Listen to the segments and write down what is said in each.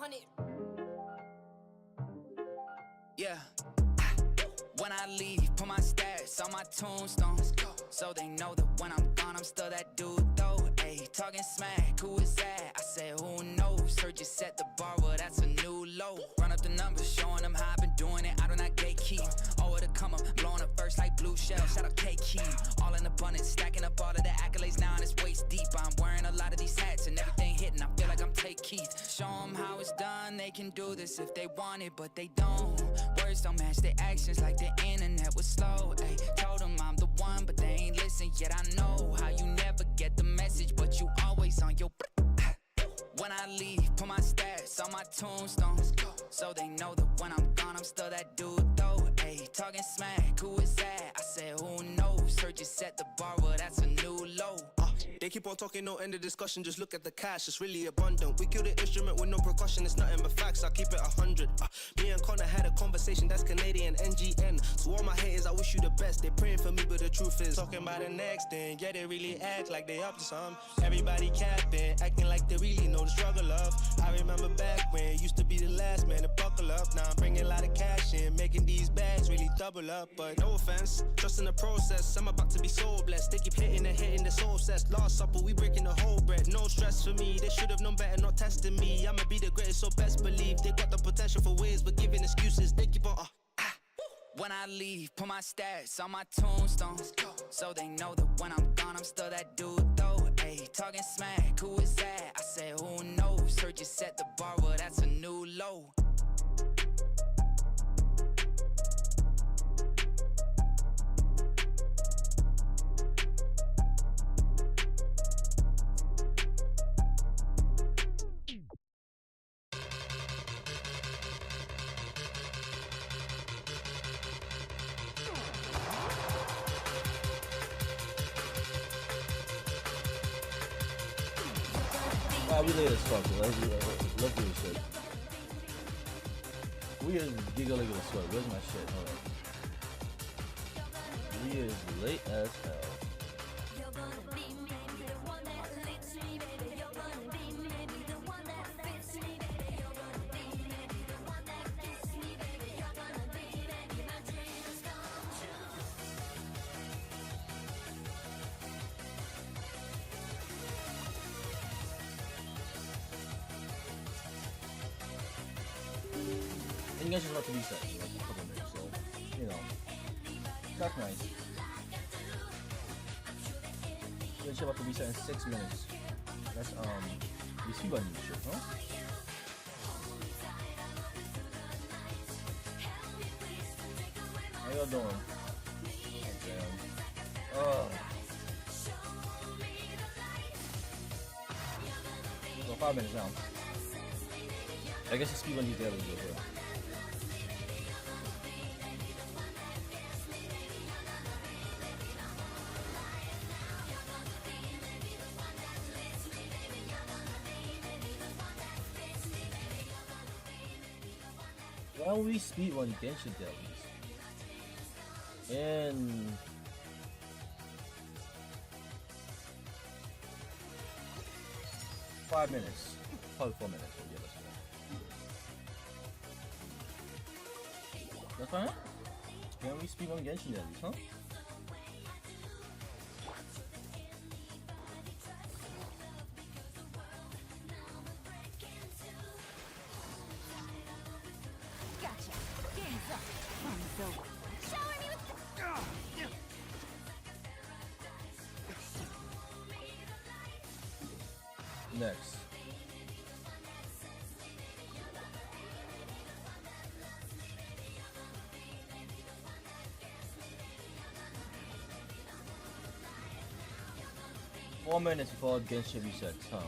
100. Yeah. When I leave, put my stats on my tombstone, so they know that when I'm gone, I'm still that dude though. Ayy, talking smack, who is that? I said, who knows? Heard you set the bar, well, that's a new low. Run up the numbers, showing them how I've been doing it. I do not gatekeep. Oh, it'll come up, blowing up first like blue shell. Shout out K-Key, all in abundance, stacking up all of the accolades now and it's waist deep. I'm wearing a lot of these hats and everything hitting. I feel like I'm Take Keith. Show them how it's done, they can do this if they want it, but they don't. Words don't match their actions like the internet was slow. Ay, told them I'm the one, but they ain't listen yet. I know how you never get the message, but you always on your. When I leave, put my stats on my tombstone, so they know that when I'm gone, I'm still that dude though. Ayy, talking smack, who is that? I said, who knows? Heard you set the bar, well, that's a new low. They keep on talking, no end of discussion, just look at the cash, it's really abundant. We kill the instrument with no percussion, it's nothing but facts, I keep it 100. Me and Connor had a conversation, that's Canadian, NGN. So all my haters, I wish you the best, they praying for me, but the truth is talking about the next thing, yeah, they really act like they up to some. Everybody capping, acting like they really know the struggle of. I remember back when, used to be the last man to buckle up. Now I'm bringing a lot of cash in, making these bags really double up. But no offense, trust in the process, I'm about to be so blessed. They keep hitting and hitting, they're so obsessed. Last supper, we breaking the whole bread. No stress for me, they should have known better, not testing me. I'ma be the greatest, so best believe they got the potential for wins, but giving excuses, they keep on. When I leave, put my stats on my tombstone, so they know that when I'm gone, I'm still that dude though. Ayy, talking smack, who is that? I said, who knows? Heard you set the bar, well, that's a new low. We late as fuck, so let's do this shit. We is giggling as fuck. Where's my shit? Hold on. We is late as hell. And you guys just about to reset in like a couple minutes, so you know, that's nice. You guys about to reset in 6 minutes. That's the speed button shit, huh? How y'all doing? Oh, so 5 minutes now. I guess the speed button is there a little bit. Why don't we speedrun Genshin Delis? And 5 minutes. Probably 4 minutes. So yeah, that's fine. Can we speedrun Genshin Delis, huh? Next. Four minutes before Genshin resets, huh?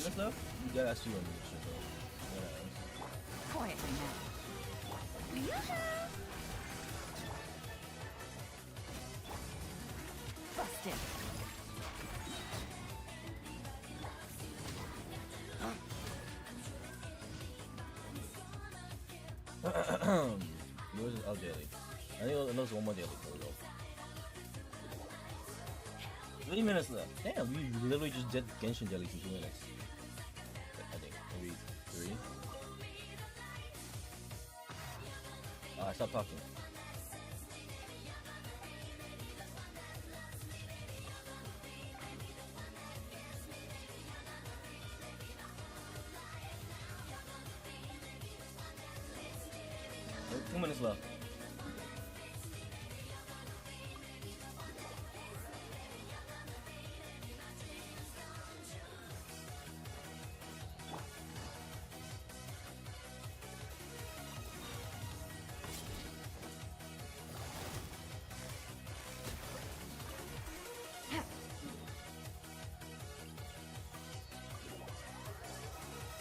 minutes left? You gotta ask you on this shit though. Quietly now. Busted. Yours is out daily. I think there's one more daily before we go. 30 minutes left. Damn, we literally just did Genshin daily in 2 minutes. I think maybe 3. Stop talking. Wait, 2 minutes left.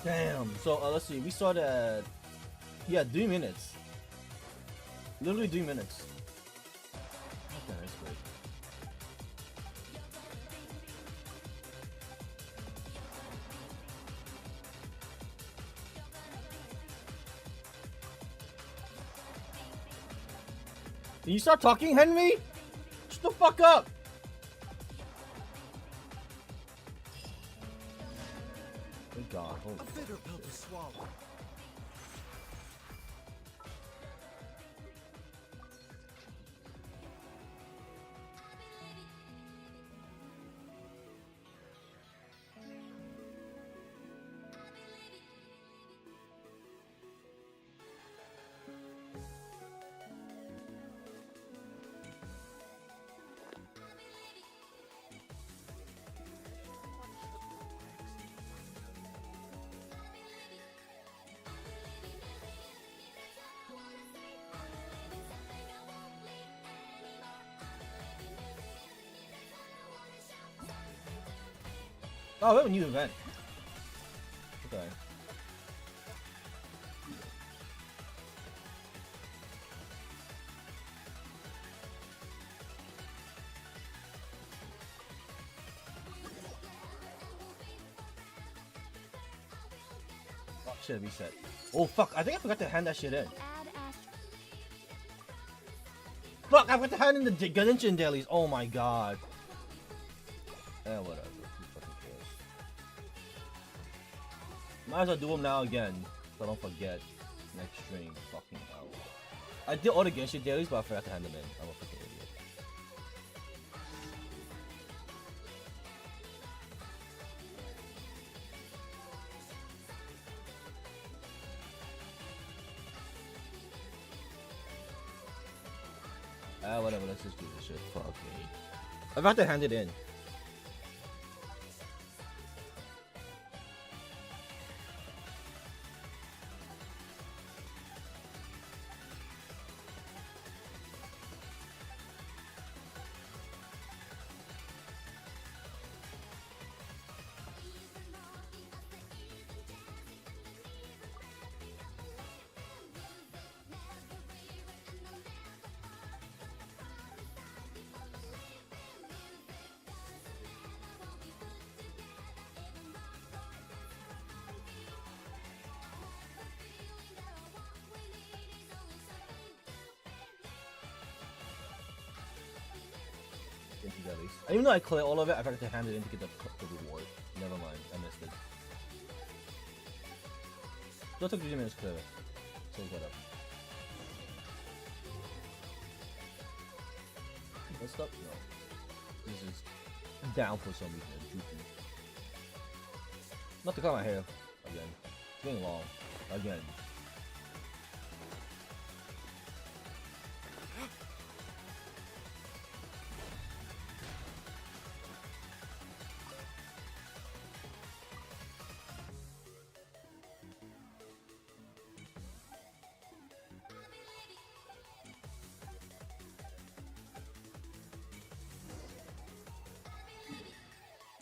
Damn. So let's see. We started at 3 minutes. Literally 3 minutes. Okay, that's great. Can you stop talking, Henry? Shut the fuck up! Thank God. Holy A bitter pill to swallow. Oh, we have a new event. Okay. Oh shit, reset. Oh fuck, I think I forgot to hand that shit in. Fuck, I forgot to hand in the Genshin dailies. Oh my god. Eh, whatever. Who fucking cares? Might as well do them now again, so I don't forget next stream. Fucking hell. I did all the Genshin dailies, but I forgot to hand them in. I'm a fucking idiot. Whatever, let's just do this shit. Fuck me. I'm about to hand it in. Even though I clear all of it, I forgot to hand it in to get the reward. Never mind, I missed it. Still took 3 minutes to clear it. So we got up. What's up? No. This is down for some reason. Droopy. Not to cut my hair again. It's getting long. Again.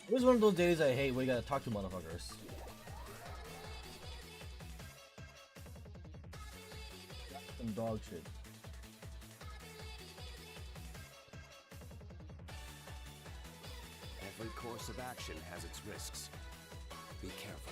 It was one of those days I hate where you gotta talk to motherfuckers. dog shit. Every course of action has its risks. Be careful.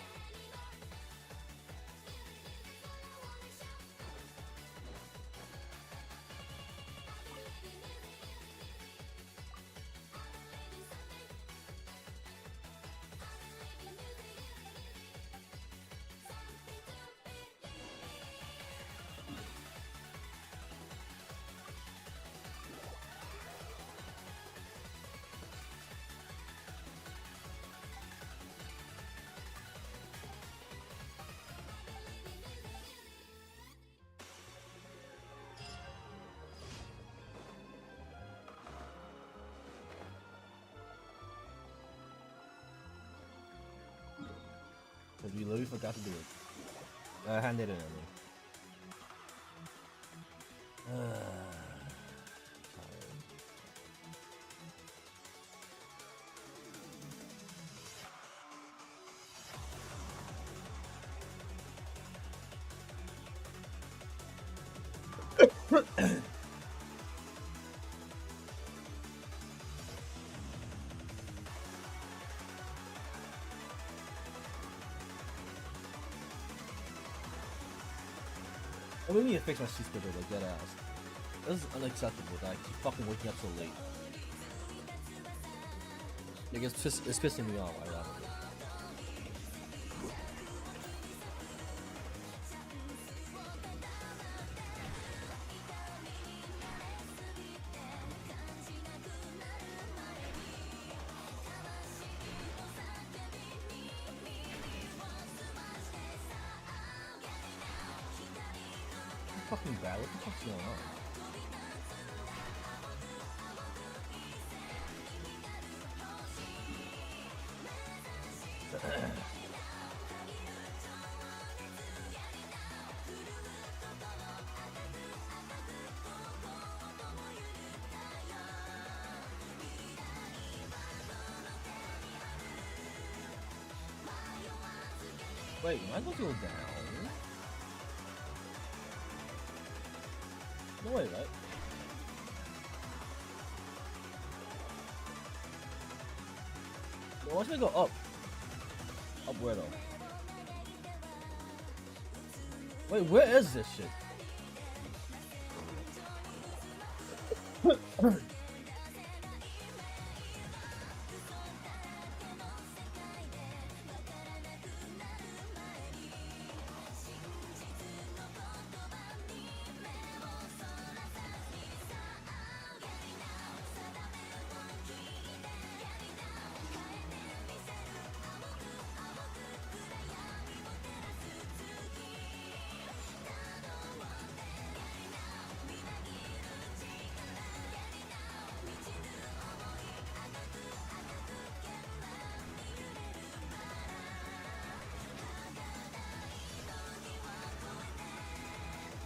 Because we literally forgot to do it. I handed it on me. I really need to fix my sleep schedule, like dead ass. This is unacceptable that I keep fucking waking up so late. Like it's pissing me off, ironically. Fucking bad. What the fuck's going on? Wait, am I supposed to go down? No way, right? Well, why should I go up? Up where though? Wait, where is this shit?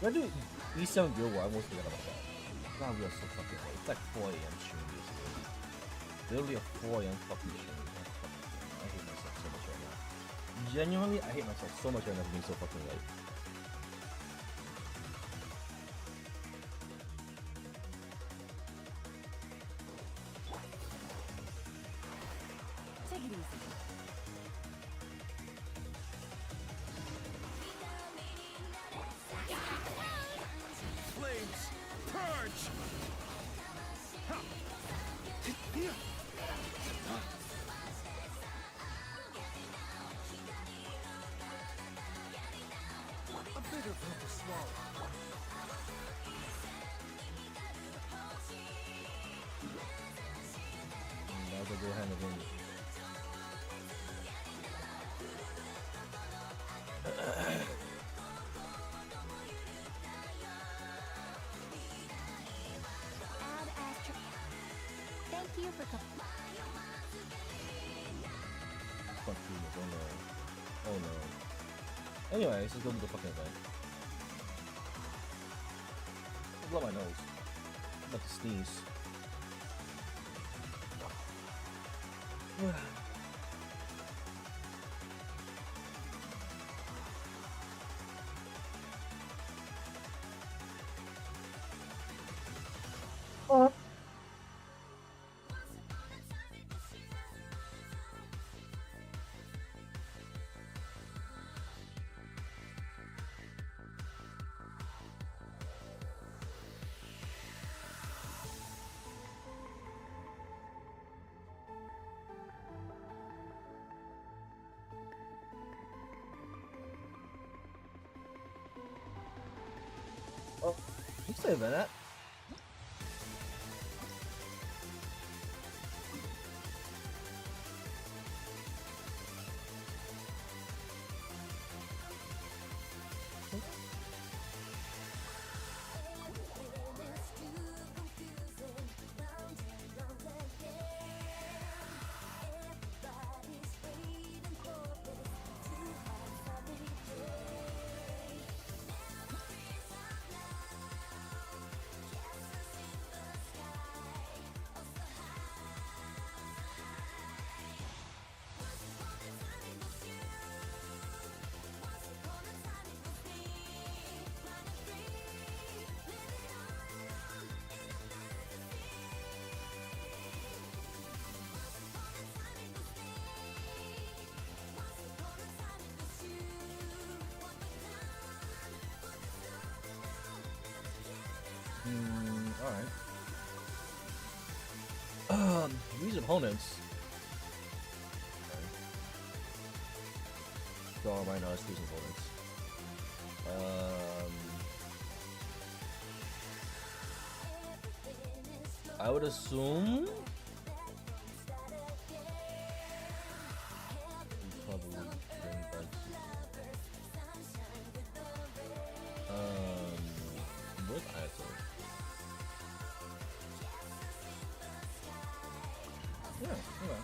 When I do E7 Guild War, I almost forgot about that. God, we are so fucking late. It's like 4 AM stream, basically. Literally a 4 AM fucking stream. I hate myself so much right now. Genuinely, I hate myself so much right now for being so fucking late. Take it easy. Flames, purge! A bigger pill to swallow. That was a good hand of him. Ad Astra. Thank you for Fuck you, oh no. Oh no. Anyway, let's go to the fucking event. I blow my nose. I'm about to sneeze. say that. Alright. These opponents. So right now it's these opponents. I would assume probably bring back what Ato? Yeah, okay.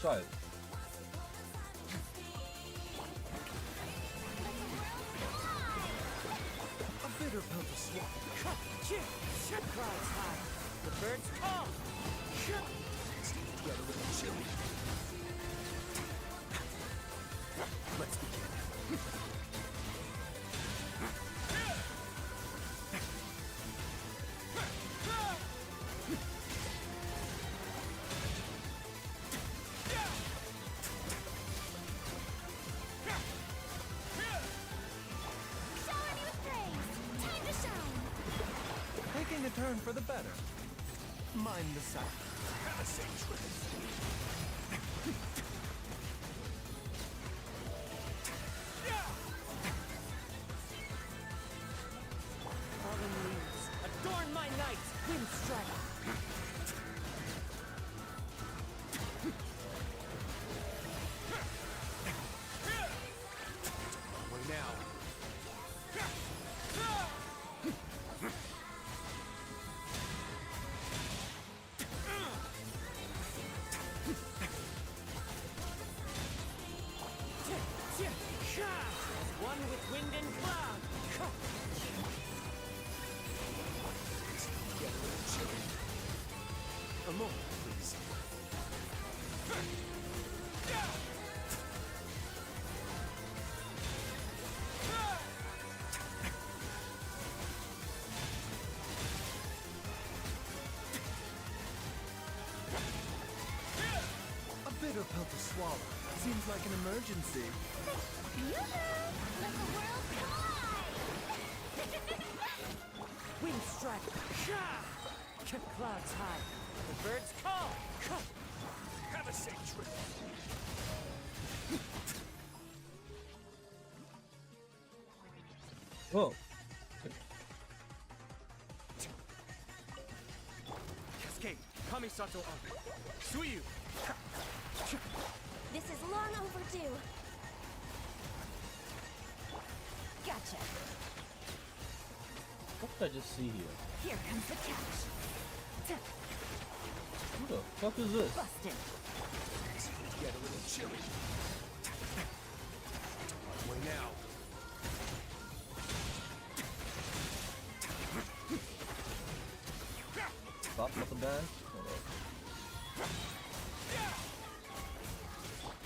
Try it. A bitter pill to swallow. Clouds high. The birds call. Stay together with the chili. Let's begin. Shower me with praise. Time to shine. Taking a turn for the better. Mind the sight. Have a safe trip. Fallen leaves, adorn my night, wind strike. Way now. One with wind and cloud. Together with the children. A moment, please. A bitter pill to swallow. Seems like an emergency. Yoo-hoo! Let the world collide! Wind strike. Clouds high. The birds call. Have a safe trip. Whoa. Cascade. Kamisato on. Suyu. This is long overdue. Gotcha. What did I just see here? Here comes the catch. Who the fuck is this? Busted. Get a little chilly. Way now. Stop with the dash?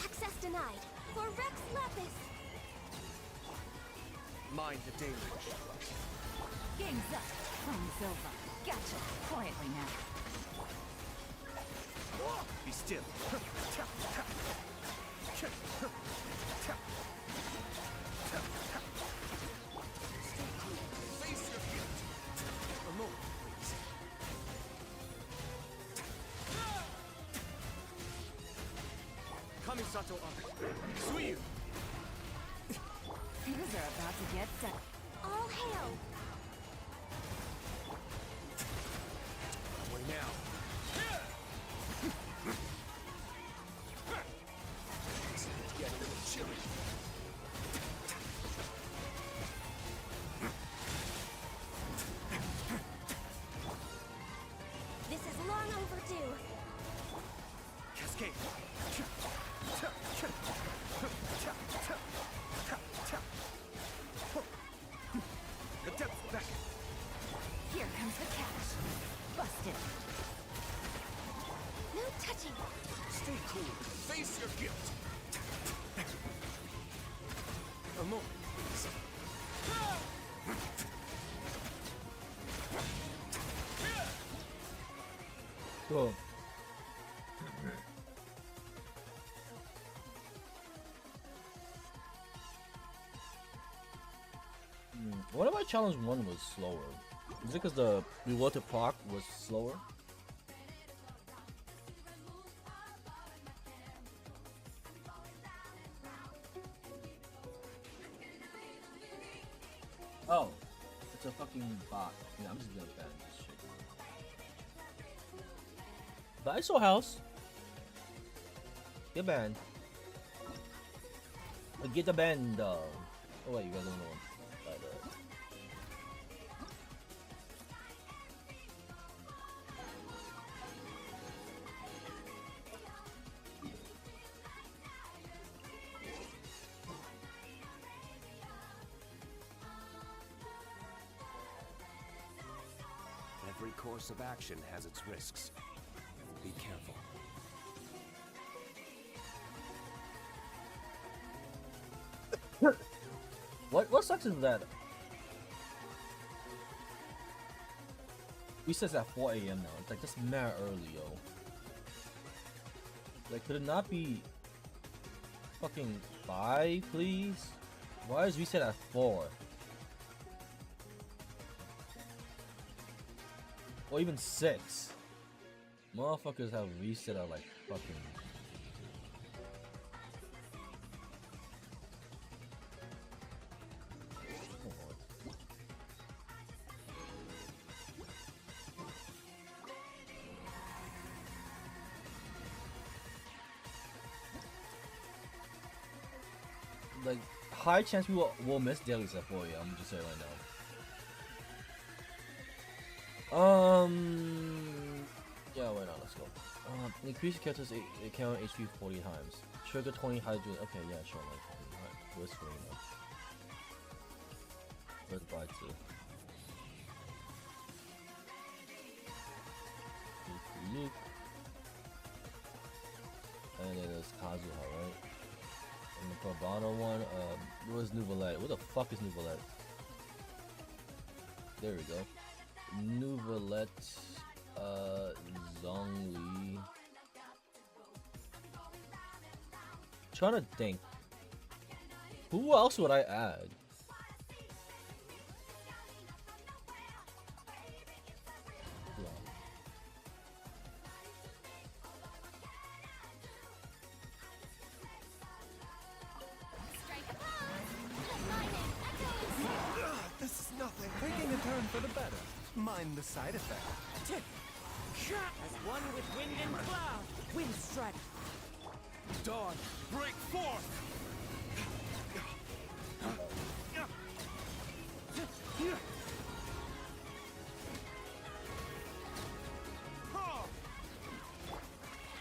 Access denied. For Rex Lapis. Mind the danger. Game's up. Phone's over. Gotcha. Quietly now. Be still. Face your feet. A moment, please. Kamisato up. Suyu. Things are about to get set. All hail. Way now. It's getting a little chilly. This is long overdue. Cascade. The depth back. Here comes the catch. Busted. No touching. Stay cool. Face your guilt. A moment, please. Cool. What about challenge 1 was slower? Is it because the reward to proc was slower? Oh, it's a fucking bot. Yeah, I'm just gonna ban this shit. Daiso House. Get banned. Get the band. Oh wait, you guys don't know. Every course of action has its risks. Be careful. What sucks is that we says at 4 a.m. now. It's like just mad early, yo. Like, could it not be fucking 5, please? Why is reset at 4? Or even 6. Motherfuckers have reset at like fucking. Like, high chance we will miss dailies at 4 a.m. I'm just saying right now. Yeah, why not? Let's go. Increase the character's account HP 40 times. Trigger 20 hydrate. Okay, yeah, sure. Alright, where's screen now? Where's buy 2? Luke. And then there's Kazuha, right? And the Probano one, where's Nouvelette? Where the fuck is Nouvelette? There we go. Nouvelette, Zhongli. Trying to think. Who else would I add? Strike a pose. Let my name echo in This is nothing. Taking a turn for the better. Mind the side effect. As one with wind and cloud, wind strike. Dawn, break forth!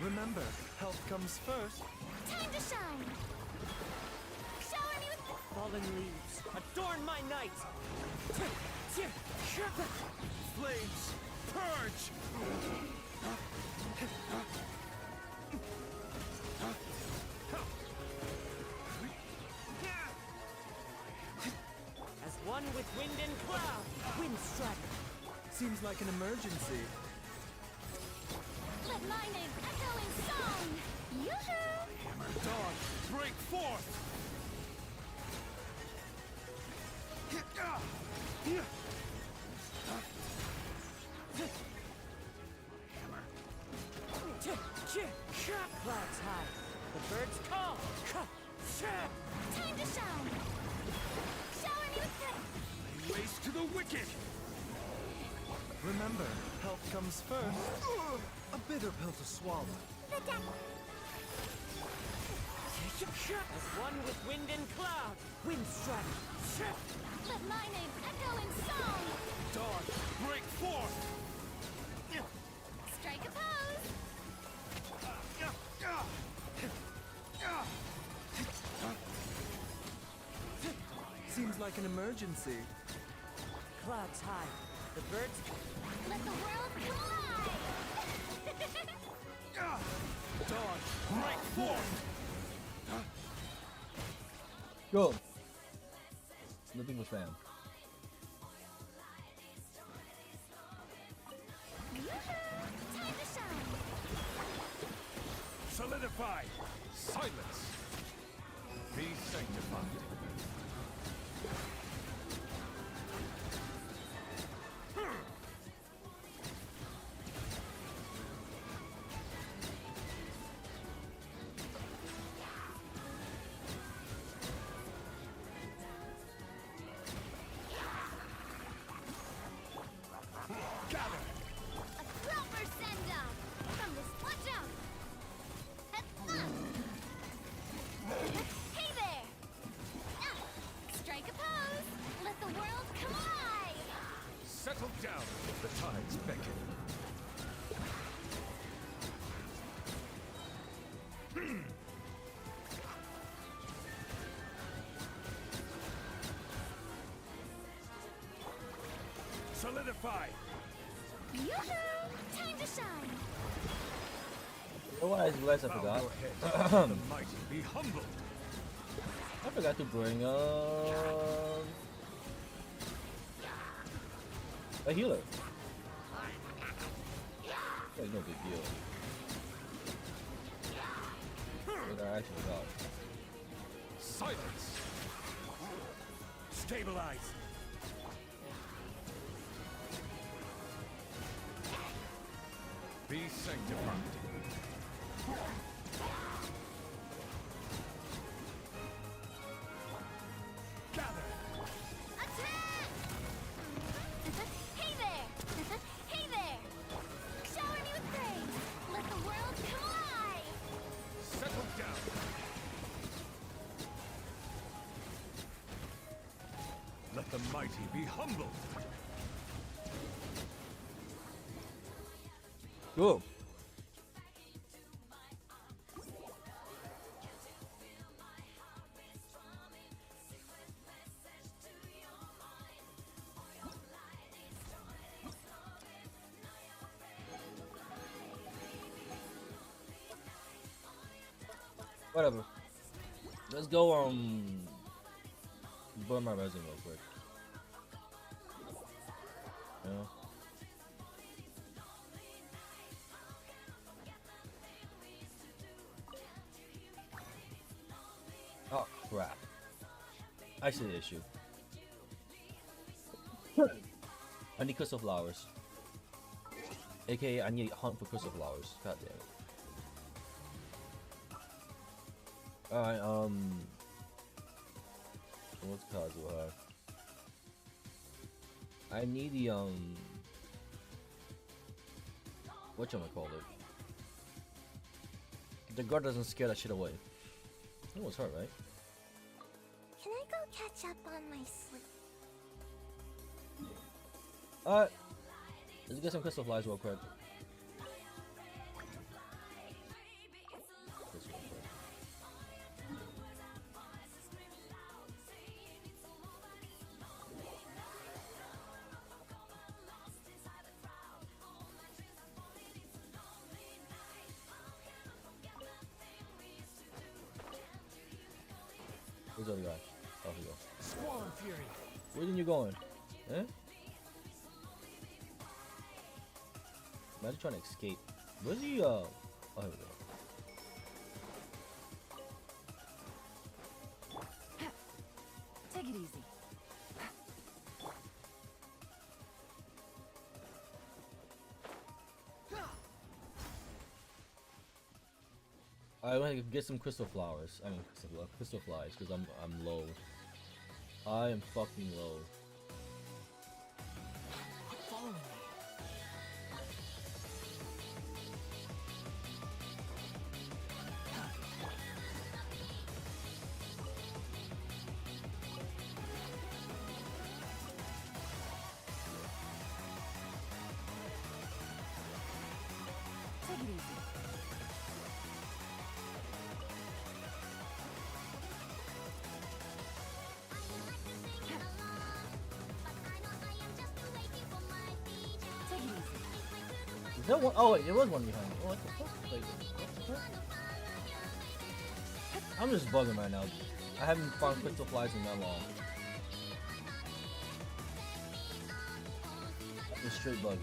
Remember, health comes first. Time to shine. Shower me with Fallen leaves, adorn my night. Flames, purge! As one with wind and cloud, wind strike. Seems like an emergency. let my name echo in song. Yoo-hoo! Dawn, break forth! Clouds high, the birds call. Time to shine. Wicked! Remember, health comes first. A bitter pill to swallow. The deck. As one with wind and cloud, wind strike. Let my name echo in song. Dodge! Break forth! Strike a pose. Seems like an emergency. Clouds high. The birds. Let the world collide. Dodge! Break forth! Go. Nothing was spam. Time to shine. Solidify! Silence! Be sanctified. Gather! A proper send-off from this watch out. Hey there. Strike a pose. Let the world collide. Settle down! The tides beckon. Solidify! Yoo-hoo! Time to shine. Oh, I realized I Bow forgot. your head. The mighty be humbled. I forgot to bring a healer. Like no big deal. But I actually forgot. Silence! Stabilize! Be sanctified. Gather! Attack! Hey there! Hey there! Shower me with praise. Let the world collide. Settle down! Let the mighty be humbled! Go. Whatever. Let's go burn my resin real quick. You know? Oh crap. I see the issue. I need crystal flowers. AKA I need to hunt for crystal flowers. God damn it. Alright, what's Kazuha? I need the whatchamacallit? The guard doesn't scare that shit away. That was hard, right? Can I go catch up on my sleep? Let's get some crystal flies real quick. This real quick. Where's the other guy? Oh, here we go. Swan Fury! Where are you going? Eh? Imagine trying to escape. Where's he, oh, here we go. Take it easy. I want to get some crystal flowers. I mean, crystal flies, because I'm low. I am fucking low. No one. Oh wait, there was one behind me. Oh, what the fuck? Like, what the fuck? I'm just bugging right now. I haven't found crystal flies in that long. Just straight bugging.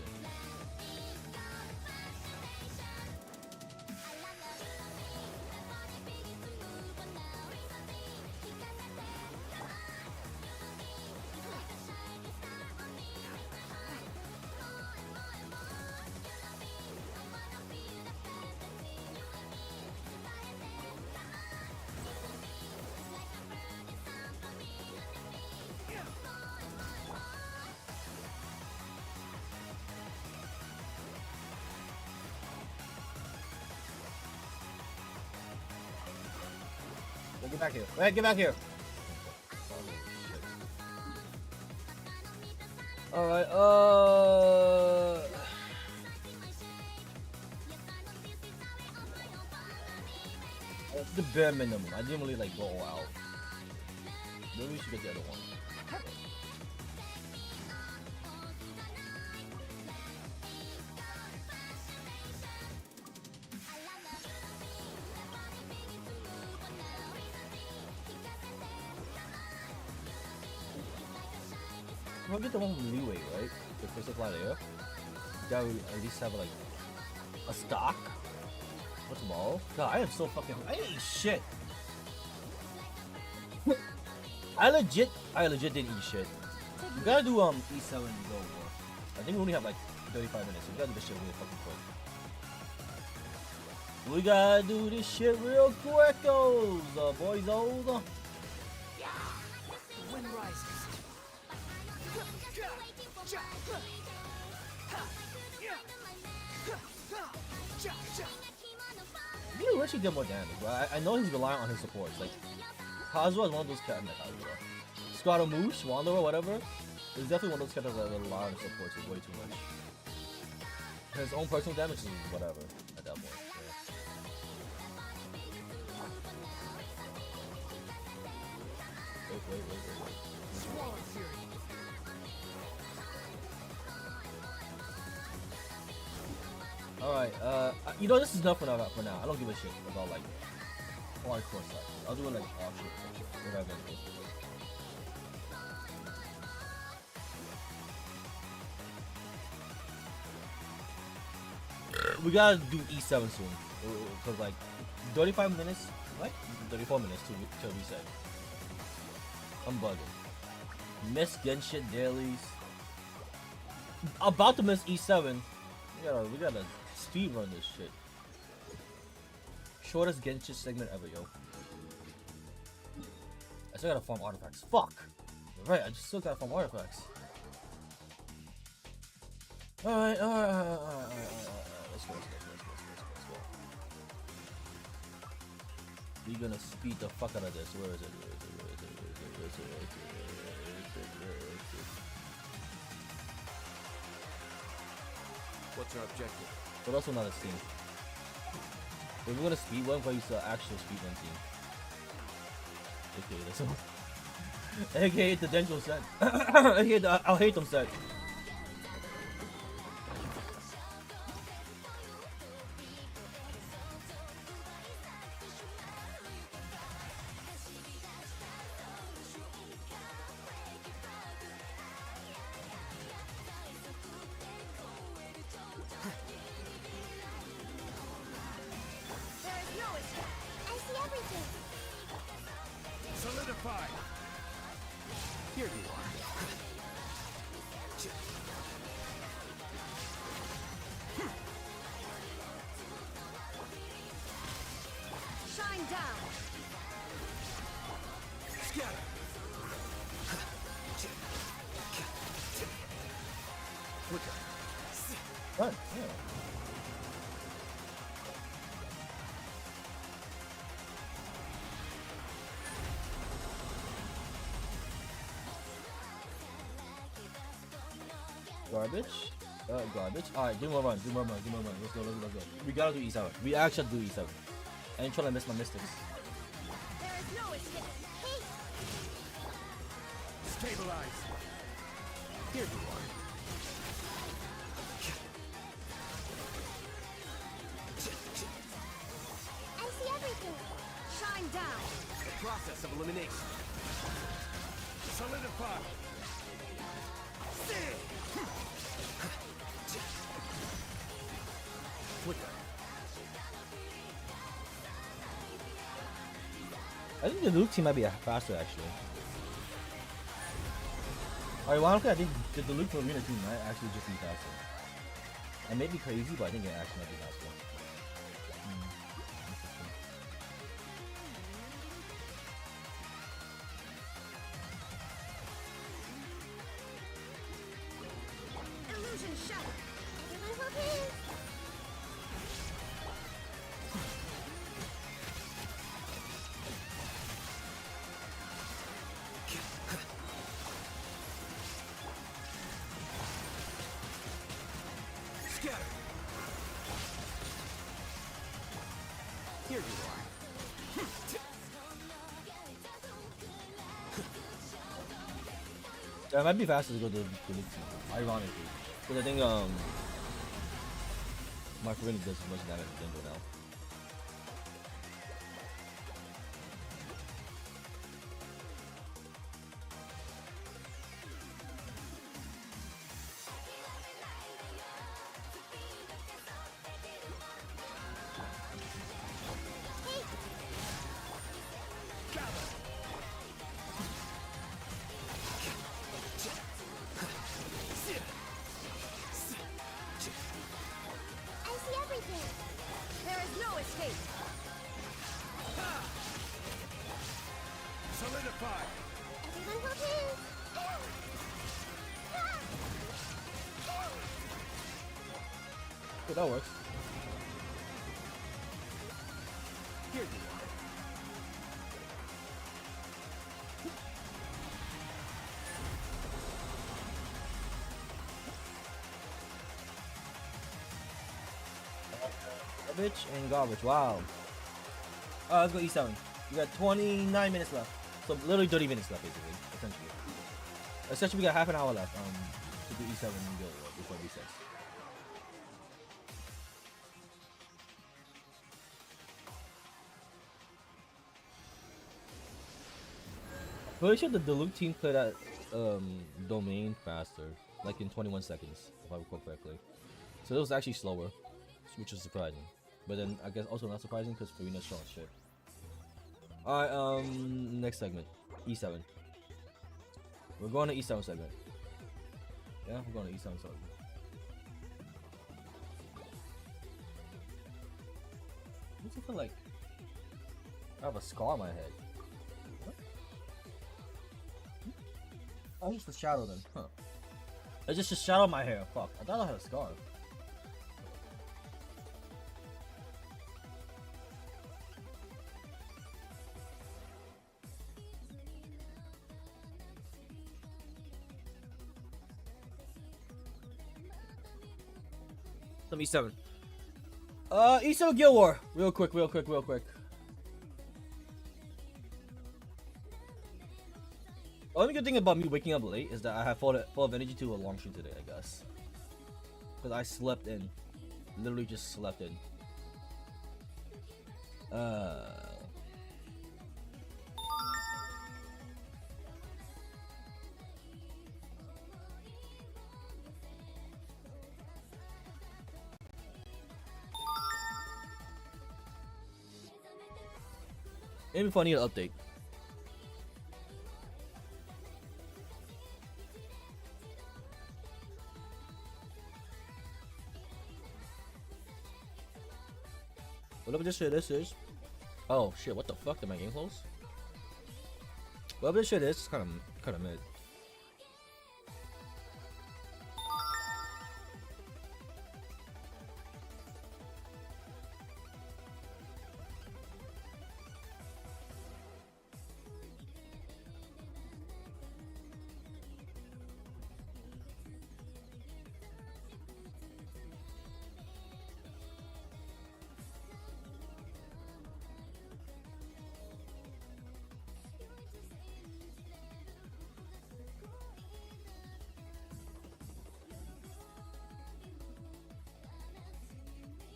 Get back here. Wait, get back here. Alright, the bare minimum. I didn't really like go all out. Maybe we should get the other one. I'll get the one from Leeway, right? The crystal fly there. You gotta at least have like a stock. What's tomorrow? God, I am so fucking. I ain't eat shit. I legit didn't eat shit. We gotta do E7 and go. I think we only have like 35 minutes. So we gotta do this shit real fucking quick. We gotta do this shit real quick, boys, old. Wind rises. He will actually get more damage, but I know he's relying on his supports. Like, Kazuha is one of those characters. Scaramouche, Wanderer, whatever. It's definitely one of those characters that rely on his supports way too much. His own personal damage is whatever at that point. Yeah. Wait. Swallow Fury. Alright, you know, this is enough for now. I don't give a shit about like hardcore stuff. I'll do it like offshore, whatever it is. We gotta do E7 soon, cause like 35 minutes, what? 34 minutes to reset. I'm bugging. Miss Genshin dailies. About to miss E7. We gotta speed run this shit. Shortest Genshin segment ever, yo. I still gotta farm artifacts. Fuck! You're right, I just still gotta farm artifacts. Alright. Let's go. We're gonna speed the fuck out of this. Where is it? What's our objective? But also not a team. If we're gonna speed one, play actual speed run team. Okay, that's all. AKA the Denjo set. AKA the I'll hate them set. Solidify! Here you are. Shine down. Scatter! Run, yeah. Garbage? Garbage. Alright, do more run. Let's go. We gotta do E7. We actually do E7. I ain't trying to miss my mystics. There is no escape. Stabilize! Here you are. elimination. Solidify. Flicker. I think the Luke team might be faster actually. Alright, well honestly I think the Luke from Arena team might actually just be faster. I may be crazy, but I think it actually might be faster. Illusion shattered. Everyone hold hands. Scatter. Here you are. Yeah, it might be faster to go to the Luke team, ironically. Because I think my friend does as much damage as Dendo now. I see everything. There is no escape. Solidify. Everyone hold hands. Yeah, that works. Here you are. Garbage and garbage. Wow. Let's go E7. We got 29 minutes left. So literally 30 minutes left, basically. Essentially. Essentially, we got half an hour left to do E7 and go before resets. Pretty sure the Luke team played that domain faster, like in 21 seconds, if I recall correctly. So it was actually slower, which was surprising. But then I guess also not surprising because Farina's strong as shit. Alright, next segment, E7. We're going to E7 segment. Yeah, we're going to E7 segment. What's it feel like? I have a scar on my head. Oh, it's the shadow then. Huh. It's just a shadow on my hair. Fuck. I thought I had a scar. Some E7. E7 Guild War. Real quick. The only good thing about me waking up late is that I have full of energy to a long stream today, I guess. Because I slept in. Literally just slept in. Maybe if I need an update. Whatever this shit is. Oh shit, what the fuck? Did my game close? Whatever this shit is, it's kinda mid.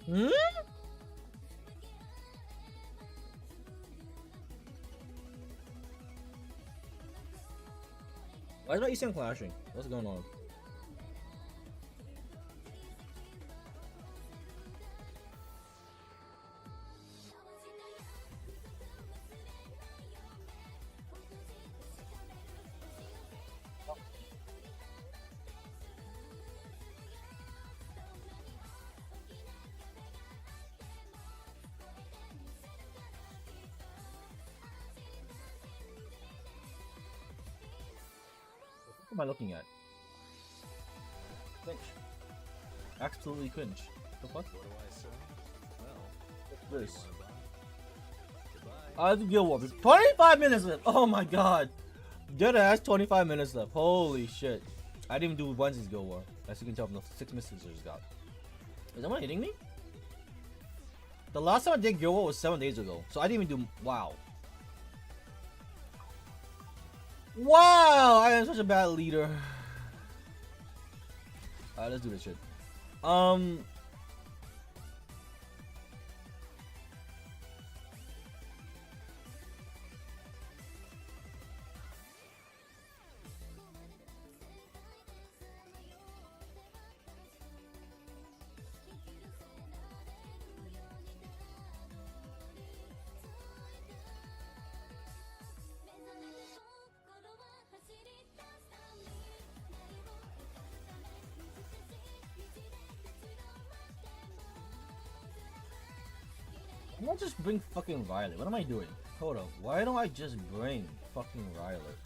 Hmm? Why is my ECM clashing? What's going on? What am I looking at? Cringe. Absolutely cringe. The fuck? What do I say? Well, What's this? goodbye. I have to Guild Wars. 25 minutes left! Oh my god! Dead ass 25 minutes left. Holy shit. I didn't even do Wednesday's Guild War. As you can tell from the 6 misses I just got. Is someone hitting me? The last time I did Guild War was 7 days ago. So I didn't even do. Wow. Wow! I am such a bad leader. Alright, let's do this shit. Why don't I just bring fucking Violet? What am I doing? Hold up. Why don't I just bring fucking Violet?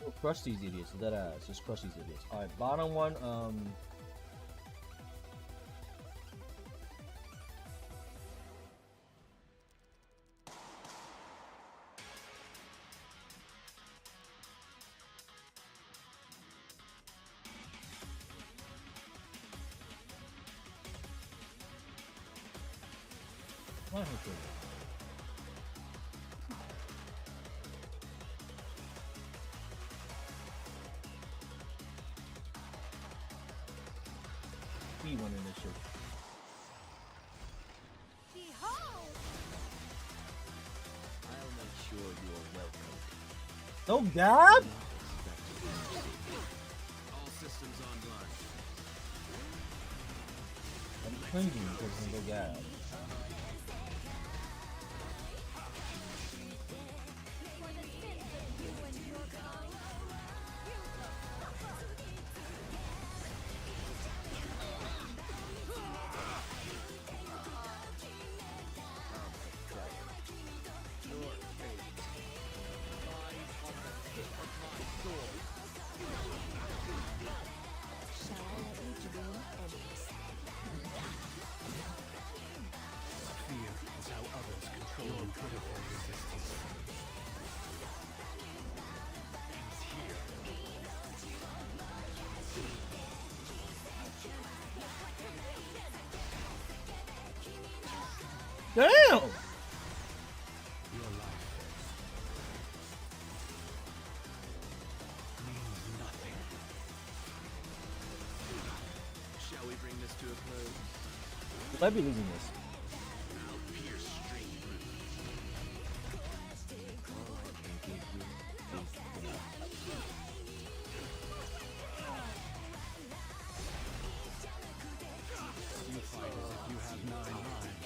Oh, crush these idiots. That ass. Just crush these idiots. Alright, bottom one, why don't I be one in this shit? Behold! I'll make sure you are welcome. No gap? All systems online. I'm cringing because there's no gap. Damn! Your life means nothing. Shall we bring this to a close? I might be losing this. I'll pierce straight through. All I can give you is enough. You fight as if you have 9 lives.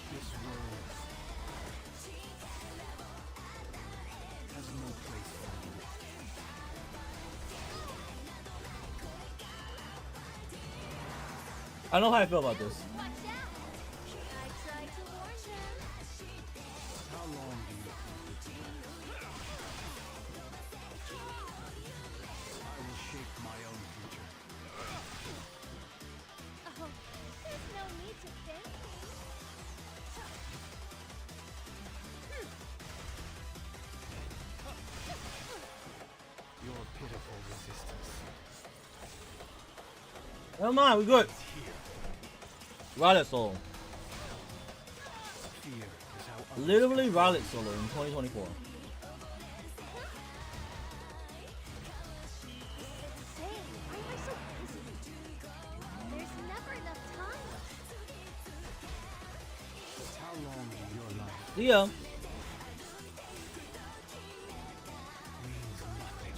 This world has no place for you. I don't know how I feel about this. Watch out! I tried to warn them. How long do you think it's last? I will shape my own future. Oh, there's no need to thank me. Your pitiful resistance Never mind, we good. is here. Violet Solo. Fear is how Literally Violet Solo in 2024. Say, why am I so busy? There's never enough time. How long in your life See ya. means nothing?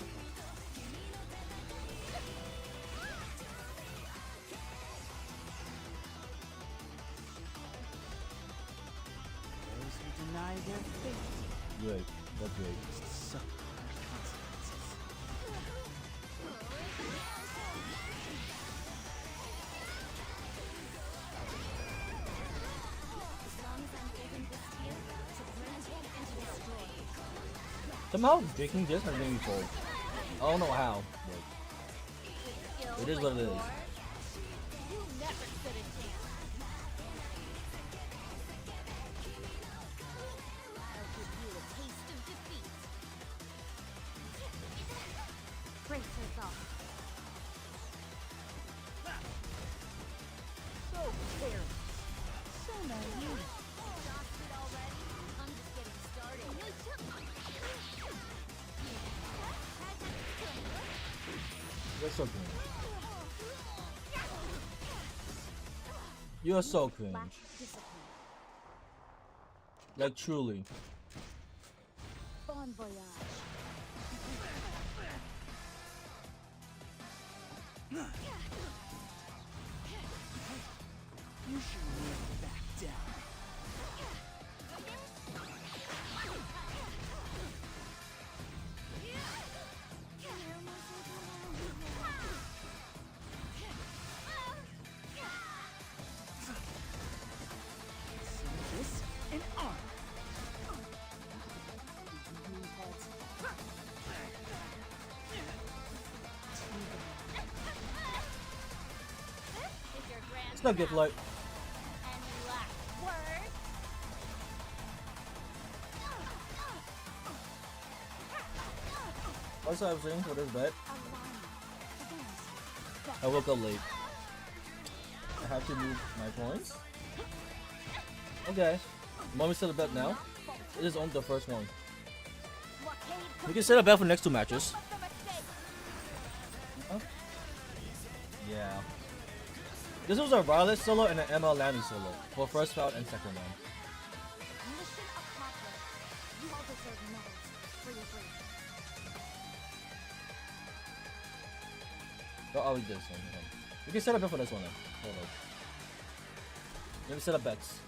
those who deny their faith Great. That's great. must suffer the consequences. As long as I'm holding this steel, to grant it and to destroy. Somehow drinking this has made me cold. I don't know how, but Skill it is like what it is. yours, you never stood a chance. I'll give you a taste of defeat. Brace yourself. So careless. So naive. Exhausted already? I'm just getting started. you're so cringe. You're so cringe. Lack discipline. Like truly. Bon voyage. You should never back down. See this? An arm. If your grand It's not good like any last words? also I was saying for this bet. Allow me. I woke up late. I have to move my points. Okay. Want me to set a bet now? It is on the first one. We can set a bet for the next two matches. Huh? Yeah. This was a Violet solo and an ML Lamy solo for first round and second round. Mission accomplished. You all deserve medals for your bravery. Oh, I'll do this one. Hold on. We can set a bet for this one then. Hold on. Let me set up bets.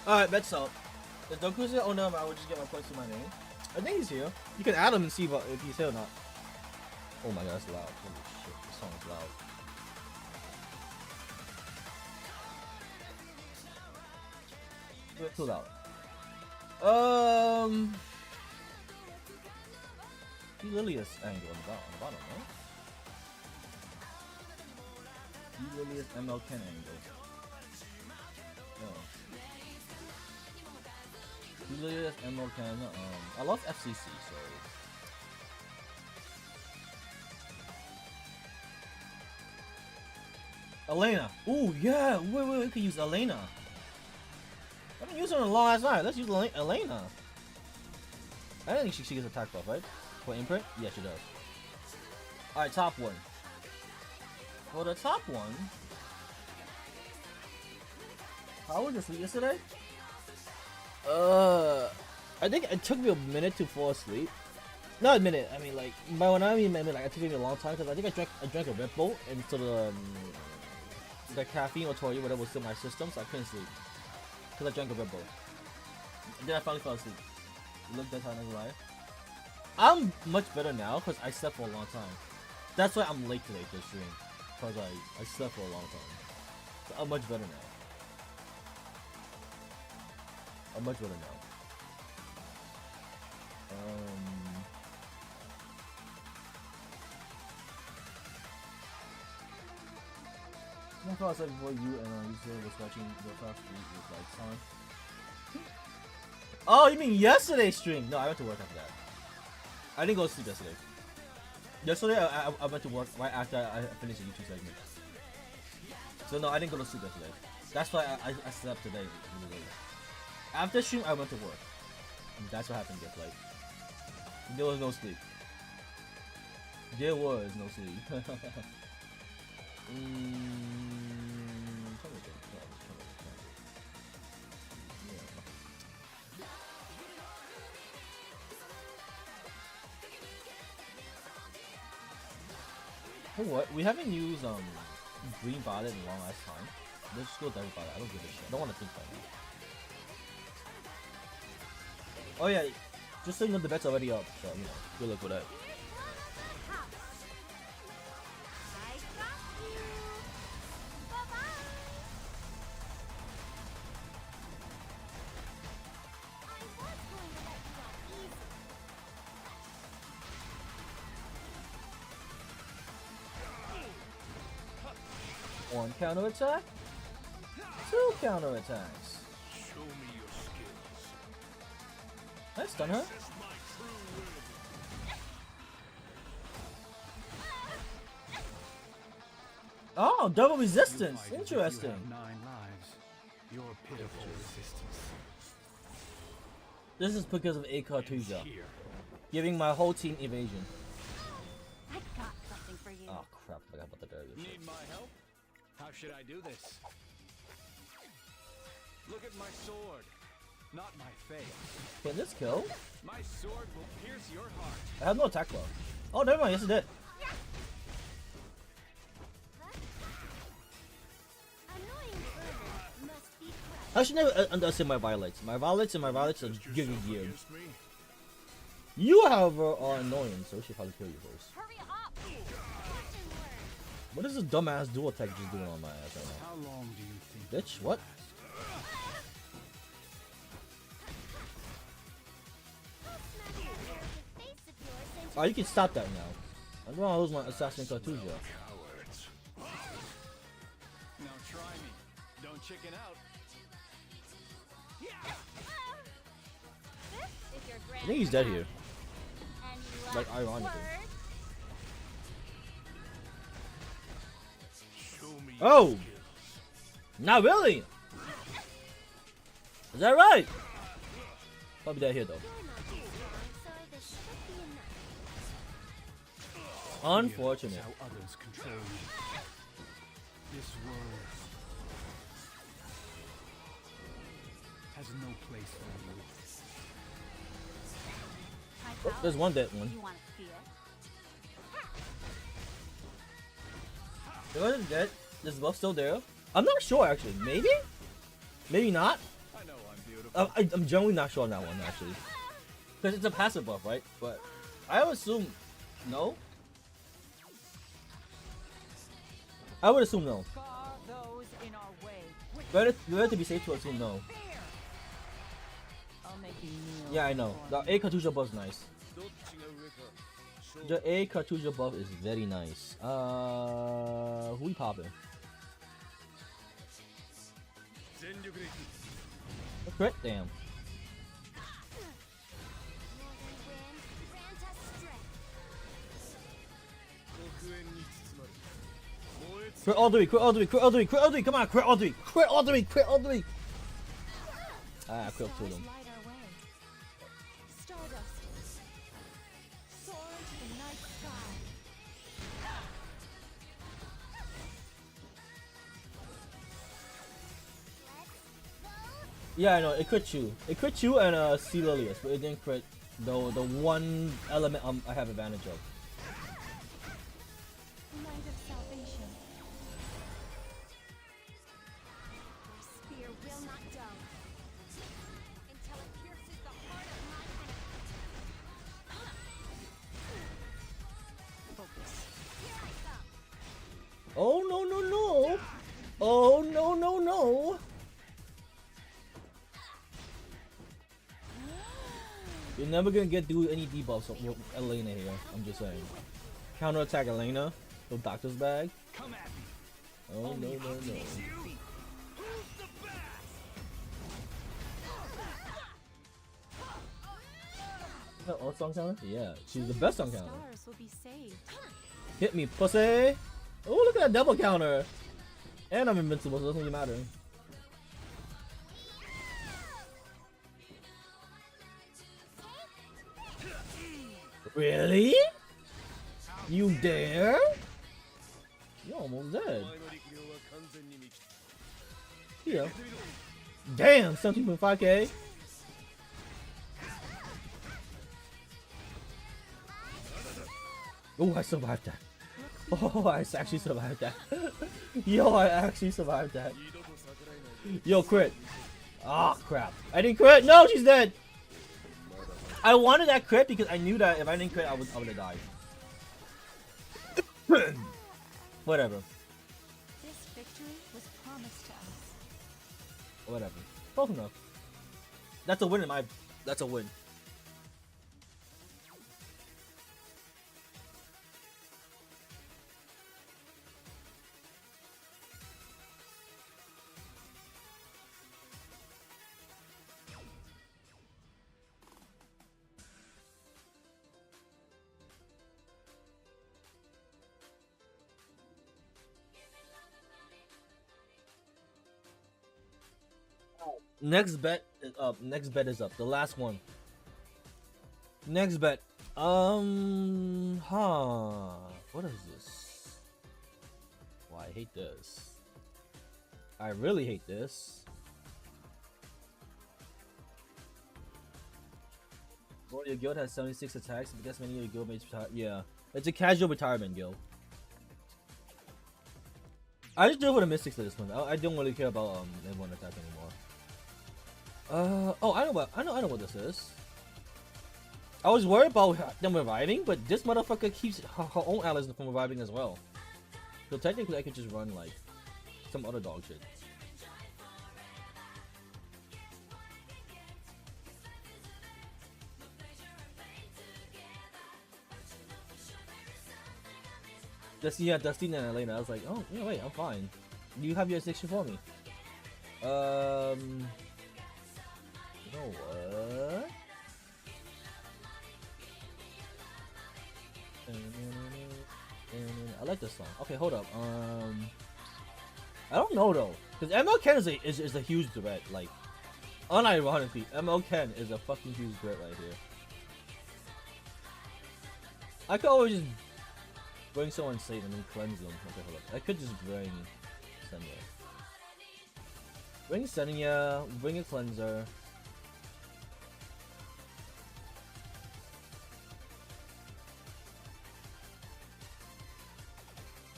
Alright, bet's up. If Doku's here, oh no, I would just get my points to my name. I think he's here. You can add him and see if he's here or not. Oh my god, that's loud. Holy shit, this song is loud. Too loud. Lilius angle on the bottom, right? Lilius ML Ken angle. No. Lilius ML Ken. I lost FCC, so. Elena. Ooh, yeah. Wait, we could use Elena. I haven't used her in a long ass time. Let's use Elena. I don't think she gets attack buff, right? For imprint? Yeah, she does. Alright, top one. For the top one. How was your sleep yesterday? I think it took me a minute to fall asleep. Not a minute. I mean, like, by when I mean like, it took me a long time because I think I drank a Red Bull and so the caffeine or Tory whatever was still in my system, so I couldn't sleep because I drank a Red Bull. And then I finally fell asleep. Look, that's how I never lie. I'm much better now because I slept for a long time. That's why I'm late today to stream because I slept for a long time. So I'm much better now. I'd much rather know. I thought I said before you and Lisa was watching your first stream with like son. Oh, you mean yesterday's stream? No, I went to work after that. I didn't go to sleep yesterday. Yesterday, I went to work right after I finished the YouTube segment. So no, I didn't go to sleep yesterday. That's why I slept today really late. After stream, I went to work. And that's what happened yesterday. There was no sleep. There was no sleep. Hey, what? We haven't used Green Violet in a long ass time. Let's just go Devil Violet. I don't give a shit. I don't want to think about it. Oh yeah, just so you know, the bet's already up. So you know, good luck with that. I got you. Bye-bye. I was going to let you off easy. One counter attack, two counter attacks. Show me your skills. I stun her. Oh, double resistance. Interesting. 9 lives. Your pitiful resistance. This is because of A Cartuja, Here. giving my whole team evasion. I got something for you. Oh crap! I forgot about the barrier. Need my help? How should I do this? Look at my sword, not my face. Can this kill? My sword will pierce your heart. I have no attack though. Oh, never mind. Yes, it did. Annoying burger must be crushed. I should never underestimate my violets. My violets are giving geared. Against me? You, however, are annoying, so we should probably kill you first. Hurry up. Question word. What is this dumbass dual attack just doing on my ass right now? How long do you think? Bitch, what? I'll smash that arrogant face of yours into Oh, you can stop that now. I don't want to lose my Assassin Cartuja. Cowards. Now try me. Don't chicken out. This is your grand I think he's dead here. And you Like, ironically. word? Show me Oh! your skills. Not really! Is that right? Probably dead here though. You're not too strong, so this should be enough. Unfortunate. How others control you. This world has no place for you. My Oh, there's one dead one. You want to see it? The one is dead. Is the buff still there? I'm not sure actually. Maybe? Maybe not? I know I'm beautiful. I'm generally not sure on that one actually. Because it's a passive buff, right? But I would assume no. I would assume no. Bar those in our way. Better to be safe to assume no. I'll make you kneel. Yeah, I know. The A Cartuja buff is nice. The A Cartuja buff is very nice. Who we popping? A crit? Damn. Northern wind, grant us strength. Crit all three, crit all three, crit all three, crit all three, come on, crit all three, crit all three, crit all three. Ah, crit two of them. Light our way. Stardust. Soar into the night sky. Yeah, I know, it crit you. It crit you and Sea Lilius, but it didn't crit the one element I have advantage of. Light of salvation. Your spear will not dull until it pierces the heart of my enemy. Focus. Here I come. Oh no no no! Oh no no no! You're never gonna get through any debuffs with Elena here. I'm just saying. Counter attack Elena with Doctor's Bag. Come at me. Oh no no no. Who's the best? Is that all song counter? Yeah, she's the best song counter. Stars will be saved. Hit me, pussy! Oh, look at that double counter! And I'm invincible, so it doesn't really matter. Really? You dare? You're almost dead. Yeah. Damn, 17.5k. Oh, I survived that. Oh, I actually survived that. Yo, I actually survived that. Yo, crit. Ah, oh, crap. I didn't crit. No, she's dead. I wanted that crit because I knew that if I didn't crit, I would have died. Whatever. This victory was promised to us. Whatever. Close enough. That's a win in my. That's a win. Next bet is up. Next bet is up. The last one. Next bet. What is this? Well, I hate this. I really hate this. Well, your guild has 76 attacks. I guess many of your guild mates retire. Yeah, it's a casual retirement guild. I just do it for the mystics for this one. I don't really care about everyone attack anymore. Oh, I know what this is. I was worried about them reviving, but this motherfucker keeps her own allies from reviving as well. So technically, I could just run like some other dog shit. Dusty and Elena. I was like, oh, yeah, wait, I'm fine. You have your 6 for me. You know what? I like this song. Okay, hold up. I don't know though, because ML Ken is a huge threat. Like, unironically, ML Ken is a fucking huge threat right here. I could always just bring someone safe and then cleanse them. Okay, hold up. I could just bring Senya. Bring Senya, bring a cleanser.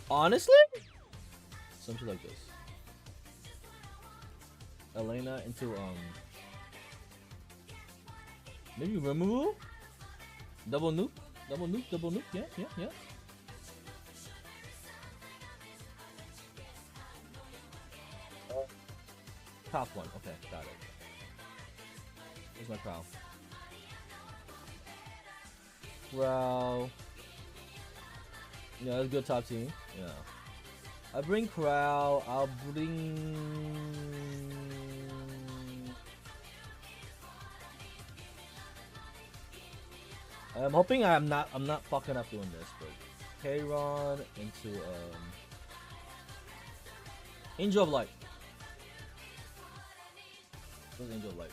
Honestly? Something like this. Elena into maybe removal? Double nuke? Double nuke, yeah. Top one, okay, got it. Where's my crown? Wow. Yeah, that's a good top team. Yeah. I bring Crow. I'll bring. I'm hoping I'm not fucking up doing this, but Kayron into Angel of Light. Where's Angel of Light?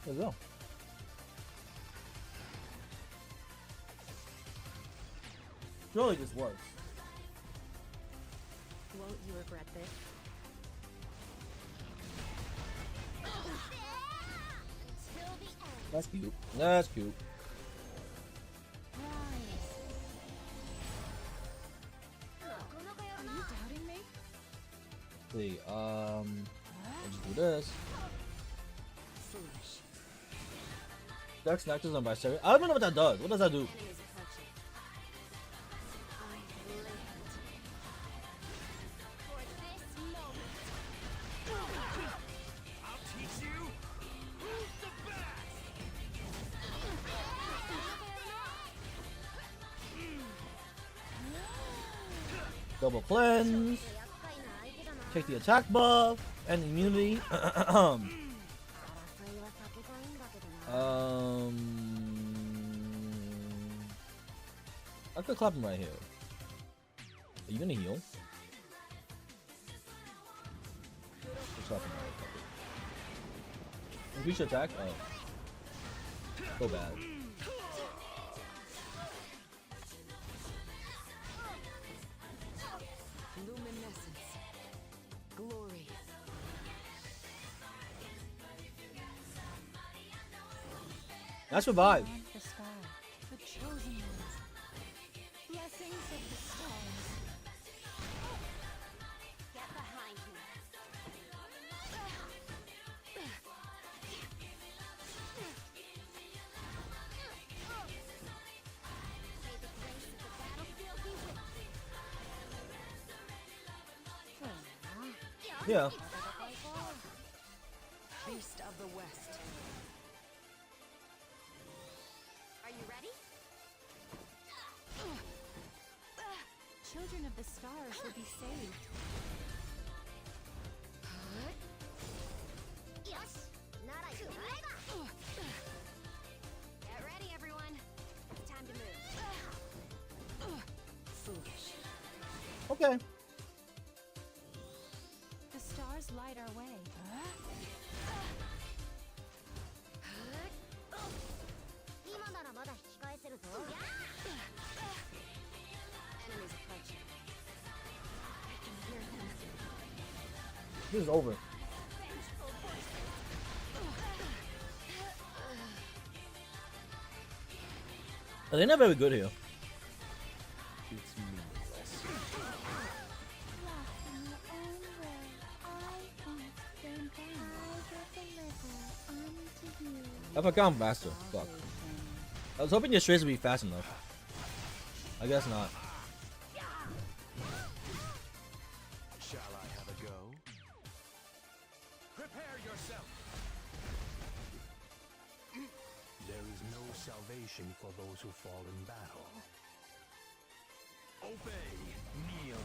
There we go. Surely this works. Won't you regret this? Until the end. That's cute. That's cute. Are you doubting me? See, I'll just do this. Foolish. Dark Snatches on Viserion. I don't know what that does. What does that do? Enemies approaching. I have lived for this moment. Double cleanse. Take the attack buff and immunity. I could clap him right here. Are you gonna heal? Just clap him right. Increase your attack? Oh. So bad. Luminescence. Glory. Nice revive. Beyond the sky, the chosen ones. Blessings of the stars. Get behind me. May the grace of the battlefield be with you. Yeah. Beast of the West. Are you ready? Children of the stars will be saved. Yes. Get ready, everyone. It's time to move. Foolish. Okay. The stars light our way. Enemies approaching. I can hear them. This is over. They're not very good here. It's meaningless. Walk in your own way. I won't stand down. I will deliver unto you. If I count faster, fuck. I was hoping your strays would be fast enough. I guess not. Shall I have a go? Prepare yourself. There is no salvation for those who fall in battle. Obey, kneel.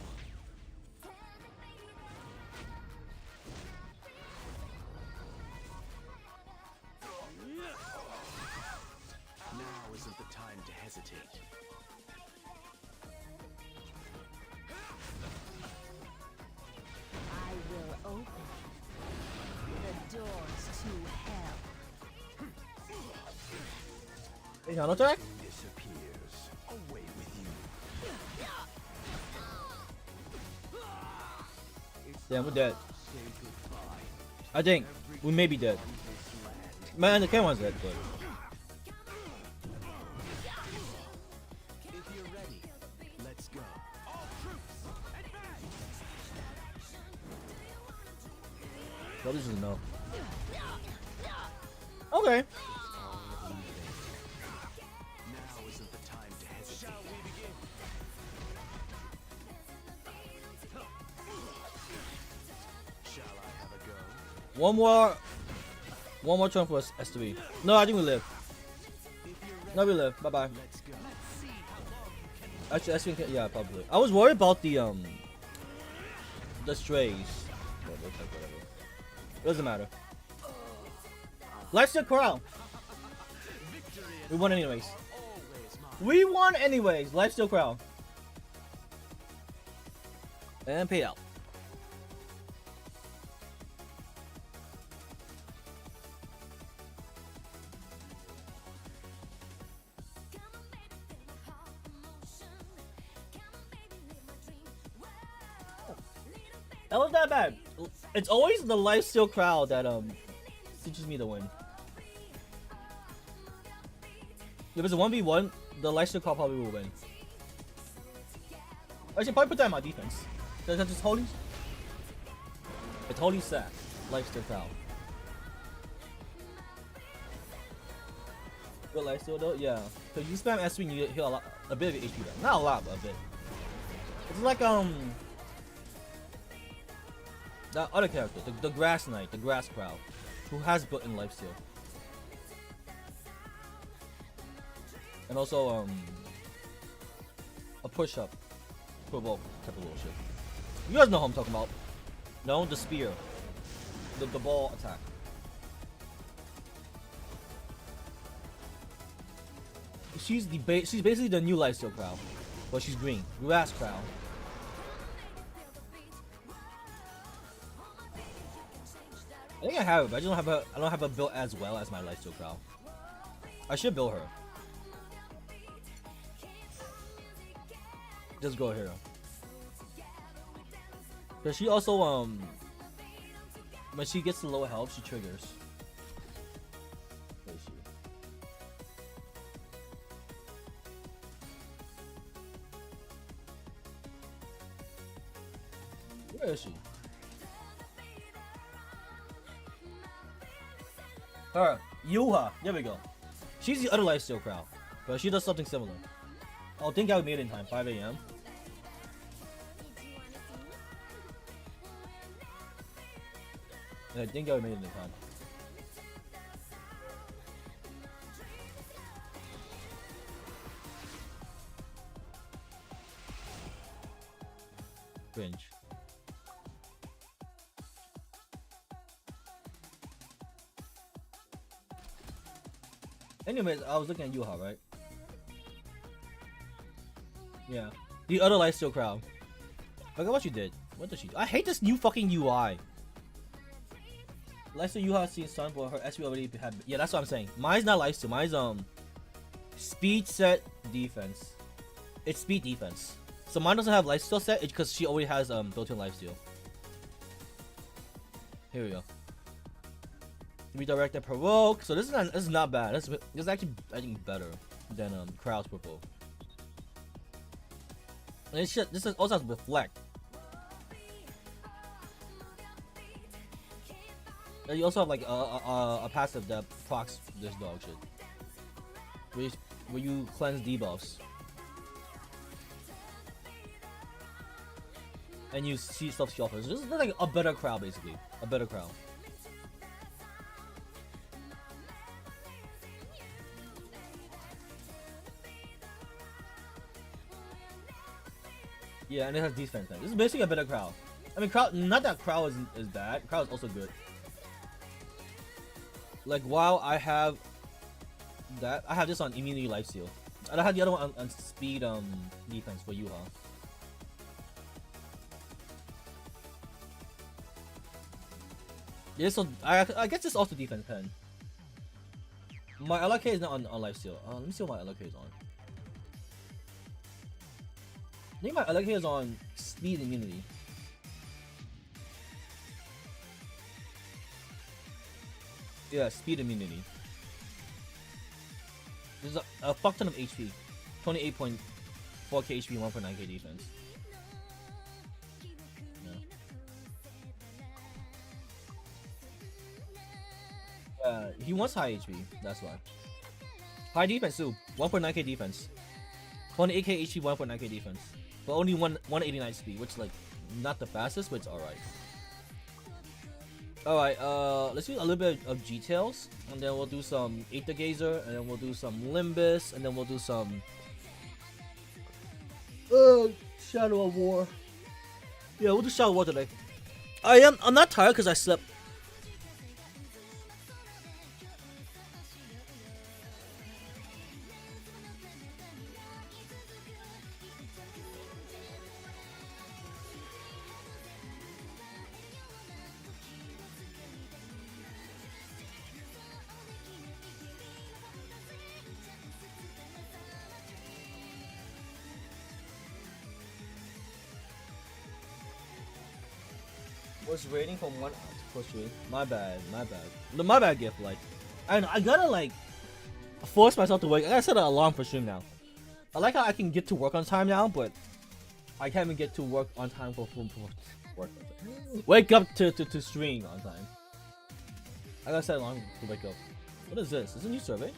Now isn't the time to hesitate. I will open the doors to hell. Hey, counter attack? Disappears. Away with you. Damn, we're dead. Say goodbye. I think we may be dead. This land. Man, the camera's dead, but If you're ready, let's go. All troops, advance! well, this is a no. Okay. Now isn't the time to hesitate. Shall we begin? Shall I have a go? One more turn for us, S3. No, I think we live. If you're ready, No, we live. Bye bye. let's go. Actually, S3 can, yeah, probably. I was worried about the strays. But it's like whatever. Doesn't matter. Let's the crown. We won anyways. We won anyways. Lifesteal crown. And pay out. That was not bad. It's always the lifesteal crowd that teaches me to win. If it's a 1v1, the lifesteal crowd probably will win. I should probably put that in my defense. Because it's holy. It's holy sack. Lifesteal crowd. Good lifesteal though, yeah. Because you spam S3 and you heal a bit of HP back. Not a lot, but a bit. It's like that other character, the Grass Knight, the Grass Crowd, who has built-in lifesteal. And also, a push-up. provoke type of little shit. You guys know who I'm talking about. No, the spear. The ball attack. She's basically the new Lifesteal Crow. But she's green. Grass Crow. I think I have it, but I don't have her built as well as my Lifesteal Crow. I should build her. Just go here. But she also when she gets to low health, she triggers. Where is she? Where is she? Her, Yuha. There we go. She's the other Lifesteal Crow, but she does something similar. I think I made it in time. 5 a.m. Yeah, I think I made it in time. Cringe. Anyways, I was looking at Yuha, right? Yeah. The other Lifesteal Crow. Look at what you did. What does she do? I hate this new fucking UI. Lifesteal Yuha seen Sun, but her SP already had. Yeah, that's what I'm saying. Mine's not Lifesteal. Mine's speed set defense. It's speed defense. So mine doesn't have Lifesteal set because she already has built-in Lifesteal. Here we go. Redirect and provoke. So this is not bad. This is actually I think better than Crowd's purple. And this also has reflect. And you also have like a passive that procs this dog shit. Where you cleanse debuffs. And you see stuff shuffles. This is like a better Crowd basically. A better Crowd. Yeah, and it has defense. This is basically a better Crowd. I mean, Crowd. Not that Crowd is bad. Crowd is also good. Like while I have that, I have this on immunity lifesteal, and I have the other one on speed defense for Yuha. Yeah, so I guess it's also defense pen. My LRK is not on lifesteal. Let me see what my LRK is on. I think my LRK is on speed immunity. Yeah, speed immunity. There's a fuck ton of HP. 28.4k HP, 1.9k defense. Yeah. He wants high HP, that's why. High defense too, 1.9k defense. 28k HP, 1.9k defense. But only 189 speed, which is like not the fastest, but it's alright. Alright, let's do a little bit of details, and then we'll do some Aether Gazer, and then we'll do some Limbus, and then we'll do some Shadow of War. Yeah, we'll do Shadow of War today. I'm not tired because I slept. Was waiting for 1 hour to push me. My bad. My bad, gift. Like, I gotta like force myself to wake. I gotta set an alarm for stream now. I like how I can get to work on time now, but I can't even get to work on time for work. Wake up to stream on time. I gotta set an alarm to wake up. What is this? Is this a new survey?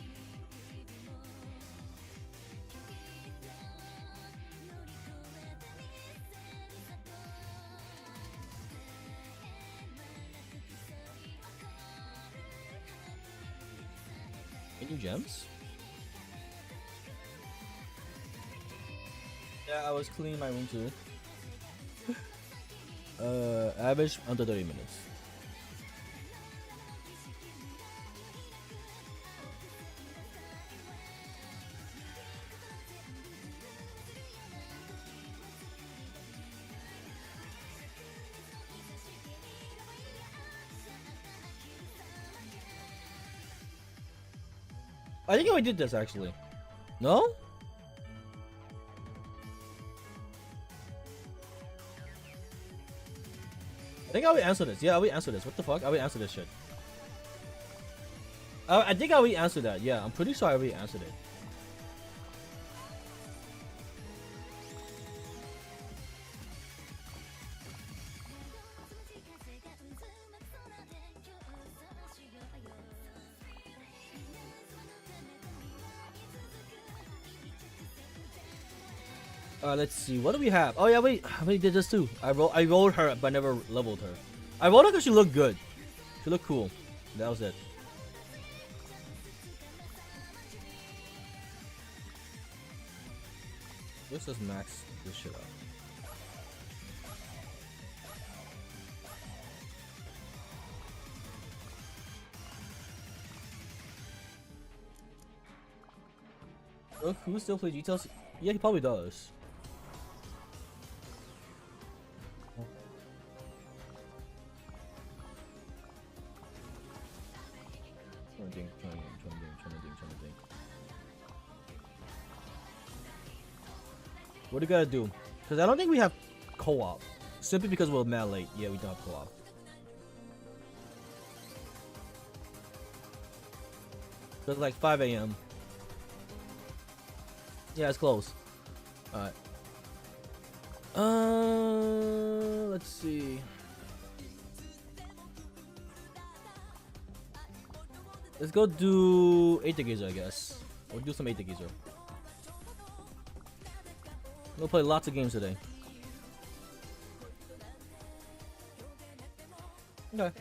Any gems? Yeah, I was cleaning my room too. Average under 30 minutes. I think I did this actually. No? I think I will answer this. Yeah, I will answer this. What the fuck? I will answer this shit. I think I will answer that. Yeah, I'm pretty sure I will answer it. Let's see. What do we have? Oh yeah, wait. We did this too. I rolled her, but never leveled her. I rolled her because she looked good. She looked cool. That was it. Let's just max this shit up. Oh, who still play details? Yeah, he probably does. Trying to think. What do we gotta do? Because I don't think we have co-op. Simply because we're mad late. Yeah, we don't have co-op. So it's like 5 a.m. Yeah, it's close. Alright. Let's see. Let's go do 8 Gazer, I guess. We'll do some 8 Gazer. We'll play lots of games today. Okay.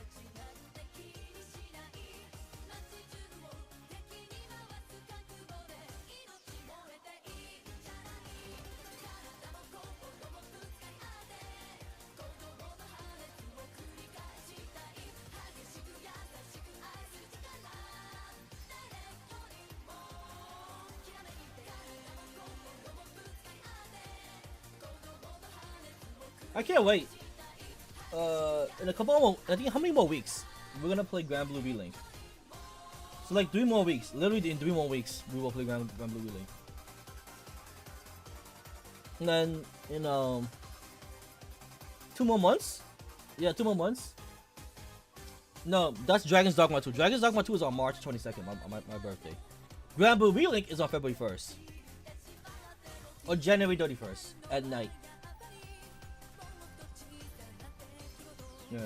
I can't wait. In a couple more, I think how many more weeks we're gonna play Grand Blue Relink. So like 3 more weeks. Literally in 3 more weeks we will play Grand Blue Relink. And then in 2 more months. Yeah, 2 more months. No, that's Dragon's Dogma 2. Dragon's Dogma 2 is on March 22nd, my birthday. Grand Blue Relink is on February 1st. Or January 31st at night. Yeah.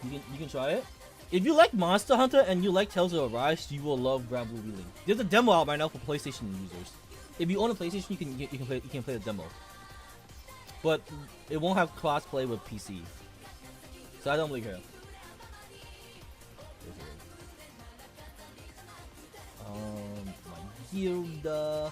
You can try it. If you like Monster Hunter and you like Tales of Arise, you will love Grand Blue Relink. There's a demo out right now for PlayStation users. If you own a PlayStation, you can play the demo. But it won't have cross-play with PC. So I don't really care. My Gilda.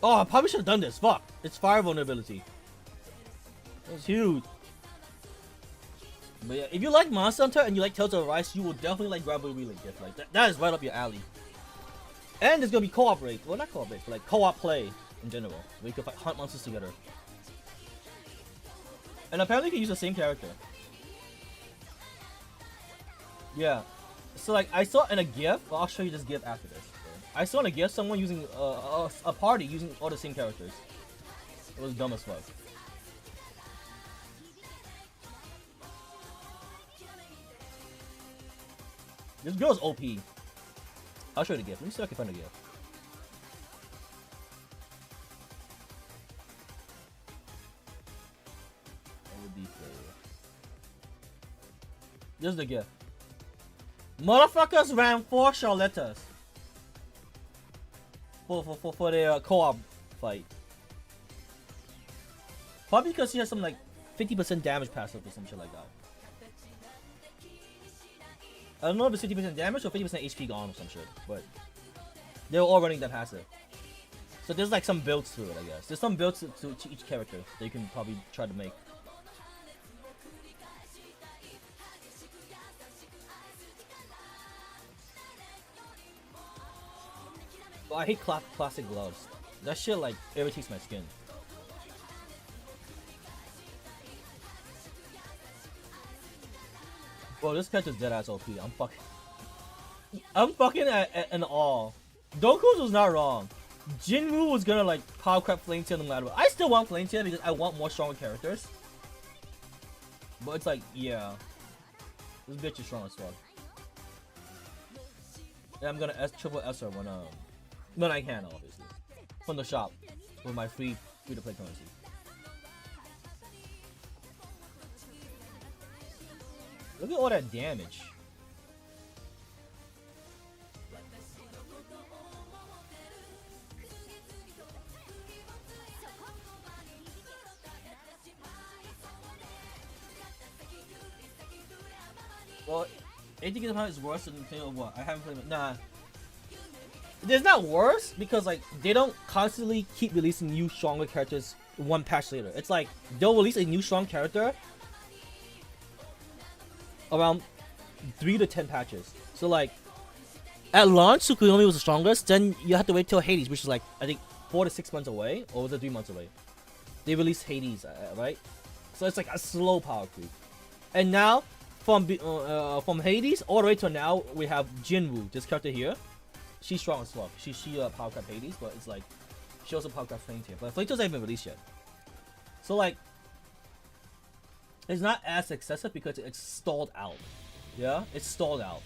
Oh, I probably should have done this. Fuck. It's fire vulnerability. It's huge. But yeah, if you like Monster Hunter and you like Tales of Arise, you will definitely like Grand Blue Relink. Like that is right up your alley. And there's gonna be co-op rate. Well, not co-op rate, but like co-op play in general, where you can hunt monsters together. And apparently you can use the same character. Yeah. So like I saw in a GIF. Well, I'll show you this GIF after this. I saw in a GIF someone using a party using all the same characters. It was dumb as fuck. This girl's OP. I'll show you the GIF. Let me see if I can find the GIF. This is the gift. Motherfuckers ran 4 Charlettas for their co-op fight. Probably because he has some like 50% damage passive or some shit like that. I don't know if it's 50% damage or 50% HP gone or some shit, but they were all running that passive. So there's like some builds to it, I guess. There's some builds to each character that you can probably try to make. Oh, I hate plastic gloves. That shit like irritates my skin. Bro, this character's dead ass OP. I'm fucking in awe. Doku's was not wrong. Jinwoo was gonna like power crap Flame Tail no matter what. I still want Flame Tail because I want more stronger characters. But it's like, yeah. This bitch is strong as fuck. And I'm gonna triple S her when I can, obviously. From the shop. With my free to play currency. Look at all that damage. Well, 80 Kingdom is worse than King of what? I haven't played it. Nah. It's not worse because like they don't constantly keep releasing new stronger characters one patch later. It's like they'll release a new strong character around 3 to 10 patches. So like at launch Tsukuyomi was the strongest, then you have to wait till Hades, which is like I think 4 to 6 months away, or was it 3 months away? They released Hades, right? So it's like a slow power creep. And now from Hades all the way to now we have Jinwoo, this character here. She's strong as fuck. She power crap Hades, but it's like she also power crap Flame Tail. But Flame Tail's not even released yet. So like it's not as excessive because it's stalled out. Yeah? It's stalled out.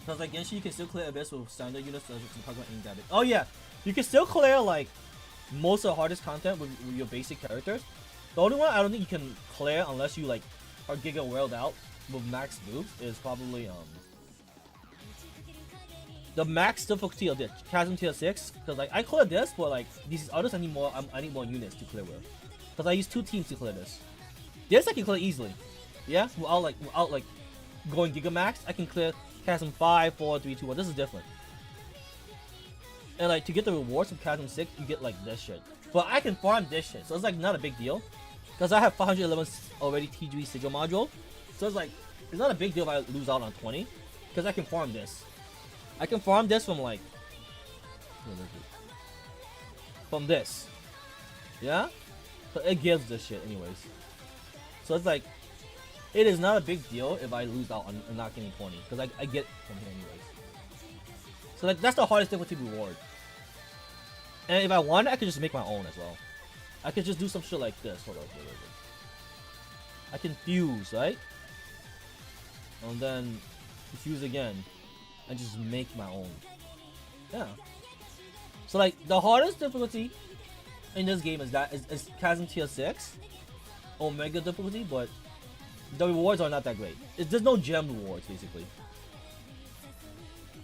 Cause like Genshin, you can still clear Abyss with standard units that talk about aimed damage. Oh yeah, you can still clear like most of the hardest content with your basic characters. The only one I don't think you can clear unless you like are giga whaled out with max moves is probably the max difficulty of the Chasm Tier 6. Cause like I cleared this, but like these others I need more units to clear with. Cause I use 2 teams to clear this. This I can clear easily. Yeah, without like going giga max, I can clear Chasm 5, 4, 3, 2, 1. This is different. And like to get the rewards from Chasm 6, you get like this shit. But I can farm this shit, so it's like not a big deal. Because I have 511 already TG Sigil module. So it's like, it's not a big deal if I lose out on 20. Because I can farm this. I can farm this from like, from this. Yeah? So it gives this shit anyways. So it's like, it is not a big deal if I lose out on not getting 20. Because I get from here anyways. So like, that's the hardest difficulty reward. And if I want, I could just make my own as well. I could just do some shit like this. Hold on, wait. I can fuse, right? And then fuse again, and just make my own. Yeah. So like the hardest difficulty in this game is Chasm Tier 6, Omega difficulty, but the rewards are not that great. There's no gem rewards basically.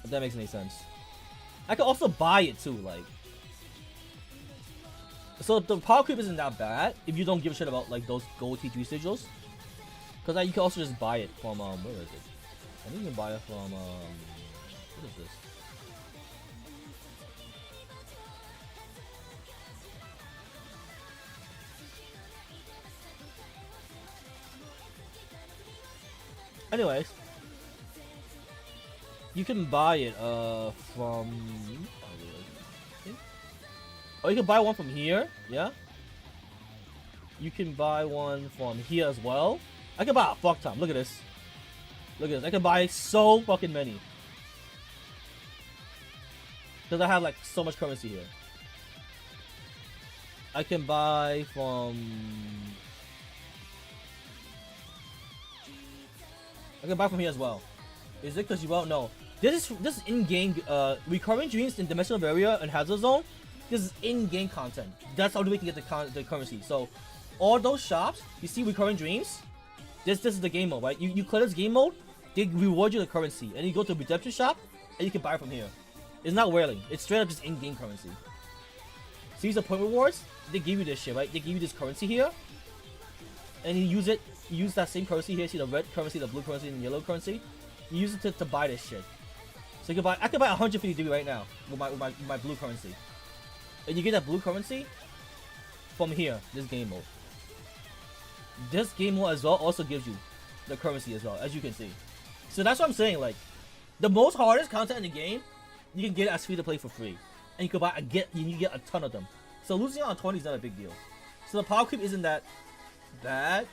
If that makes any sense. I could also buy it too, like. So the power creep isn't that bad if you don't give a shit about like those gold T3 sigils. Cause like, you can also just buy it from where is it? I think you can buy it from what is this? Anyways, you can buy it from. Oh, you can buy one from here, yeah? You can buy one from here as well. I can buy a fuck ton. Look at this. Look at this. I can buy so fucking many. Because I have like so much currency here. I can buy from... I can buy from here as well. Is it because you won't know? This is in-game recurring dreams in Dimensional Barrier and Hazard Zone This is in-game content. That's how we can get the currency. So, all those shops, you see recurring dreams. This is the game mode, right? You clear this game mode, they reward you the currency, and you go to a redemption shop, and you can buy it from here. It's not whaling. It's straight up just in-game currency. See the point rewards? They give you this shit, right? They give you this currency here, and you use it. You use that same currency here. See the red currency, the blue currency, and the yellow currency. You use it to buy this shit. So you can buy. I can buy 150 DB right now with my blue currency, and you get that blue currency from here. This game mode. This game mode as well also gives you the currency as well, as you can see. So that's what I'm saying. Like, the most hardest content in the game, you can get it as free to play for free, and you can buy you get a ton of them. So losing on 20 is not a big deal. So the power creep isn't that bad,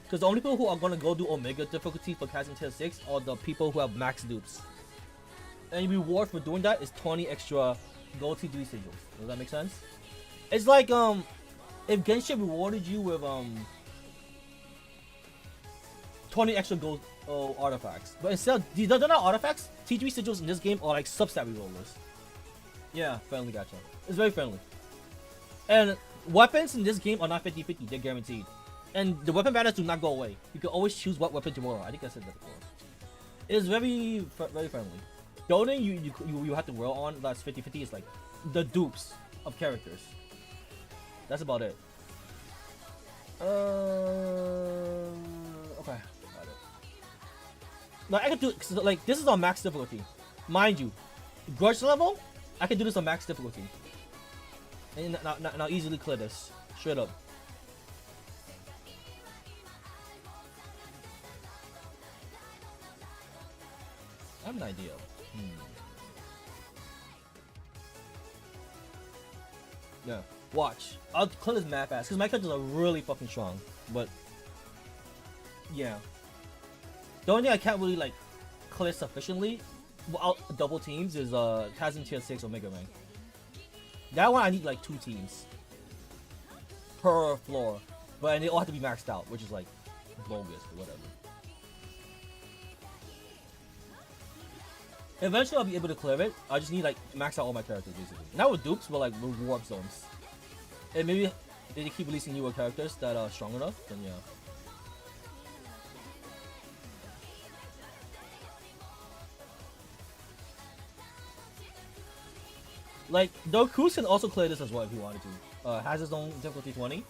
because the only people who are gonna go do Omega difficulty for casting tier 6 are the people who have max dupes. And the reward for doing that is 20 extra gold T3 sigils. Does that make sense? It's like if Genshin rewarded you with 20 extra gold artifacts, but instead they're not artifacts. T3 sigils in this game are like substat rerollers. Yeah, friendly gacha. It's very friendly. And weapons in this game are not 50-50, they're guaranteed. And the weapon banners do not go away. You can always choose what weapon to roll. I think I said that before. It is very friendly. The only you have to roll on that's 50-50 is like the dupes of characters. That's about it. Okay. Got it. Now I can do like this is on max difficulty. Mind you, grudge level, I can do this on max difficulty. And now easily clear this. Straight up. I have an idea. Yeah. Watch. I'll clear this map fast because my characters are really fucking strong. But yeah. The only thing I can't really like clear sufficiently without double teams is Kazan tier 6 Omega rank. That one I need like 2 teams per floor, but they all have to be maxed out, which is like bogus or whatever. Eventually I'll be able to clear it. I just need like max out all my characters basically. Not with dupes, but like with warp zones. And maybe if they keep releasing newer characters that are strong enough, then yeah. Like, Dokus can also clear this as well if he wanted to. Has his own difficulty 20.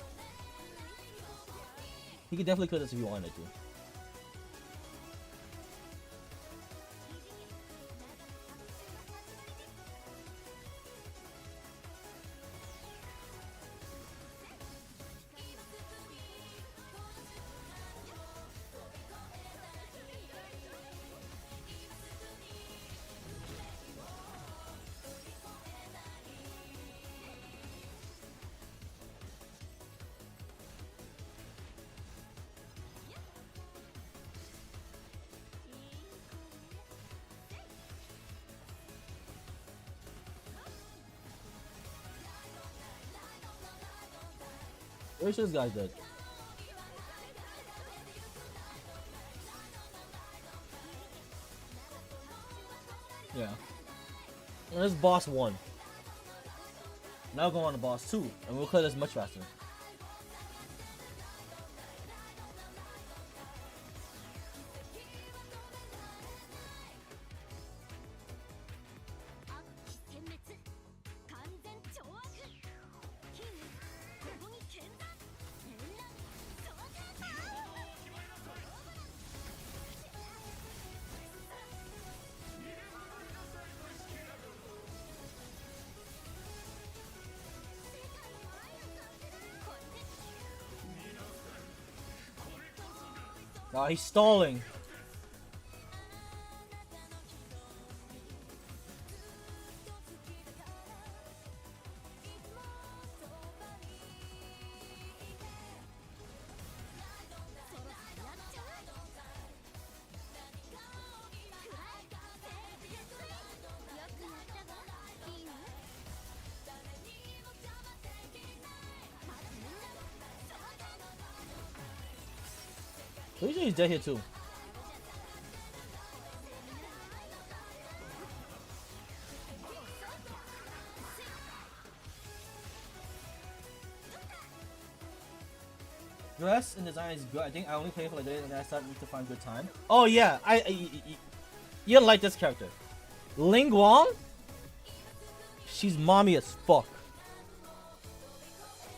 He can definitely clear this if he wanted to. Where's this guy dead? Yeah. And this boss 1. Now go on to boss 2, and we'll clear this much faster. Ah, he's stalling. Pretty sure he's dead here too. dress and design is good. I think I only play for like a day and then I start to find good time. Oh yeah, you don't like this character. Ling Wong? She's mommy as fuck.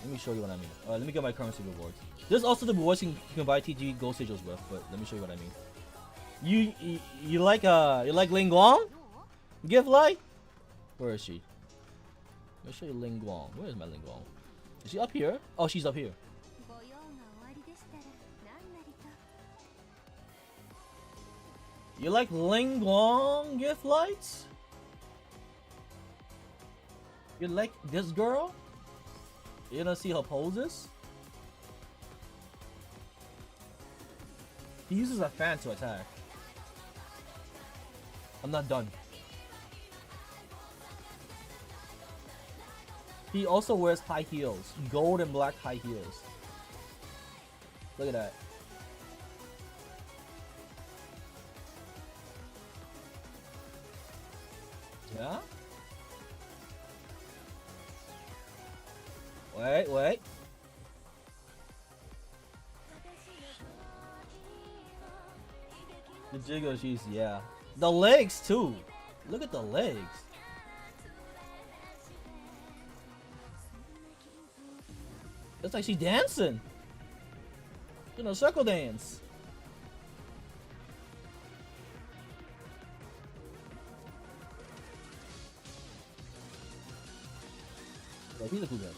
Let me show you what I mean. Let me get my currency rewards. There's also the rewards you can buy TG gold sigils with, but let me show you what I mean. You like Ling Wong? Give light? Where is she? Let me show you Ling Wong. Where is my Ling Wong? Is she up here? Oh, she's up here. ご用がおありでしたら何なりと You like Ling Wong gift lights? You like this girl? You don't see her poses? He uses a fan to attack. I'm not done. He also wears high heels, gold and black high heels. Look at that. Yeah? Wait. The jiggle she's, yeah. The legs too. Look at the legs. It's like she's dancing. You know, circle dance. Yeah, he's a cool dancer.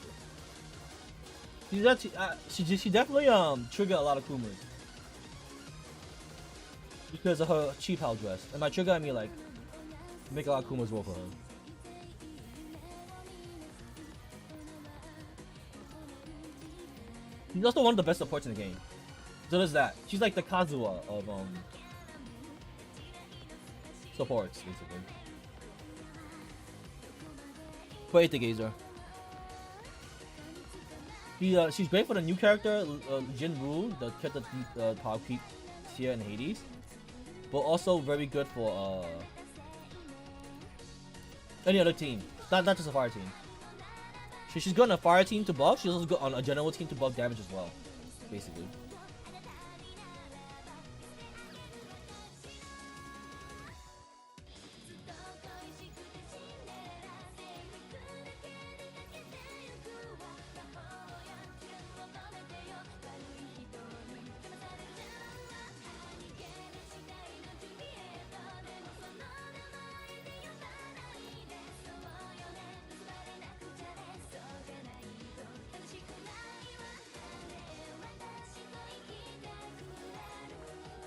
She's actually, she definitely triggered a lot of Kumas because of her cheap house dress. And by trigger I mean like make a lot of Kumas roll for her. She's also one of the best supports in the game. So there's that. She's like the Kazuha of supports basically. Play the Gazer. She's great for the new character, Jinru, the character Power Peak here in Hades. But also very good for any other team. Not just a fire team. She's good on a fire team to buff, she's also good on a general team to buff damage as well. Basically.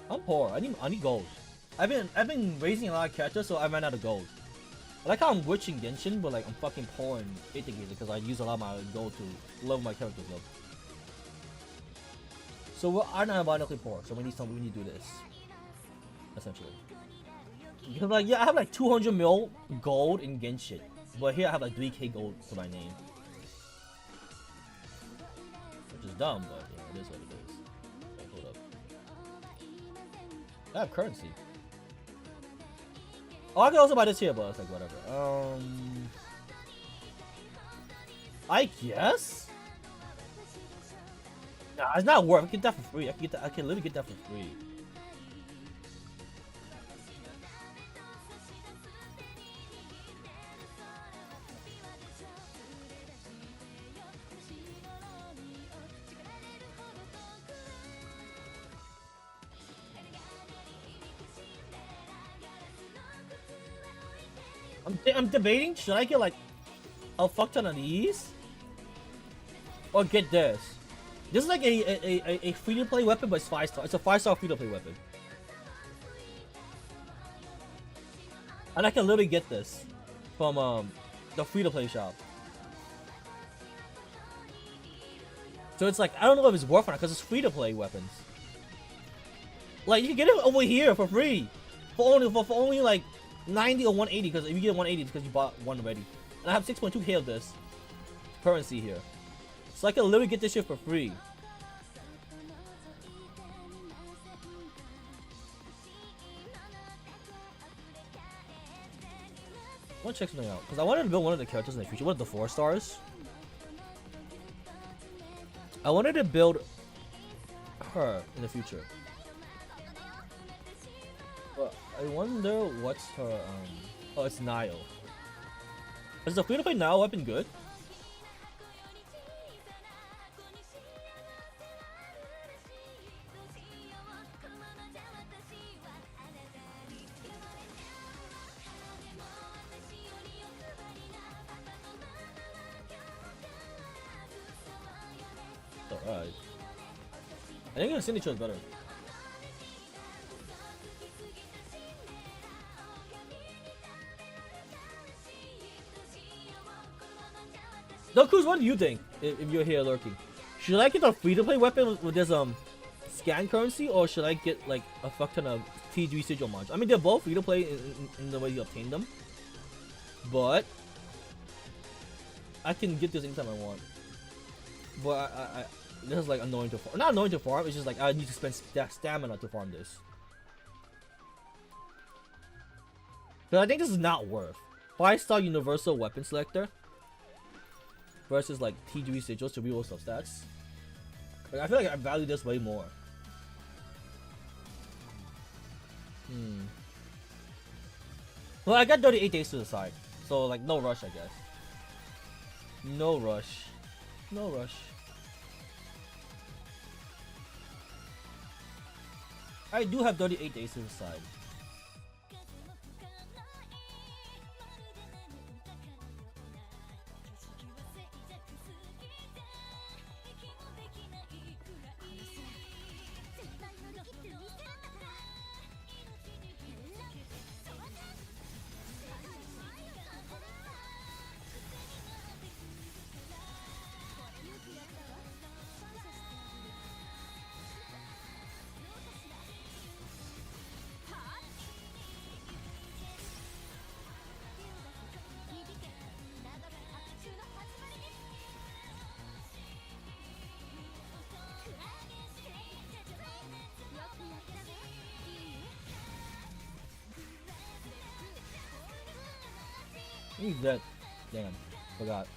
I'm poor. I need gold. I've been raising a lot of characters, so I ran out of gold. I like how I'm witching Genshin, but like I'm fucking poor in Aether Gazer because I use a lot of my gold to level my characters up. So we're unironically poor. So we need to do this. Essentially. Because like yeah, I have like 200 mil gold in Genshin, but here I have like 3k gold to my name, which is dumb, but you know, it is what it is. Hold up. I have currency. Oh, I can also buy this here, but it's like whatever. I guess. Nah, it's not worth. I can get that for free. I can literally get that for free. I'm debating, should I get like a fuck ton of these? Or get this? This is like a free-to-play weapon, but it's 5-star. It's a 5-star free-to-play weapon. And I can literally get this from the free-to-play shop. So it's like, I don't know if it's worth it because it's free-to-play weapons. Like, you can get it over here for free. For only like 90 or 180, because if you get 180 it's because you bought one already. And I have 6.2k of this currency here. So I can literally get this shit for free. I want to check something out, because I wanted to build one of the characters in the future. One of the 4 stars. I wanted to build her in the future. But I wonder what's her oh, it's Nile. Is the free to play Nile weapon good? Alright. I think the signature is better. No, Cruz, what do you think if you're here lurking? Should I get a free-to-play weapon with this scan currency, or should I get like a fuck ton of TG sigil mods? I mean, they're both free-to-play in the way you obtain them, but I can get this anytime I want. But I this is like annoying to farm. Not annoying to farm. It's just like I need to spend stamina to farm this. But I think this is not worth 5-star universal weapon selector versus like TG sigils to reroll substats. Like, I feel like I value this way more. Well, I got 38 days to decide, so like no rush, I guess. No rush. No rush. I do have 38 days to decide. He's dead. Damn. Forgot.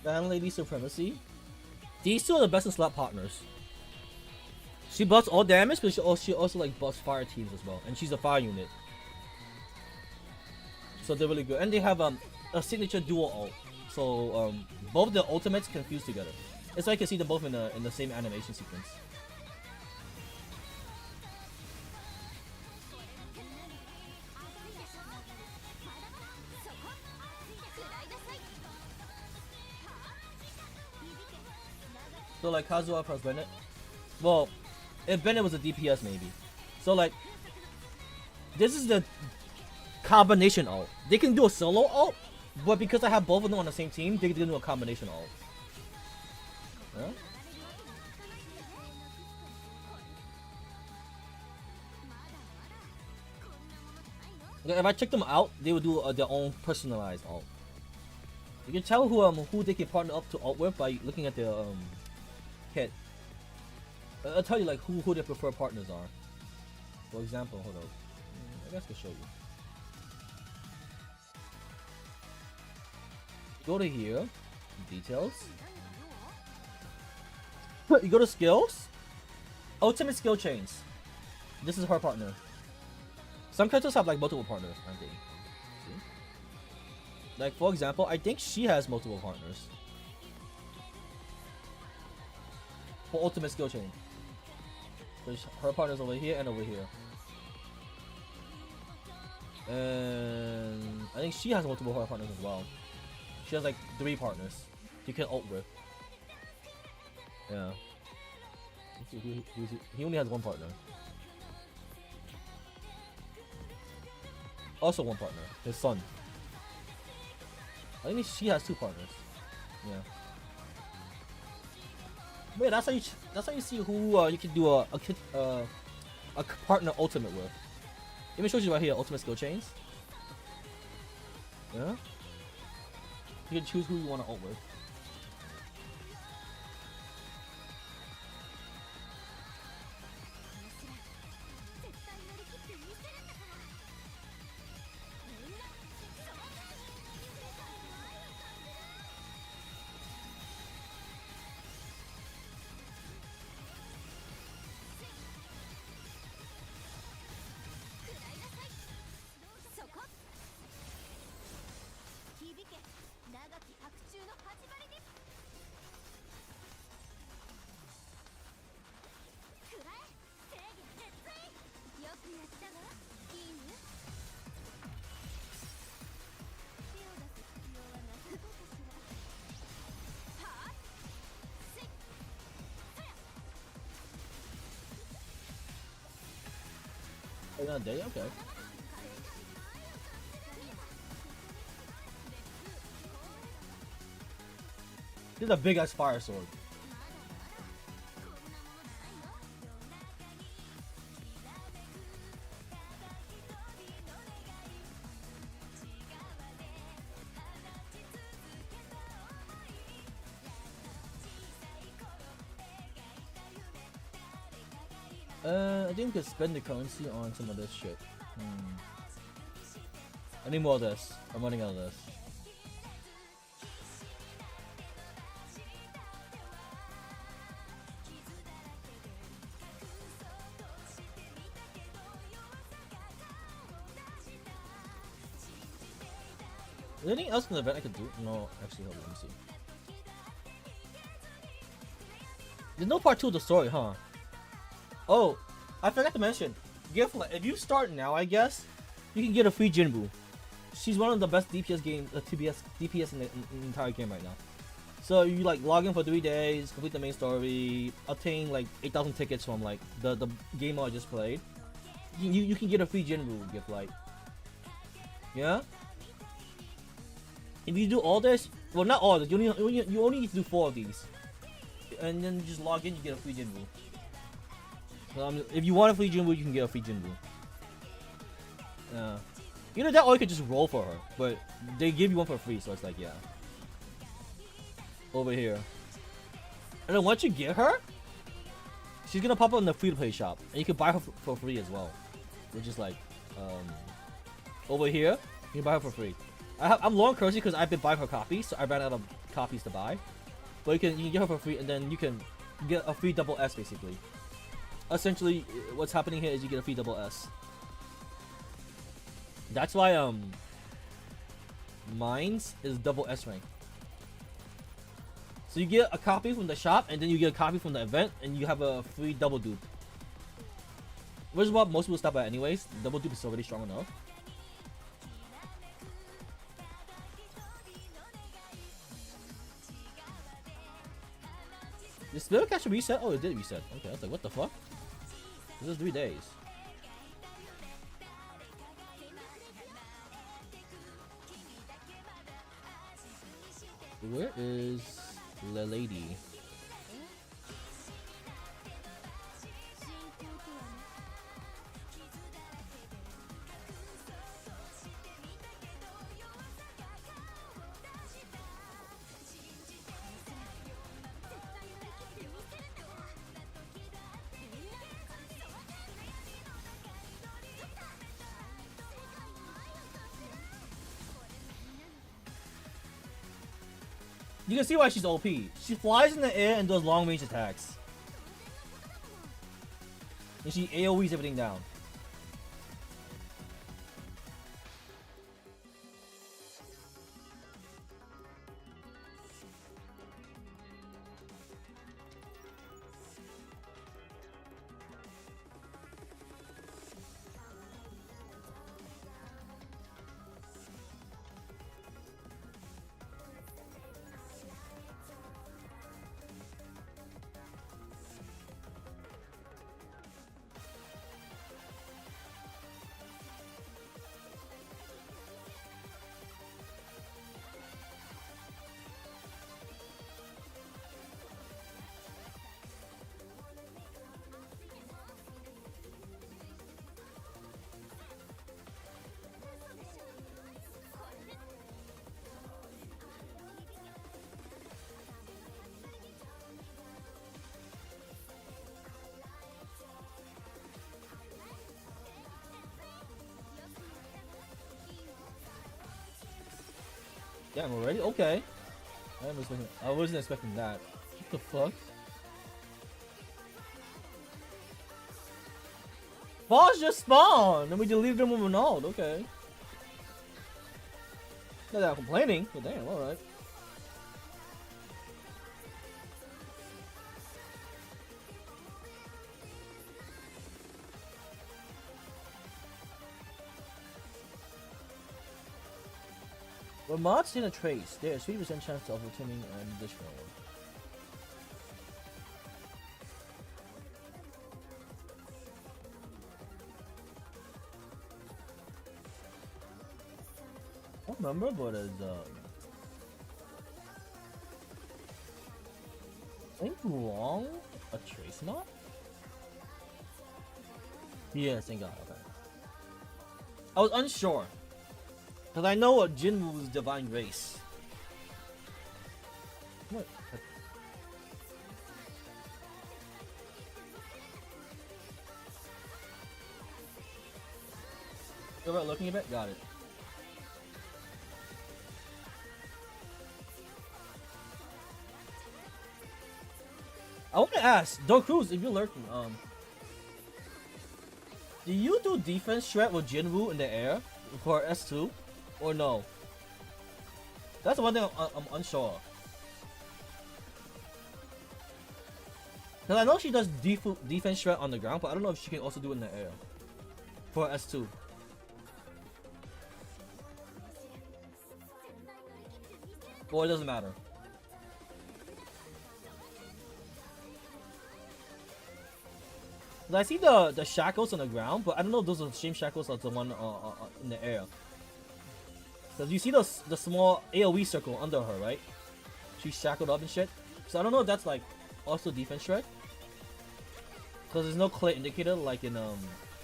Landlady Supremacy. These two are the best in slot partners. She buffs all damage, but she also like buffs fire teams as well, and she's a fire unit. So they're really good, and they have a signature dual ult. So both the ultimates can fuse together. It's like you can see them both in the same animation sequence. So like Kazuha plus Bennett. Well, if Bennett was a DPS maybe. So like, this is the combination ult. They can do a solo ult, but because I have both of them on the same team, they can do a combination ult. Huh? Like, if I check them out, they would do their own personalized ult. You can tell who they can partner up to ult with by looking at their hit. I'll tell you like who their preferred partners are. For example, hold up. I guess I can show you. Go to here, details. You go to skills, ultimate skill chains. This is her partner. Some characters have like multiple partners, aren't they? See? Like for example, I think she has multiple partners. For ultimate skill chain. So her partner's over here and over here. And I think she has multiple partners as well. She has like 3 partners you can ult with. Yeah. He only has 1 partner. Also 1 partner, his son. I think she has 2 partners. Yeah. But yeah, that's how you see who you can do a partner ultimate with. Even shows you right here, ultimate skill chains. Yeah. You can choose who you want to ult with. Another day, okay. This is a big ass fire sword. I think we could spend the currency on some of this shit. I need more of this. I'm running out of this. Is there anything else in the event I could do? No, actually, hold on, let me see. There's no part 2 of the story, huh? Oh, I forgot to mention. If you start now, I guess, you can get a free Jinbu. She's one of the best DPS games, DPS in the entire game right now. So you like log in for 3 days, complete the main story, obtain like 8,000 tickets from like the game I just played. You can get a free Jinbu gift, like. Yeah. If you do all this, well, not all this. You only need to do 4 of these, and then you just log in, you get a free Jinbu. If you want a free Jinbu, you can get a free Jinbu. Either that or you could just roll for her, but they give you one for free, so it's like, yeah. Over here. And then once you get her, she's gonna pop up in the free-to-play shop, and you can buy her for free as well. Which is like, over here, you can buy her for free. I'm low on currency because I've been buying her copies, so I ran out of copies to buy. But you can get her for free, and then you can get a free double S basically. Essentially, what's happening here is you get a free double S. That's why mine's is double S rank. So you get a copy from the shop, and then you get a copy from the event, and you have a free double dupe. Which is what most people stop at anyways. Double dupe is already strong enough. The spirit catch reset? Oh, it did reset. Okay, I was like, what the fuck? This is 3 days. Where is the lady? You can see why she's OP. She flies in the air and does long range attacks. And she AoEs everything down. Damn, already? Okay. I wasn't expecting that. What the fuck? Balls just spawned, and we just leave them with Ronaldo. Okay. Not that I'm complaining, but damn, alright. When mods in a trace, there's 3% chance of returning an additional one. I don't remember, but as I think wrong a trace mod? Yeah, thank God. Okay. I was unsure. Because I know what Jinwoo's divine race. What? You're about looking at it? Got it. I want to ask, Dark Cruz, if you're lurking, do you do defense shred with Jinwoo in the air for S2? Or no? That's the one thing I'm unsure of. Because I know she does defense shred on the ground, but I don't know if she can also do it in the air. For S2. Or it doesn't matter. I see the shackles on the ground, but I don't know if those are the same shackles as the one in the air. Because you see the small AoE circle under her, right? She's shackled up and shit. So I don't know if that's like also defense shred. Because there's no clear indicator like in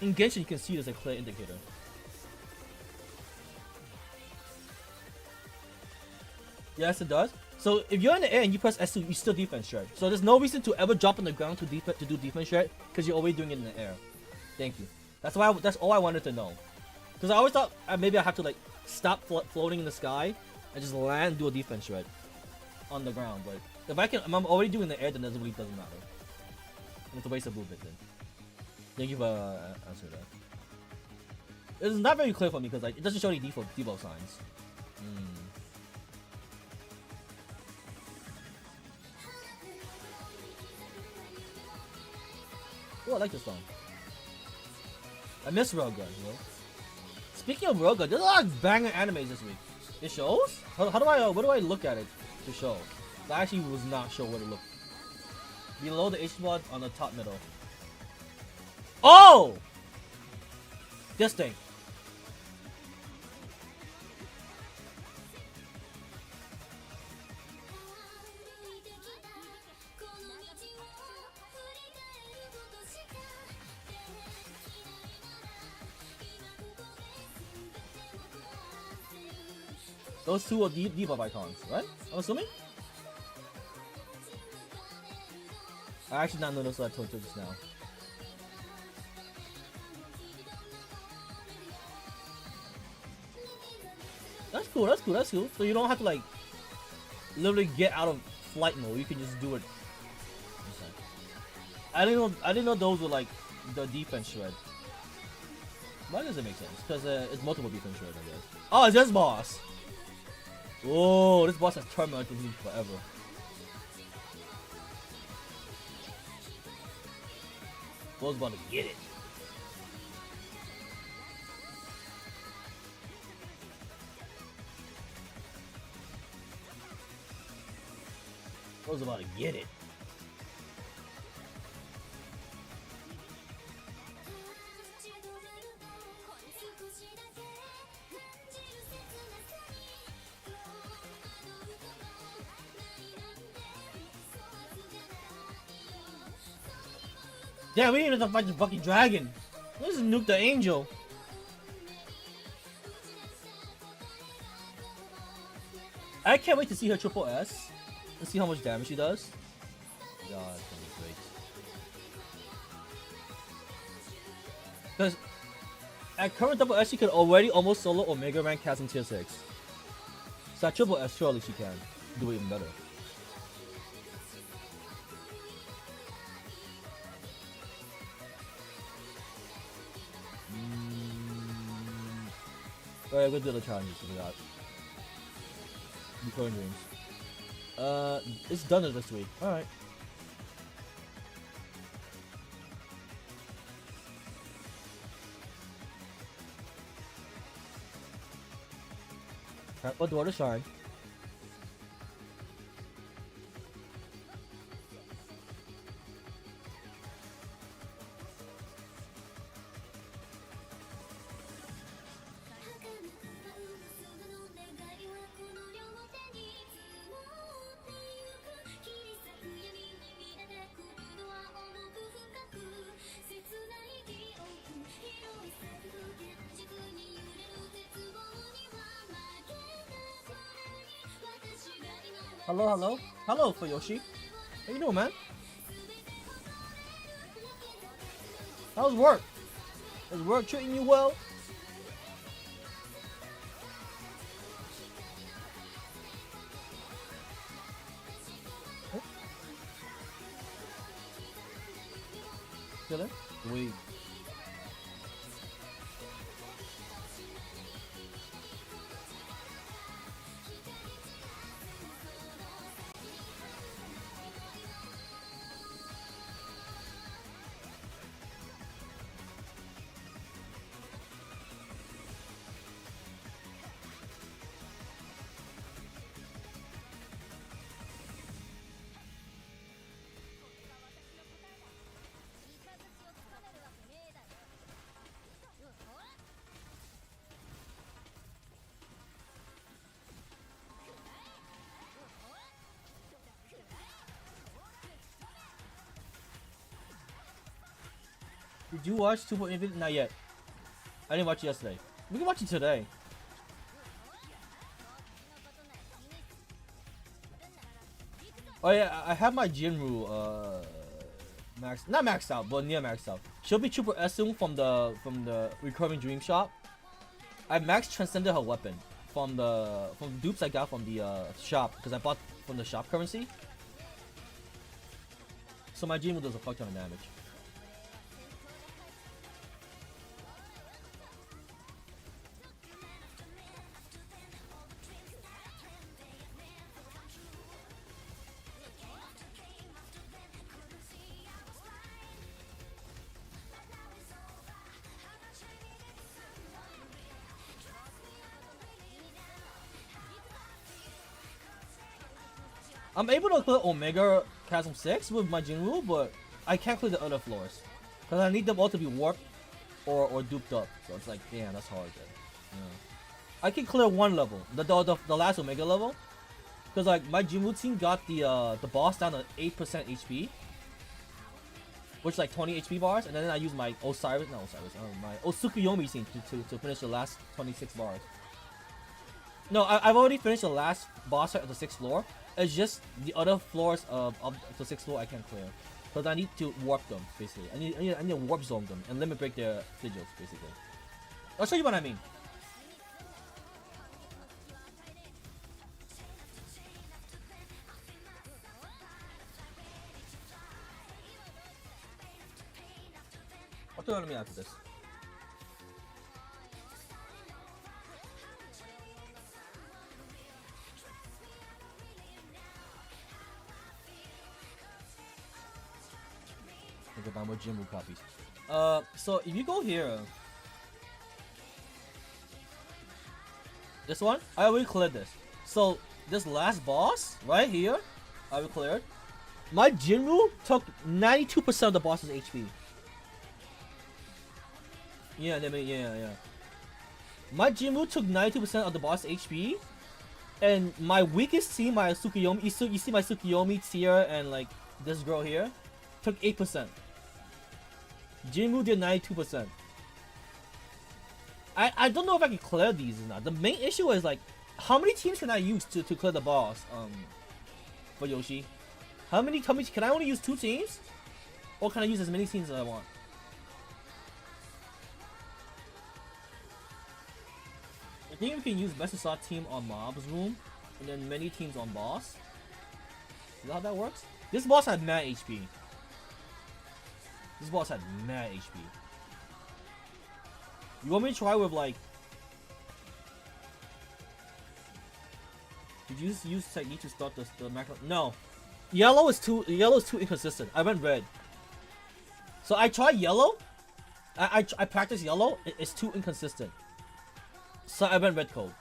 Genshin you can see there's a clear indicator. Yes, it does. So if you're in the air and you press S2, you still defense shred. So there's no reason to ever drop on the ground to do defense shred because you're always doing it in the air. Thank you. That's all I wanted to know. Because I always thought maybe I have to like stop floating in the sky and just land and do a defense shred on the ground. But if I'm already doing the air, then it really doesn't matter. And it's a waste of movement then. Thank you for answering that. It's not very clear for me because like it doesn't show any default signs. Oh, I like this song. I miss Railgun, bro. Speaking of Railgun, there's a lot of banger animes this week. It shows? How do I, where do I look at it to show? I actually was not sure where to look. Below the HMod on the top middle. Oh! This thing. Those two are debuff icons, right? I'm assuming? I actually not noticed what I told you just now. That's cool, that's cool, that's cool. So you don't have to like literally get out of flight mode, you can just do it. I didn't know those were like the defense shred. Why does it make sense? Because it's multiple defense shred, I guess. Oh, it's this boss! Oh, this boss has tormented me forever. Bo's about to get it. Bo's about to get it. Damn, we didn't even have to fight the fucking dragon. Let's just nuke the angel. I can't wait to see her triple S and see how much damage she does. God, it's gonna be great. Because at current double S, she could already almost solo Omega rank Chasm tier 6. So at triple S, surely she can do it even better. Alright, we'll do the challenges we got. Recurring dreams. It's done this week. Alright. What door to shine? Hello, hello. Hello, Fuyoshi. How you doing, man? How's work? Is work treating you well? Chilling? Sweet. Did you watch Super Infinite? Not yet. I didn't watch it yesterday. We can watch it today. Oh yeah, I have my Jinru not maxed out, but near maxed out. She'll be Triple S soon from the Recurring Dream shop. I max transcended her weapon from the dupes I got from the shop because I bought from the shop currency. So my Jinru does a fuck ton of damage. I'm able to clear Omega Chasm 6 with my Jinru, but I can't clear the other floors. Because I need them all to be warped or duped up. So it's like, damn, that's hard then. Yeah. I can clear one level, the last Omega level. Because like my Jinru team got the boss down to 8% HP. Which is like 20 HP bars. And then I use my my Otsukuyomi team to finish the last 26 bars. No, I've already finished the last boss fight of the 6th floor. It's just the other floors of the 6th floor I can't clear. Because I need to warp them, basically. I need to warp zone them and limit break their sigils, basically. I'll show you what I mean. I'll throw it on me after this. I buy more Jinru copies. So if you go here, this one, I already cleared this. So this last boss right here, I already cleared. My Jinru took 92% of the boss's HP. Yeah. My Jinru took 92% of the boss HP, and my weakest team, my Tsukuyomi, you see my Tsukuyomi tier and like this girl here, took 8%. Jinru did 92%. I don't know if I can clear these or not. The main issue is like, how many teams can I use to clear the boss? For Yoshi, how many? Can I only use 2 teams, or can I use as many teams as I want? think we can use best of slot team on mob's room, and then many teams on boss. Is that how that works? This boss had mad HP. This boss had mad HP. You want me to try with like? Did you use technique to start the macro? No. Yellow is too inconsistent. I went red. So I tried yellow. I practiced yellow. It's too inconsistent. So I went red code.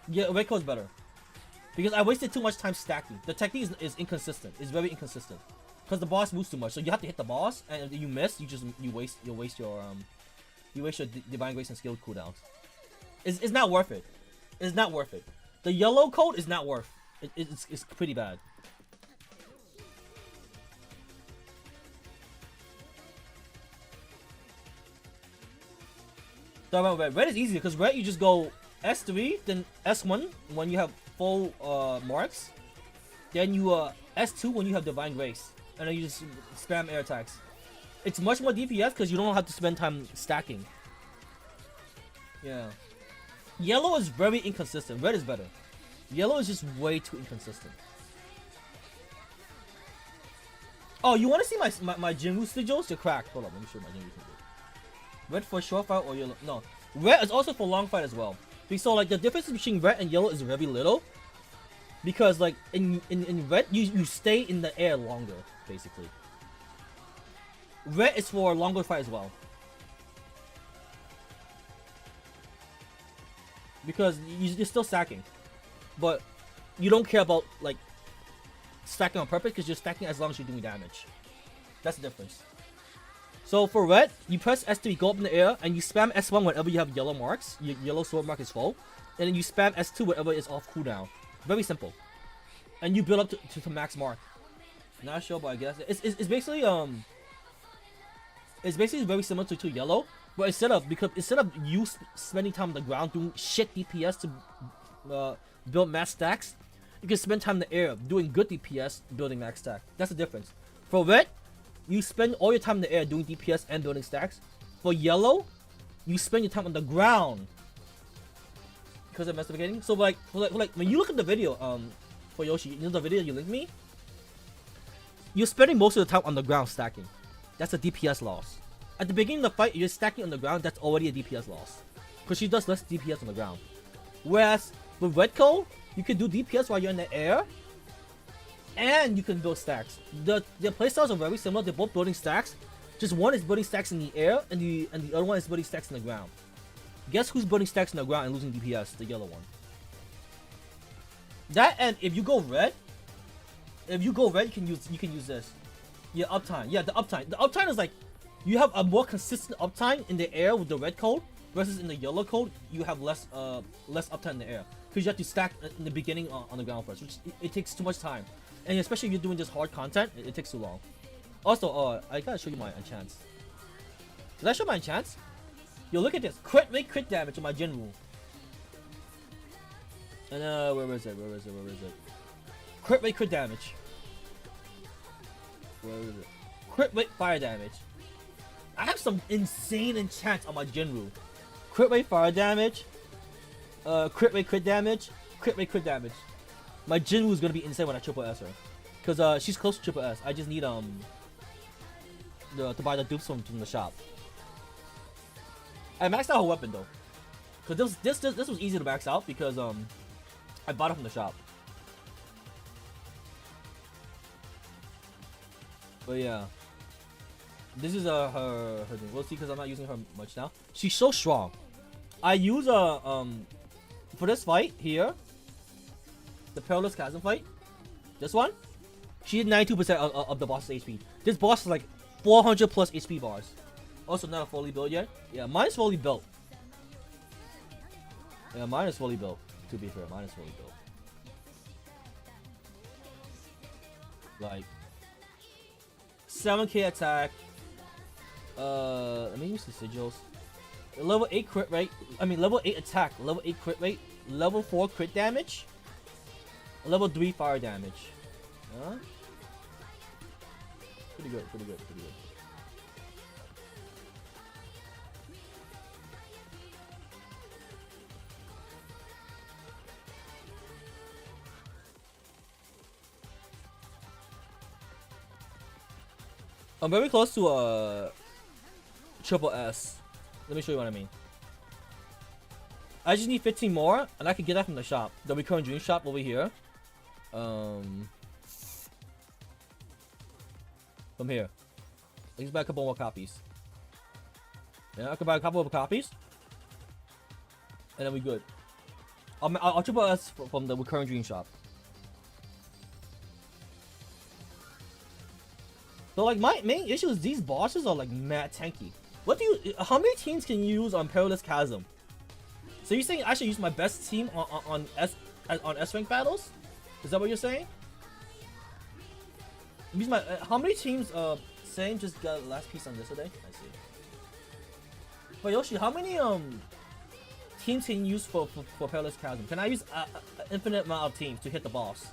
Yeah, red code is better. Because I wasted too much time stacking. The technique is inconsistent. It's very inconsistent. Because the boss moves too much. So you have to hit the boss, and if you miss, you waste your divine grace and skill cooldowns. It's not worth it. It's not worth it. The yellow code is not worth. It's pretty bad. So I went red. Red is easy because red you just go S3, then S1 when you have full marks, then you S2 when you have divine grace, and then you just spam air attacks. It's much more DPS because you don't have to spend time stacking. Yeah. Yellow is very inconsistent. Red is better. Yellow is just way too inconsistent. Oh, you want to see my Jinwoo sigils? They're cracked. Hold up, let me show you my Jinwoo sigils. Red for short fight or yellow? No, red is also for long fight as well. So like the difference between red and yellow is very little, because like in red you stay in the air longer basically. Red is for longer fight as well, because you're still stacking, but you don't care about like stacking on purpose because you're stacking as long as you're doing damage. That's the difference. So for red, you press S3, go up in the air, and you spam S1 whenever you have yellow marks. Your yellow sword mark is full. And then you spam S2 whenever it's off cooldown. Very simple. And you build up to max mark. Not sure, but I guess it's basically very similar to yellow, but instead of you spending time on the ground doing shit DPS to build max stacks, you can spend time in the air doing good DPS building max stack. That's the difference. For red, you spend all your time in the air doing DPS and building stacks. For yellow, you spend your time on the ground because of investigating. So like when you look at the video for Yoshi, you know the video you linked me, you're spending most of the time on the ground stacking. That's a DPS loss. At the beginning of the fight, you're stacking on the ground. That's already a DPS loss because she does less DPS on the ground. Whereas with Redco, you can do DPS while you're in the air, and you can build stacks. Their playstyles are very similar. They're both building stacks. Just one is building stacks in the air, and the other one is building stacks in the ground. Guess who's building stacks in the ground and losing DPS? The yellow one. That, and if you go red, you can use this. Yeah, uptime. Yeah, the uptime. The uptime is like you have a more consistent uptime in the air with the red code versus in the yellow code you have less uptime in the air because you have to stack in the beginning on the ground first, which it takes too much time. And especially if you're doing this hard content, it takes too long. Also, I gotta show you my enchants. Did I show my enchants? Yo, look at this. Crit damage on my Jinwoo. And where is it? Crit damage. Where is it? Crit rate fire damage. I have some insane enchants on my Jinwoo. Crit rate fire damage. Crit rate damage. Crit rate damage. My Jinwoo is gonna be insane when I triple S her, cause she's close to triple S. I just need to buy the dupes from the shop. I maxed out her weapon though, cause this was easy to max out because I bought it from the shop. But yeah, this is her thing. We'll see, cause I'm not using her much now. She's so strong. I use for this fight here. The Perilous Chasm fight, this one, she did 92% of the boss's HP. This boss is like 400 plus HP bars. Also not a fully built yet. Yeah, mine is fully built. Yeah, mine is fully built. To be fair, mine is fully built. Like 7k attack. Let me use the sigils. Level 8 crit rate. I mean level 8 attack. Level 8 crit rate. Level 4 crit damage. Level 3 fire damage. Huh? Pretty good. I'm very close to triple S. Let me show you what I mean. I just need 15 more, and I can get that from the shop, the Recurring Dream shop over here. From here, I just buy a couple more copies. Yeah, I can buy a couple of copies, and then we good. I'll triple S from the Recurring Dream shop. So like my main issue is these bosses are like mad tanky. How many teams can you use on Perilous Chasm? So you're saying I should use my best team on S rank battles? Is that what you're saying? Use my how many teams Same just got last piece on yesterday? I see. But Yoshi, how many teams can you use for Perilous Chasm? Can I use an infinite amount of teams to hit the boss?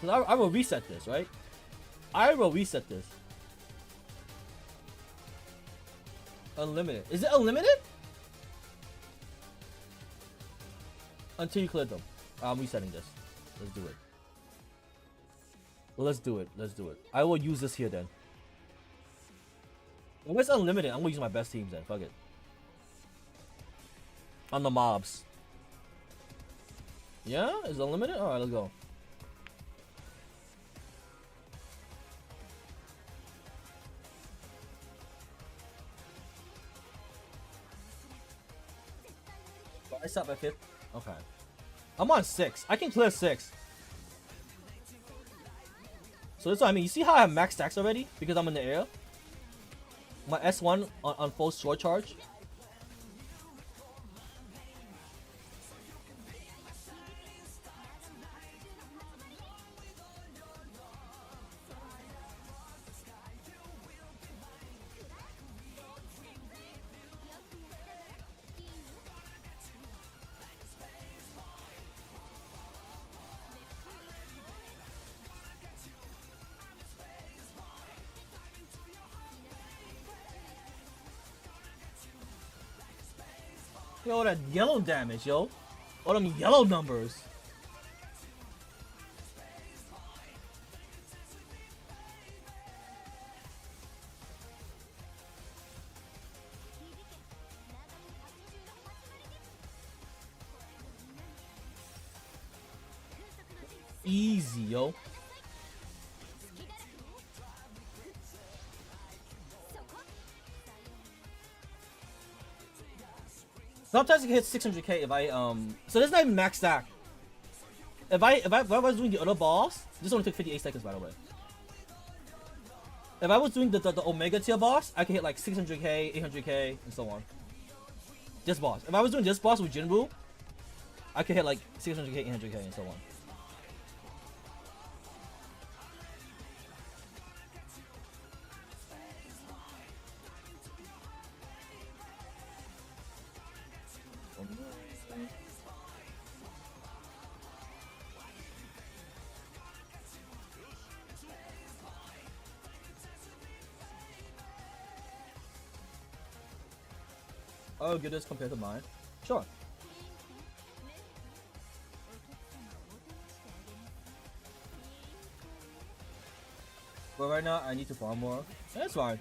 I will reset this, right? I will reset this. Unlimited. Is it unlimited? Until you clear them. I'm resetting this. Let's do it. Well, let's do it. Let's do it. I will use this here then. When it's unlimited, I'm gonna use my best teams then. Fuck it. On the mobs. Yeah? Is it unlimited? Alright, let's go. I stopped at 5th. Okay. I'm on 6. I can clear 6. So that's what I mean. You see how I have max stacks already? Because I'm in the air? My S1 on full sword charge. Yo, that yellow damage, yo. All them yellow numbers. Easy, yo. Sometimes it can hit 600k if I so this is not even max stack. If I was doing the other boss, this only took 58 seconds by the way. If I was doing the Omega tier boss, I could hit like 600k, 800k, and so on. This boss. If I was doing this boss with Jinwoo, I could hit like 600k, 800k, and so on. Oh, good as compared to mine. Sure. But right now, I need to farm more. That's fine.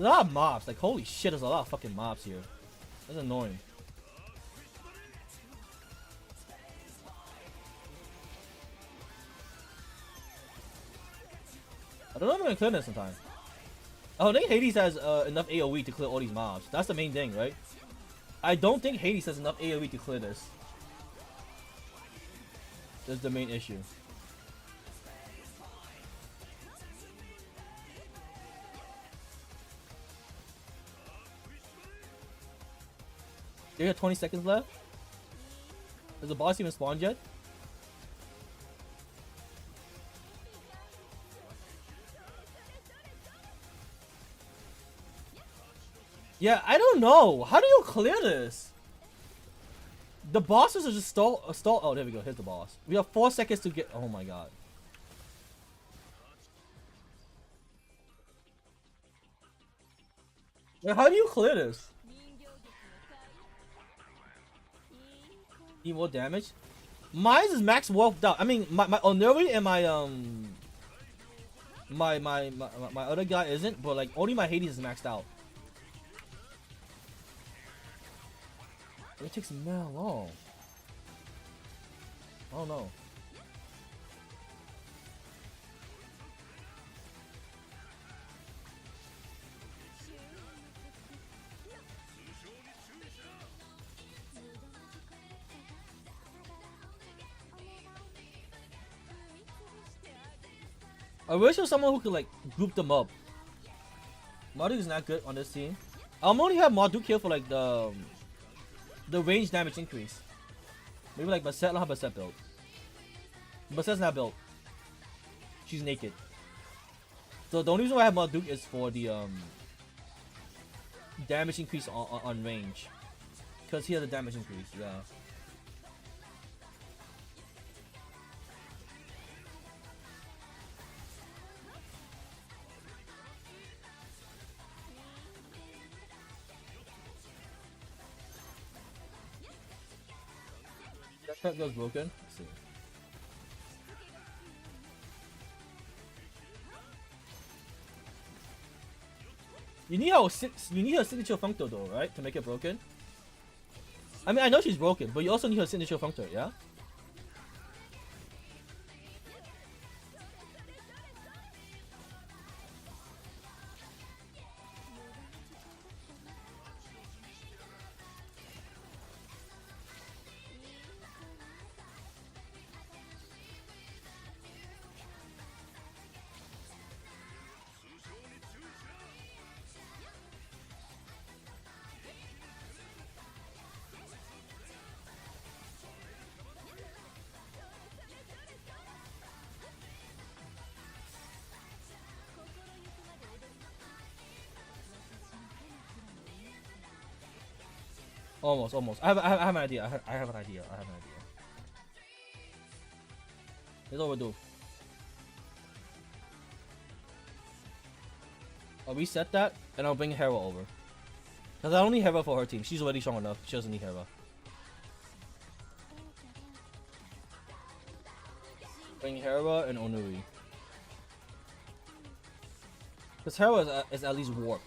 There's a lot of mobs. Like, holy shit, there's a lot of fucking mobs here. That's annoying. I don't know if I'm gonna clear this in time. I think Hades has enough AoE to clear all these mobs. That's the main thing, right? I don't think Hades has enough AoE to clear this. That's the main issue. Do you have 20 seconds left? Has the boss even spawned yet? Yeah, I don't know. How do you clear this? The bosses are just stall. Oh, there we go. Here's the boss. We have 4 seconds to get. Oh my god. Wait, how do you clear this? Need more damage? Mine is max warped out. I mean, my Onuri and my other guy isn't, but like only my Hades is maxed out. It takes mad long. I don't know. I wish there was someone who could like group them up. Marduk is not good on this team. I'm only have Marduk here for like the range damage increase. Maybe like Bastet. I'll have Bastet built. Bastet's not built. She's naked. So the only reason why I have Marduk is for the damage increase on range. Because he has a damage increase, yeah. That goes broken. Let's see. You need her signature functor though, right? To make it broken. I mean, I know she's broken, but you also need her signature functor, yeah? Almost. I have an idea. I have an idea. Here's what we'll do. I'll reset that, and I'll bring Hera over. Because I don't need Hera for her team. She's already strong enough. She doesn't need Hera. Bring Hera and Onuri. Because Hera is at least warped.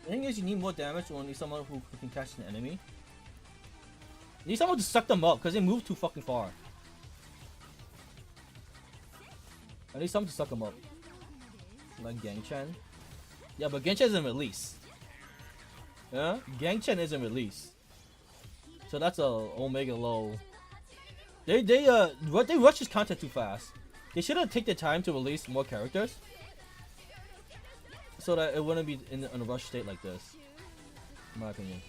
The thing is, you need more damage when you need someone who can catch an enemy. You need someone to suck them up because they move too fucking far. I need someone to suck them up. Like Gangchen. Yeah, but Gangchen isn't released. Yeah? Gangchen isn't released. So that's a Omega low. They rush this content too fast. They should have taken the time to release more characters. So that it wouldn't be in a rush state like this. in my opinion.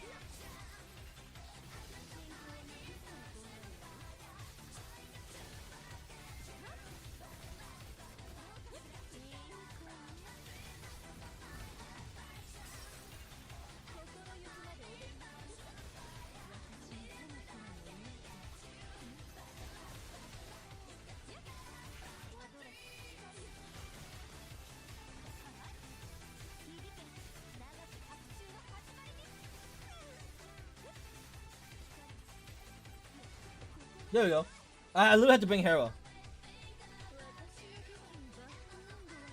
There we go. I literally had to bring Hera.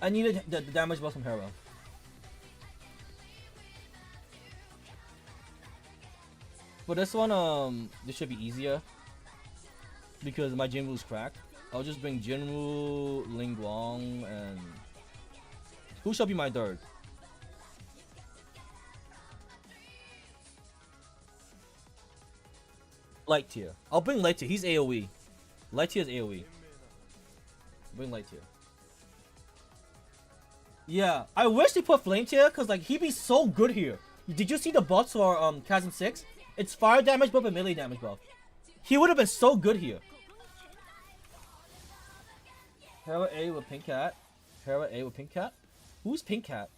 I needed the damage buff from Hera. For this one, this should be easier because my Jinwoo's cracked. I'll just bring Jinwoo, Ling Guang, and who shall be my third? Light tier. I'll bring light tier. He's AoE. Light tier is AoE. Bring light tier. Yeah, I wish they put flame tier because like he'd be so good here. Did you see the buffs for Chasm 6? It's fire damage buff and melee damage buff. He would have been so good here. Hera A with Pink Cat. Hera A with Pink Cat. Who's Pink Cat?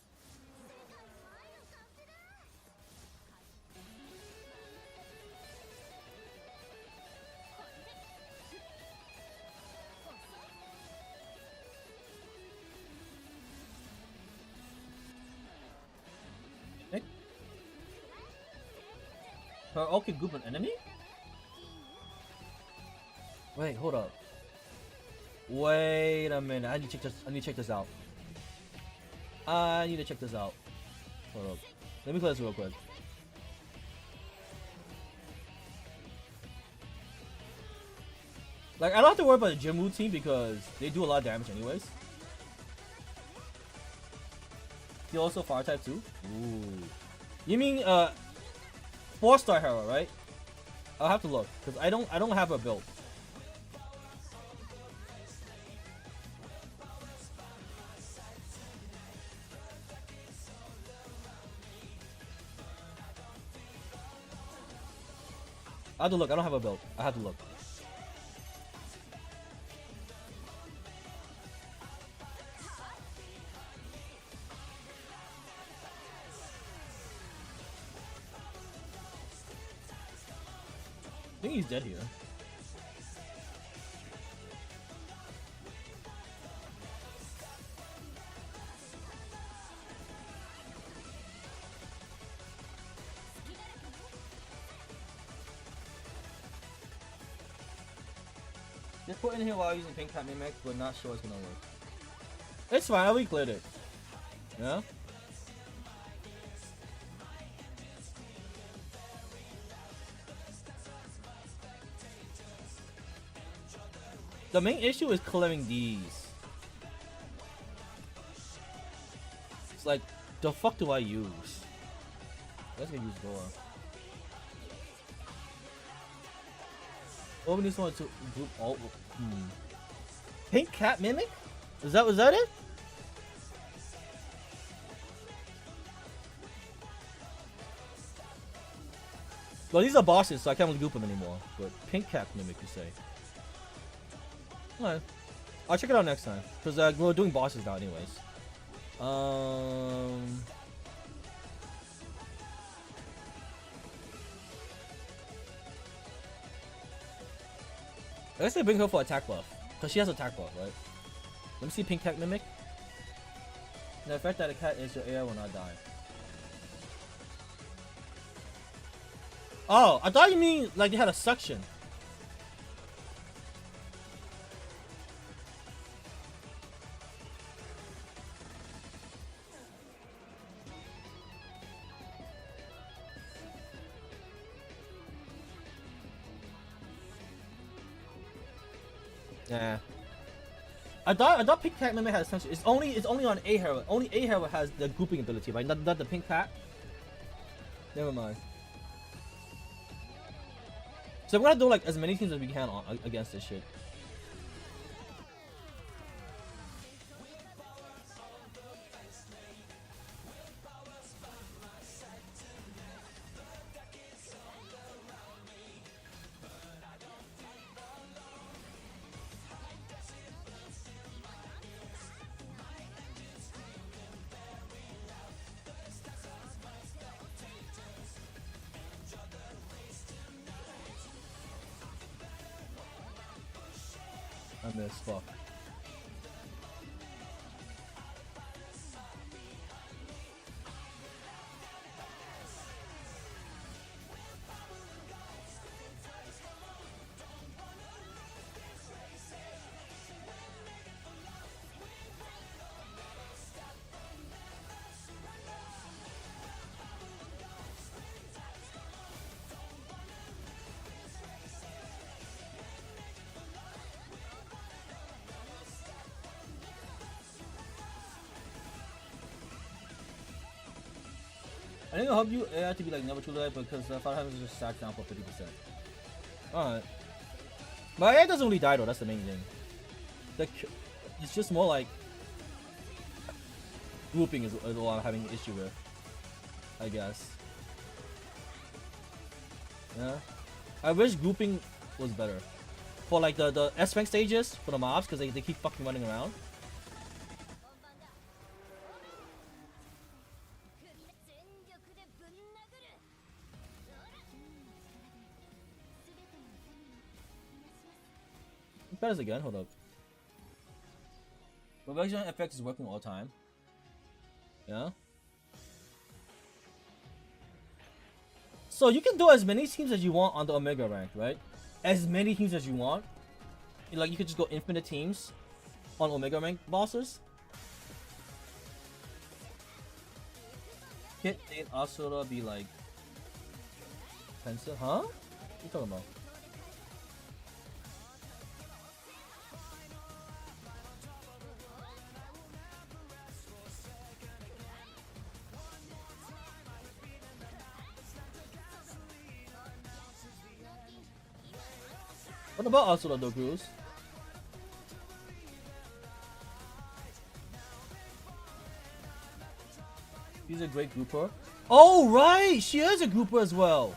Her Ultra group an enemy? Wait, hold up. Wait a minute. I need to check this. I need to check this out. I need to check this out. Hold up. Let me play this real quick. Like I don't have to worry about the Jinwoo team because they do a lot of damage anyways. He also fire type too. Ooh. You mean 4-star Hera, right? I'll have to look because I don't have a build. I have to look. I don't have a build. I have to look. I think he's dead here. Just put in here while using Pink Cat Mimic, but not sure it's gonna work. It's fine, we cleared it. Yeah? The main issue is clearing these. It's like, the fuck do I use? Let's get use Dora. What we need someone to group all. Pink Cat Mimic? Was that it? Well, these are bosses, so I can't really group them anymore. But Pink Cat Mimic, you say? Alright. I'll check it out next time. Because we're doing bosses now anyways. I guess they bring her for attack buff. Because she has attack buff, right? Let me see Pink Cat Mimic. The effect that a cat is your air will not die. Oh, I thought you mean like they had a suction. Yeah. I thought Pink Cat Mimic has essentially. It's only on A Hero. Only A Hero has the grouping ability, right? Not the Pink Cat. Never mind. So we're gonna do like as many teams as we can against this shit. I miss fuck. I think I'll help you AI to be like never too late because 5 times is just stacked down for 50%. Alright. But AI doesn't really die though, that's the main thing. It's just more like grouping is what I'm having an issue with, I guess. Yeah. I wish grouping was better. For like the S rank stages for the mobs because they keep fucking running around. Better again, hold up. Revision FX is working all the time. Yeah. So you can do as many teams as you want on the Omega rank, right? As many teams as you want. Like you could just go infinite teams on Omega rank bosses. Hit Nate Asura be like Pensa? Huh? What are you talking about? What about Asura though, Cruz? He's a great grouper. Oh right, she is a grouper as well.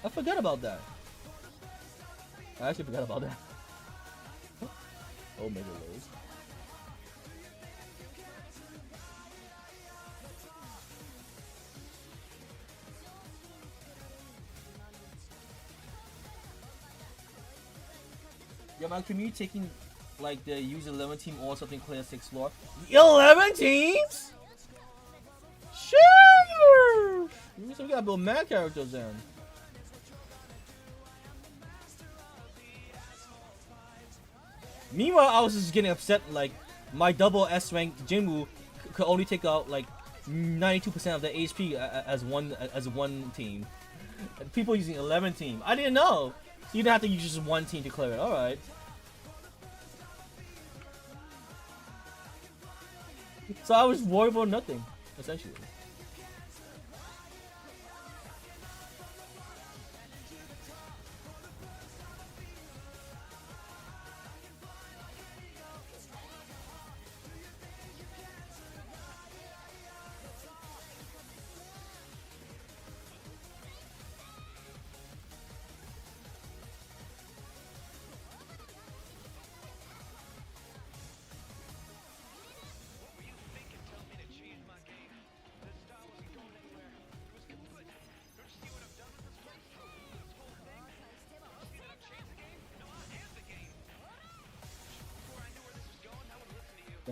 I forgot about that. I actually forgot about that. Oh, Mega Rose. Yeah, man, can you taking like the use 11 team or something clear 6th floor? 11 teams? Sure! So we gotta build mad characters then. Meanwhile, I was just getting upset like my double S rank Jinwoo could only take out like 92% of the HP as one team. And people using 11 team. I didn't know. So you didn't have to use just one team to clear it. Alright. So I was worried about nothing, essentially.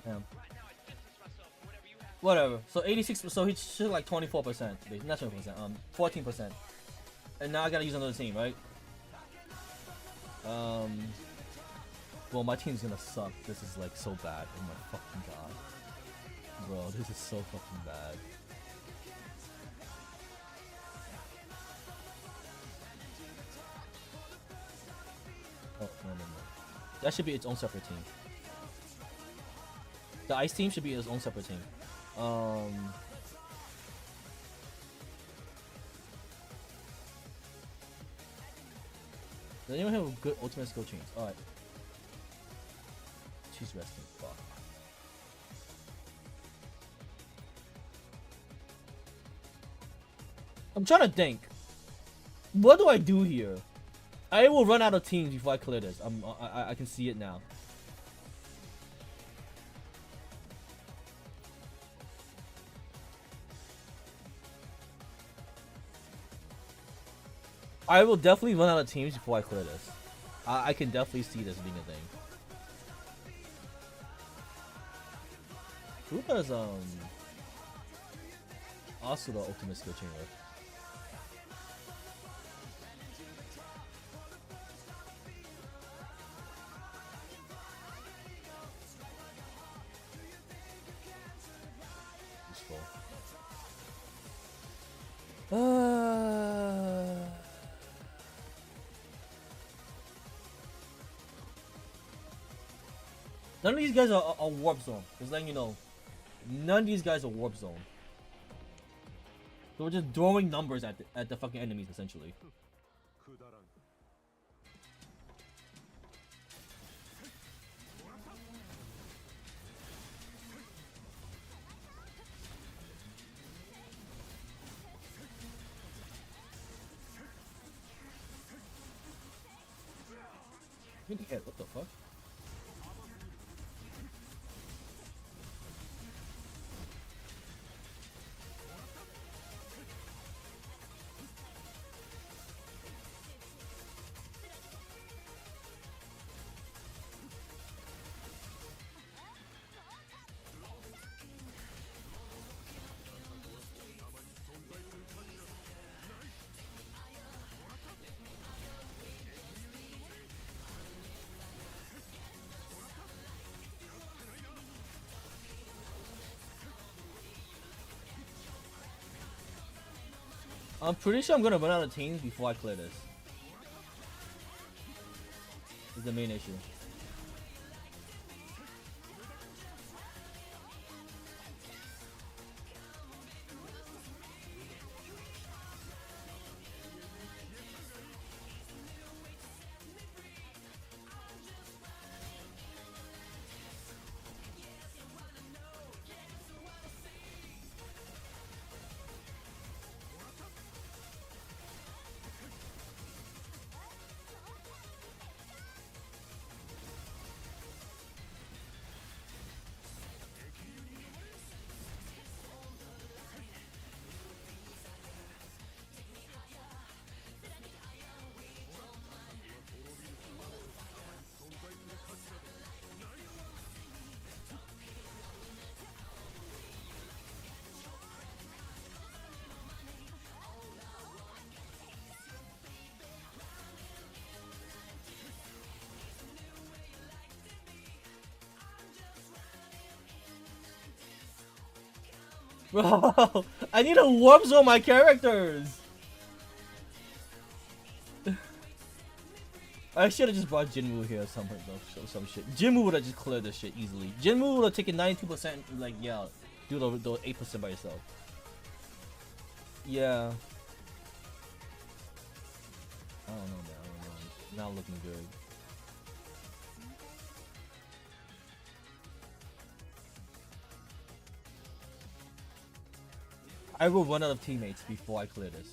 Damn. Whatever. So 86. So he should like 24%. Not 20%. 14%. And now I gotta use another team, right? Well, my team's gonna suck. This is like so bad. Oh my fucking god, bro. This is so fucking bad. Oh no. That should be its own separate team. The ice team should be its own separate team. Does anyone have good ultimate skill chains? Alright. She's resting. Fuck. I'm trying to think. What do I do here? I will run out of teams before I clear this. I can see it now. I will definitely run out of teams before I clear this. I can definitely see this being a thing. Who does also the ultimate skill chain with? Useful. None of these guys are warp zone. Just letting you know. None of these guys are warp zone. So we're just throwing numbers at the fucking enemies essentially. What the fuck? I'm pretty sure I'm gonna run out of teams before I clear this. Is the main issue. Bro, I need to warp zone my characters. I should have just brought Jinwoo here or something, though. Some shit. Jinwoo would have just cleared this shit easily. Jinwoo would have taken 92%. Like, yeah, do the 8% by yourself. Yeah. I don't know, man. I don't know. It's not looking good. I will run out of teammates before I clear this.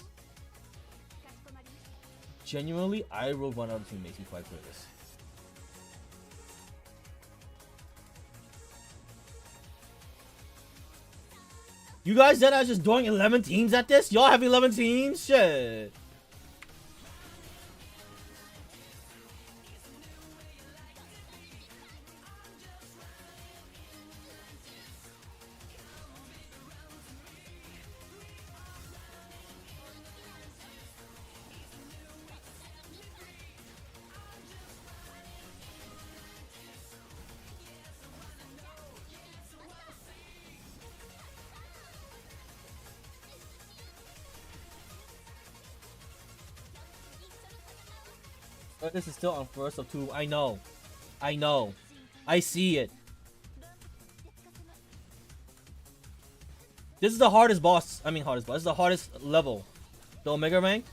Genuinely, I will run out of teammates before I clear this. You guys that are just doing 11 teams at this? Y'all have 11 teams? Shit. But this is still on first of two. I know. I know. I see it. This is the hardest boss. I mean hardest boss. This is the hardest level. The Omega rank.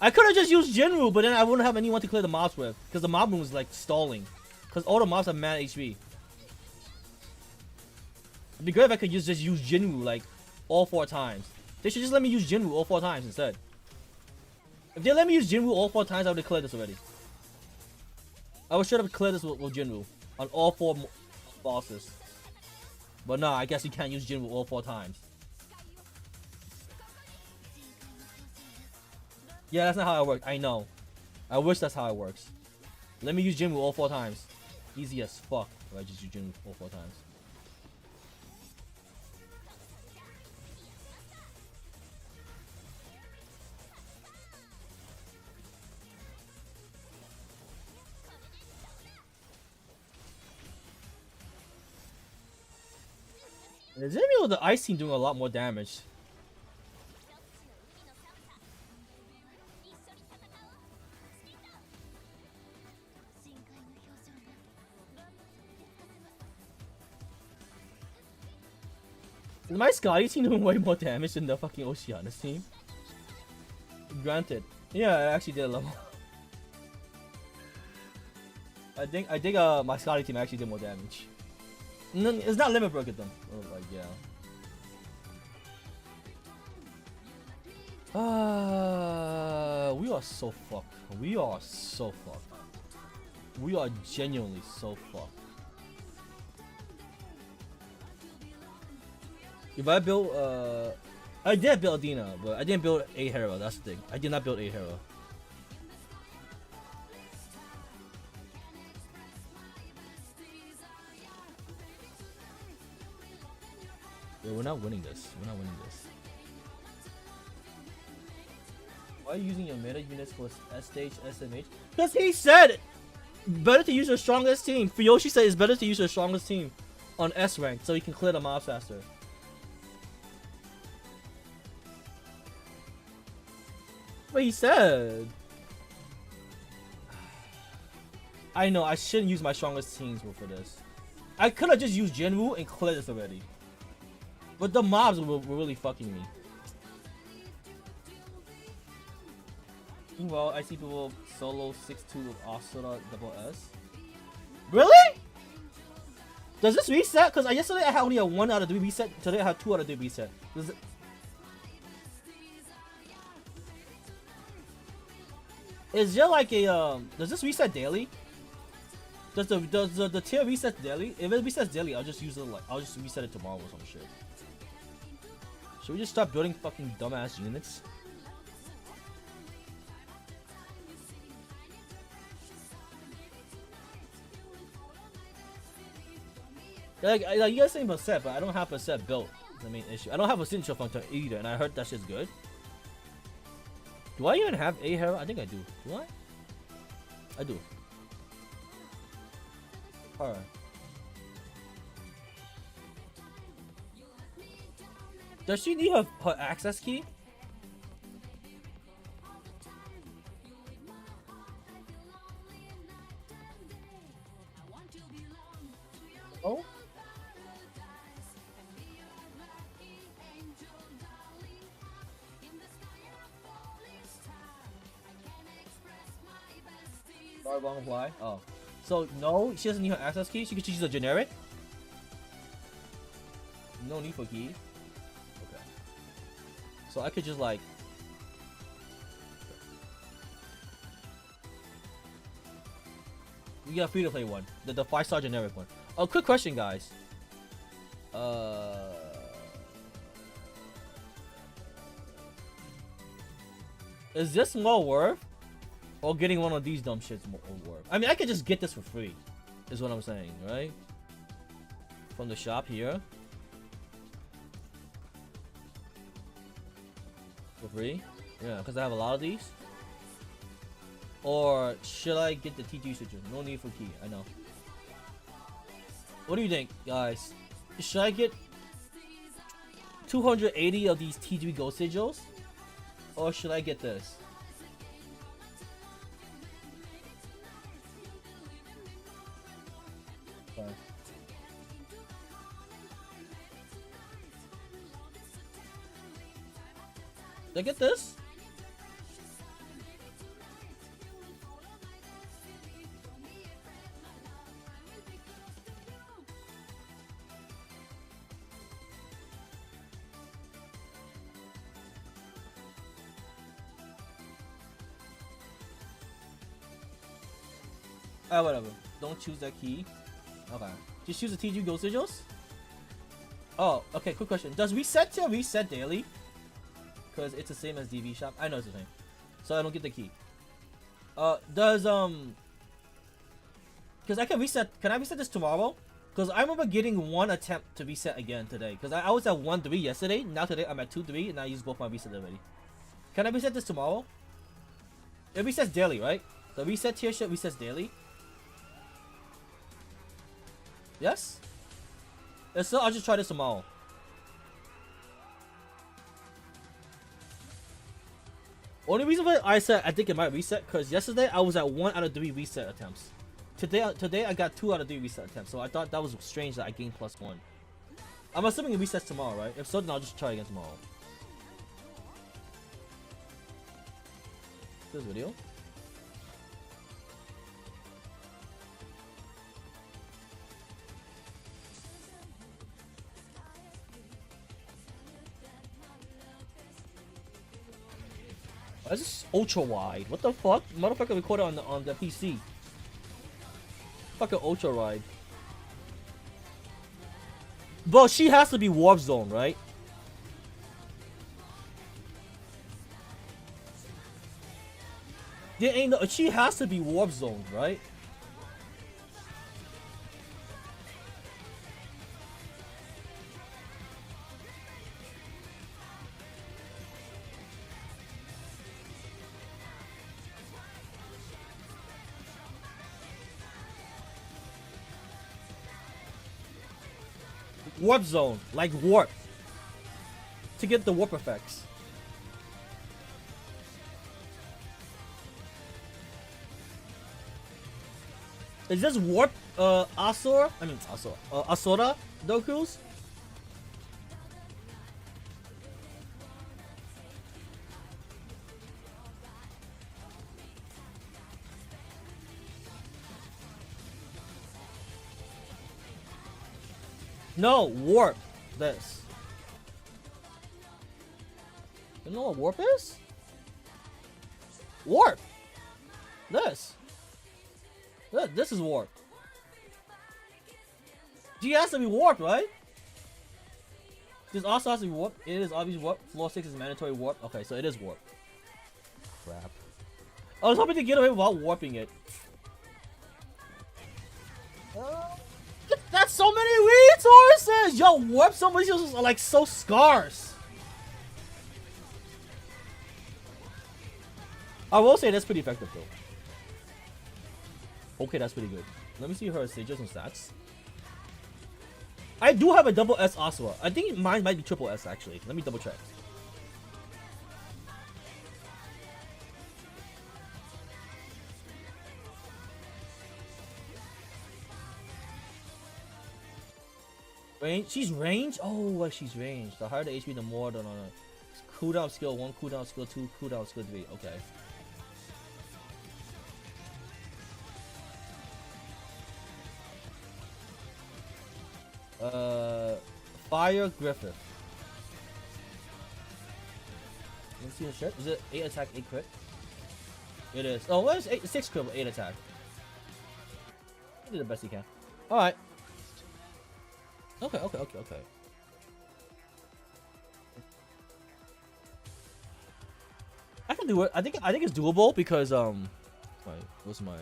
I could have just used Jinwoo, but then I wouldn't have anyone to clear the mobs with. Because the mob room is like stalling. Because all the mobs have mad HP. It'd be great if I could just use Jinwoo like all 4 times. They should just let me use Jinwoo all 4 times instead. If they let me use Jinwoo all 4 times, I would have cleared this already. I would should have cleared this with Jinwoo on all 4 bosses. But nah, I guess you can't use Jinwoo all 4 times. Yeah, that's not how it works. I know. I wish that's how it works. Let me use Jinwoo all 4 times. Easy as fuck if I just use Jinwoo all 4 times. Is it with the ice team doing a lot more damage? Is my Scotty team doing way more damage than the fucking Oceanus team? Granted. Yeah, I actually did a level. I think my Scotty team actually did more damage. No, it's not limit break at them. Oh, like yeah. We are so fucked. We are so fucked. We are genuinely so fucked. If I build, I did build Adina, but I didn't build a hero. That's the thing. I did not build a hero. Yeah, we're not winning this. We're not winning this. Why are you using your meta units for S stage SMH? Because he said better to use your strongest team. Fuyoshi said it's better to use your strongest team on S rank so you can clear the mobs faster. What he said. I know I shouldn't use my strongest teams for this. I could have just used Jinwoo and cleared this already. But the mobs were really fucking me. Meanwhile, I see people solo 6-2 with Asura double S. Really? Does this reset? Because yesterday I had only a 1 out of 3 reset. Today I have 2 out of 3 reset. Does it... Is there like a does this reset daily? Does the tier reset daily? If it resets daily, I'll just use it like I'll just reset it tomorrow or some shit. Should we just stop building fucking dumbass units? Like you guys saying about set, but I don't have a set built. That's the main issue. I don't have a signature function either, and I heard that shit's good. Do I even have a hero? I think I do. Do I? I do. Alright. Does she need her access key? Oh? Wrong reply. Oh. So no, she doesn't need her access key, she could use a generic? No need for key. Okay. So I could just like we got free to play one. The 5-star generic one. Oh, quick question guys. Is this more worth? Or getting one of these dumb shits more worth? I mean, I could just get this for free, is what I'm saying, right? From the shop here. For free? Yeah, because I have a lot of these. Or should I get the T2 switcher? No need for key, I know. What do you think, guys? Should I get 280 of these T3 Ghost Sigils? Or should I get this? Okay. Did I get this? Whatever. Don't choose that key. Okay. Just choose the TG Ghost Sigils? Oh, okay, quick question. Does reset tier reset daily? Because it's the same as DV shop. I know it's the same. So I don't get the key. Because I can reset. Can I reset this tomorrow? Because I remember getting one attempt to reset again today. Because I was at 1-3 yesterday. Now today I'm at 2-3 and I used both my resets already. Can I reset this tomorrow? It resets daily, right? The reset tier shit resets daily. Yes? If so, I'll just try this tomorrow. Only reason why I said I think it might reset because yesterday I was at 1 out of 3 reset attempts. Today I got 2 out of 3 reset attempts, so I thought that was strange that I gained +1. I'm assuming it resets tomorrow, right? If so, then I'll just try again tomorrow. This video. Why is this ultra wide? What the fuck? Motherfucker recorded on the PC. Fucking ultra wide. Bro, she has to be warp zone, right? There ain't no. She has to be warp zone, right? Warp zone, like warp, to get the warp effects. Is this warp Asura Doku's? No, warp this. You know what warp is? Warp! This! This is warp. G has to be warped, right? This also has to be warp. It is obviously warp. Floor 6 is mandatory warp. Okay, so it is warp. Crap. I was hoping to get away without warping it. That's so many resources! Yo, warp so many resources are like so scarce. I will say that's pretty effective though. Okay, that's pretty good. Let me see her stages and stats. I do have a double S Asura. I think mine might be triple S actually. Let me double check. Range? She's range? Oh, she's range. The higher the HP, the more the cooldown skill 1, cooldown skill 2, cooldown skill 3. Okay. Fire Griffith. Let's see the shit. Is it 8 attack, 8 crit? It is. Oh, what is 6 crit, 8 attack? He did the best he can. Alright. Okay. I can do it. I think it's doable because what's my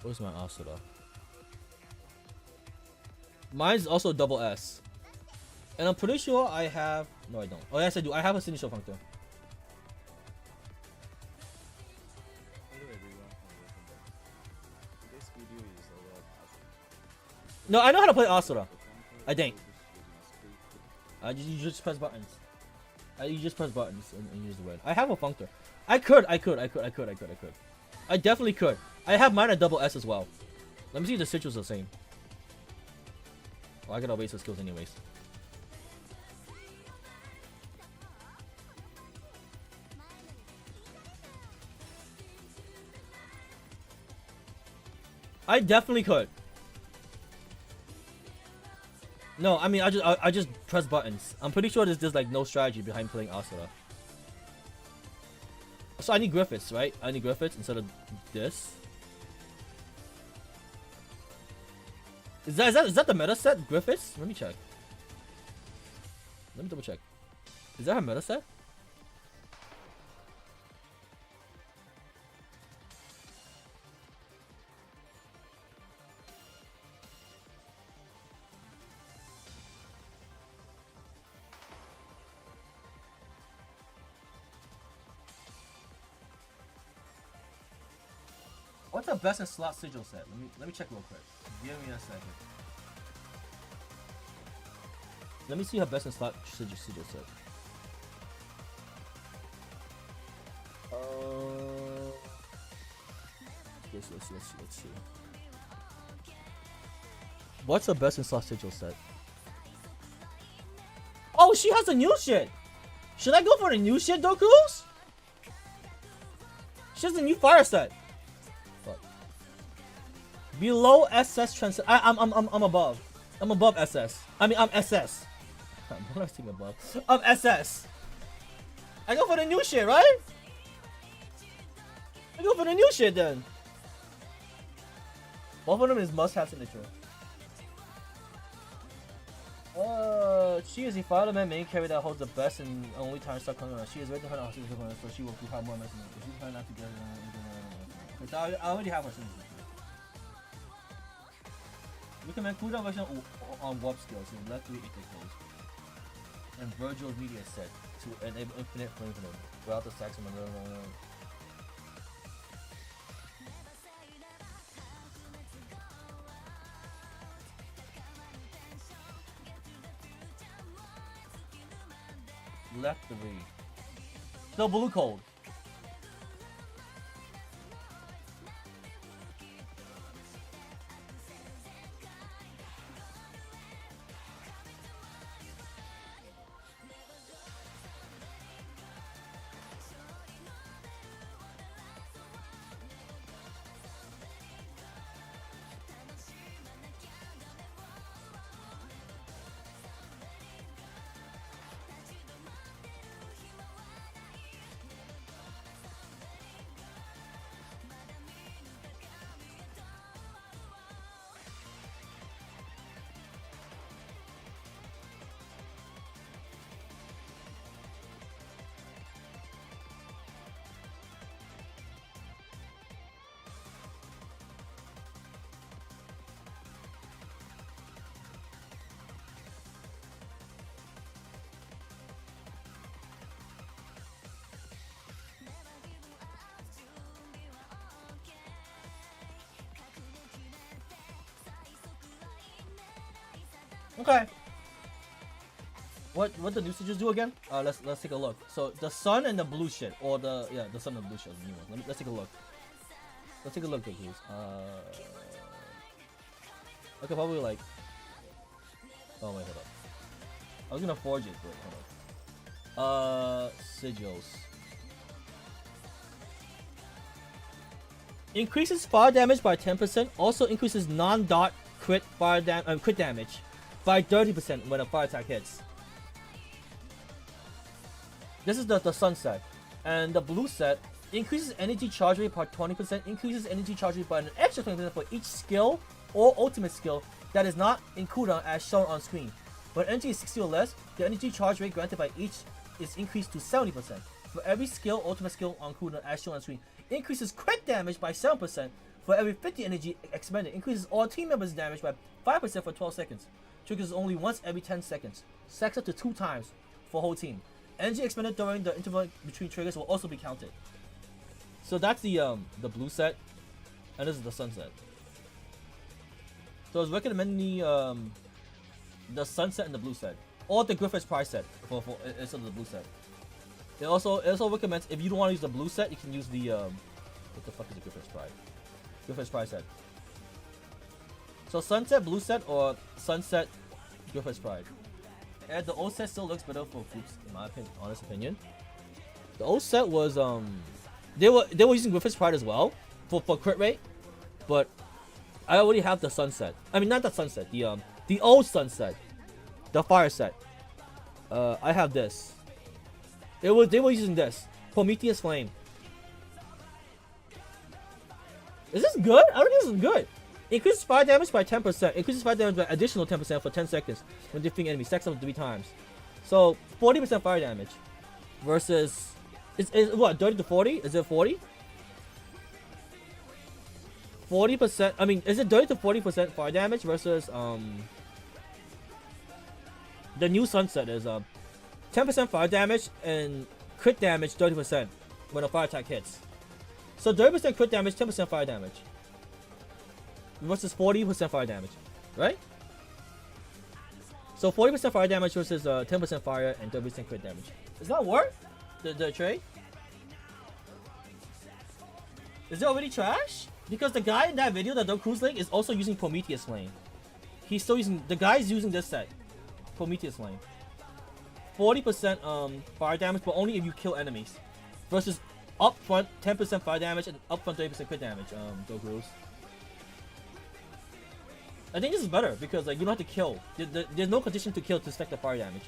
Asura? Mine's also double S. And I'm pretty sure I have... No, I don't. Oh, yes, I do. I have a signature functor. No, I know how to play Asura. I think. You just press buttons. You just press buttons and use the word. I have a functor. I could. I definitely could. I have mine at double S as well. Let me see if the situation's the same. Well, I gotta waste the skills anyways. I definitely could. No, I mean I just press buttons. I'm pretty sure there's like no strategy behind playing Asura. So I need Griffiths, right? I need Griffiths instead of this. Is that the meta set, Griffiths? Let me check. Let me double check. Is that her meta set? What's the best in slot sigil set? Let me check real quick. Give me a second. Let me see her best in slot sigil set. see. What's the best in Sausageal set? Oh, she has the new shit. Should I go for the new shit, Doku's? She has the new fire set. Fuck. Below SS trans. I'm above. I'm above SS. I mean, I'm SS. What am I saying above? I'm SS. I go for the new shit, right? I go for the new shit then. Both of them is must-have signature. She is the Fireman main character that holds the best and only time stuck on her. She is ready to hunt out so she will have more messages. If you try not to get her, I already have her signature. Recommend cooldown version on warp skills in left 3 close. And Virgil's media set to enable infinite flame for them throughout the stacks. Left 3. Still blue cold. Okay. What the new stages do again? Let's take a look. So the sun and the blue shit, or the sun and the blue shit, the new one. Let's take a look. Let's take a look, please. Okay, probably like. Oh wait, hold up. I was gonna forge it, but hold up. Sigils. Increases fire damage by 10%. Also increases non-dot crit damage by 30% when a fire attack hits. This is the sun set. And the blue set increases energy charge rate by 20%, increases energy charge rate by an extra 20% for each skill or ultimate skill that is not in cooldown as shown on screen. When energy is 60 or less, the energy charge rate granted by each is increased to 70%. For every skill, ultimate skill on cooldown as shown on screen, increases crit damage by 7%. For every 50 energy expended, increases all team members' damage by 5% for 12 seconds. Triggers only once every 10 seconds. Stacks up to 2 times for whole team. Energy expended during the interval between triggers will also be counted. So that's the blue set, and this is the sunset. So I was recommending the sunset and the blue set, or the Griffith's Prize set for instead of the blue set. It also recommends if you don't want to use the blue set, you can use the what the fuck is the Griffith's Prize? Griffith's Prize set. So sunset blue set or sunset Griffith's Pride. And the old set still looks better for groups, in my opinion, honest opinion. The old set was they were using Griffith's Pride as well for crit rate, but I already have the sunset. I mean not the sunset, the old sunset, the fire set. I have this. They were using this Prometheus Flame. Is this good? I don't think this is good. Increases fire damage by 10%. Increases fire damage by additional 10% for 10 seconds when defeating enemies. Stacks up 3 times. So 40% fire damage versus is what 30 to 40? Is it 40? 40%. I mean, is it 30 to 40% fire damage versus the new sunset is 10% fire damage and crit damage 30% when a fire attack hits. So 30% crit damage, 10% fire damage. Versus 40% fire damage, right? So 40% fire damage versus 10% fire and 30% crit damage. Does that work? The trade? Is it already trash? Because the guy in that video, the Dark Cruise Link, is also using Prometheus Flame. He's still using, the guy's using this set, Prometheus Flame. 40% fire damage, but only if you kill enemies. Versus upfront 10% fire damage and upfront 30% crit damage, Dark Cruise. I think this is better because like you don't have to kill. There's no condition to kill to stack the fire damage.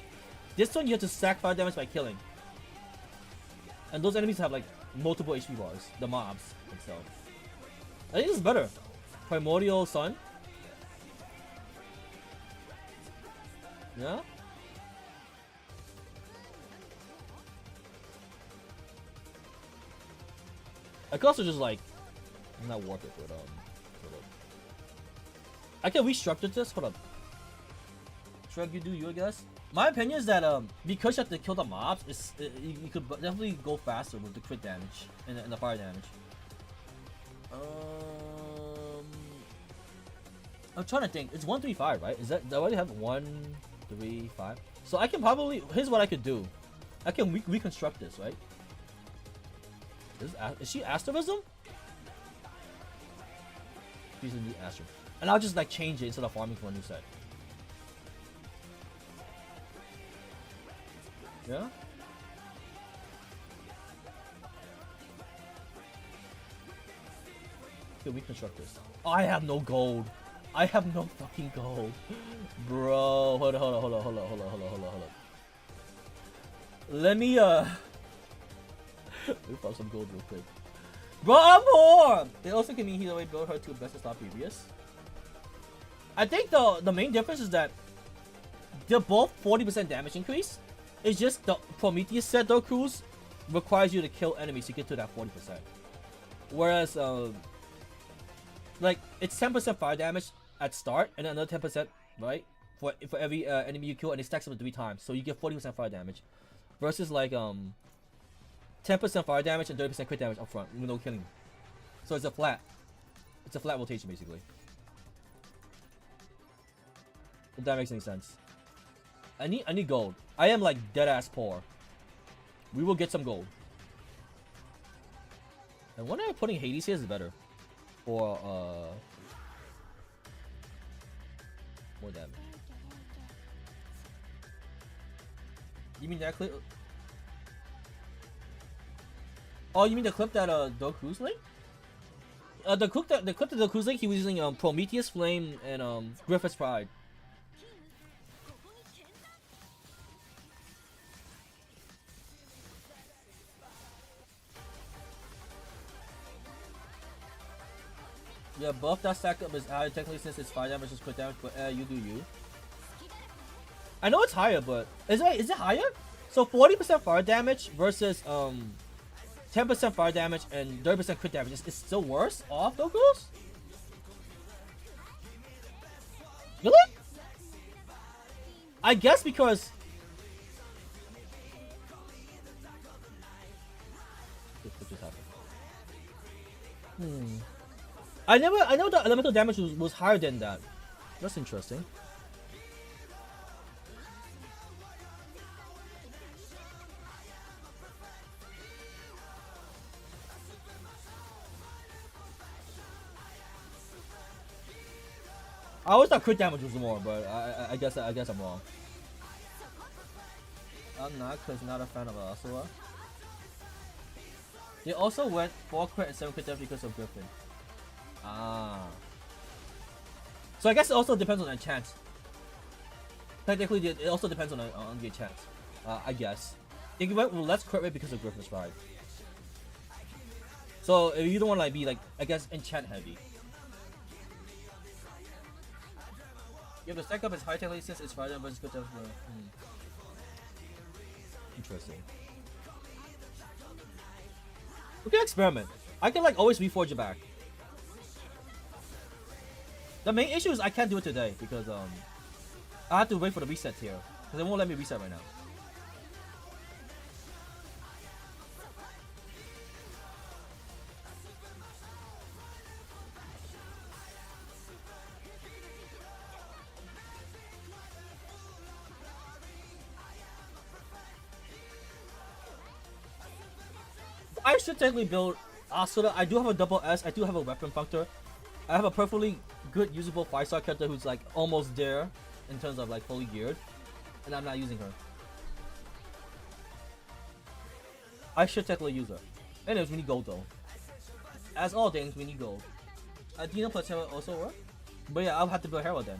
This one you have to stack fire damage by killing. And those enemies have like multiple HP bars, the mobs themselves. I think this is better. Primordial Sun. Yeah? I could also just like, not worth it, but hold up. I can restructure this. Hold up. Shrug, you do you, I guess. My opinion is that because you have to kill the mobs, you could definitely go faster with the crit damage and the fire damage. I'm trying to think. It's 135, right? Is that do I already have 135? So I can probably. Here's what I could do. I can reconstruct this, right? Is she Asterism? She's in the Astro. And I'll just like change it instead of farming for a new set. Yeah? Okay, reconstruct this. Oh, I have no gold. I have no fucking gold. Bro, hold on. Let me we found some gold real quick. Bro, I'm poor! It also can mean he already built her to best stop previous. I think the main difference is that they're both 40% damage increase. It's just the Prometheus set Dark Cruise requires you to kill enemies to get to that 40%. Whereas like it's 10% fire damage at start and then another 10%, right? For every enemy you kill, and it stacks up to 3 times. So you get 40% fire damage. Versus like 10% fire damage and 30% crit damage up front with no killing. So it's a flat rotation basically. If that makes any sense. I need gold. I am like dead ass poor. We will get some gold. And wonder if putting Hades here is better. For more damage. You mean that clip? Oh, you mean the clip that Dark Cruise Link? The clip that the Cruise Link, he was using Prometheus Flame and Griffith's Pride. Yeah, buff that stack up is higher technically since it's fire damage is crit damage, but you do you. I know it's higher, but is it higher? So 40% fire damage versus 10% fire damage and 30% crit damage is still worse off Dark Cruise? Really? I guess because what just happened? I know the elemental damage was higher than that. That's interesting. I always thought crit damage was more, but I guess I'm wrong. I'm not, cause not a fan of Asura. They also went 4 crit and 7 crit damage because of Griffin. Ah. So I guess it also depends on the chance. Technically, it also depends on the chance. I guess. It went with less crit rate because of Griffin's Pride. So if you don't want to like be like, I guess, enchant heavy. You have to stack up its high technically since it's fire versus good damage. Interesting. We can experiment. I can like always reforge it back. The main issue is I can't do it today because I have to wait for the reset here because it won't let me reset right now. I should technically build Asura, I do have a double S. I do have a weapon functor. I have a perfectly good usable 5-star character who's like almost there in terms of like fully geared, and I'm not using her. I should technically use her. Anyways, we need gold though. As all things, we need gold. Dino plus Hera also work? But yeah, I'll have to build Hera then.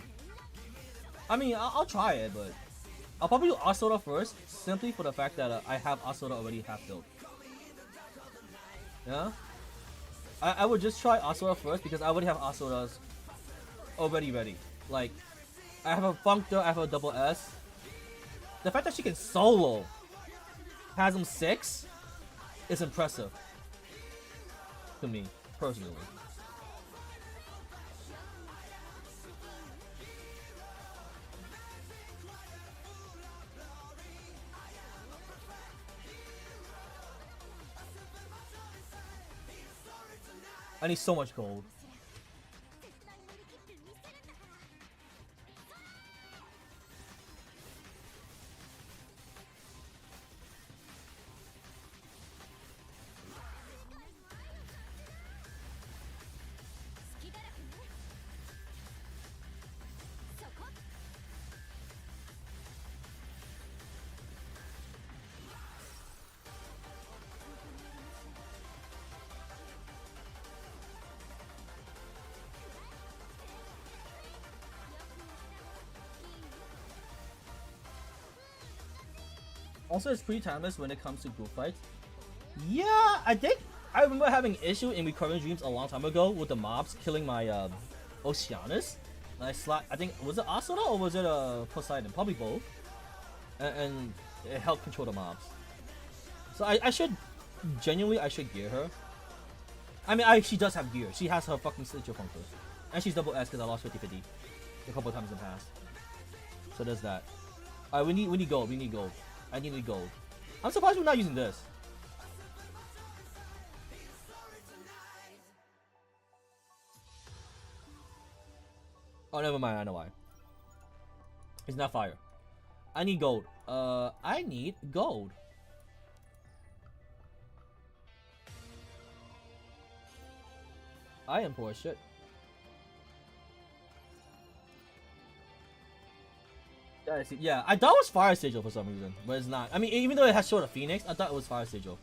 I mean, I'll try it, but I'll probably do Asura first, simply for the fact that I have Asura already half built. Yeah? I would just try Asura first because I already have Asuras already ready. Like, I have a Functor, I have a double S. The fact that she can solo Hasm 6 is impressive. To me, personally. I need so much gold. Also, it's pretty timeless when it comes to group fights. Yeah, I think I remember having issue in Recurring Dreams a long time ago with the mobs killing my Oceanus. And I think, was it Asuna or was it Poseidon? Probably both. And it helped control the mobs. So I should, genuinely, I should gear her. I mean, she does have gear. She has her fucking Stitcher functor. And she's double S because I lost 50-50 a couple of times in the past. So there's that. Alright, we need gold. We need gold. I need gold. I'm surprised we're not using this. Oh, never mind. I know why. It's not fire. I need gold. I need gold. I am poor as shit. Yeah, I thought it was Fire Sigil for some reason, but it's not. I mean, even though it has Sword of Phoenix, I thought it was Fire Sigil.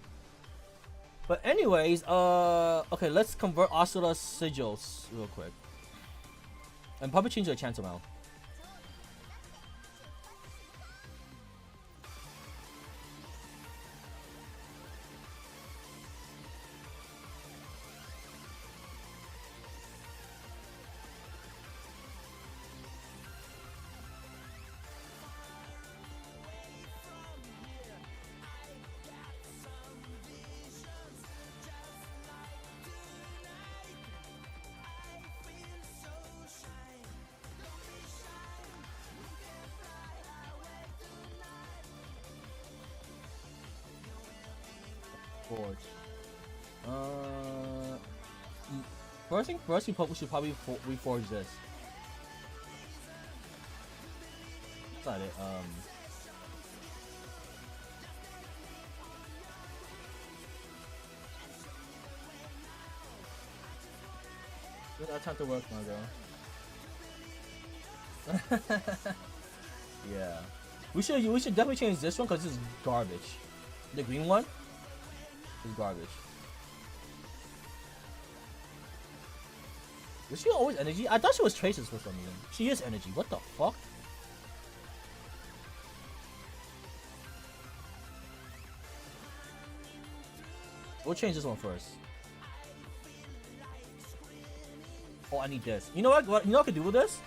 But anyways, okay, let's convert Asura Sigils real quick. And probably change the chance around. Forge. First thing first, we should probably reforge this. That's not it. Good, that's time to work, my girl. Yeah, we should definitely change this one because this is garbage. The green one is garbage. Was she always energy? I thought she was traces for some reason. She is energy. What the fuck? We'll change this one first. Oh, I need this. You know what? You know what I can do with this?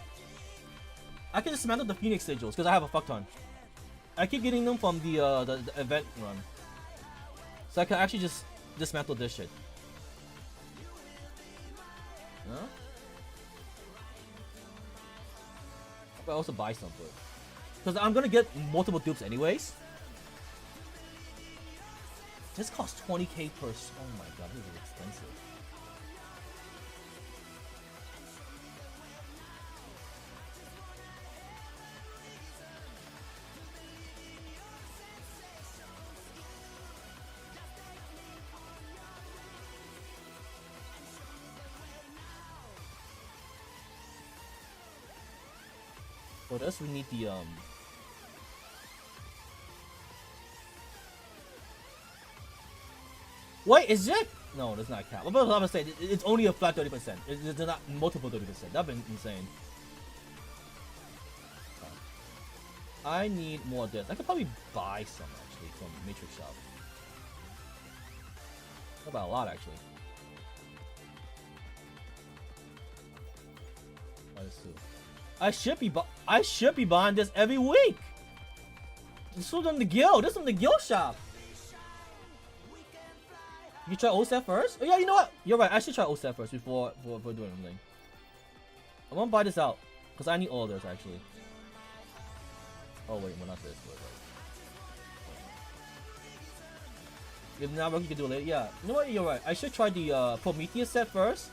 I can dismantle the Phoenix Sigils because I have a fuck ton. I keep getting them from the event run. So I can actually just dismantle this shit. Huh? I also buy something. Because I'm gonna get multiple dupes anyways. This costs 20k per. Oh my god, this is expensive. For this, we need the Wait, is it? No, that's not cap. I'm gonna say it's only a flat 30%. It's not multiple 30%. That'd be insane. I need more of this. I could probably buy some actually from Matrix Shop. About a lot actually. Let's see. I should be buying this every week. This was on the guild. This is from the guild shop. You try OSEF first? Oh yeah, you know what? You're right. I should try OSEF first before doing anything. I'm gonna buy this out because I need all of this actually. Oh wait, well not this. If not, you can do it later. Yeah, you know what? You're right. I should try the Prometheus set first,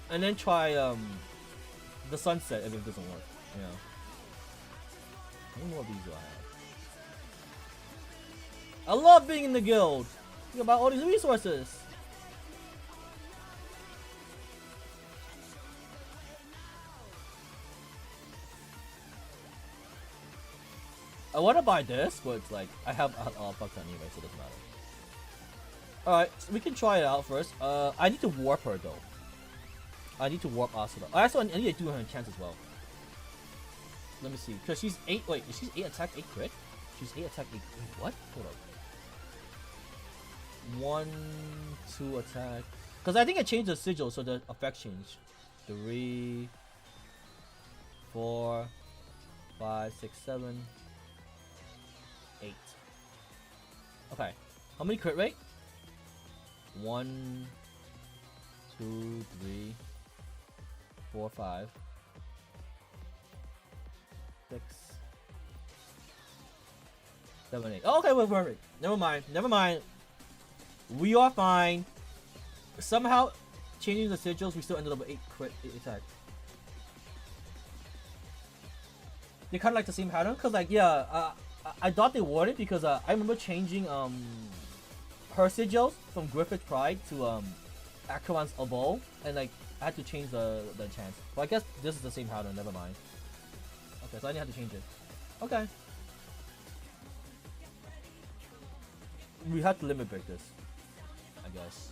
and then try the Sunset if it doesn't work. Yeah. How many more of these do I have? I love being in the guild. Think about all these resources. I want to buy this, but it's like I have all fucked anyway, so it doesn't matter. Alright, so we can try it out first. I need to warp her though. I need to warp Asuna. Actually, I need to do her chance as well. Let me see. Because she's 8. Wait, she's 8 attack, 8 crit? She's 8 attack, 8. Wait, what? Hold up. 1, 2 attack. Because I think I changed the sigil so the effect changed. 3, 4, 5, 6, 7, 8. Okay. How many crit rate? 1, 2, 3, 4, 5, 6, 7, 8. Oh, okay, wait. Never mind. We are fine. Somehow, changing the sigils, we still ended up with 8 crit attack. They kind of like the same pattern, cause like yeah, I thought they wore it because I remember changing her sigils from Griffith Pride to Acheron's Evolve, and like I had to change the chance. But I guess this is the same pattern. Never mind. Okay, so I didn't have to change it. Okay. We have to limit break this, I guess.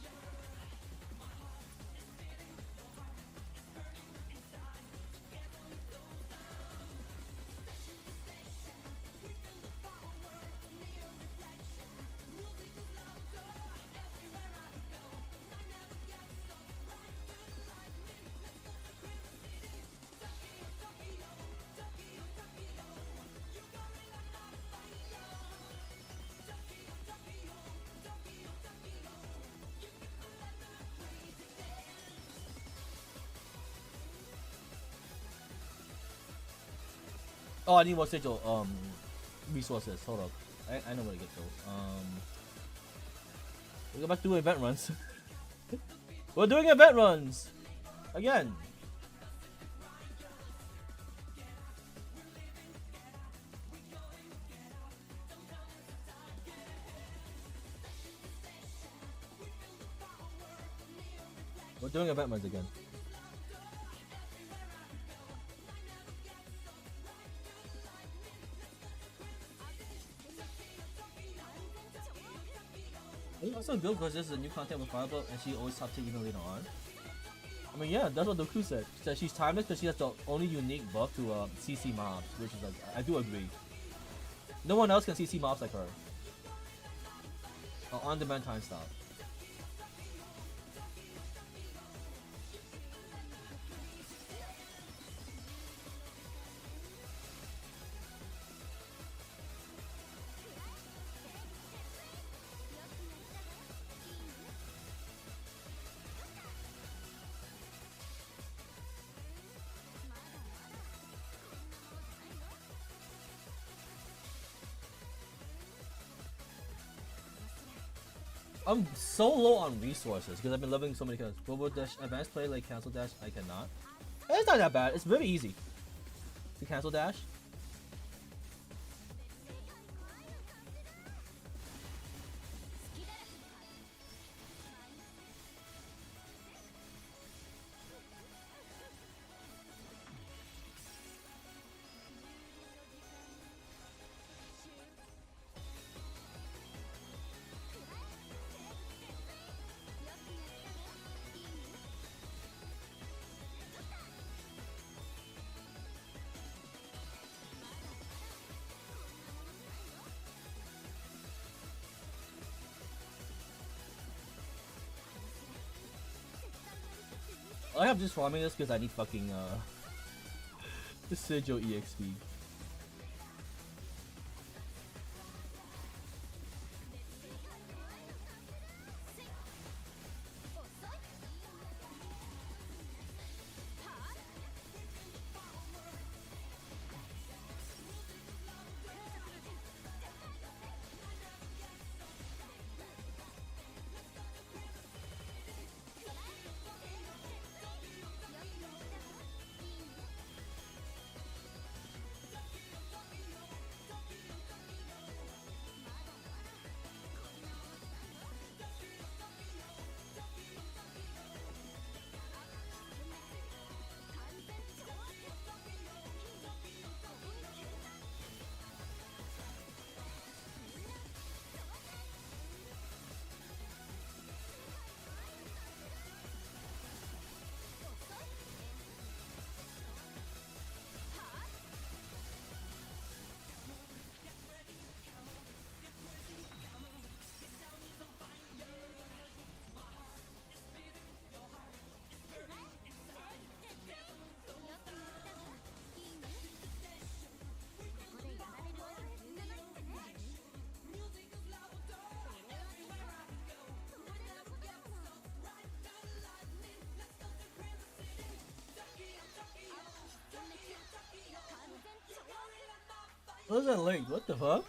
Oh, I need more sigil resources. Hold up. I know where to get those. We go back to event runs. We're doing event runs again. We're doing event runs again. Also good because this is a new content with Fireball and she always top tier even later on. I mean yeah, that's what Doku said. She said she's timeless because she has the only unique buff to CC mobs, which is like I do agree. No one else can CC mobs like her. On-demand time stop. I'm so low on resources because I've been loving so many cards. Forward dash, advanced play like cancel dash, I cannot. It's not that bad. It's very easy to cancel dash. I have just farming this because I need fucking the Sigil EXP. What's that link? What the fuck?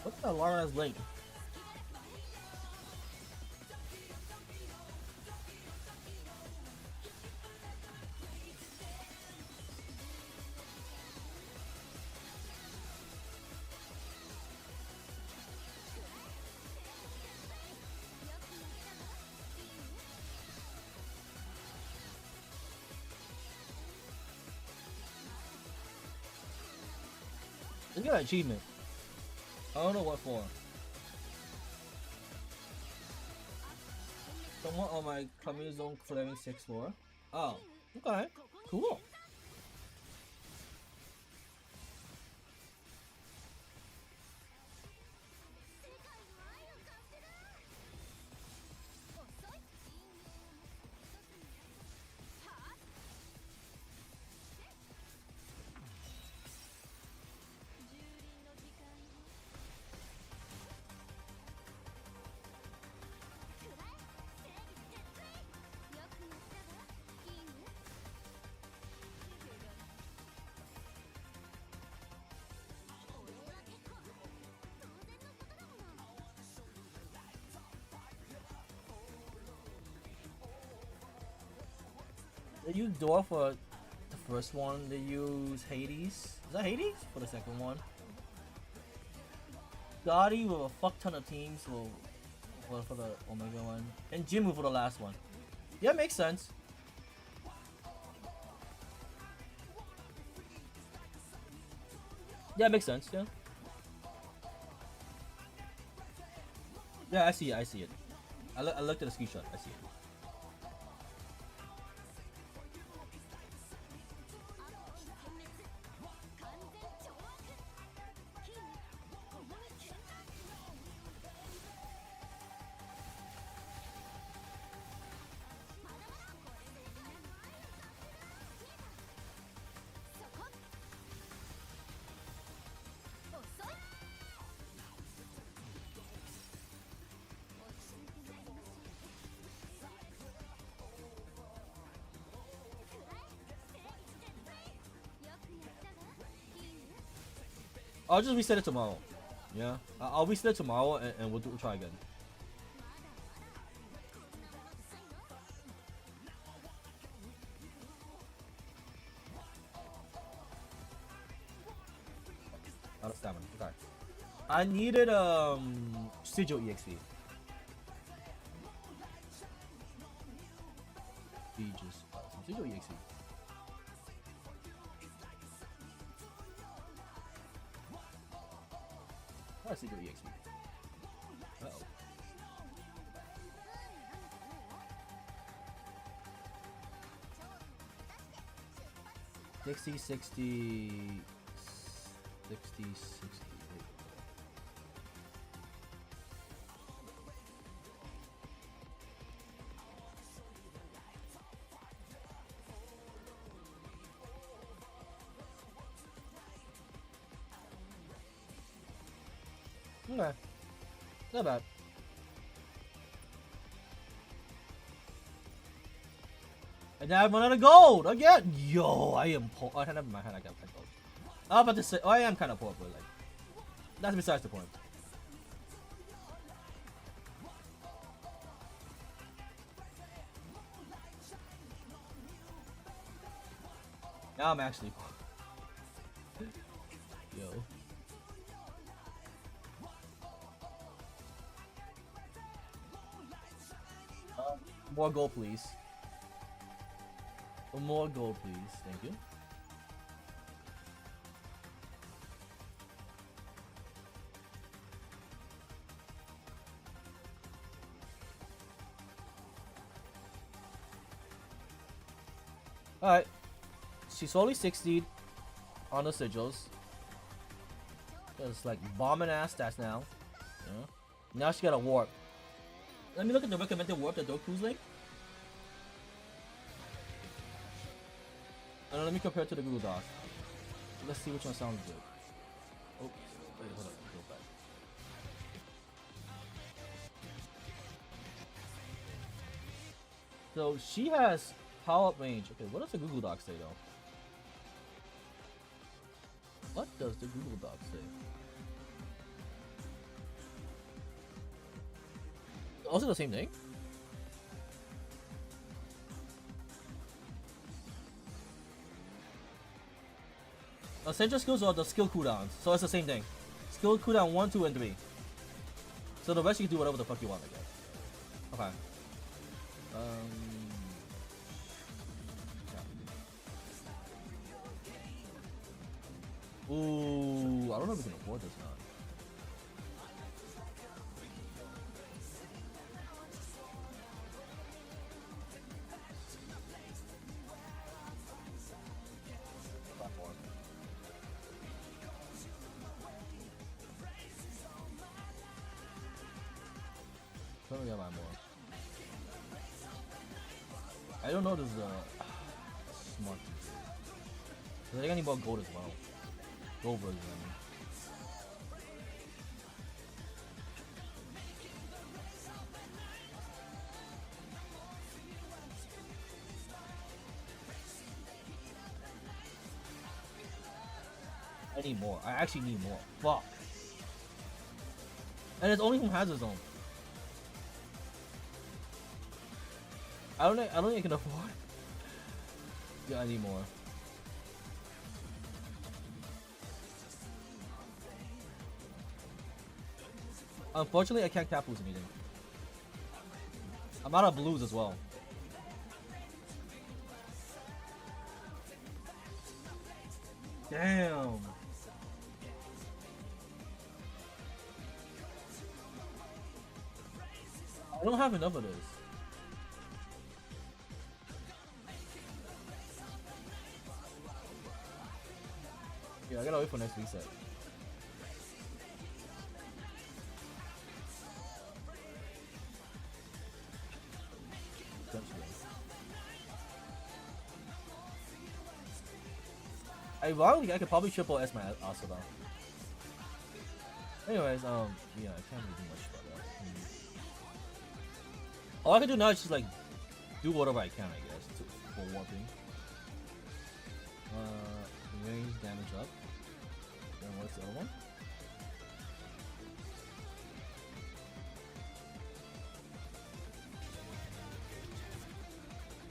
What's that long ass link? Look at that achievement. I don't know what for. Someone on my community zone clearing 6th floor. Oh, okay. Cool. They use Dwarf for the first one. They use Hades. Is that Hades for the second one? Gotti with a fuck ton of teams for the Omega one, and Jimu for the last one. Yeah, makes sense. Yeah, makes sense. Yeah. Yeah, I see it. I see it. I looked at the screenshot. I see it. I'll just reset it tomorrow. Yeah, I'll reset it tomorrow and we'll try again. Out of stamina. Okay. I needed Sigil EXP. Just some Sigil EXP. I see your EXP. Uh-oh. 60, 60, 60, 60. Wait. Okay. Not bad. And now I have another gold again. Yo, I am poor. Oh, never mind. I got 10 gold. I was about to say, oh, I am kind of poor, but like, that's besides the point. Now I'm actually poor. Yo. More gold, please. More gold, please. Thank you. Alright. She's slowly 60 on the sigils. It's like bombing ass stats now. Yeah. Now she got a warp. Let me look at the recommended warp that Doku's link. And let me compare it to the Google Doc. Let's see which one sounds good. Oh, wait, hold up. Go back. So she has power up range. Okay, what does the Google Doc say though? What does the Google Doc say? Also the same thing? Essential skills are the skill cooldowns, so it's the same thing. Skill cooldown 1, 2, and 3. So the rest you can do whatever the fuck you want, I guess. Okay. Yeah. Ooh, I don't know if we can afford this now. Let me get my more. I don't know this smart. I think I need more gold as well. Gold version. I need more. I actually need more. Fuck. And it's only from Hazard Zone. I don't think I can afford. Yeah, I need more. Unfortunately, I can't cap boost anything. I'm out of blues as well. Damn. I don't have enough of this. Yeah, I gotta wait for next reset. Ironically, I could probably triple S my Asura. Anyways, yeah, I can't really do much about that. All I can do now is just like do whatever I can, I guess, for warping. Range damage up. And what's the other one?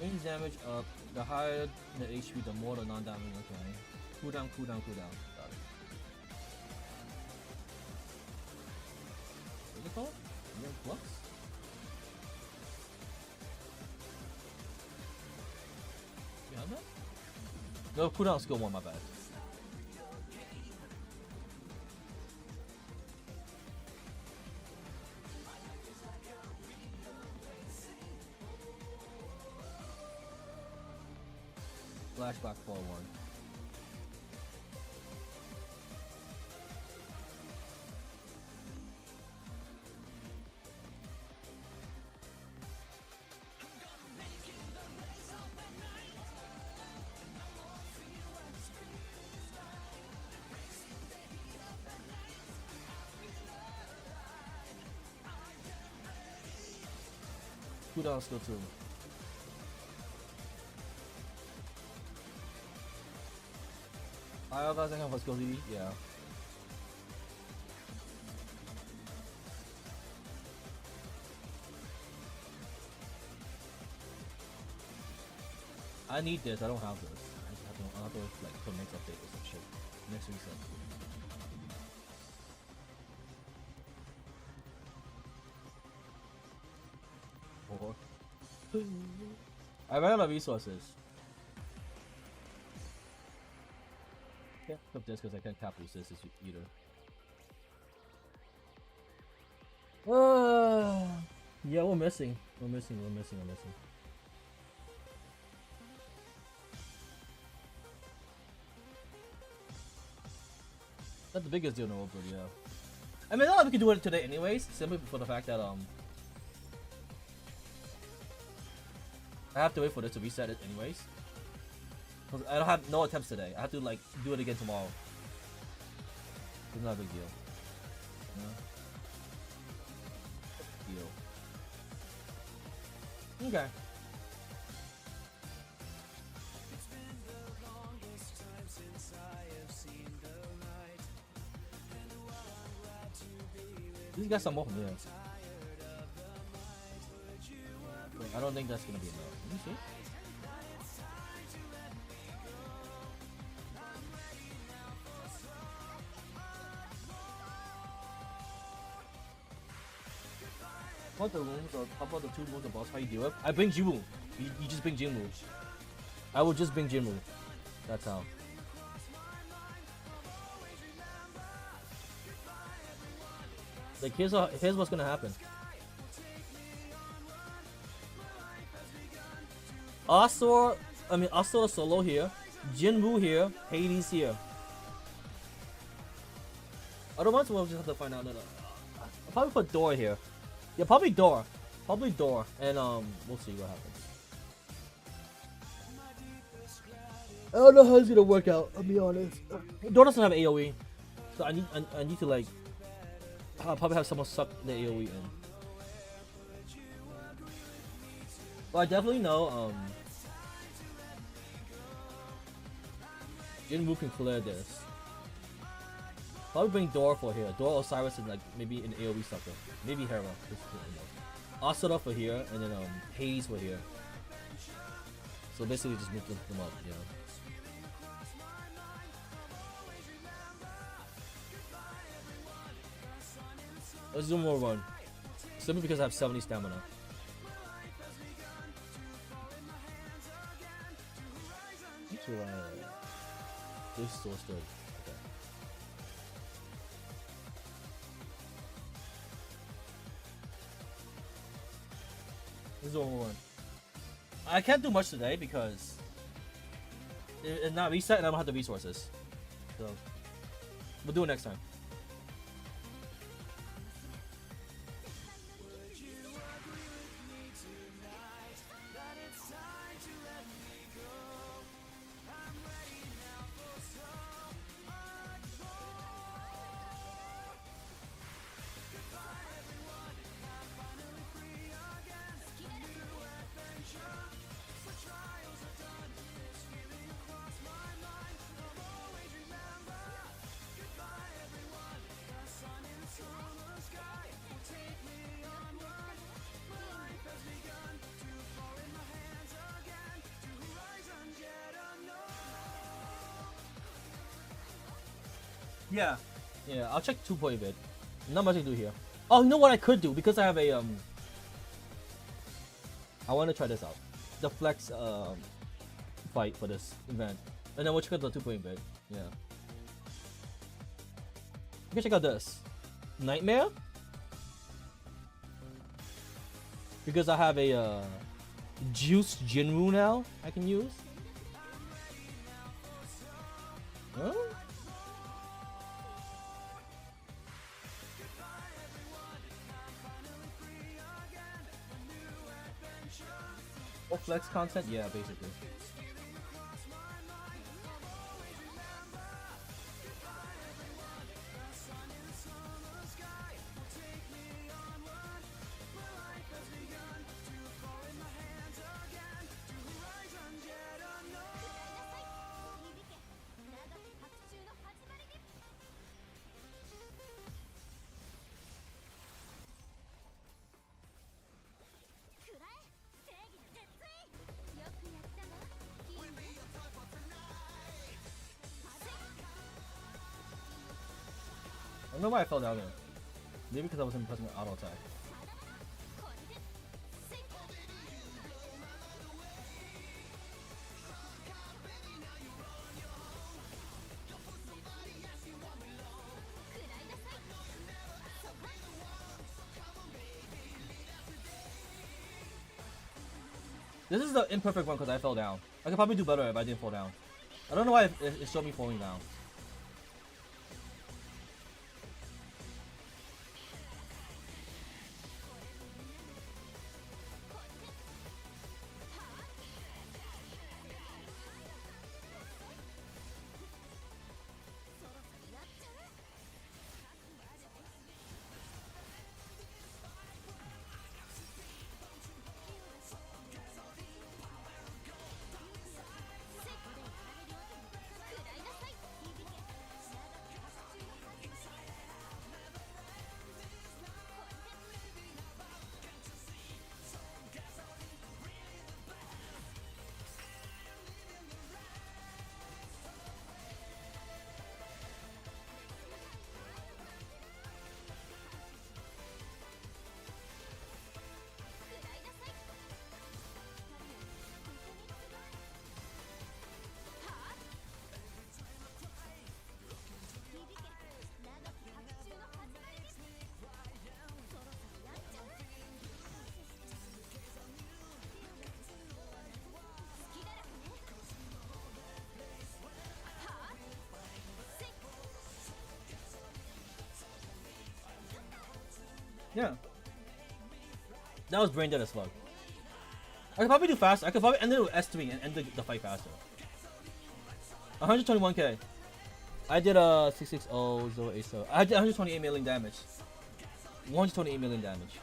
Range damage up. The higher the HP, the more the non-damage. Okay. Cooldown, cooldown, cooldown. Got it. What's it called? Mirror Flux? You have that? No, cooldown skill 1, my bad. Flashback forward. cooldown still too. Alright guys, I have go lead. Yeah. I need this. I don't have this. I have to like put next update or some shit. Next reset. I ran out of resources. Can't flip this because I can't cap resist this either. Yeah, we're missing. We're missing. That's the biggest deal in the world, but yeah. I mean, not like we can do it today anyways, simply for the fact that I have to wait for this to reset it anyways. 'Cause I don't have no attempts today. I have to like do it again tomorrow. It's not a big deal. Yeah. Okay. These guys some more from there. Wait, I don't think that's gonna be enough. Let me see. What the rooms or how about the 2 moves of boss? How you deal with? I bring Jinwoo. You just bring Jinwoo. I will just bring Jinwoo. That's how. Like here's what's gonna happen. Astor solo here, Jinwoo here, Hades here. Otherwise we'll just have to find out. I'll probably put Door here. Yeah, probably Door, and we'll see what happens. I don't know how it's gonna work out. I'll be honest. Door doesn't have AOE, so I need to like. I'll probably have someone suck the AOE in. Well, I definitely know Jinwoo can clear this. Probably bring Door for here. Door, Osiris, and like maybe an AOE sucker. Maybe Hera. Asura for here, and then Hades for here. So basically just move them up, you know. Let's do more run. Simply because I have 70 stamina. This is still stood. Okay. Let's do more run. I can't do much today because it's not reset and I don't have the resources. So we'll do it next time. Yeah, I'll check 2-point vid. Not much to do here. Oh, you know what I could do? Because I have a I want to try this out. The flex fight for this event. And then we'll check out the 2-point vid. Yeah. You can check out this. Nightmare? Because I have a Juice Jinwoo now I can use. Huh? Oh, flex content? Yeah, basically. know why I fell down there. Maybe because I wasn't pressing auto attack. This is the imperfect one because I fell down. I could probably do better if I didn't fall down. I don't know why it showed me falling down. Yeah. That was brain dead as fuck. I could probably do faster. I could probably end it with S3 and end the fight faster. 121k. I did 660087. I did 128 million damage. 128 million damage.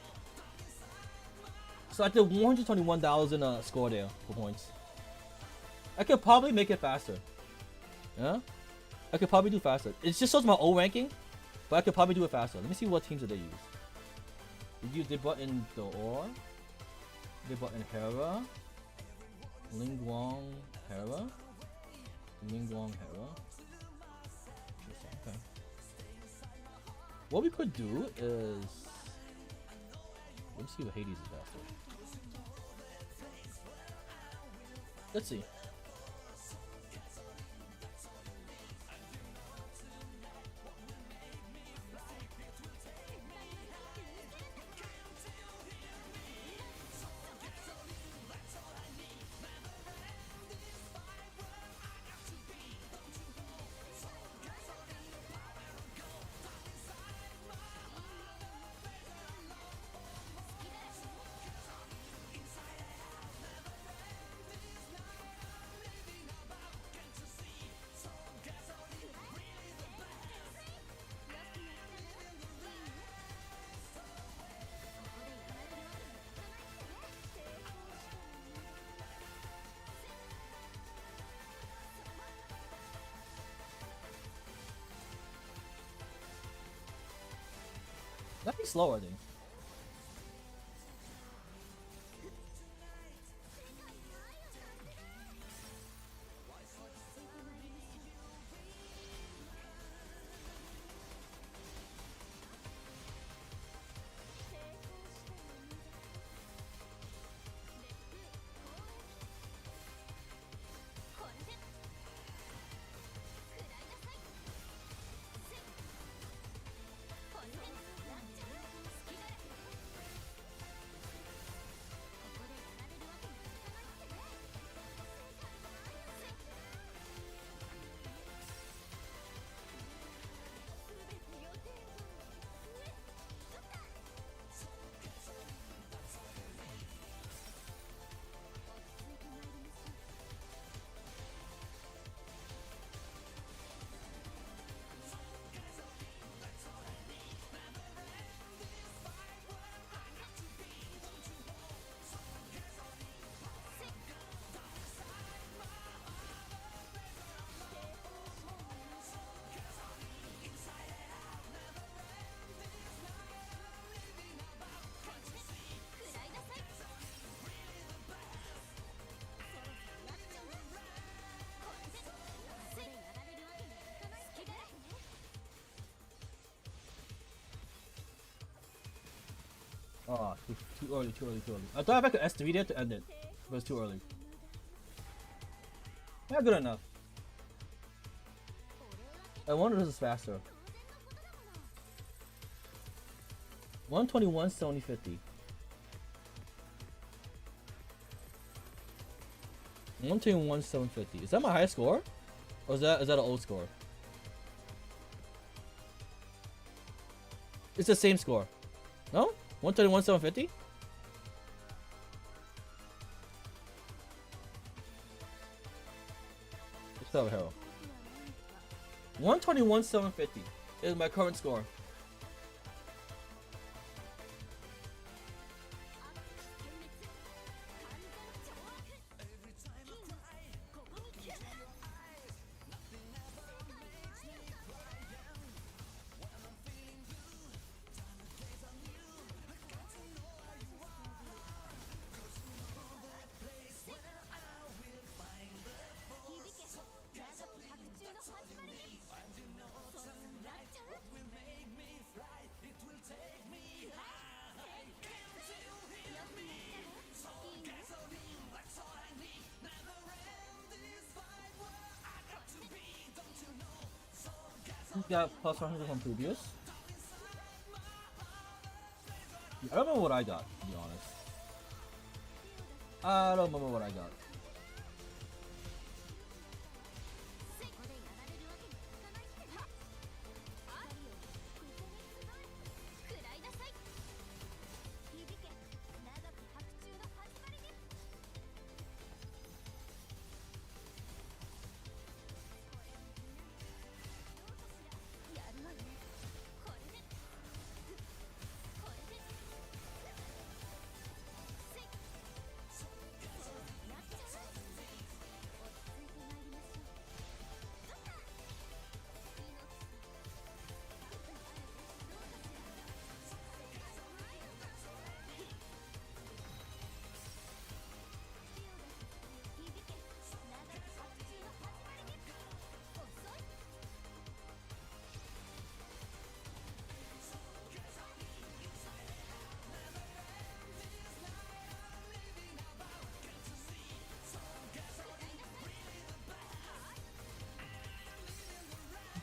So I did 121,000 score there for points. I could probably make it faster. Yeah? I could probably do faster. It just shows my O ranking, but I could probably do it faster. Let me see what teams did they use. They brought in Door. They brought in Hera. Ling Guang Hera. Ling Guang Hera. Okay. What we could do is... Let's see what Hades is faster. Let's see. That'd be slower, I think. Oh, too early. I thought if I could S3 there to end it, but it's too early. Yeah, good enough. I wonder if this is faster. 121, 7050. 121, 750. Is that my highest score? Or is that an old score? It's the same score. No? 121, 750? Let's have a hero. 121, 750 is my current score. Got plus 100 from previous. I don't remember what I got, to be honest. I don't remember what I got.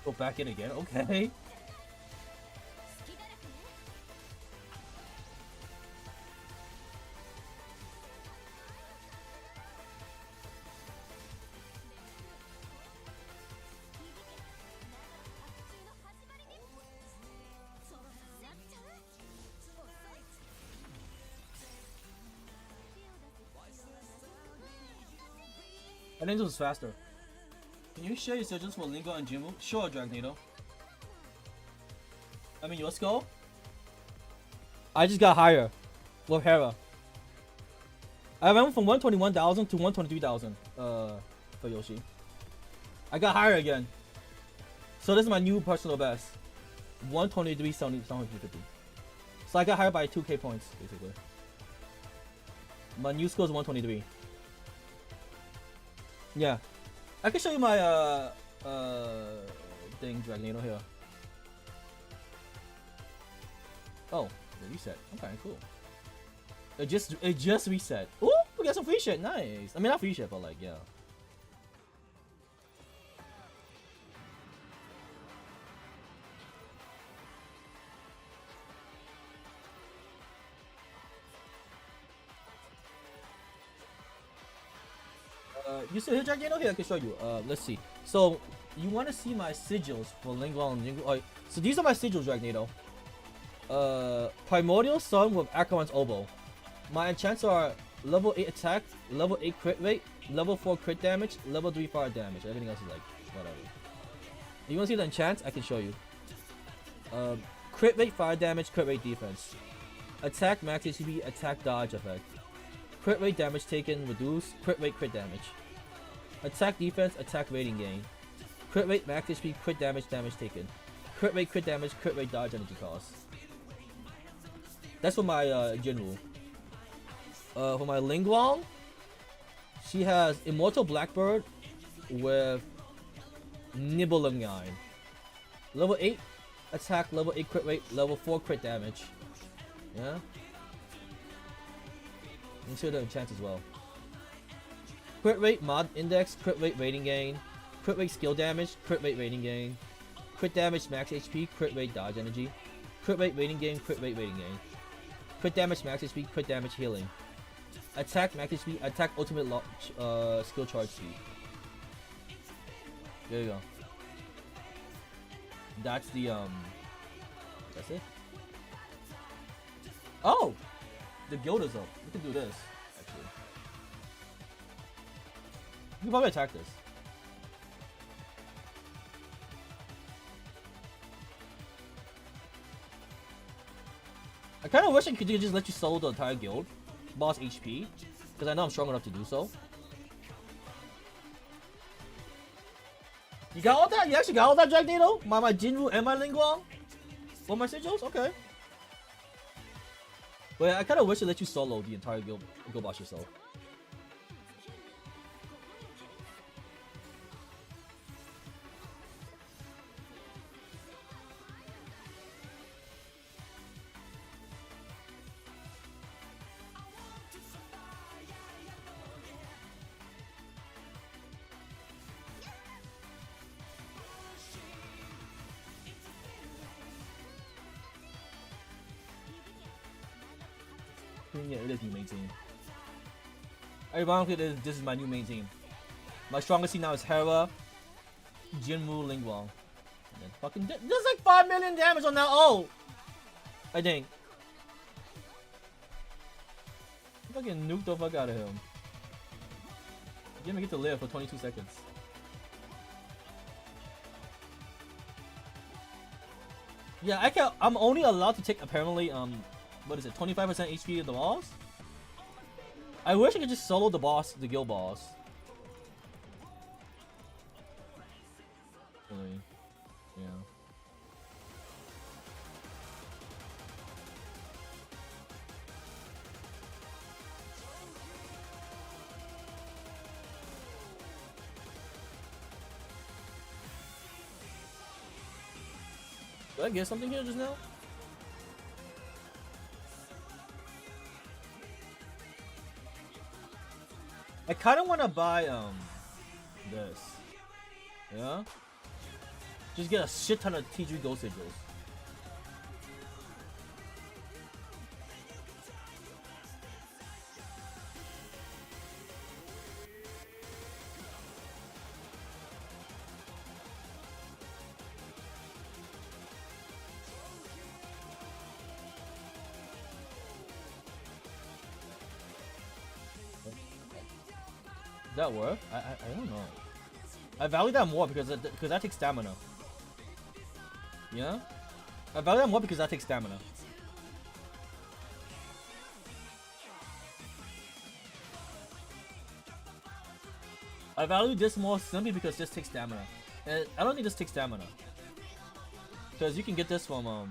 Go back in again, okay. I think this was faster. Can you share your suggestions for Lingo and Jinwoo? Sure, Dragnado. I mean, your skull? I just got higher with Hera. I went from 121,000 to 123,000 for Yoshi. I got higher again. So this is my new personal best. 123, 750. So I got higher by 2k points, basically. My new score is 123. Yeah. I can show you my thing, Dragnado here. Oh, the reset. Okay, cool. It just reset. Ooh, we got some free shit. Nice. I mean, not free shit, but like, yeah. You see here, Dragnado? Here, I can show you. Let's see. So, you want to see my sigils for Lingual and Jinwoo? Oh, so these are my sigils, Dragnado. Primordial Sun with Acheron's Oboe. My enchants are level 8 attack, level 8 crit rate, level 4 crit damage, level 3 fire damage. Everything else is like, whatever. You want to see the enchants? I can show you. Crit rate, fire damage, crit rate, defense. Attack, max HP, attack, dodge effect. Crit rate, damage taken, reduce. Crit rate, crit damage. Attack, defense, attack, rating gain. Crit rate, max HP, crit damage, damage taken. Crit rate, crit damage, crit rate, dodge, energy cost. That's for my Jinwoo. For my Lingual, she has Immortal Blackbird with Nibelungen. Level 8 attack, level 8 crit rate, level 4 crit damage. Yeah. And show the enchants as well. Crit rate mod index, crit rate rating gain, crit rate skill damage, crit rate rating gain, crit damage max HP, crit rate dodge energy, crit rate rating gain, crit rate rating gain, crit damage max HP, crit damage healing, attack max HP, attack ultimate skill charge speed. There you go. That's the that's it. Oh, the guild is up. We can do this actually. You can probably attack this. I kind of wish I could just let you solo the entire guild, boss HP, because I know I'm strong enough to do so. You got all that? You actually got all that, Jack Nato? My Jinwu and my Lingguang? For my sigils? Okay. But I kind of wish I let you solo the entire guild boss yourself. Yeah, it is new main team. Ironically, this is my new main team. My strongest team now is Hera, Jinwu, Lingguang. And then fucking there's like 5 million damage on that ult! I think. Fucking nuke the fuck out of him. You're gonna get to live for 22 seconds. Yeah, I'm only allowed to take apparently what is it, 25% HP of the boss? I wish I could just solo the boss, the guild boss. Really? Yeah. Did I get something here just now? I kind of want to buy this. Yeah. Just get a shit ton of T3 Ghost Sigils. That work? I don't know. I value that more because that takes stamina. Yeah? I value that more because that takes stamina. I value this more simply because this takes stamina. And I don't think this takes stamina. Because you can get this from you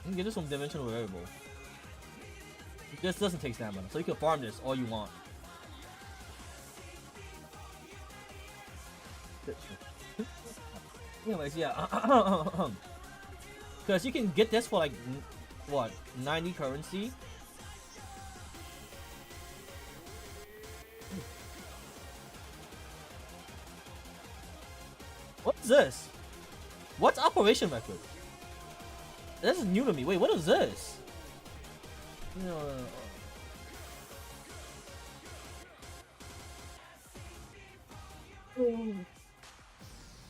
can get this from Dimensional Variable. This doesn't take stamina, so you can farm this all you want. Anyways, yeah. Because you can get this for like, what, 90 currency? What's this? What's Operation Record? This is new to me. Wait, what is this? No.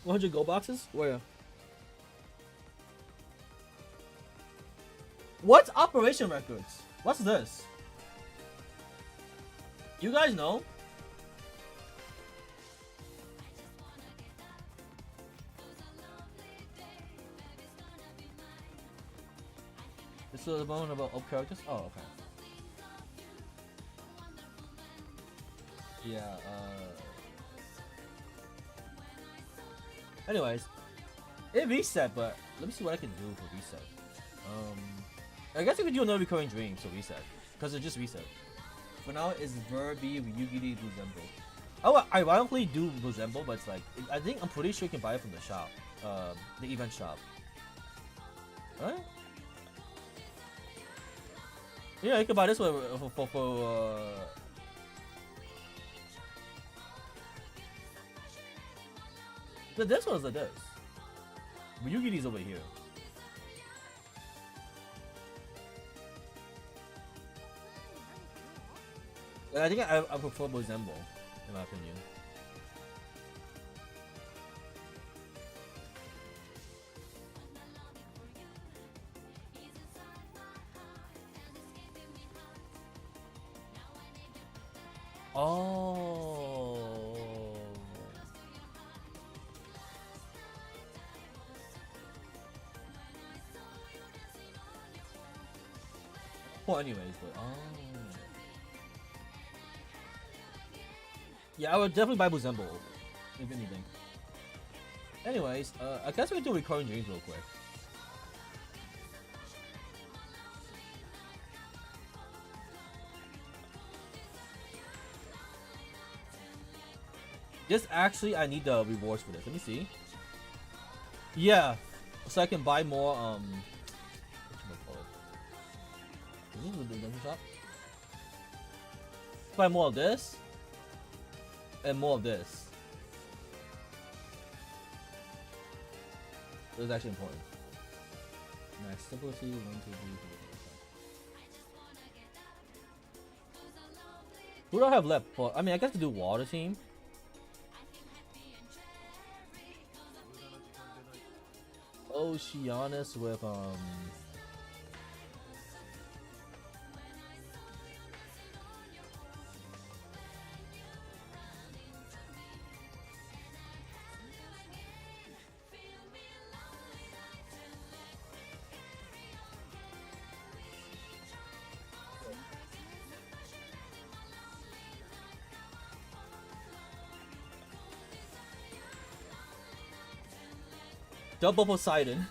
100 gold boxes? Where? What's Operation Records? What's this? You guys know? This is the moment about up characters? Oh, okay. Yeah, anyways, it reset, but let me see what I can do for reset. I guess we could do another recurring dream to reset, because it just reset. For now, it's Verbi Ryugiri Bluzembo. I would ironically do Bluzembo, but it's like, I'm pretty sure you can buy it from the shop, the event shop. Alright. Yeah, you can buy this one this one's like this. But you get these over here. And I think I prefer Bozembo, in my opinion. Oh. Well, anyways, but yeah, I would definitely buy Buzembo, if anything. Anyways, I guess we can do recurring dreams real quick. This actually, I need the rewards for this. Let me see. Yeah, so I can buy more. Is this the dungeon shop? Buy more of this and more of this. This is actually important. Max simplicity 1, 2, 3, 4, 5. Who do I have left? For I mean, I guess to do water team. Oceanus with Double Poseidon.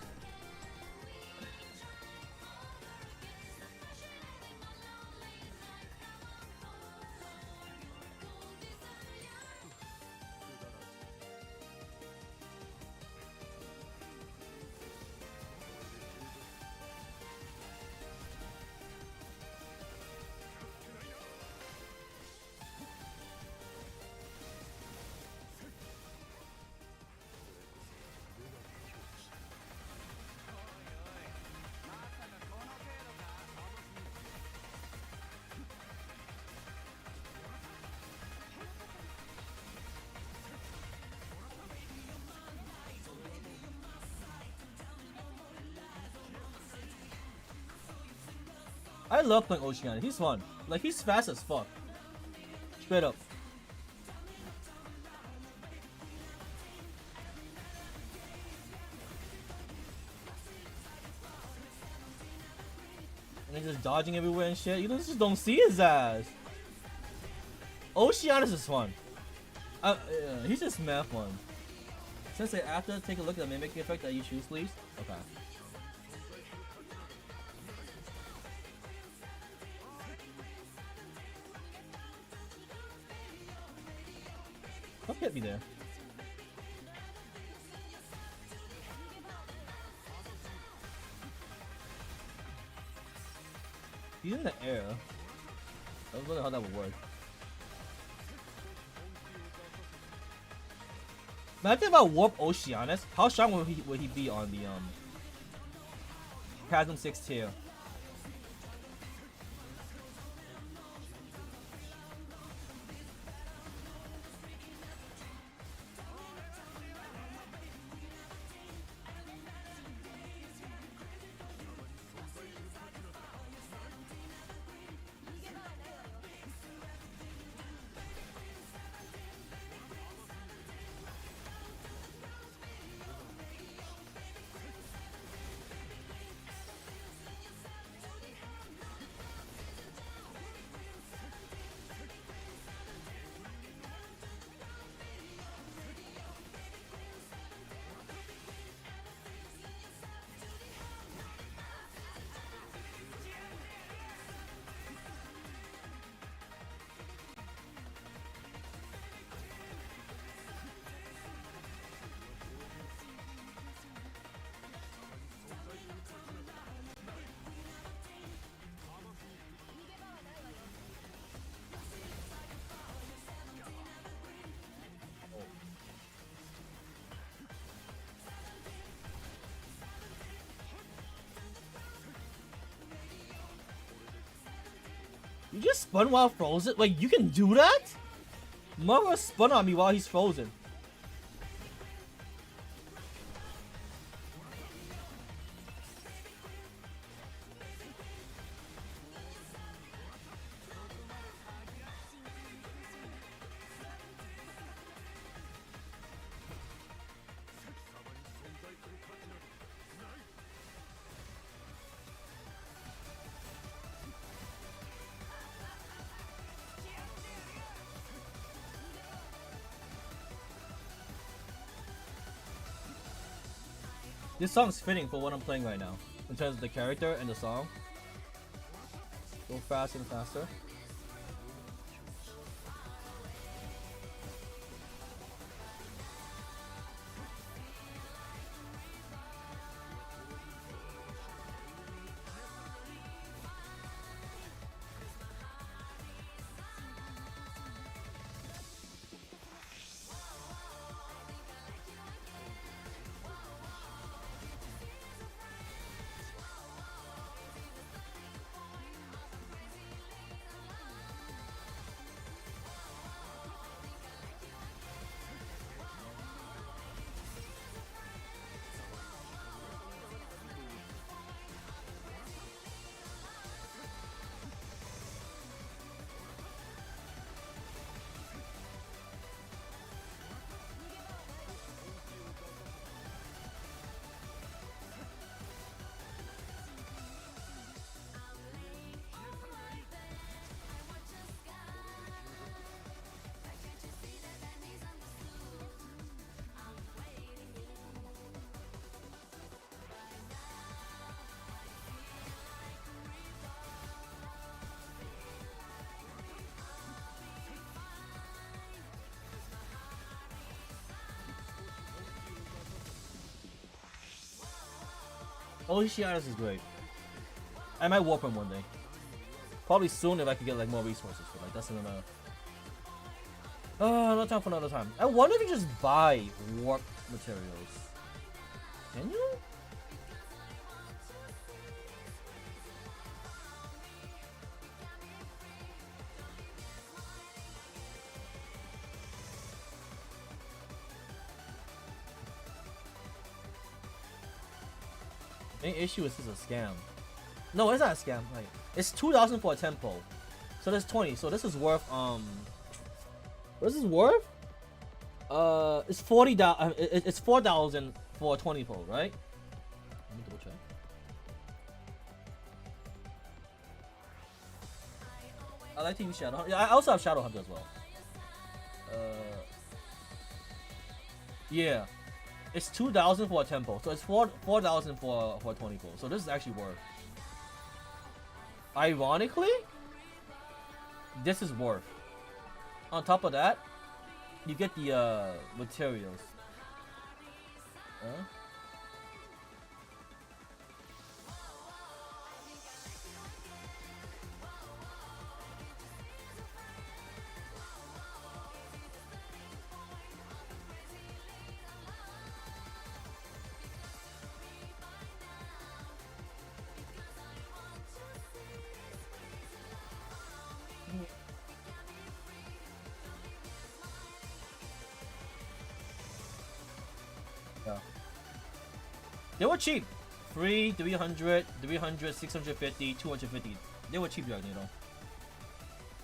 I love playing Oceanus. He's fun. Like, he's fast as fuck. Straight up. And he's just dodging everywhere and shit. You just don't see his ass. Oceanus is fun. Yeah, he's just mad fun. Sensei, after, take a look at the mimic effect that you choose, please. Okay. Don't hit me there. He's in the air. I was wondering how that would work. Imagine if I warp Oceanus, how strong would he be on the Chasm 6 tier? You just spun while frozen? Like, you can do that? Mother spun on me while he's frozen. This song's fitting for what I'm playing right now, in terms of the character and the song. Go fast and faster. Oceanus is great. I might warp him one day. Probably soon if I could get like more resources for like that's another. Another time for another time. I wonder if you just buy warp materials. Can you? Main issue is this is a scam. No, it's not a scam. Like, it's 2,000 for a tempo, so that's 20. So this is worth what is this worth? It's 40. It's 4,000 for a 20 fold, right? Let me double check. I like to use Shadow Hunter. Yeah, I also have Shadow Hunter as well. Yeah. It's 2,000 for a tempo, so it's 4,000 for a 20 fold. So this is actually worth. Ironically, this is worth. On top of that, you get the materials. They were cheap. 300, 650, 250. They were cheap, you know.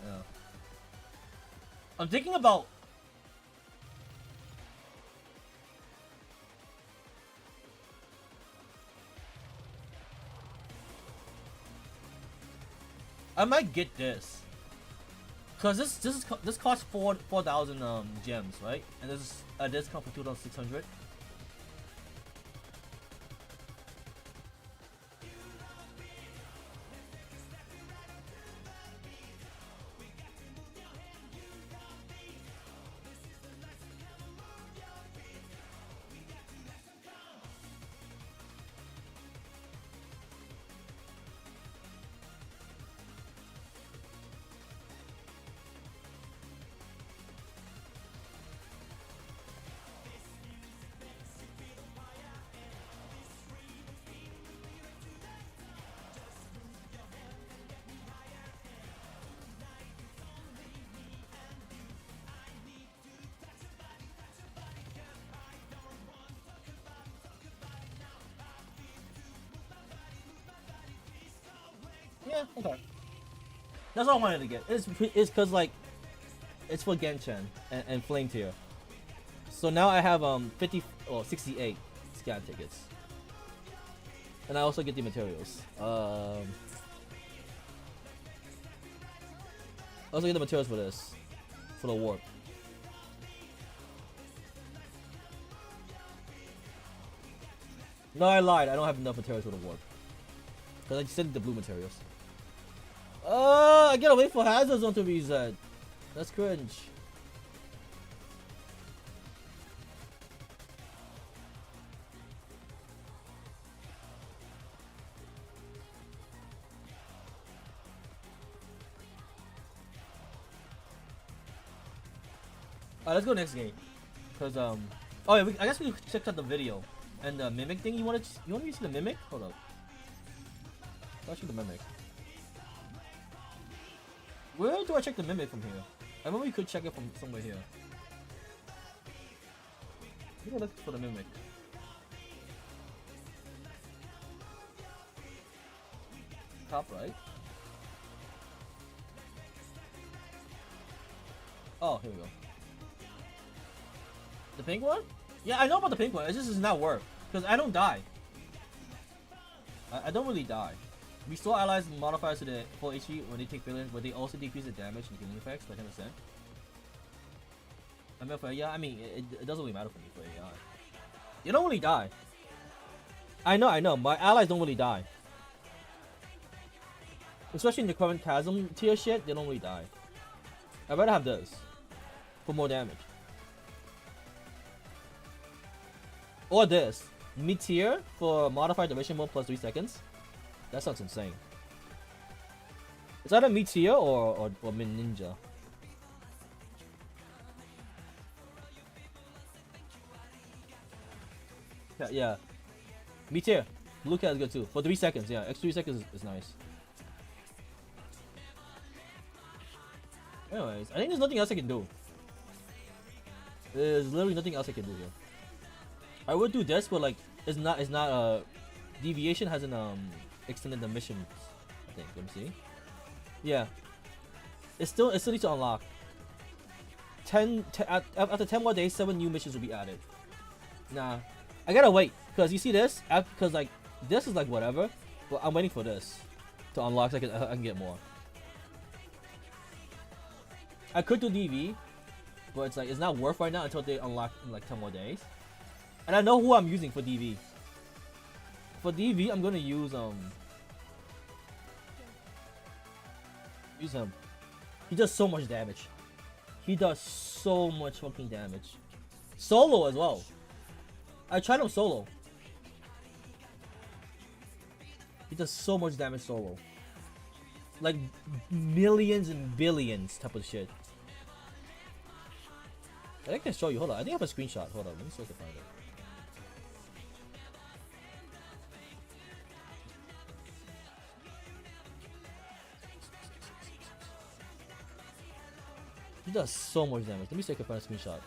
Yeah. I'm thinking about. I might get this. Cause this costs 4,000 gems, right? And this is a discount for 2,600. Yeah, okay. That's all I wanted to get. It's cause like it's for Genshin and Flame tier. So now I have 68 scan tickets. And I also get the materials. I also get the materials for this. For the warp. No, I lied. I don't have enough materials for the warp. Because I just sent the blue materials. I gotta wait for Hazard Zone to reset. That's cringe. Alright, let's go next game. Cause oh yeah, I guess we checked out the video and the mimic thing. You want me to see the mimic? Hold up. Let's see the mimic. Where do I check the mimic from here? I remember you could check it from somewhere here. I'm gonna look for the mimic. Top right. Oh, here we go. The pink one? Yeah, I know about the pink one. It just does not work. Because I don't die. I don't really die. Restore allies and modifiers to the full HP when they take failure, but they also decrease the damage and healing effects by 10%. I mean, for AI, I mean, it doesn't really matter for me for AI. You don't really die. I know. My allies don't really die. Especially in the current Chasm tier shit, they don't really die. I'd rather have this. For more damage. Or this. Mid-tier for modified duration mode plus 3 seconds. That sounds insane. Is that a mid-tier or mid-ninja? Yeah. Mid-tier. Blue cat is good too. For 3 seconds, yeah. Extra 3 seconds is nice. Anyways, I think there's nothing else I can do. There's literally nothing else I can do here. I would do this, but like it's not deviation hasn't extended the mission. I think. Let me see. Yeah. It still needs to unlock. After 10 more days, 7 new missions will be added. Nah, I gotta wait because you see this because like this is like whatever, but I'm waiting for this to unlock so I can get more. I could do DV, but it's like it's not worth right now until they unlock in like 10 more days. And I know who I'm using for DV. For DV, I'm gonna use him. He does so much damage. He does so much fucking damage. Solo as well. I tried him solo. He does so much damage solo. Like millions and billions type of shit. I think I can show you. Hold on. I think I have a screenshot. Hold on. Let me see if I can find it. He does so much damage. Let me see if I can find a screenshot.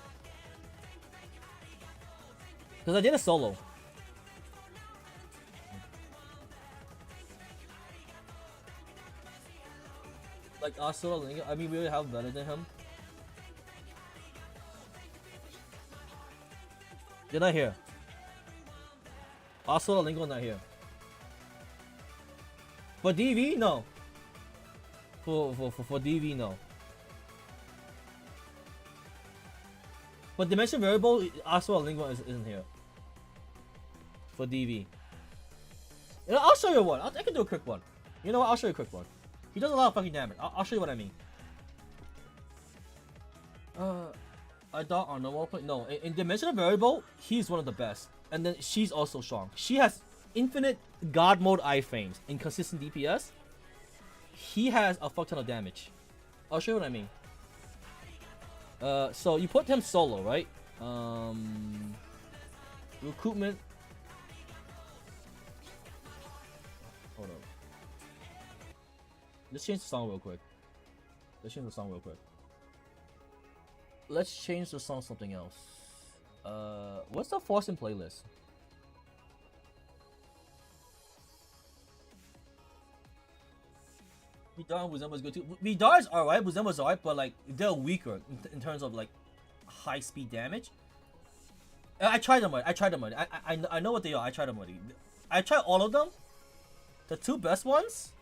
Because I did a solo. Like Asura, I mean, we already have better than him. They're not here. Asura Lingo not here. For DV, no. For DV, no. But Dimension Variable, Asura Lingo isn't here. For DV. You know, I'll show you one. I can do a quick one. You know what? I'll show you a quick one. He does a lot of fucking damage. I'll show you what I mean. I thought on normal play. No, in Dimensional Variable, he's one of the best. And then she's also strong. She has infinite God mode iframes and consistent DPS. He has a fuck ton of damage. I'll show you what I mean. So you put him solo, right? Recruitment. Hold up. Let's change the song real quick. Let's change the song something else. What's the Forcing playlist? Vidar and Buzemba is good too. Vidar's alright, Buzemba's alright, but like they're weaker in terms of like high speed damage. I tried them already. I know what they are. I tried them already. I tried all of them. The two best ones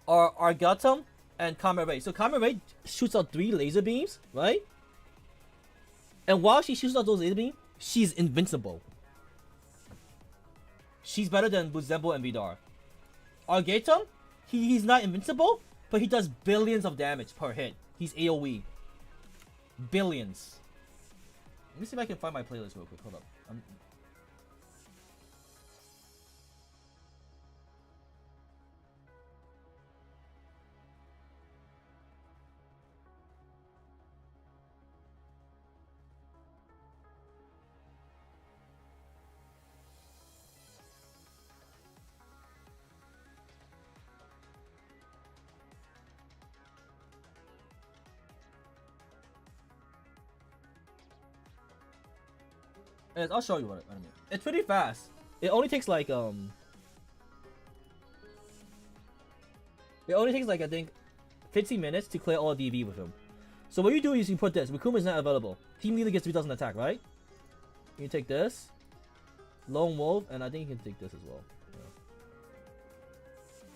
are Argatum and Kamen Ray. So Kamen Ray shoots out 3 laser beams, right? And while she shoots out those laser beams, she's invincible. She's better than Buzembo and Vidar. Argatum, he's not invincible, but he does billions of damage per hit. He's AoE. Billions. Let me see if I can find my playlist real quick. Hold up. I'll show you what I mean. It's pretty fast. It only takes like It only takes like I think 15 minutes to clear all DV with him. So what you do is you put this. Rikuma is not available. Team leader gets 3000 attack, right? You take this, Lone Wolf, and I think you can take this as well. Yeah.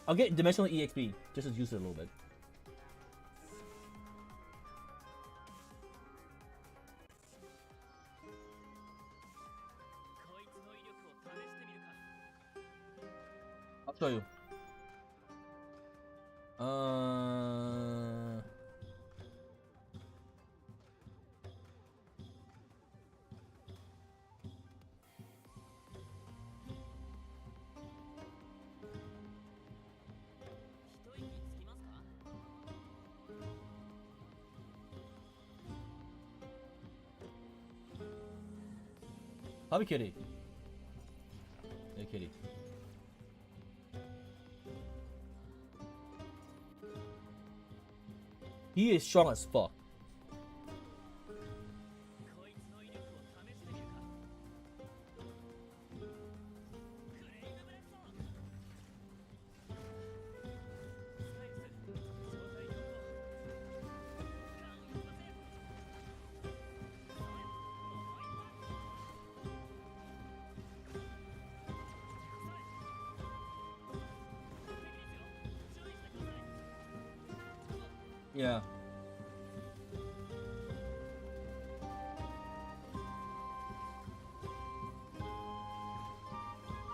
I'll get Dimensional EXP just to use it a little bit. I'll show you. Probably Kitty. Yeah, Kitty. He is strong as fuck. Yeah.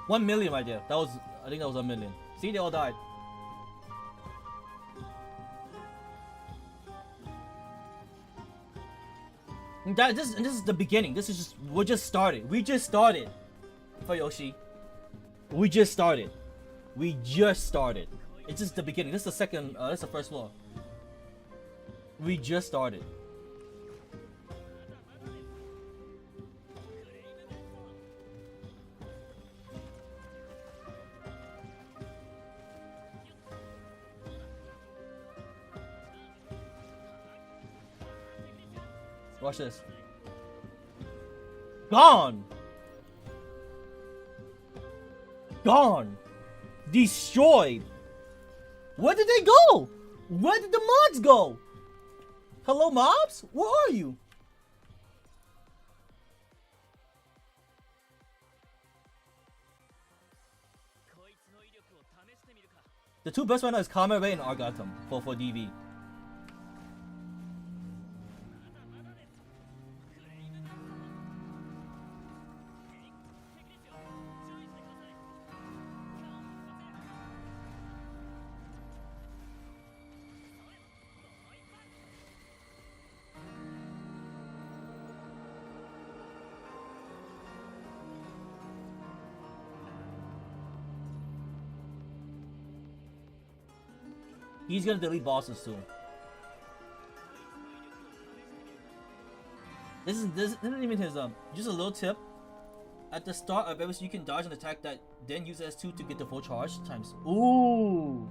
$1 million right there. I think that was $1 million. See, they all died. This is the beginning. This is just we just started. We just started. For Yoshi. We just started. We just started. It's just the beginning. This is the second. This is the first floor. We just started. Watch this. Gone! Gone! Destroyed! Where did they go? Where did the mods go? Hello, mobs? Where are you? The two best right now is Kamen Ray and Argatum for DV. He's gonna delete bosses soon. This isn't even his just a little tip. At the start of every, you can dodge an attack that then use S2 to get the full charge times. Ooh.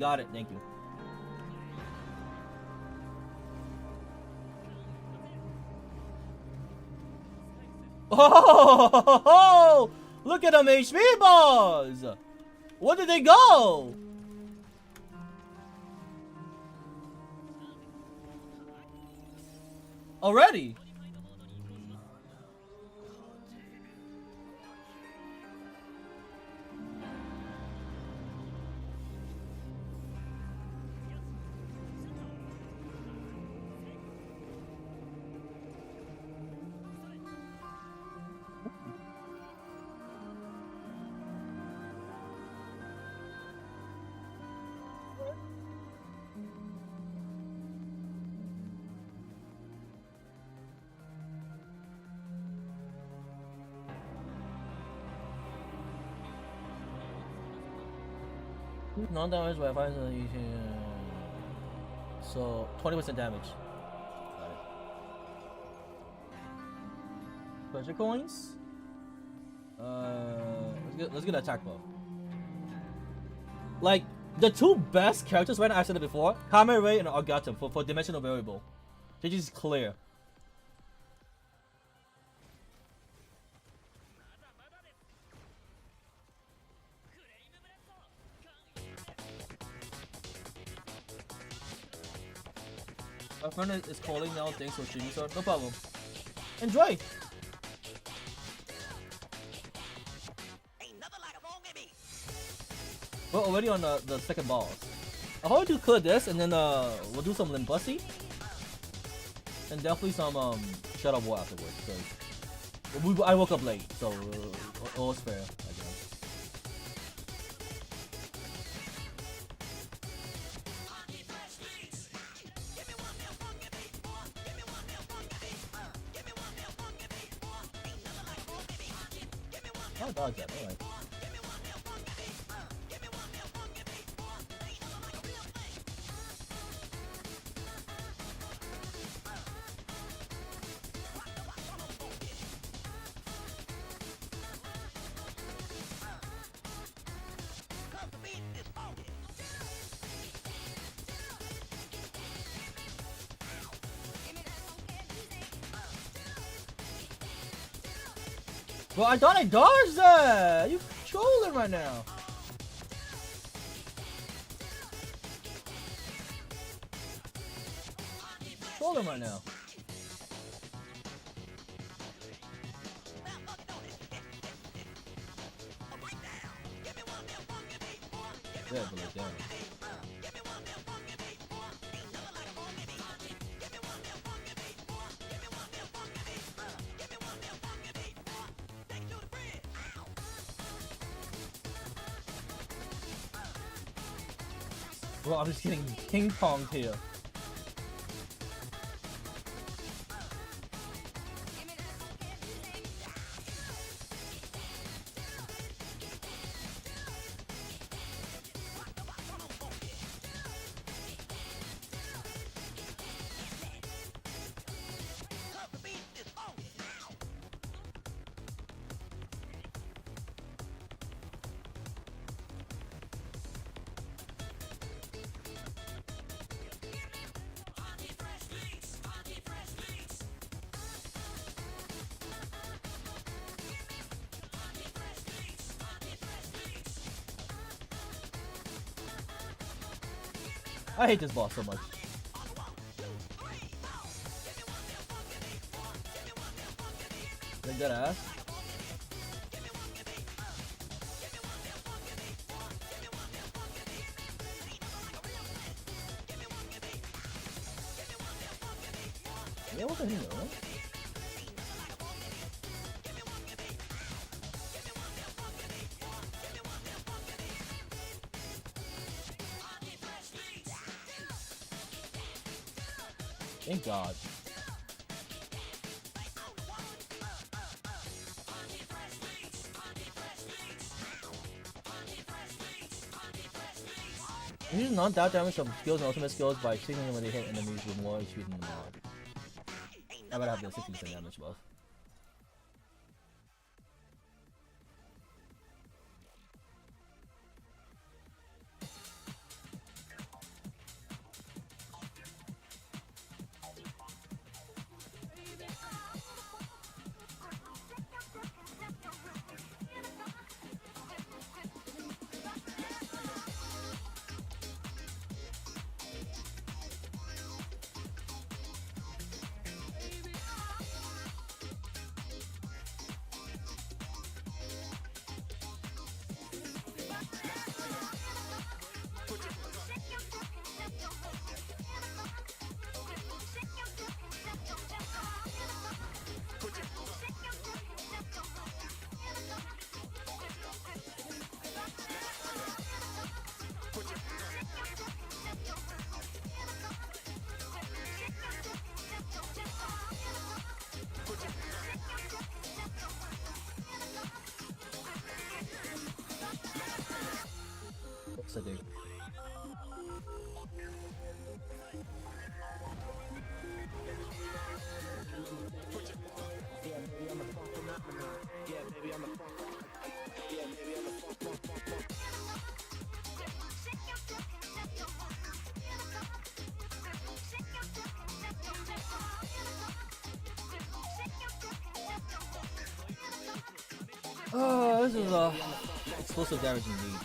Got it, thank you. Oh, look at them HP bars! Where did they go? Already? Non-damage by 5 so 20% damage. Got it. Treasure coins. Let's get attack buff. Like the two best characters right now, I said it before, Kame Ray and Argatum for dimensional variable. They're just clear. My friend is calling now, thanks for streaming, so no problem. Enjoy! We're already on the second boss. I'll probably do clear this, and then we'll do some Limbussy. And definitely some Shadow War afterwards, because I woke up late, so all is fair, I guess. Oh, dodge that, alright. Well, I thought I dodged that! You trolling right now. Trolling right now. Yeah, but like that. Well, I'm just getting ping ponged here. I hate this boss so much. Like that ass. Yeah, what the hell, right? Thank God. Use non-doubt damage from skills and ultimate skills by signaling when they hit enemies with more HP than the mod. I better have the 60% damage buff. I do. Oh, this is explosive damage indeed.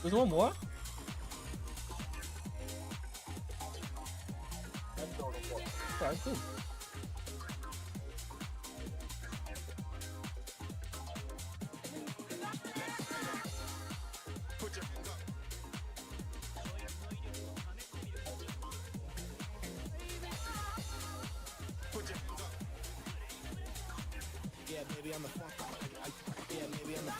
There's one more? Alright, cool. Yeah, baby, I'm a yeah, maybe I'm a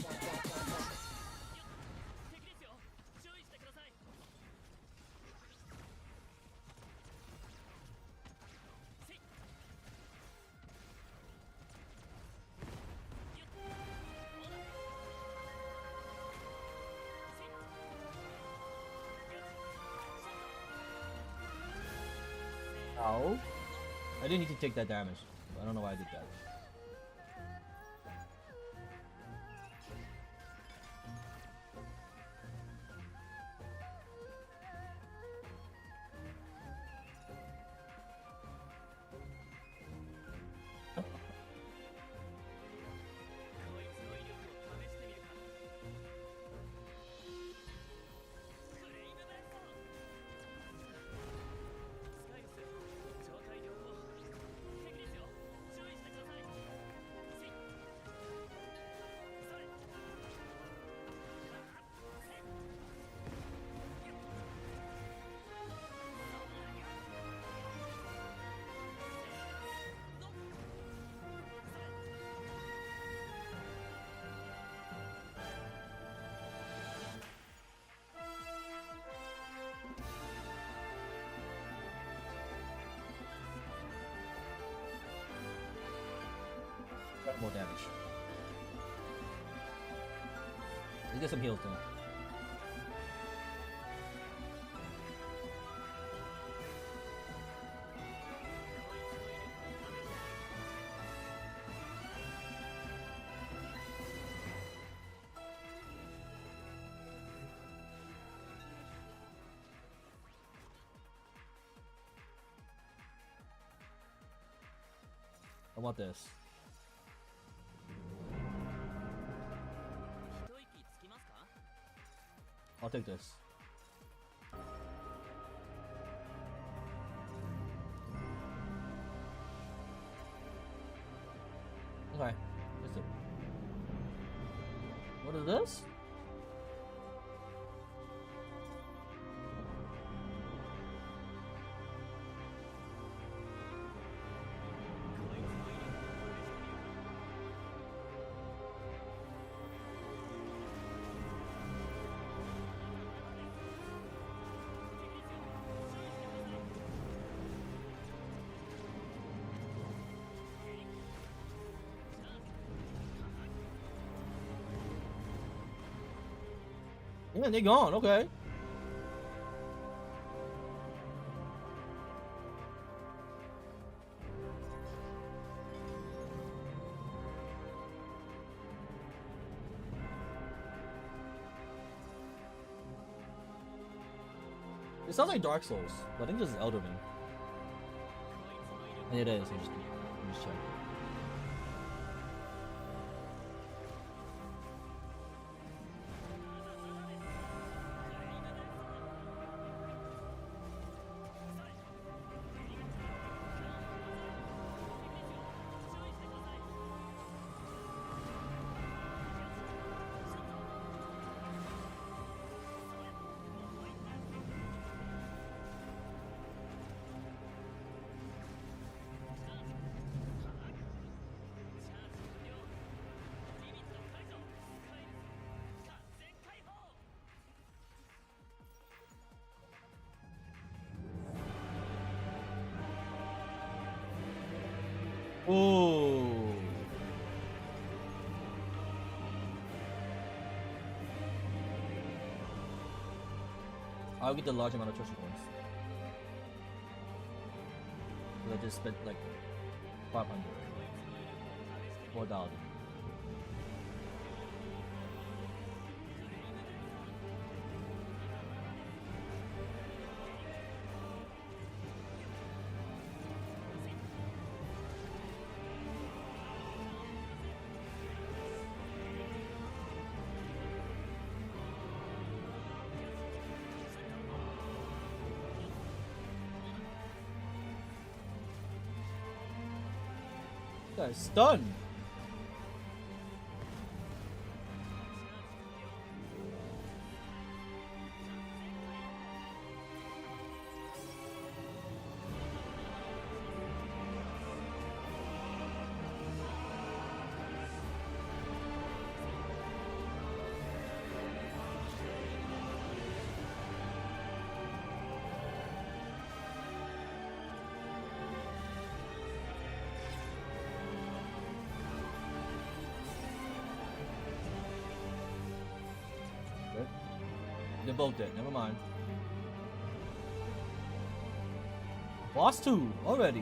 Ow. I didn't need to take that damage. I don't know why I did that. More damage. Let's get some heals done. I want this. I'll take this. Okay, that's it. What is this? Yeah, they're gone, okay. It sounds like Dark Souls, but I think this is Elden Ring. And it is. I'm just checking. Ooh. I'll get the large amount of treasure points. So I just spent like 500. $4,000. Guy's stunned. They're both dead. Never mind. Boss 2 already.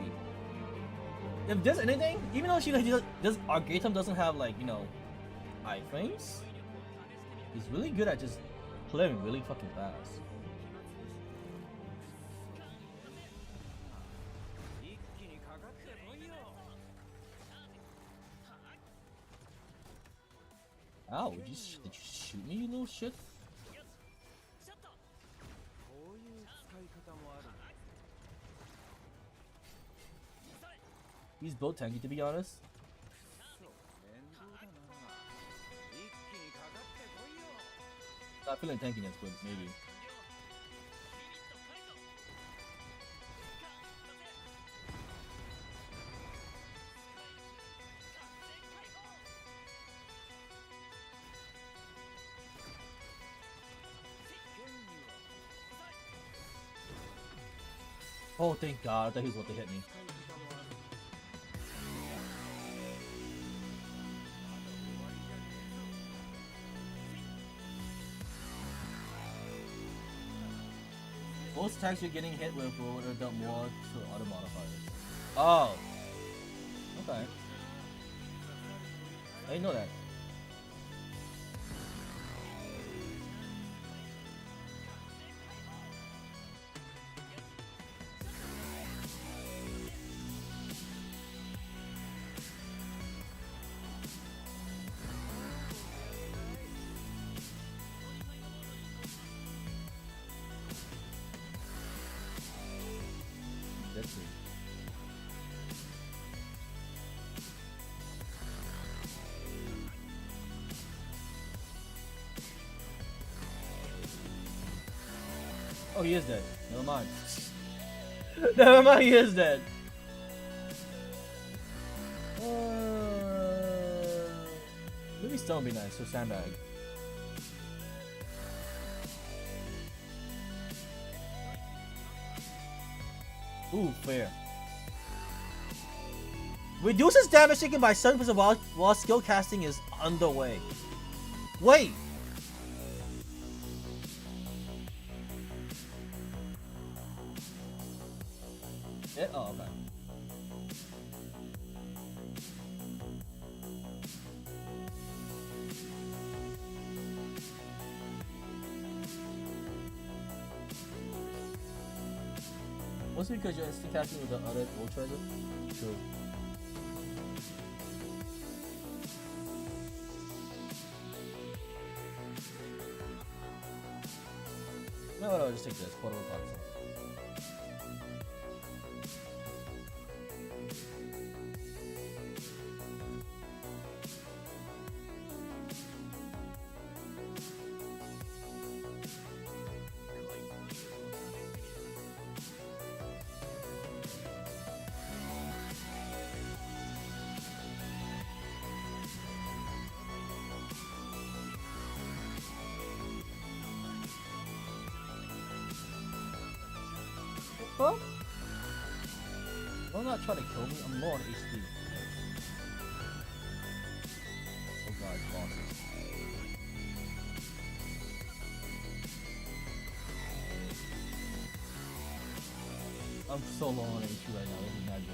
If there's anything, even though Argatum doesn't have like, you know, iframes, he's really good at just clearing really fucking fast. Ow, did you shoot me, you little shit? He's both tanky, to be honest. Not feeling tankiness, but maybe. Oh, thank God. I thought he was about to hit me. Most attacks you're getting hit with will dealt more to auto modifiers. Oh. Okay. I didn't know that. That's it. Oh, he is dead. Never mind. Never mind, he is dead. Maybe stone would be nice, so sandbag. Ooh, fair. Reduces damage taken by 7% while skill casting is underway. Wait! Oh, okay. Was it because you're instant casting with the other old treasure? True. No, just take this. Portable console. Fuck? Don't not try to kill me. I'm low on HP. Oh god, bosses. I'm so low on HP right now. This is not good.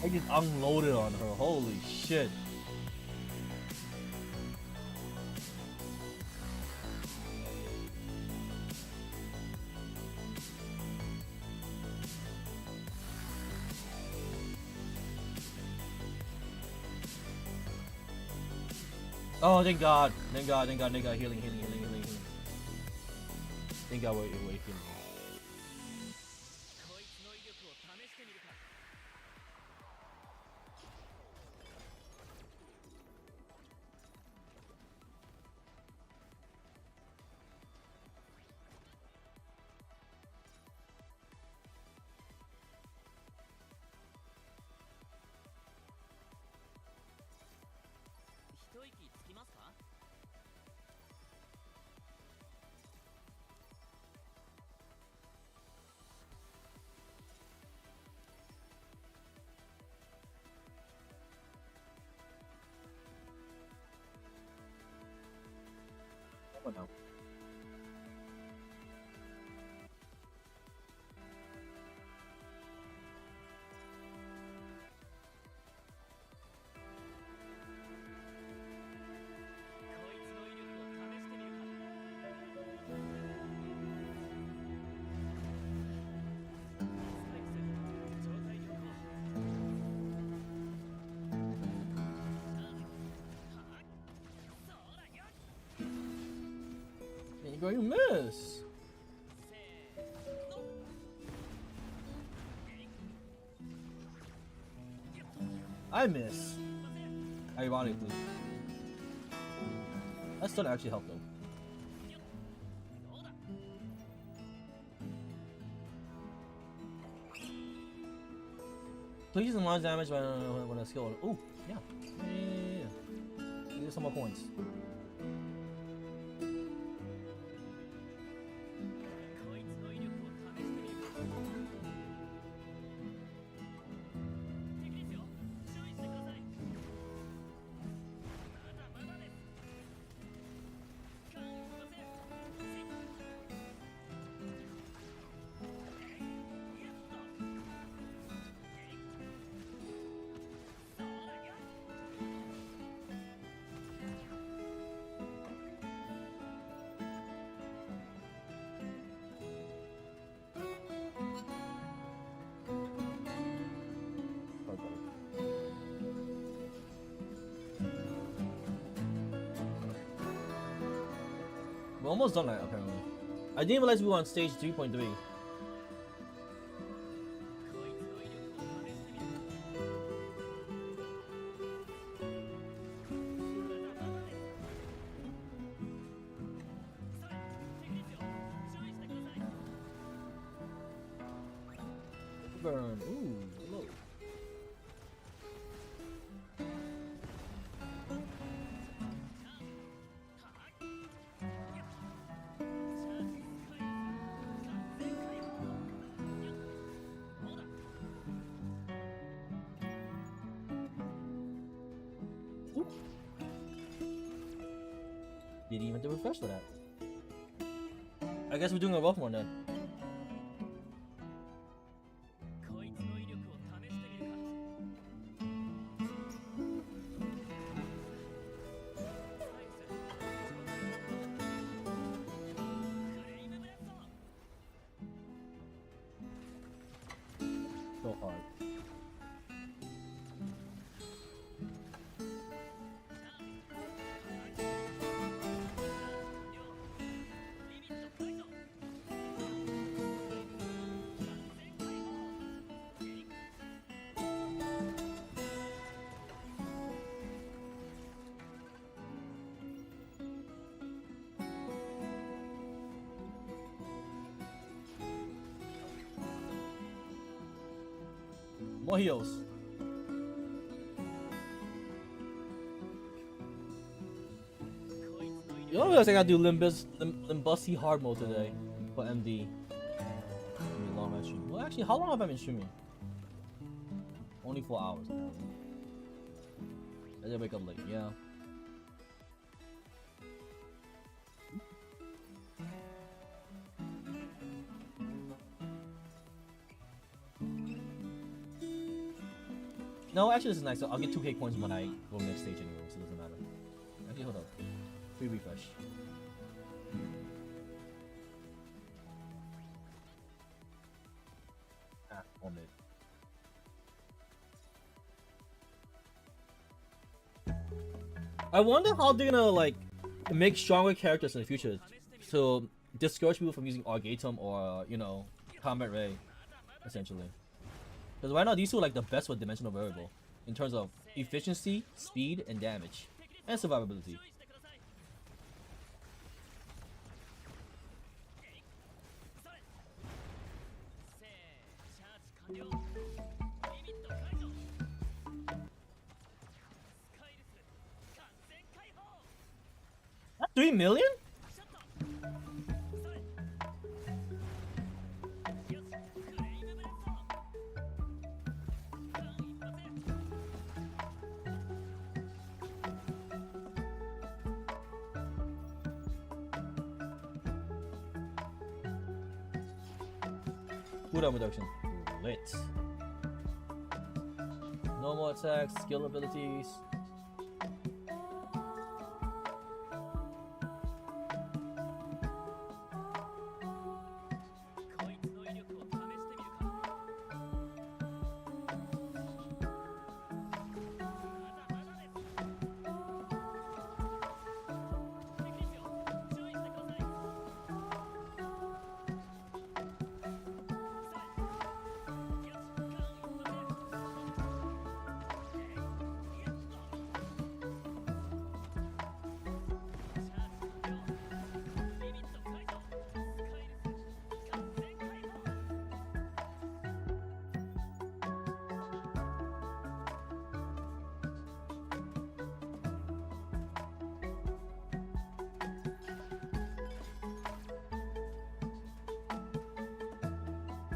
I just unloaded on her. Holy shit. Oh, thank God. Thank God, thank God, thank God. Healing. Thank God we're healing. Oh no. You're going to miss. I miss. Ironically. That still actually helped him. Please enlarge damage when a skill. Ooh, yeah. Give some more coins. We're almost done that apparently. I didn't realize we were on stage 3.3. Burn. Ooh, low. Didn't even have to refresh for that. I guess we're doing a rough one then. こいつの威力を試してみるか。クレイムブラスト。 So hard. More heals. You don't realize I gotta do Limbusy hard mode today for MD. Long night stream. Well, actually, how long have I been streaming? Only 4 hours. I did wake up late. Yeah. No, actually this is nice. So I'll get 2k coins when I go to the next stage anyway, so it doesn't matter. Actually, hold up. Free refresh. Ah, 1 minute. I wonder how they're gonna like make stronger characters in the future to discourage people from using Argatum or you know Combat Ray, essentially. Because right now these two are like the best with Dimensional Variable in terms of efficiency, speed, and damage, and survivability. That's 3 million? Cooldown reduction. Lit. No more attacks, skill abilities.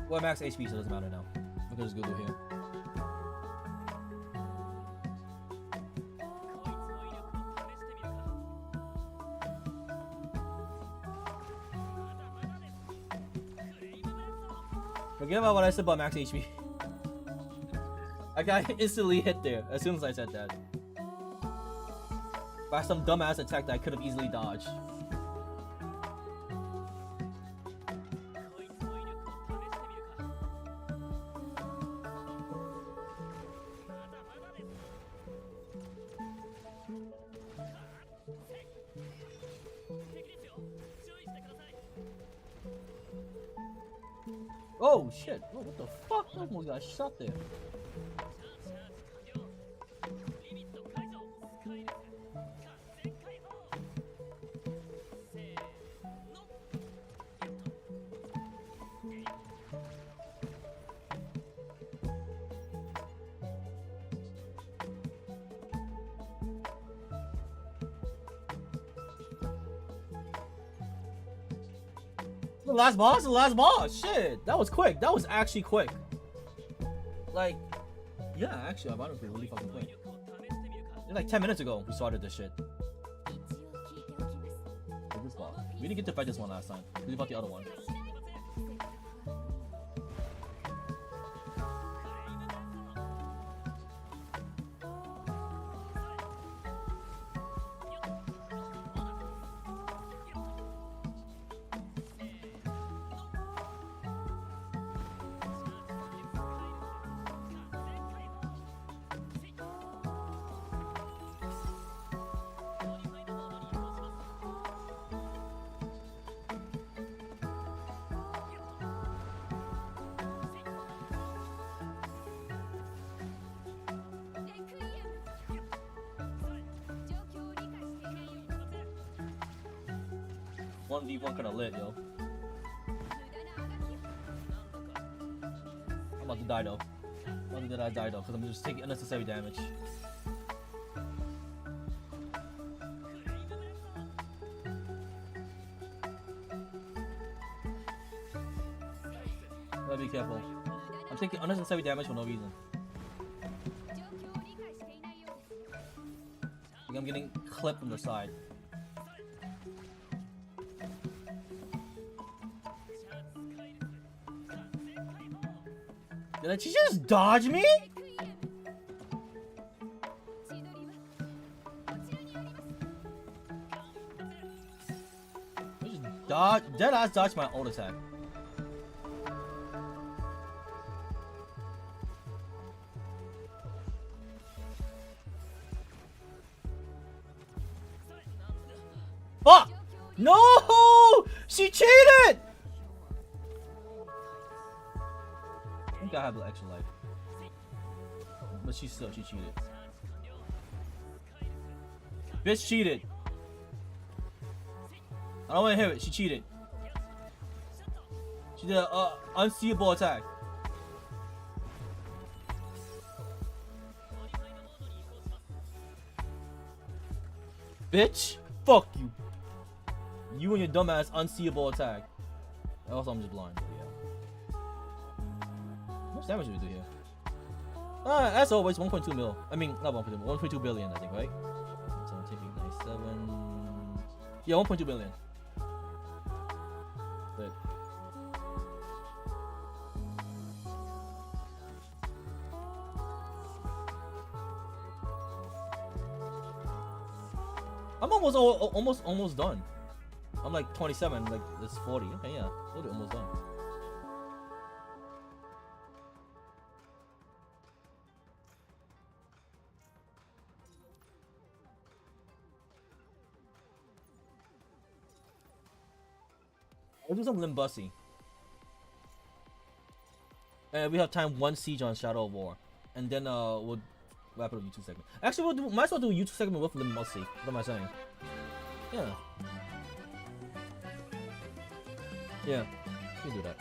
Well, max HP, so it doesn't matter now. Look at this Google here. Forget about what I said about max HP. I got instantly hit there as soon as I said that. By some dumbass attack that I could have easily dodged. Oh shit! Oh, what the fuck? I almost got shot there. The last boss? The last boss! Shit! That was quick. That was actually quick. Like, yeah, actually, ironically, really fucking quick. Like 10 minutes ago, we started this shit. 一応聞いておきます We didn't get to fight this one last time. We fought the other one. One v1 kind of lit, yo. I'm about to die though. Only that I die though, because I'm just taking unnecessary damage. Gotta be careful. I'm taking unnecessary damage for no reason. Like I'm getting clipped from the side. Did she just dodge me? I just dodge, dead ass dodge my own attack. Fuck! No! She cheated! I think I have the extra life. But she cheated. Bitch cheated. I don't want to hear it. She cheated. She did an unseeable attack. Bitch, fuck you. You and your dumbass unseeable attack. Also, I'm just blind. But yeah. How much damage do we do here? As always, 1.2 mil. I mean, not 1.2 mil, 1.2 billion, I think, right? So I'm taking 97. Yeah, 1.2 billion. Good. I'm almost done. I'm like 27, like it's 40. Okay, yeah, we're almost done. We'll do some Limbussy. And we have time 1 siege on Shadow of War. And then we'll wrap up a YouTube segment. Actually, might as well do a YouTube segment with Limbussy. What am I saying? Yeah. Yeah, we can do that.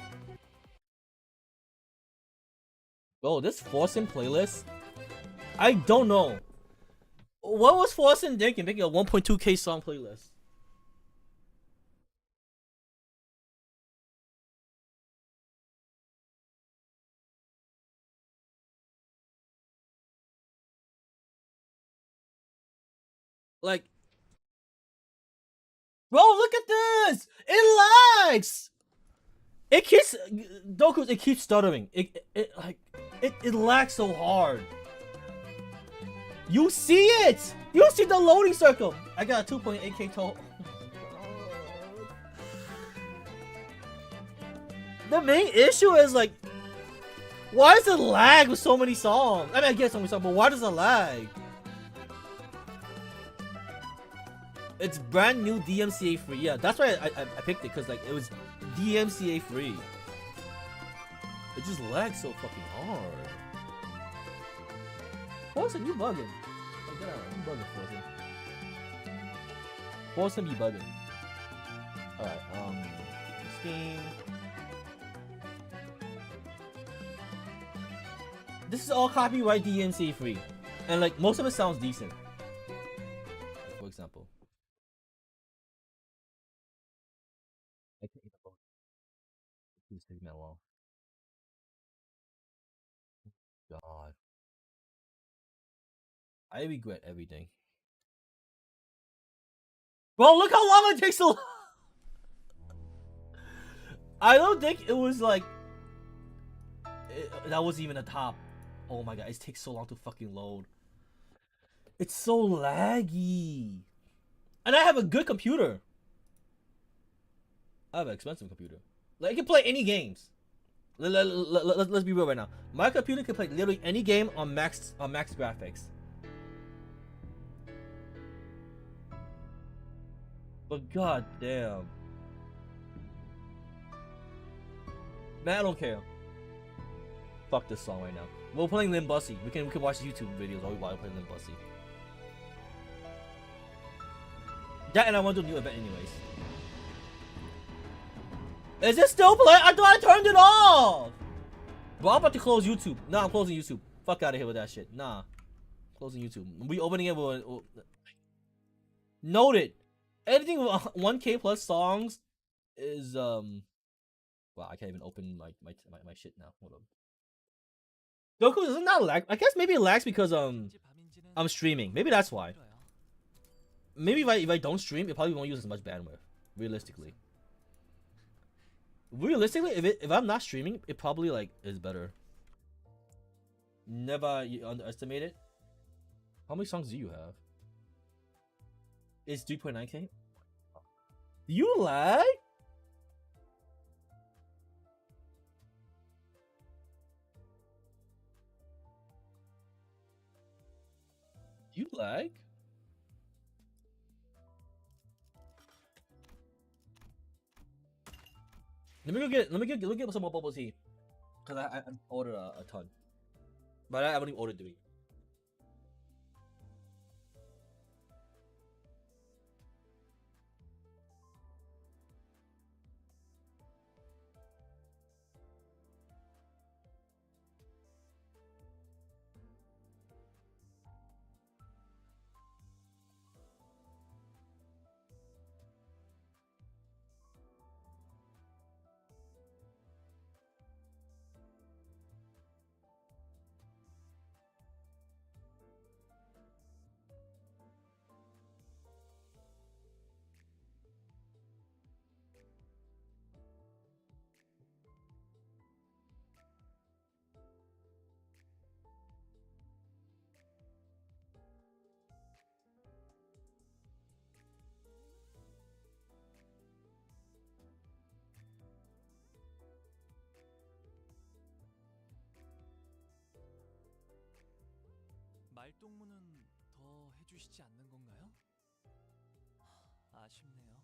Oh, this Forsen playlist? I don't know. What was Forsen thinking? Making a 1.2k song playlist? Like, bro, look at this! It lags! It keeps Doku, it keeps stuttering. It lags so hard. You see it! You see the loading circle! I got a 2.8k total. The main issue is like, why does it lag with so many songs? I mean, I get so many songs, but why does it lag? It's brand new DMCA free. Yeah, that's why I picked it, because like it was DMCA free. It just lags so fucking hard. Forsen, you bugging. Oh, get out. You bugging, Forsen. Forsen be bugging. Alright, Steam. This is all copyright DMCA free. And like most of it sounds decent. For example. I can't eat the phone. Please take me along. God. I regret everything. Bro, look how long it takes to I don't think it was like that was even a top. Oh my god, it takes so long to fucking load. It's so laggy. And I have a good computer. I have an expensive computer. Like, it can play any games. Let's be real right now. My computer can play literally any game on max graphics. But god damn. Man, I don't care. Fuck this song right now. We're playing Limb Bussy. We can watch YouTube videos while we play Limb Bussy. That, and I want to do a new event anyways. Is it still playing? I thought I turned it off! Bro, I'm about to close YouTube. Nah, I'm closing YouTube. Fuck out of here with that shit. Nah. Closing YouTube. We opening it with... Noted. Anything with 1K plus songs is, Wow, I can't even open my shit now. Hold on. Goku, isn't that lag? I guess maybe it lags because, I'm streaming. Maybe that's why. Maybe if I don't stream, it probably won't use as much bandwidth. Realistically. If I'm not streaming, it probably like is better. Never underestimate it. How many songs do you have? It's 3.9K. You lag? You lag? Let me get some more bubble tea, cause I ordered a ton, but I haven't even ordered 3. 말동무는 더 해주시지 않는 건가요? 아쉽네요.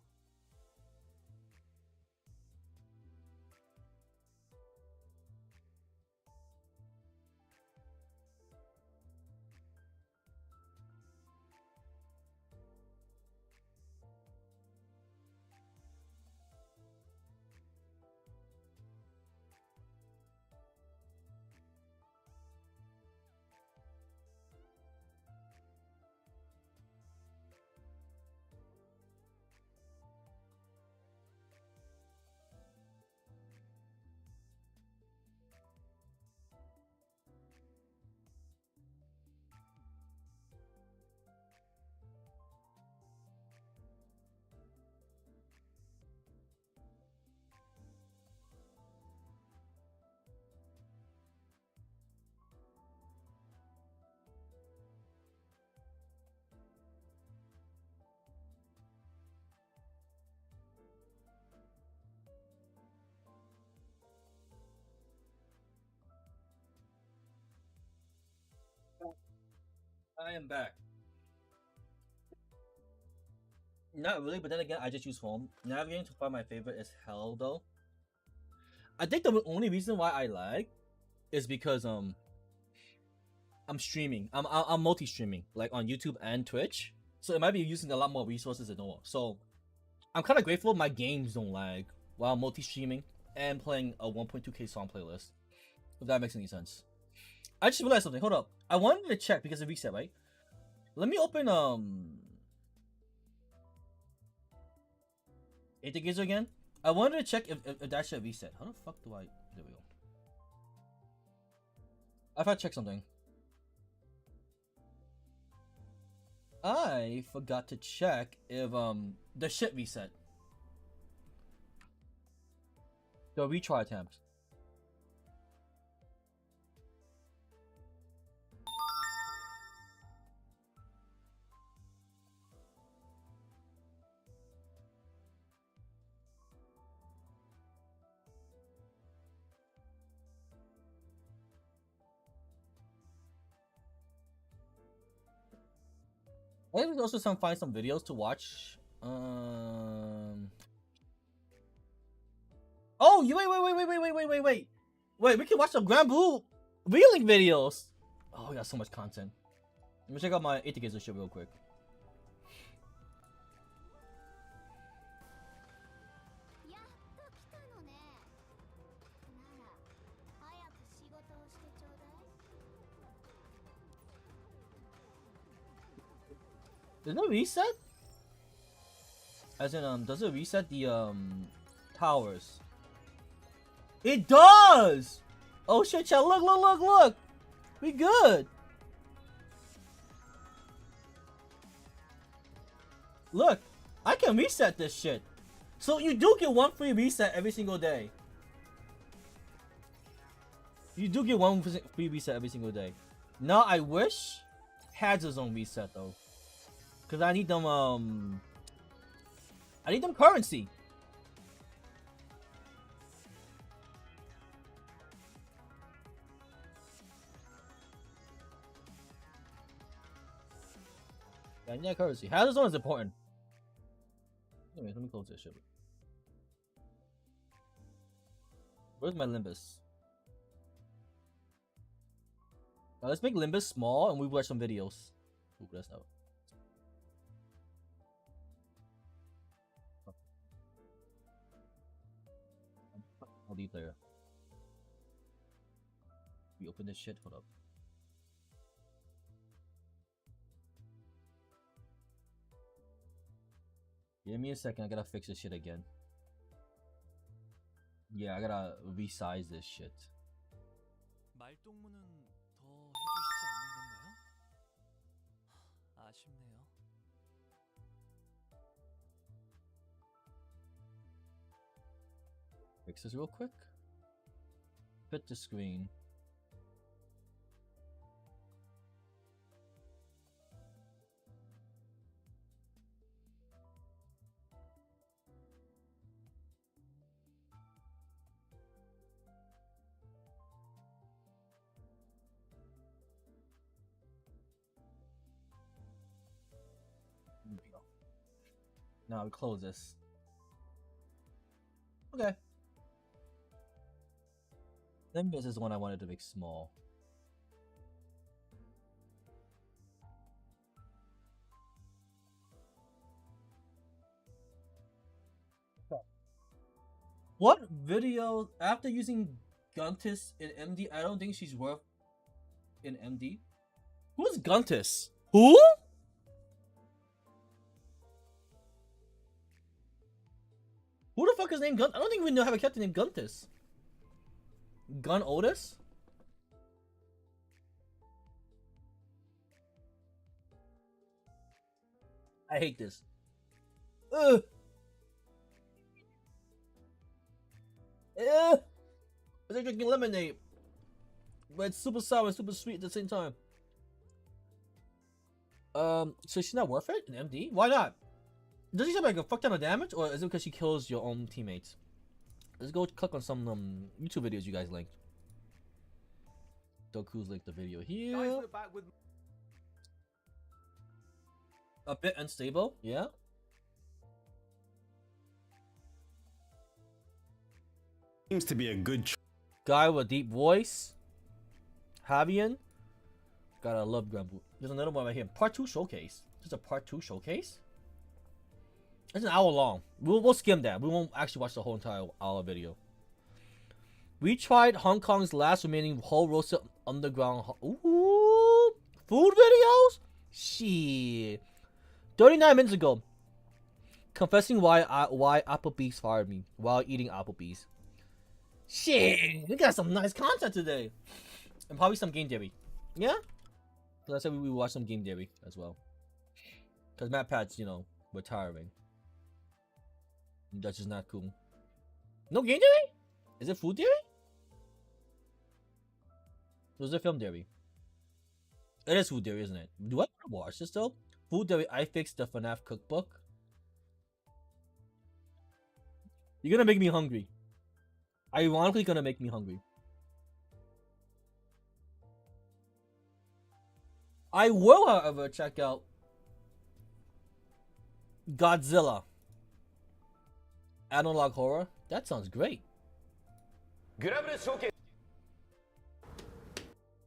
I am back. Not really, but then again, I just use home. Navigating to find my favorite is hell, though. I think the only reason why I lag is because I'm streaming. I'm multi-streaming, like on YouTube and Twitch. So it might be using a lot more resources than normal. So I'm kind of grateful my games don't lag while multi-streaming and playing a 1.2K song playlist. If that makes any sense. I just realized something. Hold up. I wanted to check because it reset, right? Let me open 8 Gazer again. I wanted to check if that should reset. How the fuck do I? There we go. I have to check something. I forgot to check if the shit reset. The retry attempt. I think we also find some videos to watch. Oh, you wait. Wait, we can watch some Grand Blue reeling videos. Oh, we got so much content. Let me check out my 8 shit real quick. やっと来たのね。なら、早く仕事をしてちょうだい。Does it reset? As in, does it reset the towers? It does! Oh shit, chat, look! We good! Look, I can reset this shit. So you do get one free reset every single day. You do get one free reset every single day. Now I wish had his own reset though. Cause I need them currency. I need that currency. Hazard's one is important. Anyway, let me close this shit. Where's my Limbus? Now let's make Limbus small and we watch some videos. Ooh, that's not. LD player. We open this shit. Hold up. Give me a second. I gotta fix this shit again. Yeah, I gotta resize this shit. 말동무는 더 해주시지 않는 건가요? 아쉽네요. Fix this real quick. Fit the screen. There we go. Now we close this. Okay. Limbus is the one I wanted to make small. What video after using Guntis in MD? I don't think she's worth in MD. Who's Guntis? Who? Who the fuck is named Gun? I don't think we know have a character named Guntis. Gun Otis? I hate this. Ugh. Ugh. It's like drinking lemonade, but it's super sour and super sweet at the same time. So she's not worth it in MD? Why not? Does she have like a fuck ton of damage, or is it because she kills your own teammates? Let's go click on some YouTube videos you guys linked. Doku's linked the video here. Guys, we're back with A bit unstable, yeah. Seems to be a good Guy with a deep voice. Javian. Gotta love Granblue. There's another one right here. Part 2 showcase. There's a part 2 showcase? It's an hour long. We'll skim that. We won't actually watch the whole entire hour video. We tried Hong Kong's last remaining whole roasted underground. Ooh, food videos? Shit. 39 minutes ago. Confessing why Applebee's fired me while eating Applebee's. Shit, we got some nice content today. And probably some game theory. Yeah? Because I said we would watch some game theory as well. Because Matt Pat's, you know, retiring. That's just not cool. No game theory? Is it Food Theory? Or is it Film Theory? It is Food Theory, isn't it? Do I want to watch this though? Food Theory, I fixed the FNAF cookbook. You're gonna make me hungry. Ironically, gonna make me hungry. I will, however, check out Godzilla Analog Horror. That sounds great.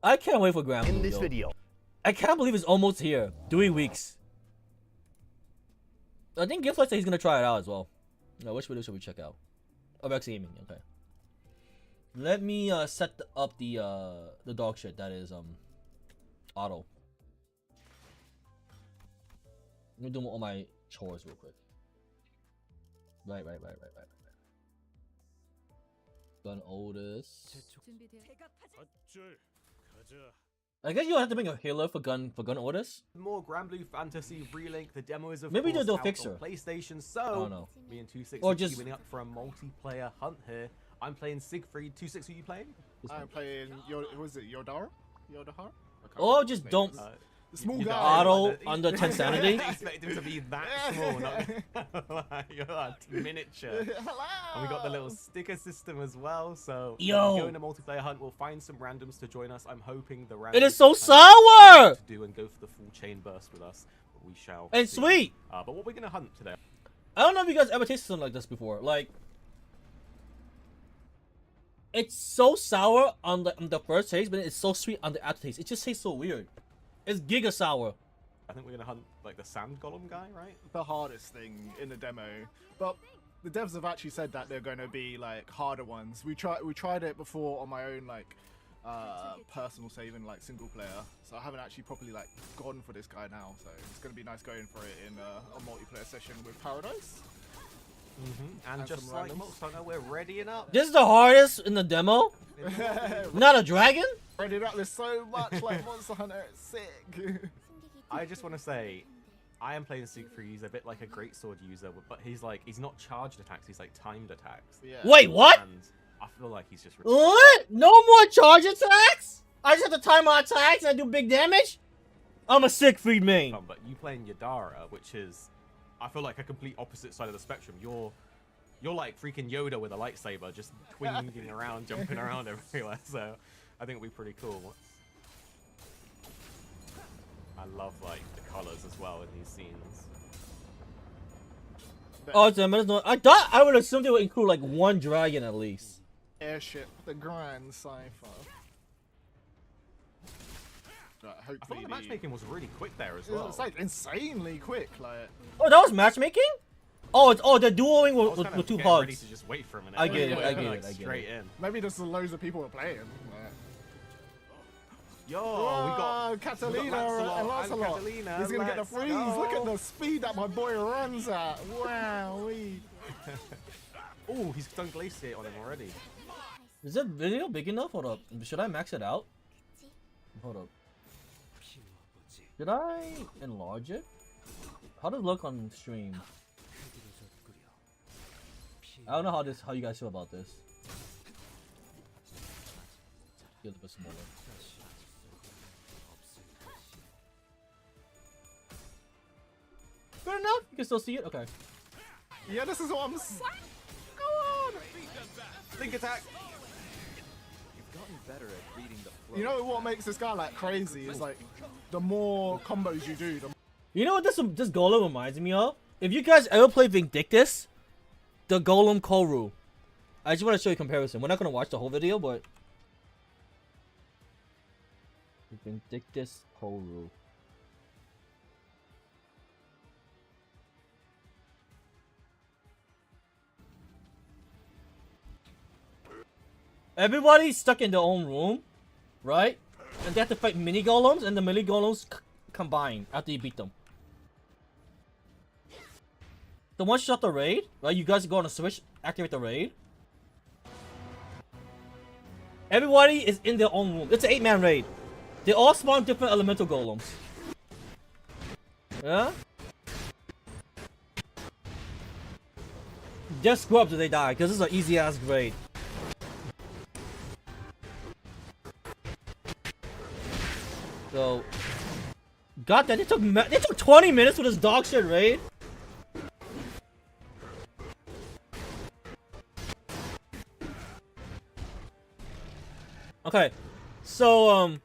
I can't wait for Granblue. In this video, I can't believe it's almost here. 3 weeks. I think Giflight said he's gonna try it out as well. Now, which video should we check out? Oh, Rex Gaming. Okay. Let me set up the dog shit that is auto. Let me do all my chores real quick. Right. Gun Otis. I guess you have to make a Halo for gun Otis. More Granblue Fantasy Relink. The demo is of Maybe course they'll out fix on her. PlayStation. I So don't know. me and 26 Or are just- queuing up for a multiplayer hunt here. I'm playing Siegfried. 26, who are you playing? I'm playing was it Yodahara? Or just don't the small you guy. auto under 10 sanity. I expect him to be that small, not like, you're like miniature. And we got the little sticker system as well. So Yo. go in a multiplayer hunt. We'll find some randoms to join us. I'm hoping the randoms It is so will sour! to do and go for the full chain burst with us. But we shall. And see. sweet. But what we're gonna hunt today? I don't know if you guys ever tasted something like this before. Like, it's so sour on the first taste, but it's so sweet on the aftertaste. It just tastes so weird. It's giga sour. I think we're gonna hunt like the sand golem guy, right? The hardest thing in the demo, but the devs have actually said that they're going to be like harder ones. We tried it before on my own like personal save in like single player, so I haven't actually properly like gone for this guy now. So it's going to be nice going for it in a multiplayer session with Paradise. And just some like randoms. Monster Hunter, we're readying up. This is the hardest in the demo. Not a dragon. Ready up, there's so much like Monster Hunter. It's sick. I just want to say, I am playing Siegfried. He's a bit like a greatsword user, but he's not charged attacks. He's like timed attacks. Yeah. Wait, what? And I feel like he's just. What? No more charge attacks? I just have to time my attacks and I do big damage? I'm a Siegfried main. But you playing Yodahara, which is, I feel like a complete opposite side of the spectrum. You're like freaking Yoda with a lightsaber, just twinging around, jumping around everywhere. So I think it'll be pretty cool. I love like the colors as well in these scenes. Oh, it's a minute. I thought I would assume they would include like one dragon at least. Airship, the Grand Cipher. Right, I hopefully thought the matchmaking was really quick there as well. well. It's like insanely quick, like. Oh, that was matchmaking? Oh, it's they're dueling I was with, kind with of two getting ready pugs. to just wait for a minute. I get it, Like, I get like, it, I get straight it. in. Maybe just loads of people are playing. Like. Yo, Whoa, we got Catalina Lancelot and Lancelot. Catalina, He's gonna get the let's freeze. go. Look at the speed that my boy runs at. Wow. Oh, he's done glaciate on him already. Is that video big enough? Hold up. Should I max it out? Hold up. Did I enlarge it? How does it look on stream? I don't know how you guys feel about this. Get a bit smaller. Good enough? You can still see it? Okay. Yeah, this is what I'm. Go on. Think attack. You've gotten better at reading the flow. You know what makes this guy like crazy is like the more combos you do, the You know what this golem reminds me of? If you guys ever play Vindictus, the golem Koru. I just want to show you a comparison. We're not going to watch the whole video, but Vindictus Koru. Everybody's stuck in their own room, right? And they have to fight mini golems, and the mini golems combine after you beat them. The one shot the raid, right? You guys go on a switch, activate the raid. Everybody is in their own room. It's an 8-man raid. They all spawn different elemental golems. Yeah? They're scrubs if they die, because this is an easy ass raid. So, God damn, they took 20 minutes with this dog shit raid. Okay, so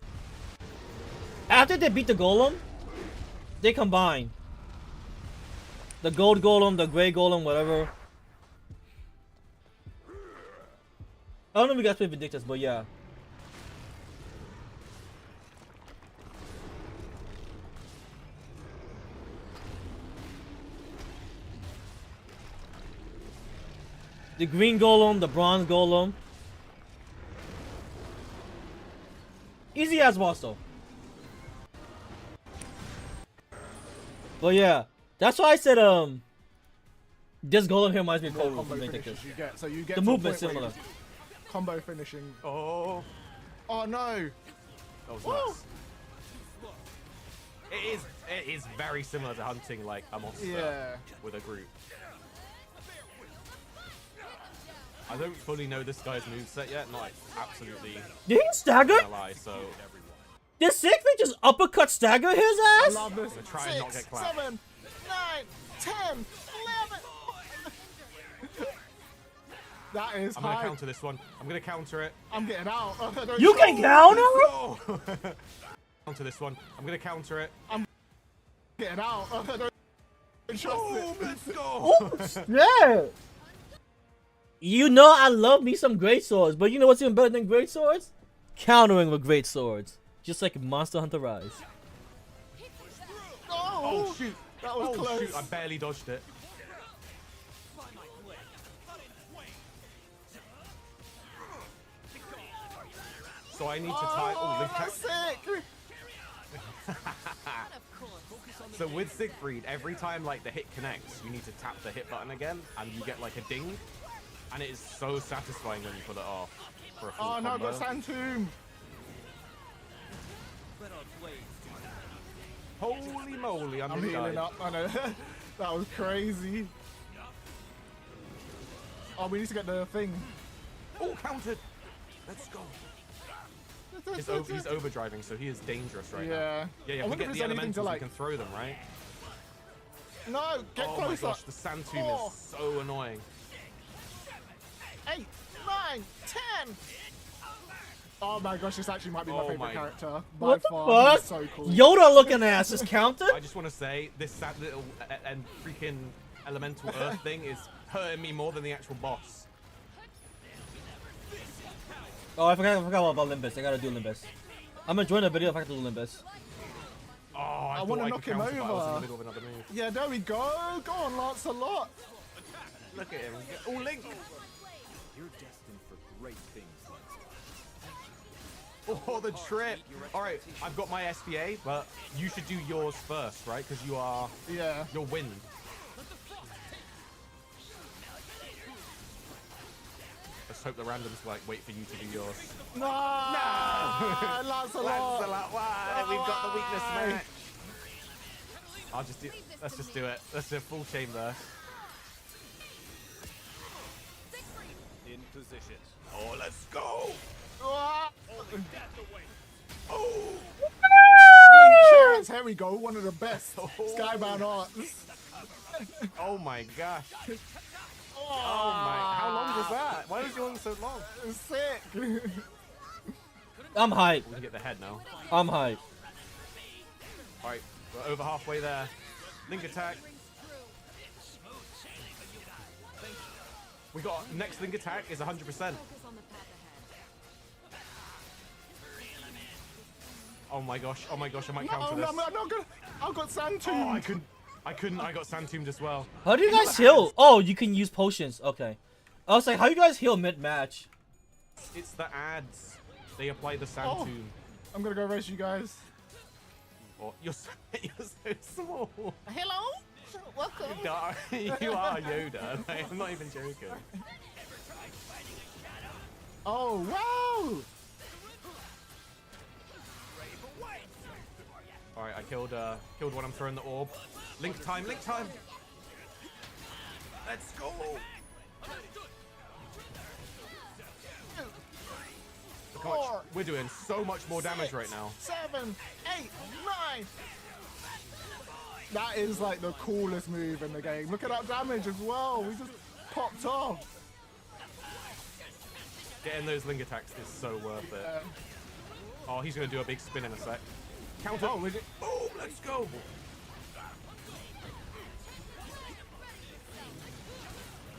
after they beat the golem, they combine the gold golem, the gray golem, whatever. I don't know if you guys play Vindictus, but yeah. The green golem, the bronze golem. Easy as boss though. But yeah, that's why I said this golem here reminds me of Combo Vindictus. finishes you get. So you get The to a movement's point where similar. you- Combo finishing. Oh, Oh no! that was Woo! nuts. It is very similar to hunting like a monster Yeah. with a group. I don't fully know this guy's moveset yet, not absolutely Did he stagger? gonna lie, so Did Siegfried just uppercut stagger his I ass? love this. I'm gonna try and not 6, get clapped. 7, 9, 10, 11. That is I'm gonna high. counter this one. I'm gonna counter it. I'm getting out. You can counter? Oh! Counter this one. I'm gonna counter it. Getting out. Don't trust it. Let's go! Oh, yeah. You know I love me some great swords, but you know what's even better than great swords? Countering with great swords. Just like Monster Hunter Rise. Oh shoot! That was Oh close. shoot! I barely dodged it. So I need to tie. Oh, Oh, Link that's Tech. sick. So with Siegfried, every time like the hit connects, you need to tap the hit button again, and you get like a ding, and it is so satisfying when you pull it off for a full Oh no, I've combo. got Sand Tomb. Holy moly! I'm I'm gonna healing die. up. I know. That was crazy. Oh, we need to get the thing. Oh, countered! Let's go. He's overdriving, so he is dangerous right now. Yeah. Yeah, I if we wonder get if the there's anything to, elementals, we like- can throw them, right? No, get Oh closer. my gosh, the Sand Tomb Oh. is so annoying. 8, 9, 10. Oh my gosh, this actually might be my Oh favorite my- character. By What the far, he's fuck? so cool. Yoda looking ass is countered? I just want to say, this sad little and freaking elemental earth thing is hurting me more than the actual boss. Oh, I forgot about Limbus. I gotta do Limbus. I'm gonna join the video if I have to do Limbus. Oh, I thought wanna I knock could him counter, but I was in the over. middle of another move. Yeah, there we go. Go on, Lancelot. Look at him. Oh, Link! You're destined for great things, Oh, the trip! Alright, I've got my SPA, but you should do yours first, right? Because you are... Yeah. You're wind. Let's hope the randoms like wait for you to do yours. No! Lancelot. Lancelot, why? We've got the weakness match. I'll just do. Let's just do it. Let's do a full chain there. in position. Oh, let's go! Ah. Oh! Link Chance, here we go. One of the best. Skybound arts. Oh my gosh! Oh my! How long was that? Why was yours so long? Sick. I'm hyped. We can get the head now. I'm hyped. All right, we're over halfway there. Link attack. We got next link attack is 100%. Oh my gosh! Oh my gosh! I might counter No, this. I'm not gonna. I've got Sand Tomb. Oh, I couldn't. I got Sand Tombed as well. How do you guys heal? Oh, you can use potions. Okay. I was like, how you guys heal mid-match? It's the ads. They apply the Sand Oh. Tomb. I'm gonna go race you guys. Oh, you're so small. Hello. Welcome. You are Yoda. I'm not even joking. Oh wow. All right, I killed one. I'm throwing the orb. Link time. Link time. Let's go. Look how much we're doing so much more damage right now. 7, 8, 9. That is like the coolest move in the game. Look at that damage as well. We just popped off. Getting those link attacks is so worth it. Oh, he's gonna do a big spin in a sec. Counter. Oh, is it? Oh, let's go.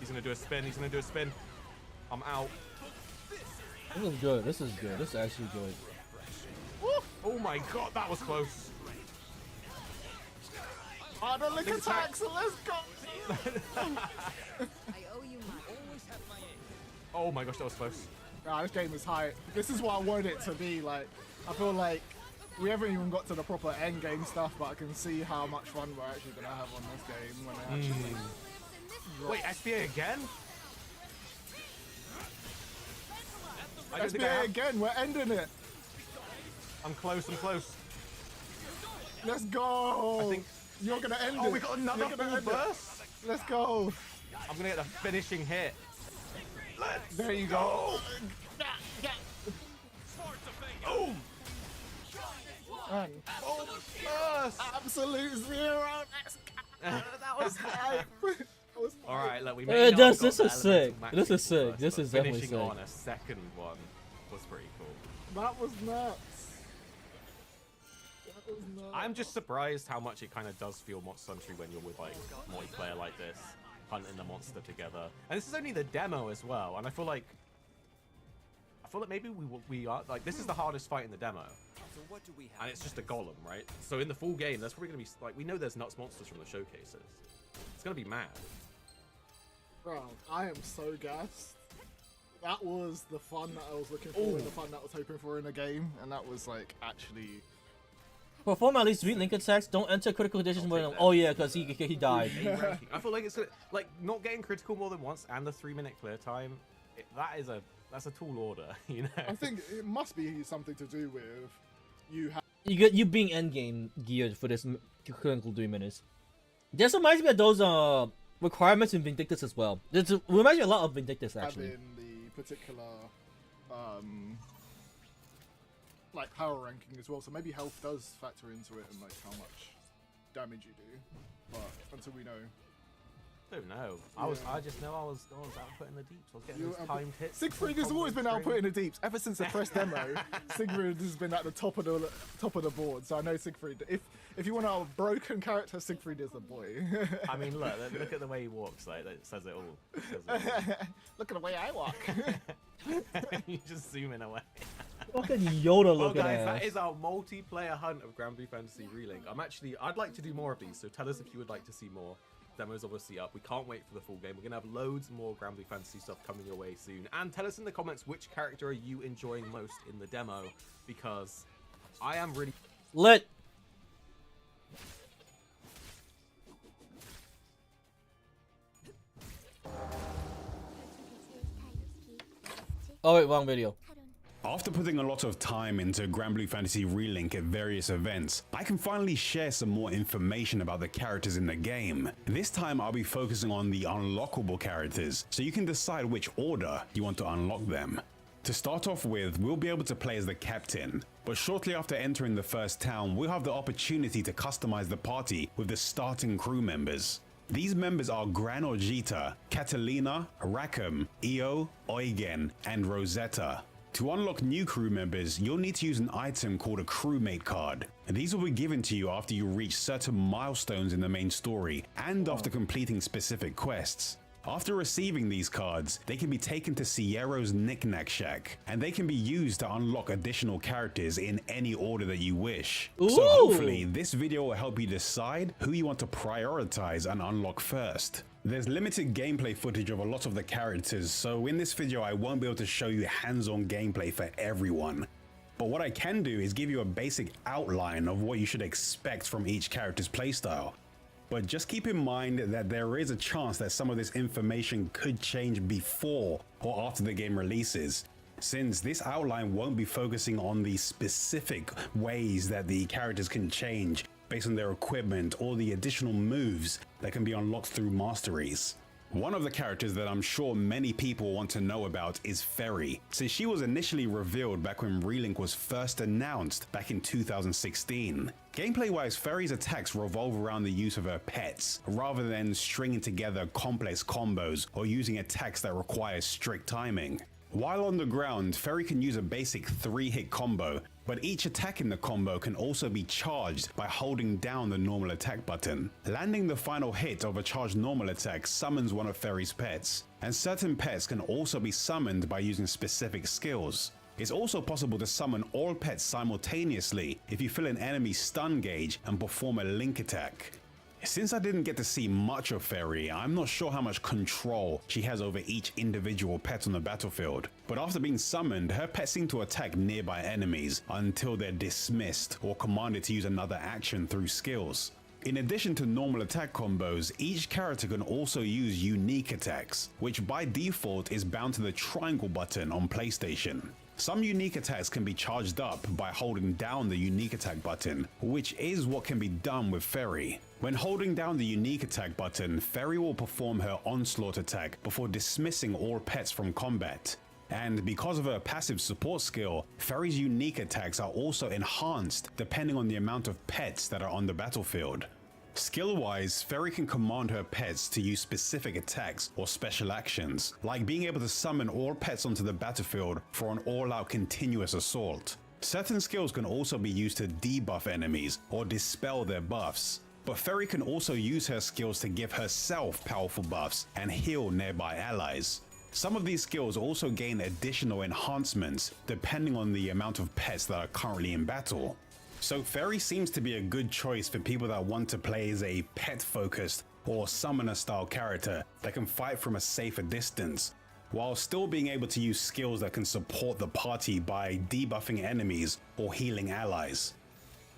He's gonna do a spin. He's gonna do a spin. I'm out. This is good. This is good. This is actually good. Woo! Oh my god, that was close. Oh, the link attacks. Let's go. I owe you much. Oh my gosh, that was close. Nah, this game is hype. This is what I want it to be. Like, I feel like we haven't even got to the proper end game stuff, but I can see how much fun we're actually gonna have on this game when it actually. Wait, SBA again? I don't think I SBA have... again. We're ending it. I'm close. I'm close. Let's go. I think... You're gonna end it. Oh, we got another full burst. Let's go. I'm gonna get the finishing hit. There you go. Boom! Man. Oh, burst! Absolute zero. Let's go. That was hype. All right, look, we made This is sick. This is sick. This is definitely finishing sick. on a second one was pretty cool. That was nuts. That was nuts. I'm just surprised how much it kind of does feel Monster Hunter when you're with like multiplayer like this, hunting the monster together. And this is only the demo as well. And I feel like maybe we are like, this is the hardest fight in the demo. So what do we have? And it's just a golem, right? So in the full game, there's probably gonna be like, we know there's nuts monsters from the showcases. It's gonna be mad. Bro, I am so gassed. That was the fun that I was looking for, and the fun that I was hoping for in a game, and that was like actually. Perform at least 3 link attacks. Don't enter critical conditions more than. Oh yeah, because he died. I feel like it's like not getting critical more than once and the 3-minute clear time. That's a tall order, you know. I think it must be something to do with you. You being endgame geared for this critical 3 minutes. This reminds me of those requirements in Vindictus as well. It reminds me a lot of Vindictus actually. Having the particular like power ranking as well, so maybe health does factor into it and like how much damage you do. But until we know. I don't know. I just know I was out putting the deeps. I was getting those timed hits. Siegfried has always been out putting the deeps ever since the first demo. Siegfried has been at the top of the board, so I know Siegfried. If you want a broken character, Siegfried is the boy. I mean, look at the way he walks. Like it says it all. Look at the way I walk. You just zoom in away. Fucking Yoda Well, looking guys, ass. that is our multiplayer hunt of Granblue Fantasy Relink. I'd like to do more of these, so tell us if you would like to see more. Demo's obviously up. We can't wait for the full game. We're gonna have loads more Granblue Fantasy stuff coming your way soon. And tell us in the comments which character are you enjoying most in the demo, because I am really lit. Oh wait, wrong video. After putting a lot of time into Granblue Fantasy Relink at various events, I can finally share some more information about the characters in the game. This time I'll be focusing on the unlockable characters, so you can decide which order you want to unlock them. To start off with, we'll be able to play as the captain, but shortly after entering the first town, we'll have the opportunity to customize the party with the starting crew members. These members are Gran Orgita, Catalina, Rackham, Io, Eugen, and Rosetta. To unlock new crew members, you'll need to use an item called a crewmate card. And these will be given to you after you reach certain milestones in the main story and after completing specific quests. After receiving these cards, they can be taken to Sierro's Knick-Knack Shack, and they can be used to unlock additional characters in any order that you wish. Ooh. So hopefully this video will help you decide who you want to prioritize and unlock first. There's limited gameplay footage of a lot of the characters, so in this video I won't be able to show you hands-on gameplay for everyone. But what I can do is give you a basic outline of what you should expect from each character's playstyle. But just keep in mind that there is a chance that some of this information could change before or after the game releases, since this outline won't be focusing on the specific ways that the characters can change based on their equipment or the additional moves that can be unlocked through masteries. One of the characters that I'm sure many people want to know about is Ferry, since she was initially revealed back when Relink was first announced back in 2016. Gameplay-wise, Ferry's attacks revolve around the use of her pets, rather than stringing together complex combos or using attacks that require strict timing. While on the ground, Ferry can use a basic 3-hit combo, but each attack in the combo can also be charged by holding down the normal attack button. Landing the final hit of a charged normal attack summons one of Ferry's pets, and certain pets can also be summoned by using specific skills. It's also possible to summon all pets simultaneously if you fill an enemy's stun gauge and perform a link attack. Since I didn't get to see much of Ferry, I'm not sure how much control she has over each individual pet on the battlefield, but after being summoned, her pets seem to attack nearby enemies until they're dismissed or commanded to use another action through skills. In addition to normal attack combos, each character can also use unique attacks, which by default is bound to the triangle button on PlayStation. Some unique attacks can be charged up by holding down the unique attack button, which is what can be done with Ferry. When holding down the unique attack button, Ferry will perform her onslaught attack before dismissing all pets from combat. And because of her passive support skill, Ferry's unique attacks are also enhanced depending on the amount of pets that are on the battlefield. Skill-wise, Ferry can command her pets to use specific attacks or special actions, like being able to summon all pets onto the battlefield for an all-out continuous assault. Certain skills can also be used to debuff enemies or dispel their buffs, but Ferry can also use her skills to give herself powerful buffs and heal nearby allies. Some of these skills also gain additional enhancements depending on the amount of pets that are currently in battle. So Ferry seems to be a good choice for people that want to play as a pet-focused or summoner-style character that can fight from a safer distance, while still being able to use skills that can support the party by debuffing enemies or healing allies.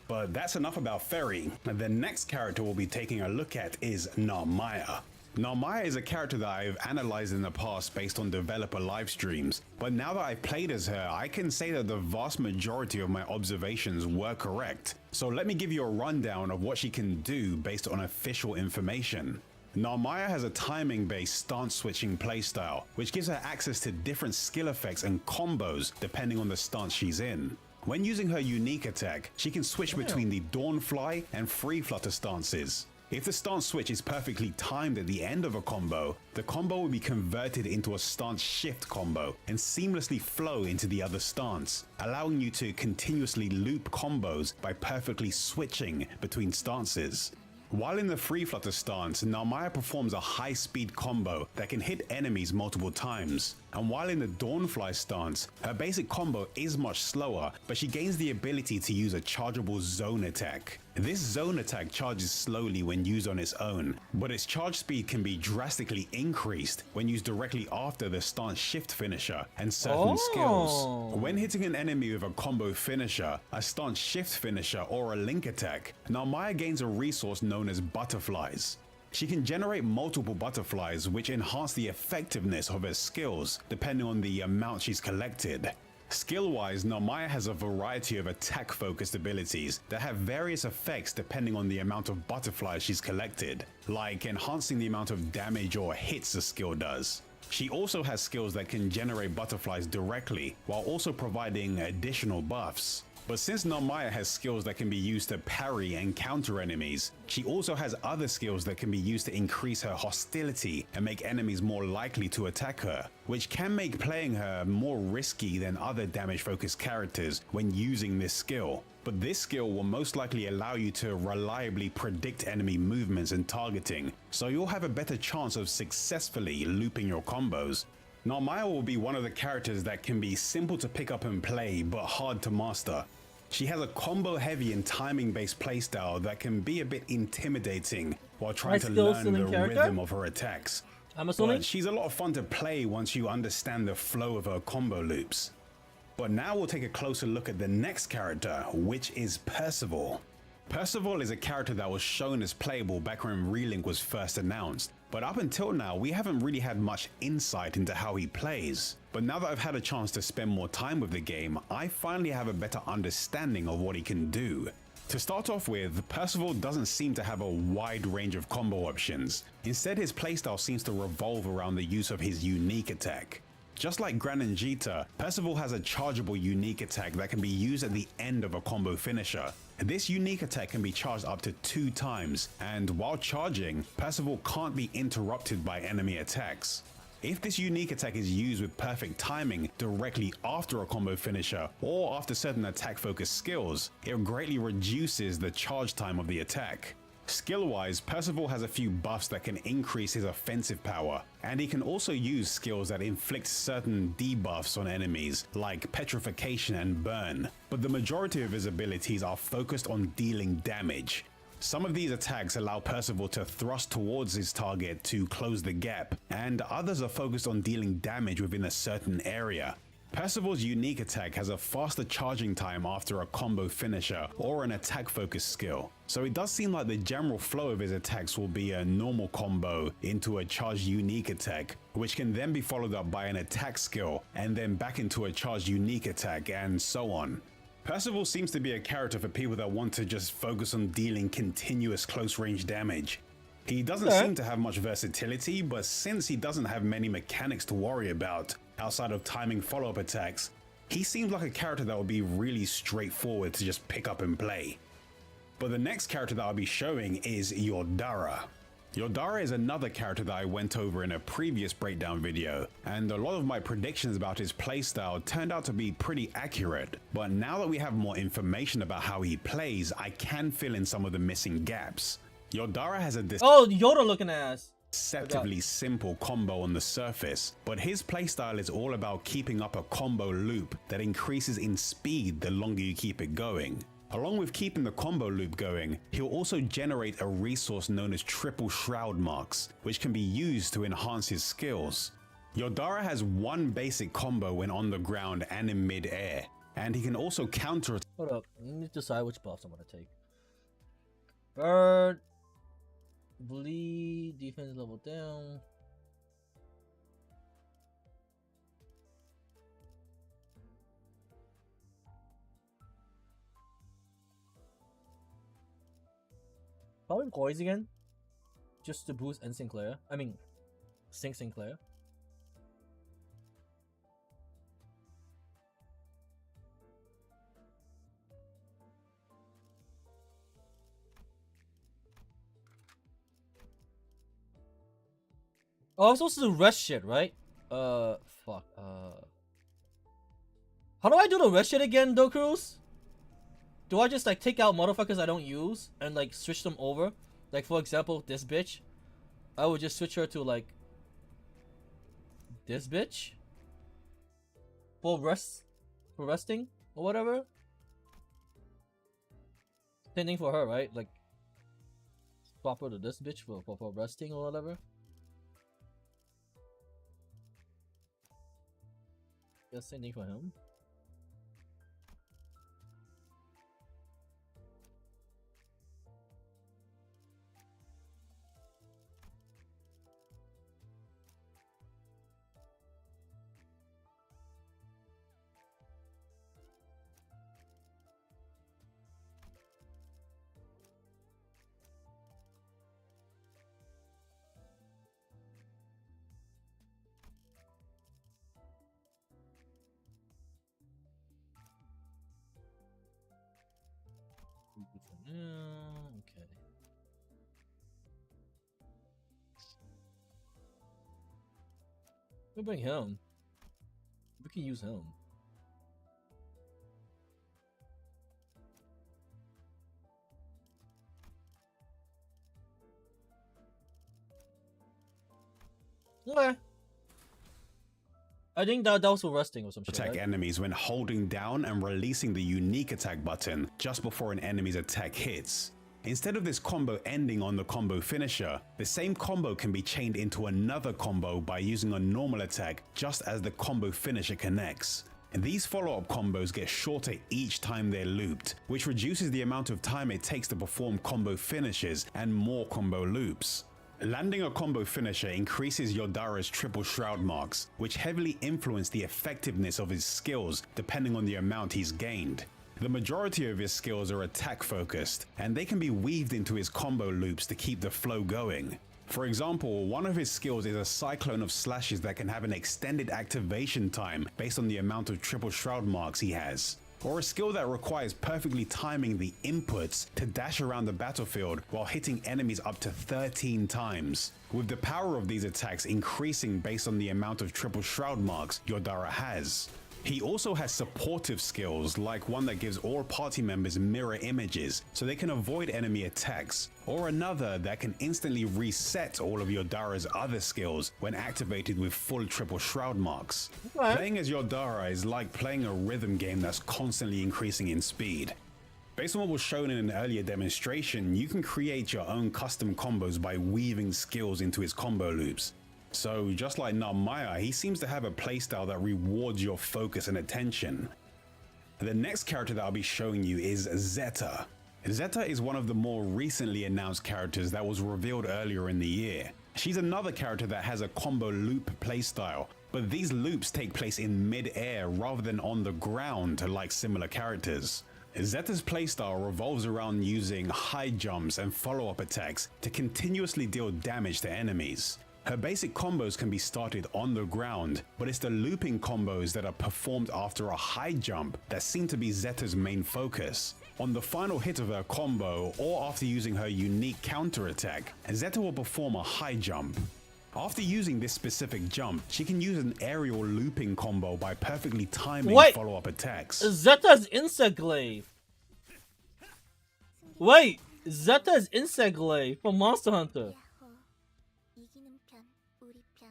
But that's enough about Ferry. The next character we'll be taking a look at is Narmaya. Narmaya is a character that I've analyzed in the past based on developer live streams, but now that I've played as her, I can say that the vast majority of my observations were correct. So let me give you a rundown of what she can do based on official information. Narmaya has a timing-based stance-switching playstyle, which gives her access to different skill effects and combos depending on the stance she's in. When using her unique attack, she can switch between the Dawnfly and Free Flutter stances. If the stance switch is perfectly timed at the end of a combo, the combo will be converted into a stance shift combo and seamlessly flow into the other stance, allowing you to continuously loop combos by perfectly switching between stances. While in the Free Flutter stance, Narmaya performs a high-speed combo that can hit enemies multiple times. And while in the Dawnfly stance, her basic combo is much slower, but she gains the ability to use a chargeable zone attack. This zone attack charges slowly when used on its own, but its charge speed can be drastically increased when used directly after the stance shift finisher and certain skills. When hitting an enemy with a combo finisher, a stance shift finisher, or a link attack, Narmaya gains a resource known as butterflies. She can generate multiple butterflies which enhance the effectiveness of her skills depending on the amount she's collected. Skill-wise, Narmaya has a variety of attack-focused abilities that have various effects depending on the amount of butterflies she's collected, like enhancing the amount of damage or hits the skill does. She also has skills that can generate butterflies directly, while also providing additional buffs. But since Narmaya has skills that can be used to parry and counter enemies, she also has other skills that can be used to increase her hostility and make enemies more likely to attack her, which can make playing her more risky than other damage-focused characters when using this skill. But this skill will most likely allow you to reliably predict enemy movements and targeting, so you'll have a better chance of successfully looping your combos. Narmaya will be one of the characters that can be simple to pick up and play, but hard to master. She has a combo-heavy and timing-based playstyle that can be a bit intimidating while trying to learn the rhythm of her attacks. But she's a lot of fun to play once you understand the flow of her combo loops. But now we'll take a closer look at the next character, which is Percival. Percival is a character that was shown as playable back when Relink was first announced, but up until now we haven't really had much insight into how he plays. But now that I've had a chance to spend more time with the game, I finally have a better understanding of what he can do. To start off with, Percival doesn't seem to have a wide range of combo options. Instead, his playstyle seems to revolve around the use of his unique attack. Just like Greninjita, Percival has a chargeable unique attack that can be used at the end of a combo finisher. This unique attack can be charged up to 2 times, and while charging, Percival can't be interrupted by enemy attacks. If this unique attack is used with perfect timing directly after a combo finisher or after certain attack focused skills, it greatly reduces the charge time of the attack. Skill-wise, Percival has a few buffs that can increase his offensive power, and he can also use skills that inflict certain debuffs on enemies, like Petrification and Burn, but the majority of his abilities are focused on dealing damage. Some of these attacks allow Percival to thrust towards his target to close the gap, and others are focused on dealing damage within a certain area. Percival's unique attack has a faster charging time after a combo finisher or an attack focused skill, so it does seem like the general flow of his attacks will be a normal combo into a charged unique attack, which can then be followed up by an attack skill and then back into a charged unique attack, and so on. Percival seems to be a character for people that want to just focus on dealing continuous close range damage. He doesn't seem to have much versatility, but since he doesn't have many mechanics to worry about outside of timing follow-up attacks, he seems like a character that will be really straightforward to just pick up and play. But the next character that I'll be showing is Yodara. Yodara is another character that I went over in a previous breakdown video, and a lot of my predictions about his playstyle turned out to be pretty accurate. But now that we have more information about how he plays, I can fill in some of the missing gaps. Yodara has a Yoda looking ass. deceptively simple combo on the surface, but his playstyle is all about keeping up a combo loop that increases in speed the longer you keep it going. Along with keeping the combo loop going, he'll also generate a resource known as triple shroud marks, which can be used to enhance his skills. Yodara has one basic combo when on the ground and in mid-air, and he can also counter. Hold up, let me decide which buffs I'm gonna take. Bird, bleed, defense level down. Probably Poise again, just to boost N Sinclair. I mean, Sync Sinclair. Oh, I'm supposed to do rest shit, right? Fuck. How do I do the rest shit again, Dokuz? Do I just like take out motherfuckers I don't use and like switch them over? Like for example, this bitch. I would just switch her to like this bitch for resting or whatever. Same thing for her, right? Like swap her to this bitch for resting or whatever. Yeah, same thing for him. Okay. We'll bring him. We can use him. Okay. I think that was for resting or some shit. Attack right? enemies when holding down and releasing the unique attack button just before an enemy's attack hits. Instead of this combo ending on the combo finisher, the same combo can be chained into another combo by using a normal attack just as the combo finisher connects. And these follow-up combos get shorter each time they're looped, which reduces the amount of time it takes to perform combo finishes and more combo loops. Landing a combo finisher increases Yodara's triple shroud marks, which heavily influence the effectiveness of his skills depending on the amount he's gained. The majority of his skills are attack focused, and they can be weaved into his combo loops to keep the flow going. For example, one of his skills is a cyclone of slashes that can have an extended activation time based on the amount of triple shroud marks he has. Or a skill that requires perfectly timing the inputs to dash around the battlefield while hitting enemies up to 13 times, with the power of these attacks increasing based on the amount of triple shroud marks Yodara has. He also has supportive skills, like one that gives all party members mirror images so they can avoid enemy attacks, or another that can instantly reset all of Yodara's other skills when activated with full triple shroud marks. Playing as Yodara is like playing a rhythm game that's constantly increasing in speed. Based on what was shown in an earlier demonstration, you can create your own custom combos by weaving skills into his combo loops. So just like Narmaya, he seems to have a playstyle that rewards your focus and attention. The next character that I'll be showing you is Zeta. Zeta is one of the more recently announced characters that was revealed earlier in the year. She's another character that has a combo loop playstyle, but these loops take place in mid-air rather than on the ground like similar characters. Zeta's playstyle revolves around using high jumps and follow-up attacks to continuously deal damage to enemies. Her basic combos can be started on the ground, but it's the looping combos that are performed after a high jump that seem to be Zeta's main focus. On the final hit of her combo, or after using her unique counter attack, Zeta will perform a high jump. After using this specific jump, she can use an aerial looping combo by perfectly timing follow-up attacks. Zeta's Insect Glaive. Wait, Zeta's Insect Glaive from Monster Hunter. 이기는 편, 우리 편.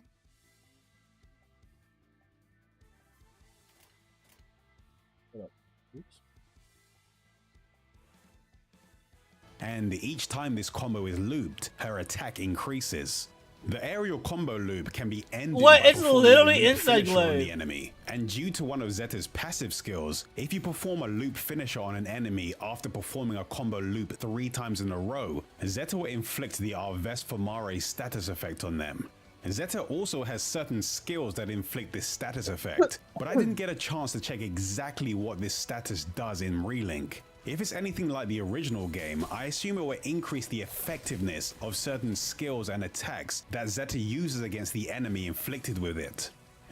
And each time this combo is looped, her attack increases. The aerial combo loop can be ended by it's performing literally a loop Insect finisher on Glaive. the enemy. And due to one of Zeta's passive skills, if you perform a loop finisher on an enemy after performing a combo loop 3 times in a row, Zeta will inflict the Arves Famare status effect on them. Zeta also has certain skills that inflict this status effect, but I didn't get a chance to check exactly what this status does in Relink. If it's anything like the original game, I assume it will increase the effectiveness of certain skills and attacks that Zeta uses against the enemy inflicted with it.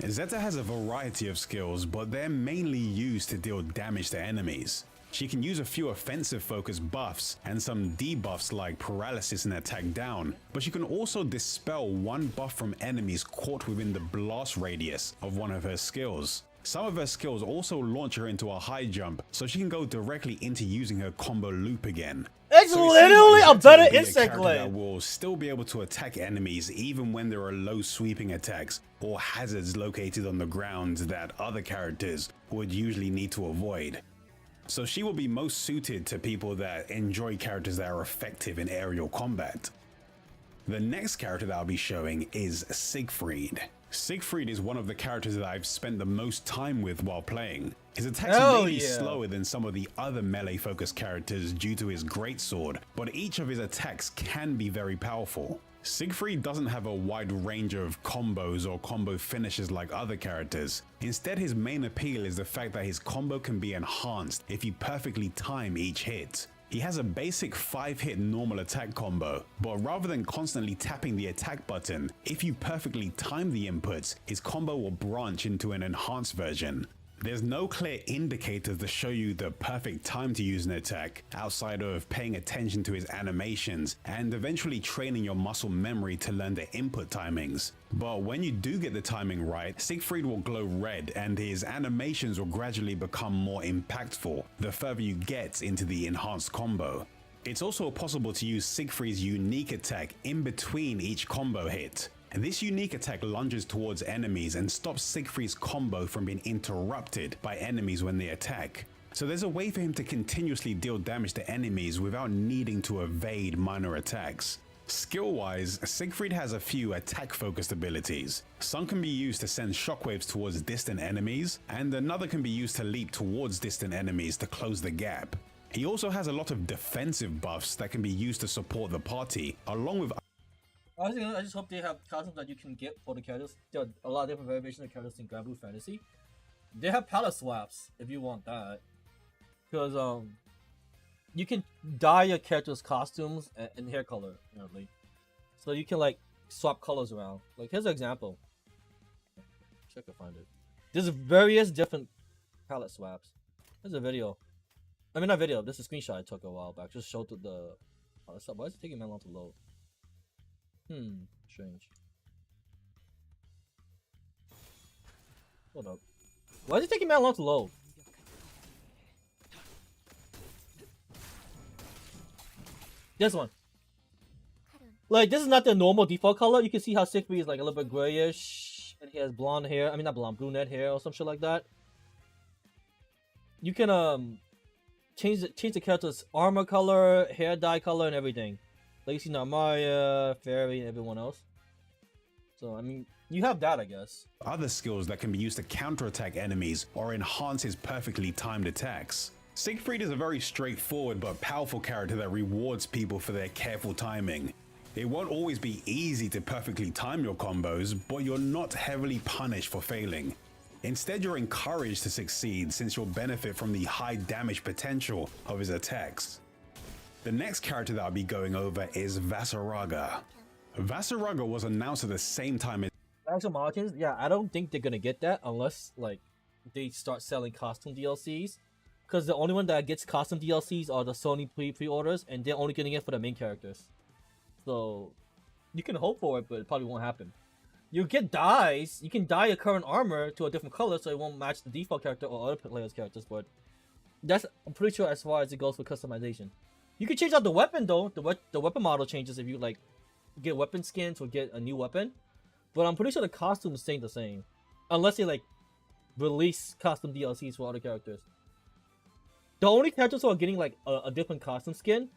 Zeta has a variety of skills, but they're mainly used to deal damage to enemies. She can use a few offensive focused buffs and some debuffs like paralysis and attack down, but she can also dispel one buff from enemies caught within the blast radius of one of her skills. Some of her skills also launch her into a high jump, so she can go directly into using her combo loop again. It's So it seems literally like a Zeta better will be Insect character Glaive. that will still be able to attack enemies even when there are low sweeping attacks or hazards located on the ground that other characters would usually need to avoid. So she will be most suited to people that enjoy characters that are effective in aerial combat. The next character that I'll be showing is Siegfried. Siegfried is one of the characters that I've spent the most time with while playing. His attacks may be slower than some of the other melee-focused characters due to his greatsword, but each of his attacks can be very powerful. Siegfried doesn't have a wide range of combos or combo finishes like other characters. Instead, his main appeal is the fact that his combo can be enhanced if you perfectly time each hit. He has a basic 5-hit normal attack combo, but rather than constantly tapping the attack button, if you perfectly time the inputs, his combo will branch into an enhanced version. There's no clear indicators to show you the perfect time to use an attack, outside of paying attention to his animations and eventually training your muscle memory to learn the input timings. But when you do get the timing right, Siegfried will glow red and his animations will gradually become more impactful the further you get into the enhanced combo. It's also possible to use Siegfried's unique attack in between each combo hit. And this unique attack lunges towards enemies and stops Siegfried's combo from being interrupted by enemies when they attack. So there's a way for him to continuously deal damage to enemies without needing to evade minor attacks. Skill-wise, Siegfried has a few attack-focused abilities. Some can be used to send shockwaves towards distant enemies, and another can be used to leap towards distant enemies to close the gap. He also has a lot of defensive buffs that can be used to support the party, along with I just hope they have costumes that you can get for the characters. There are a lot of different variations of characters in Granblue Fantasy. They have palette swaps if you want that. because you can dye your character's costumes and hair color apparently, so you can like swap colors around. Like here's an example. Check to find it. There's various different palette swaps. There's a video. I mean not video. This is a screenshot I took a while back. Just showed the palette swap. Why is it taking that long to load? Strange. Hold up. Why is it taking that long to load? This one. Like, this is not the normal default color. You can see how Siegfried is like a little bit grayish. And he has blonde hair. I mean, not blonde, brunette hair or some shit like that. You can, change the character's armor color, hair dye color, and everything. Like, you see Narmaya, Fairy, and everyone else. So, I mean, you have that, I guess. Other skills that can be used to counterattack enemies or enhance his perfectly timed attacks. Siegfried is a very straightforward but powerful character that rewards people for their careful timing. It won't always be easy to perfectly time your combos, but you're not heavily punished for failing. Instead, you're encouraged to succeed since you'll benefit from the high damage potential of his attacks. The next character that I'll be going over is Vaseraga. Vaseraga was announced at the same time as Actual Martins, yeah, I don't think they're gonna get that unless like they start selling costume DLCs. Because the only one that gets costume DLCs are the Sony pre-orders, and they're only getting it for the main characters. So you can hope for it, but it probably won't happen. You get dyes. You can dye your current armor to a different color so it won't match the default character or other players' characters. But that's, I'm pretty sure, as far as it goes for customization. You can change out the weapon though. The weapon model changes if you like get weapon skins or get a new weapon. But I'm pretty sure the costumes stay the same, unless they like release custom DLCs for other characters. The only characters who are getting like a different costume skin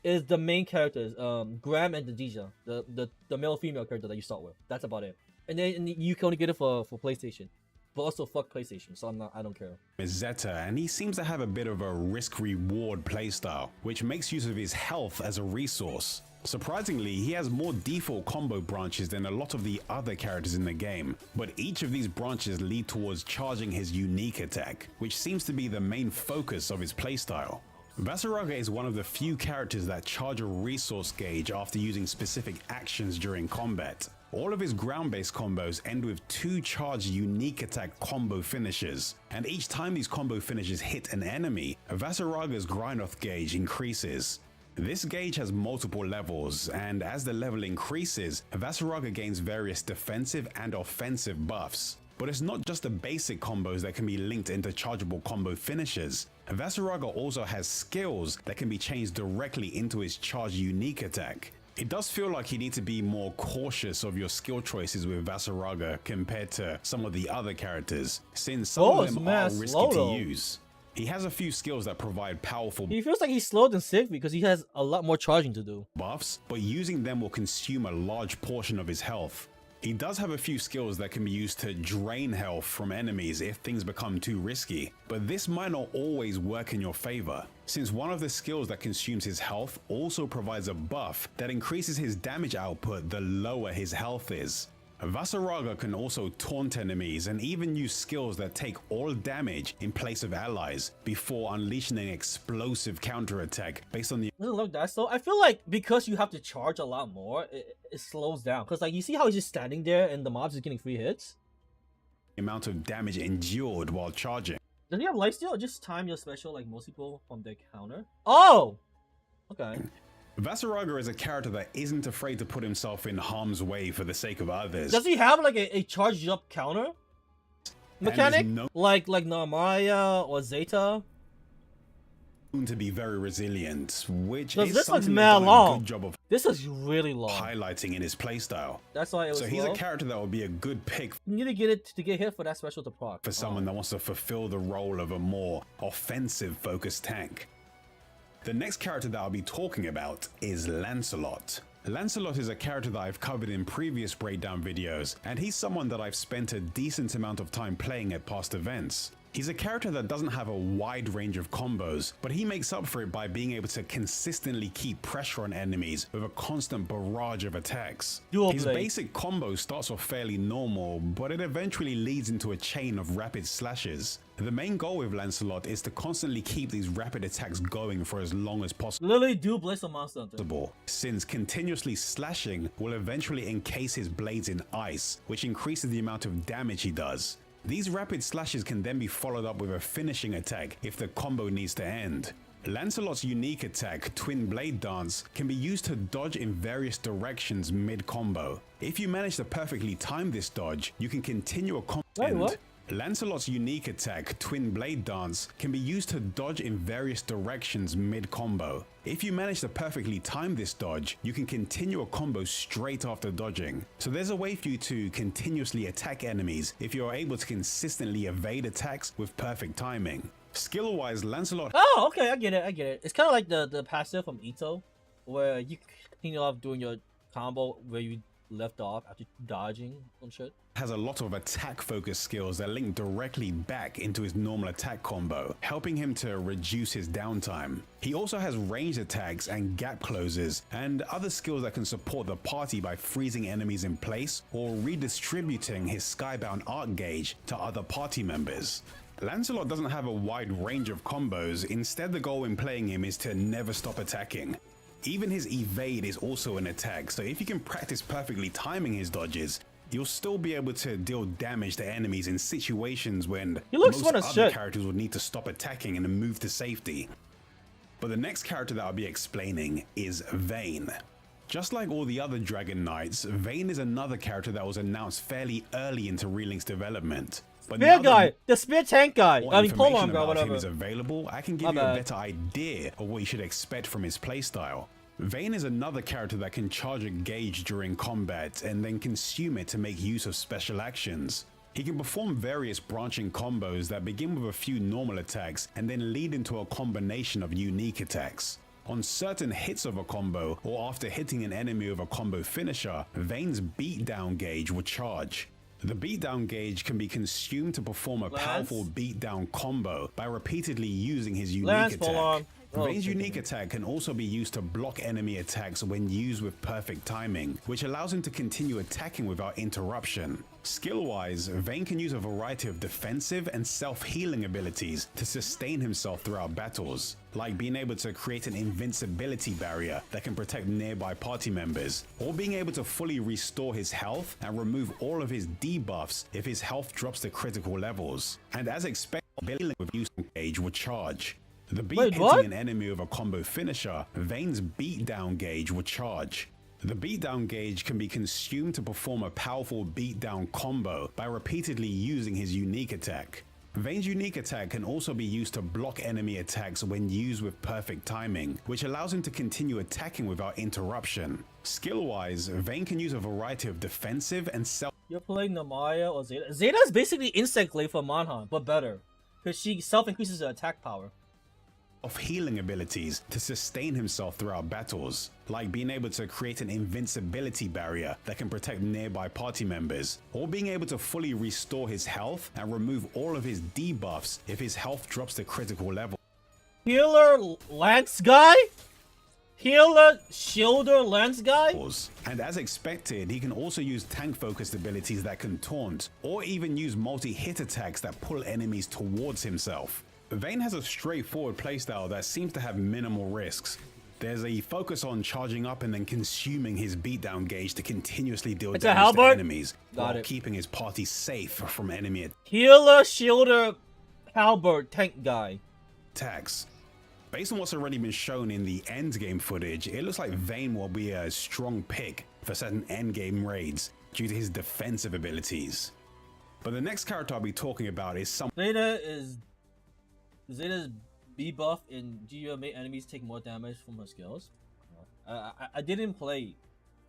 is the main characters, Graham and Dejah, the male-female character that you start with. That's about it. And then you can only get it for PlayStation. But also fuck PlayStation, so I don't care. Zeta, and he seems to have a bit of a risk-reward playstyle, which makes use of his health as a resource. Surprisingly, he has more default combo branches than a lot of the other characters in the game, but each of these branches lead towards charging his unique attack, which seems to be the main focus of his playstyle. Vaseraga is one of the few characters that charge a resource gauge after using specific actions during combat. All of his ground-based combos end with 2 charged unique attack combo finishes, and each time these combo finishes hit an enemy, Vaseraga's grind-off gauge increases. This gauge has multiple levels, and as the level increases, Vaseraga gains various defensive and offensive buffs. But it's not just the basic combos that can be linked into chargeable combo finishes. Vaseraga also has skills that can be changed directly into his charged unique attack. It does feel like you need to be more cautious of your skill choices with Vaseraga compared to some of the other characters, since some of them are risky to use. He has a few skills that provide powerful He feels like he's slower than Siegfried because he has a lot more charging to do. buffs, but using them will consume a large portion of his health. He does have a few skills that can be used to drain health from enemies if things become too risky, but this might not always work in your favor, since one of the skills that consumes his health also provides a buff that increases his damage output the lower his health is. Vaseraga can also taunt enemies and even use skills that take all damage in place of allies before unleashing an explosive counterattack based on the Doesn't look that slow. I feel like because you have to charge a lot more, it slows down. Because like you see how he's just standing there and the mobs is getting free hits? amount of damage endured while charging. Does he have lifesteal or just time your special like most people from their counter? Oh! Okay. Vaseraga is a character that isn't afraid to put himself in harm's way for the sake of others. Does he have like a charged up counter mechanic? Like Narmaya or Zeta? To be very resilient, which Because is this looks something mad they've done a long. good job of This is really long. highlighting in his playstyle. That's why it was So he's slow. a character that would be a good pick You need to get it to get hit for that special to proc. for someone that wants to fulfill the role of a more offensive focused tank. The next character that I'll be talking about is Lancelot. Lancelot is a character that I've covered in previous breakdown videos, and he's someone that I've spent a decent amount of time playing at past events. He's a character that doesn't have a wide range of combos, but he makes up for it by being able to consistently keep pressure on enemies with a constant barrage of attacks. His basic combo starts off fairly normal, but it eventually leads into a chain of rapid slashes. The main goal with Lancelot is to constantly keep these rapid attacks going for as long as possible. Literally do Blaze of Monster Hunter. Since continuously slashing will eventually encase his blades in ice, which increases the amount of damage he does. These rapid slashes can then be followed up with a finishing attack if the combo needs to end. Lancelot's unique attack, Twin Blade Dance, can be used to dodge in various directions mid-combo. If you manage to perfectly time this dodge, you can continue a combo. Wait, what? Lancelot's unique attack, Twin Blade Dance, can be used to dodge in various directions mid-combo. If you manage to perfectly time this dodge, you can continue a combo straight after dodging. So there's a way for you to continuously attack enemies if you are able to consistently evade attacks with perfect timing. Skill-wise, Lancelot... Oh, okay, I get it. It's kind of like the passive from Ito, where you continue off doing your combo where you left off after dodging some shit. Has a lot of attack-focused skills that link directly back into his normal attack combo, helping him to reduce his downtime. He also has ranged attacks and gap closes, and other skills that can support the party by freezing enemies in place or redistributing his Skybound Arc Gauge to other party members. Lancelot doesn't have a wide range of combos, instead the goal in playing him is to never stop attacking. Even his evade is also an attack, so if you can practice perfectly timing his dodges, you'll still be able to deal damage to enemies in situations when most other characters would need to stop attacking and move to safety. But the next character that I'll be explaining is Vayne. Just like all the other Dragon Knights, Vayne is another character that was announced fairly early into Relink's development. But Spear guy, the spear tank guy. I mean, information about him is available, I can give you a better idea of what you should expect from his playstyle. Vayne is another character that can charge a gauge during combat and then consume it to make use of special actions. He can perform various branching combos that begin with a few normal attacks and then lead into a combination of unique attacks. On certain hits of a combo, or after hitting an enemy with a combo finisher, Vayne's beatdown gauge will charge. The beatdown gauge can be consumed to perform a powerful beatdown combo by repeatedly using his unique attack. Vayne's unique attack can also be used to block enemy attacks when used with perfect timing, which allows him to continue attacking without interruption. Skill-wise, Vayne can use a variety of defensive and self-healing abilities to sustain himself throughout battles, like being able to create an invincibility barrier that can protect nearby party members, or being able to fully restore his health and remove all of his debuffs if his health drops to critical levels. And as expected, ability with use gauge will charge. The beat hitting an enemy with a combo finisher, Vayne's beatdown gauge will charge. The beatdown gauge can be consumed to perform a powerful beatdown combo by repeatedly using his unique attack. Vayne's unique attack can also be used to block enemy attacks when used with perfect timing, which allows him to continue attacking without interruption. Skill-wise, Vayne can use a variety of defensive and You're playing Namaya or Zeta? Zeta's basically Insect Glaive for Monhan, but better, because she self-increases her attack power. Of healing abilities to sustain himself throughout battles, like being able to create an invincibility barrier that can protect nearby party members, or being able to fully restore his health and remove all of his debuffs if his health drops to critical level. Healer Lance guy? Healer Shielder Lance guy? And as expected, he can also use tank-focused abilities that can taunt, or even use multi-hit attacks that pull enemies towards himself. Vayne has a straightforward playstyle that seems to have minimal risks. There's a focus on charging up and then consuming his beatdown gauge to continuously deal damage to enemies while keeping his party safe from enemy Healer, Shielder, Halberd, tank guy. attacks. Based on what's already been shown in the endgame footage, it looks like Vayne will be a strong pick for certain endgame raids due to his defensive abilities. But the next character I'll be talking about is Zeta's B-buff in GU made enemies take more damage from her skills. I didn't play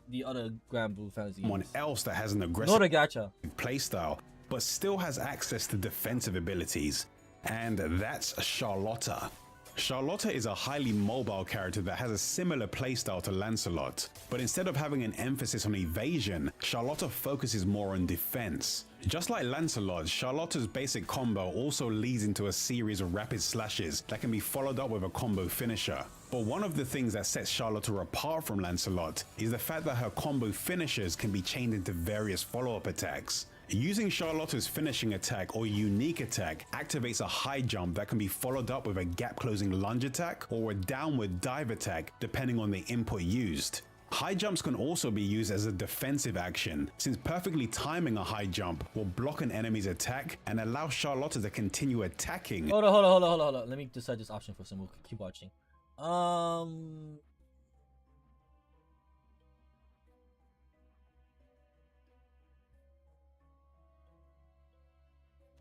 the other Grand Blue Fantasy. Someone else that has an aggressive gacha playstyle, but still has access to defensive abilities, and that's Charlotta. Charlotta is a highly mobile character that has a similar playstyle to Lancelot, but instead of having an emphasis on evasion, Charlotta focuses more on defense. Just like Lancelot, Charlotta's basic combo also leads into a series of rapid slashes that can be followed up with a combo finisher. But one of the things that sets Charlotta apart from Lancelot is the fact that her combo finishers can be chained into various follow-up attacks. Using Charlotta's finishing attack or unique attack activates a high jump that can be followed up with a gap closing lunge attack or a downward dive attack depending on the input used. High jumps can also be used as a defensive action, since perfectly timing a high jump will block an enemy's attack and allow Charlotta to continue attacking. Hold on. Let me decide this option first and we'll keep watching.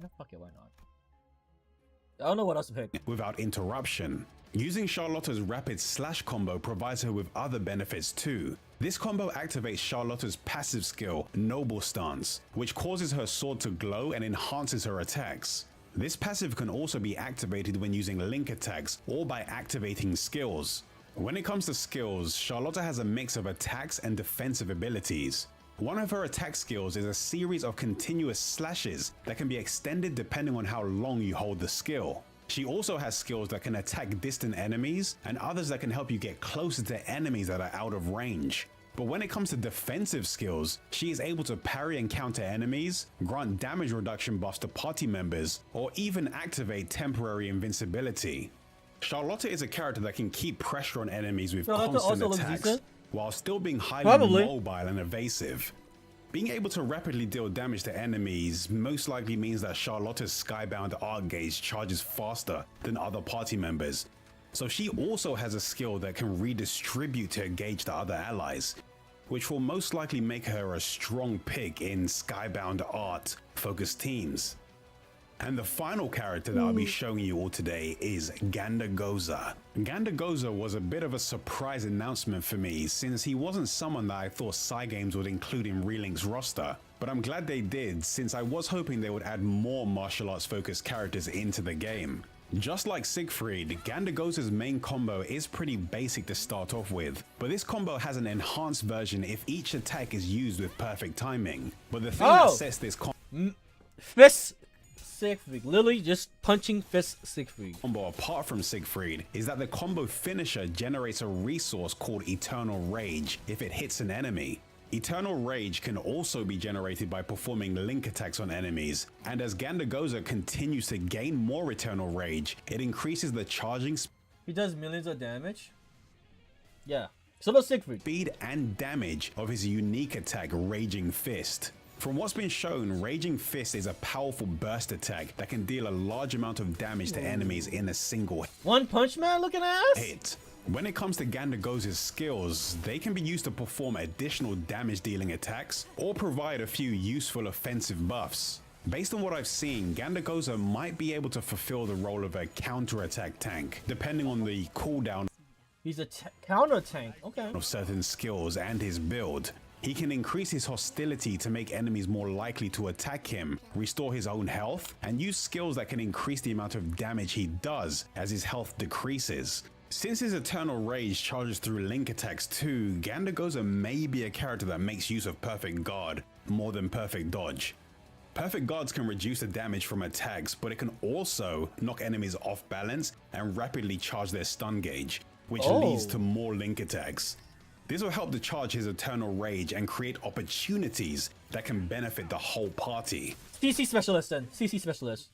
Yeah, fuck it, why not? I don't know what else to pick. Without interruption. Using Charlotta's rapid slash combo provides her with other benefits too. This combo activates Charlotta's passive skill, Noble Stance, which causes her sword to glow and enhances her attacks. This passive can also be activated when using link attacks or by activating skills. When it comes to skills, Charlotta has a mix of attacks and defensive abilities. One of her attack skills is a series of continuous slashes that can be extended depending on how long you hold the skill. She also has skills that can attack distant enemies and others that can help you get closer to enemies that are out of range. But when it comes to defensive skills, she is able to parry and counter enemies, grant damage reduction buffs to party members, or even activate temporary invincibility. Charlotta is a character that can keep pressure on enemies with constant attacks, while still being highly mobile and evasive. Being able to rapidly deal damage to enemies most likely means that Charlotta's Skybound Art Gauge charges faster than other party members, so she also has a skill that can redistribute her gauge to other allies, which will most likely make her a strong pick in Skybound Art focused teams. And the final character that I'll be showing you all today is Gandagoza. Gandagoza was a bit of a surprise announcement for me, since he wasn't someone that I thought Cygames would include in Relink's roster, but I'm glad they did, since I was hoping they would add more martial arts focused characters into the game. Just like Siegfried, Gandagoza's main combo is pretty basic to start off with, but this combo has an enhanced version if each attack is used with perfect timing. But the thing that sets this Fist Siegfried, literally just punching Fist Siegfried combo apart from Siegfried is that the combo finisher generates a resource called Eternal Rage if it hits an enemy. Eternal Rage can also be generated by performing link attacks on enemies, and as Gandagoza continues to gain more Eternal Rage, it increases the charging He does millions of damage? Yeah. So does Siegfried. Speed and damage of his unique attack, Raging Fist. From what's been shown, Raging Fist is a powerful burst attack that can deal a large amount of damage to enemies in a single One Punch Man looking ass? hit. When it comes to Gandagoza's skills, they can be used to perform additional damage dealing attacks or provide a few useful offensive buffs. Based on what I've seen, Gandagoza might be able to fulfill the role of a counter-attack tank, depending on the cooldown He's a counter tank, okay. of certain skills and his build. He can increase his hostility to make enemies more likely to attack him, restore his own health, and use skills that can increase the amount of damage he does as his health decreases. Since his Eternal Rage charges through link attacks too, Gandagoza may be a character that makes use of Perfect Guard more than Perfect Dodge. Perfect Guards can reduce the damage from attacks, but it can also knock enemies off balance and rapidly charge their stun gauge, which leads to more link attacks. This will help to charge his Eternal Rage and create opportunities that can benefit the whole party. CC Specialist then, CC Specialist.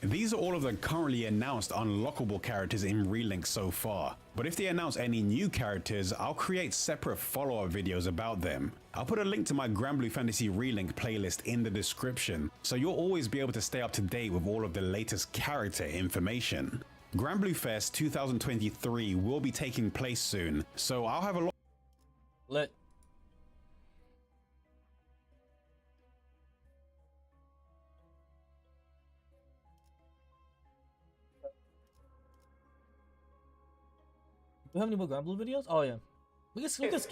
These are all of the currently announced unlockable characters in Relink so far, but if they announce any new characters, I'll create separate follow-up videos about them. I'll put a link to my Granblue Fantasy Relink playlist in the description, so you'll always be able to stay up to date with all of the latest character information. Granblue Fest 2023 will be taking place soon, so I'll have a lot. Lit. Do we have any more Granblue videos? Oh yeah. We can skim this.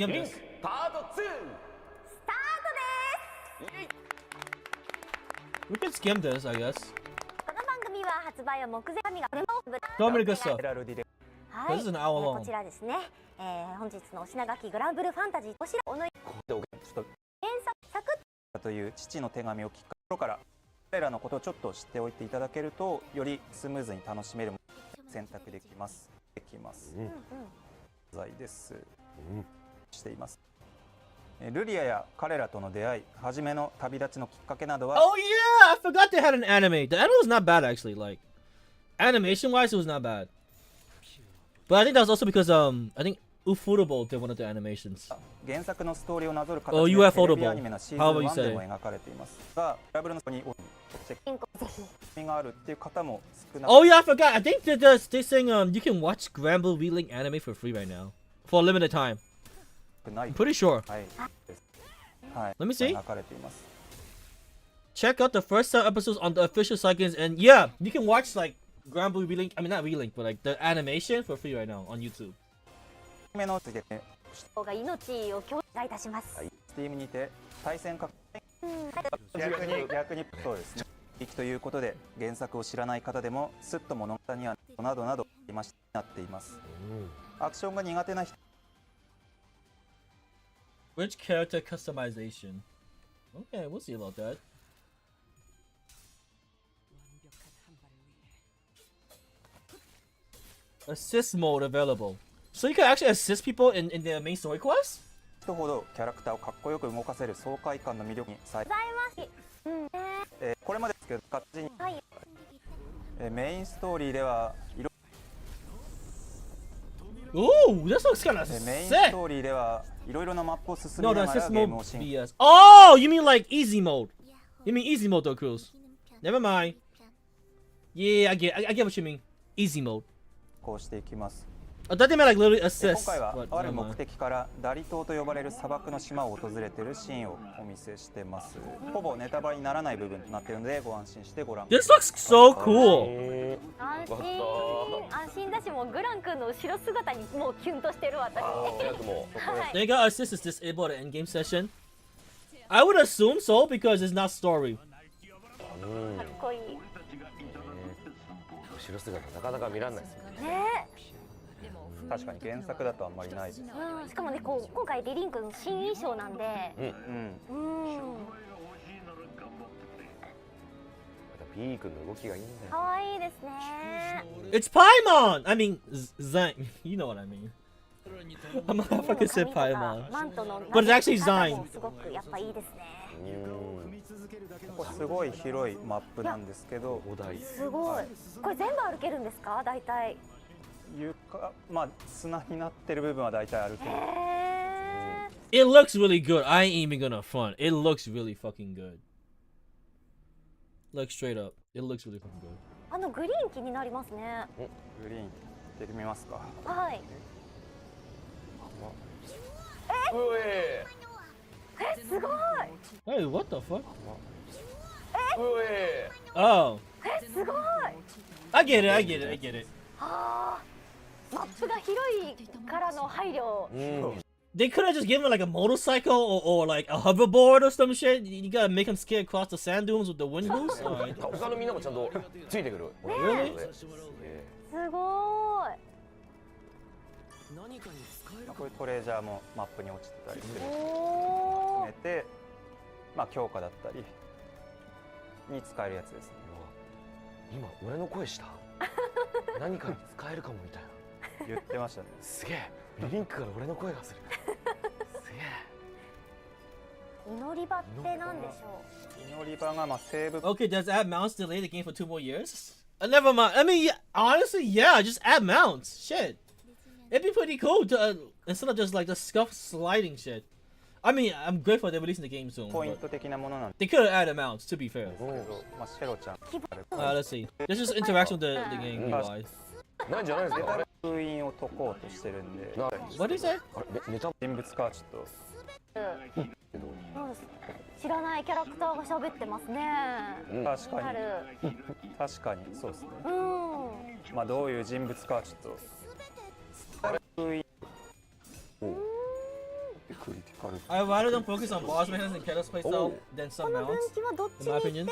We can skim this, I guess. So many good stuff. This is an hour long. こちらですね、本日のお品書きグランブルーファンタジーおしらおの原作サクッという父の手紙を聞く頃から彼らのことをちょっと知っておいていただけるとよりスムーズに楽しめる選択できます。材です。しています。ルリアや彼らとの出会い、初めの旅立ちのきっかけなどは、 Oh yeah, I forgot they had an anime. The anime was not bad actually. Like animation wise, it was not bad. But I think that was also because I think Ufotable did one of the animations. 原作のストーリーをなぞる形 Oh, で UFO テレビアニメのシーズン How about you 1 say? でも描かれていますが、トラブルのそこにチェックがあるっていう方も少なく Oh yeah, I forgot. I think that they're saying you can watch Granblue Relink anime for free right now for a limited time. ない I'm pretty sure. はい、はい、 Let me see. 描かれています。 Check out the first 7 episodes on the official Saiyans, and yeah, you can watch like Granblue Relink. I mean not Relink, but like the animation for free right now on YouTube. 目の次でが命を強化いたします。Steam にて対戦格逆にそうですね。ということで原作を知らない方でもすっと物語にはなどなどなっています。アクションが苦手な人 Rich character customization. Okay, we'll see about that. Assist mode available. So you can actually assist people in their main story quest? 人ほどキャラクターをかっこよく動かせる爽快感の魅力にこれまでですけど勝手に、メインストーリーではOoh, this looks kind of メイン sick. ストーリーではいろいろなマップを進み No, な the がら assist ゲー mode ムを進 BS. Oh, you mean like easy mode? You mean easy mode though, Cruz? Never mind. Yeah, I get what you mean. Easy mode. 行していきます。 I thought they meant like literally 今 assist. 回は But ある never 目 mind. 的からダリ島と呼ばれる砂漠の島を訪れているシーンをお見せしてます。ほぼネタバレにならない部分となっているのでご安心してご覧くだ This さい。 looks so cool. 安心だし、もうグラン君の後ろ姿にもうキュンとしてる私。They got assist is disabled at endgame session. I would assume so because it's not story. かっこいい。後ろ姿なかなか見られないですよね。ね確かに原作だとあんまりないです。え。しかもね、こう今回リリン君の新衣装なんで。ピー君の動きがいいんだよ。可愛いですね。 It's Paimon! I mean, Zayn. You know what I mean. I'm not fucking say Paimon. マントの But it's actually Zayn. すごくやっぱいいですね。ここすごい広いマップなんですけど、すごい。これ全部歩けるんですか？大体。床、まあ砂になってる部分は大体歩ける。It looks really good. I ain't even gonna front. It looks really fucking good. Like straight up. It looks really fucking good. グリーン気になりますね。グリーン行ってみますか。はい。すごい。 Hey, what the fuck? Oh. すごい。 I get it, I get it, I get it. マップが広いからの配慮。They could have just given like a motorcycle or like a hoverboard or some shit. You gotta make him skate across the sand dunes with the wind boost. Alright. 他のみんなもちゃんとついてくる。Really? すごい。こういうトレジャーもマップに落ちてたりする。集めて、まあ強化だったりに使えるやつですね。今俺の声した何かに使えるかもみたいな言ってましたね。すげえリリンクから俺の声がするすげえ祈り場って何でしょう？祈り場がまあセーブ。 Okay, does add mounts delay the game for 2 more years? Never mind. I mean, yeah, honestly, yeah, just add mounts. Shit. It'd be pretty cool to instead of just like the scuff sliding shit. I mean, I'm grateful they're releasing the game soon. ポイント的なものなんで。 They could have added mounts, to be fair. まあシェロちゃん。Let's see. There's just interaction with the game UI. なんじゃないですか？封印を解こうとしてるんで。What is that? 人物かちょっと。知らないキャラクターが喋ってますね。確かにそうですね。まあどういう人物かちょっと。I'd rather them focus on boss mechanics and Keto's playstyle than some mounts. In my opinion.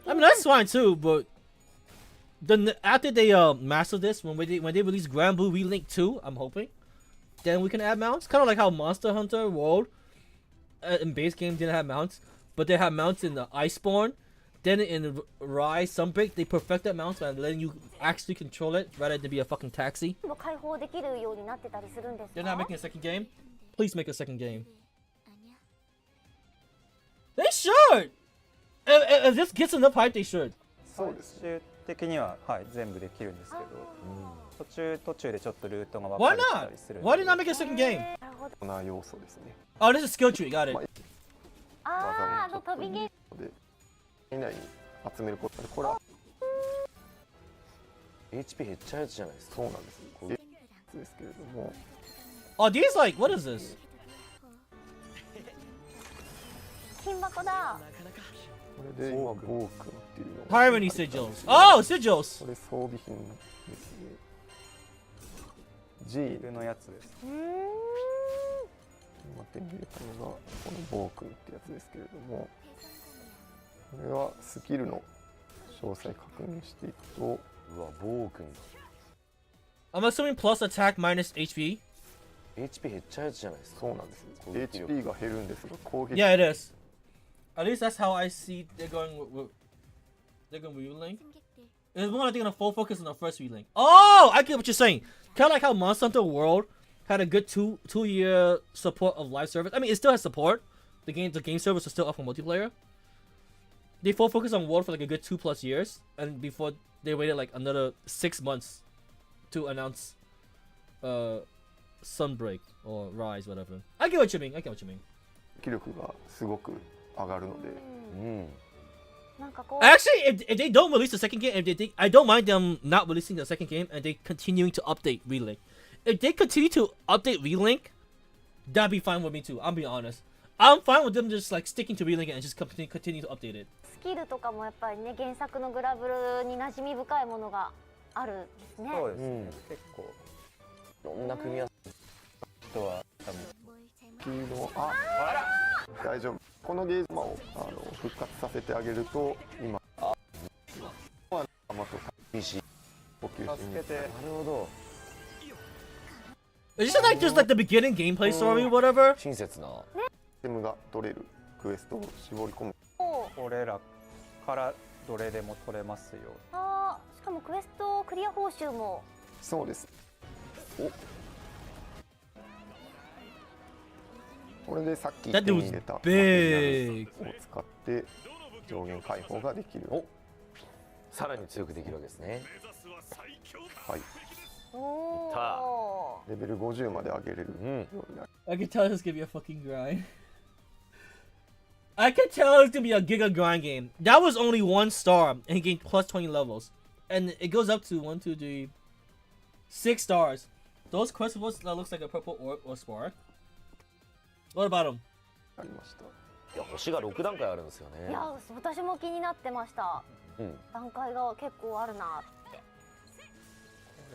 I mean that's fine too, but after they master this, when they release Granblue Relink 2, I'm hoping, then we can add mounts. Kind of like how Monster Hunter World in base game didn't have mounts, but they have mounts in the Iceborne. Then in Rise Sunbreak, they perfected mounts by letting you actually control it rather than be a fucking taxi. They're not making a second game. Please make a second game. They should. If this gets enough hype, they should. 最終的には、はい、全部できるんですけど、途中でちょっとルートが分か Why れてた not? りする Why did not make a second game? な要素ですね。 Oh, this is skill tree. Got it. あー、飛びゲーで以内に集めることでこれは HP 減っちゃうやつじゃないですか。そうなんです。ですけれども。 Oh, these like what is this? 金箱だ。これで今ボークンっていうの Harmony sigils. Oh, sigils. これ装備品ですね。G のやつです。今手に入れたのがこのボークンってやつですけれども、これはスキルの詳細確認していくと、うわ、ボークン。I'm assuming plus attack minus HP. HP 減っちゃうやつじゃないですか。そうなんですよ。HP が減るんですが攻撃。 Yeah, it is. At least that's how I see they're going relink. It's more like they're gonna full focus on the first relink. Oh, I get what you're saying. Kind of like how Monster Hunter World had a good two-year support of live service. I mean, it still has support. The game service is still up for multiplayer. They full focus on World for like a good 2+ years, and before they waited like another 6 months to announce Sunbreak or Rise, whatever. I get what you mean. 気力がすごく上がるので。なんかこう。 Actually, if they don't release the second game, I don't mind them not releasing the second game and they continuing to update Relink. If they continue to update Relink, that'd be fine with me too. I'll be honest. I'm fine with them just like sticking to Relink and just continue to update it. スキルとかもやっぱりね、原作のグラブルに馴染み深いものがあるんですね。そうですね。結構いろんな組み合わせ人は多分。黄色大丈夫。このゲージマを復活させてあげると今あとPC 補給しに。助けて。なるほど。Is this like just like the beginning gameplay story or whatever? 親切な。アイテムが取れるクエストを絞り込む。これらからどれでも取れますよ。ああ、しかもクエストクリア報酬も。そうです。これでさっき手に入れたマテリアルを使って上限解放ができる。さらに強くできるわけですね。はい。レベル50まで上げれるようになる。I can tell this is gonna be a fucking grind. I can tell it's gonna be a giga grind game. That was only 1 star and he gained plus 20 levels. And it goes up to 1, 2, 3, 6 stars. Those crustables that looks like a purple orb or spark. What about them? ありました。いや、星が6段階あるんですよね。いや、私も気になってました。段階が結構あるなって。こ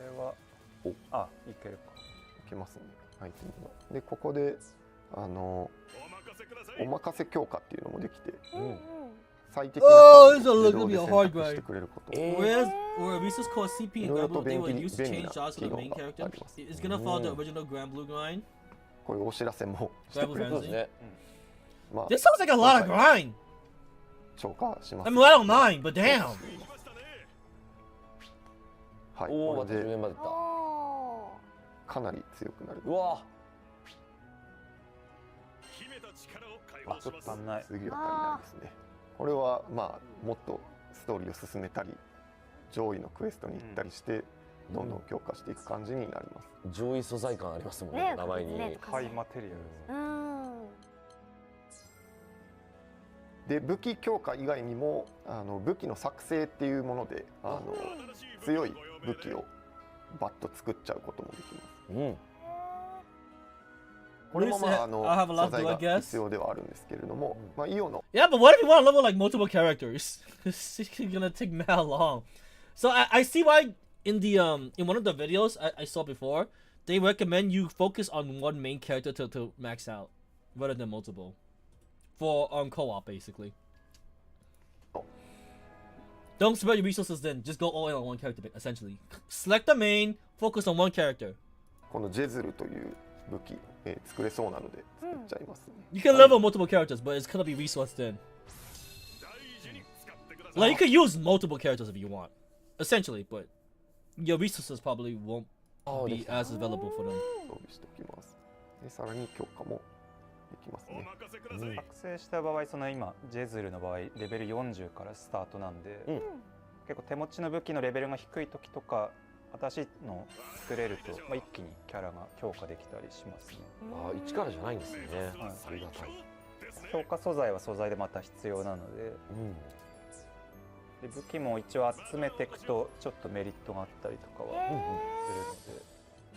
れは、いけるか。いけますね。アイテムが。で、ここでお任せ強化っていうのもできて、最適な自動で選択してくれること。Whereas Resource Core CP and Granblue, they would use to change jobs for the main character. It's gonna follow the original Granblue grind. こういうお知らせもしてくれるんですね。This sounds like a lot of grind. 消化します。I mean, I don't mind, but damn. はい、おお、これで10円までいった。かなり強くなる。うわ。ちょっと足んない。次は足りないですね。これはまあもっとストーリーを進めたり、上位のクエストに行ったりして。どんどん強化していく感じになります。上位素材感ありますもんね、名前に。ハイマテリアル。で武器強化以外にも武器の作成っていうもので強い武器をバッと作っちゃうこともできます。これもまあ素材が必要ではあるんですけれども、まあイオの。Yeah, but what if you want to level like multiple characters? It's gonna take mad long. So I see why. In one of the videos I saw before, they recommend you focus on one main character to max out, rather than multiple, for co-op basically. Don't spread your resources then. Just go all in on one character essentially. Select the main, focus on one character. このジェズルという武器作れそうなので作っちゃいますね。You can level multiple characters, but it's gonna be resourced in. Like you could use multiple characters if you want, essentially, but. Your resources probably won't be as available for them. 装備しておきます。でさらに強化もきますね。覚醒した場合、その今ジェズルの場合レベル40からスタートなんで、結構手持ちの武器のレベルが低い時とか新しいの作れると、一気にキャラが強化できたりしますね。ああ、1からじゃないんですね。ありがたい。強化素材は素材でまた必要なので、で武器も一応集めていくとちょっとメリットがあったりとかはするので、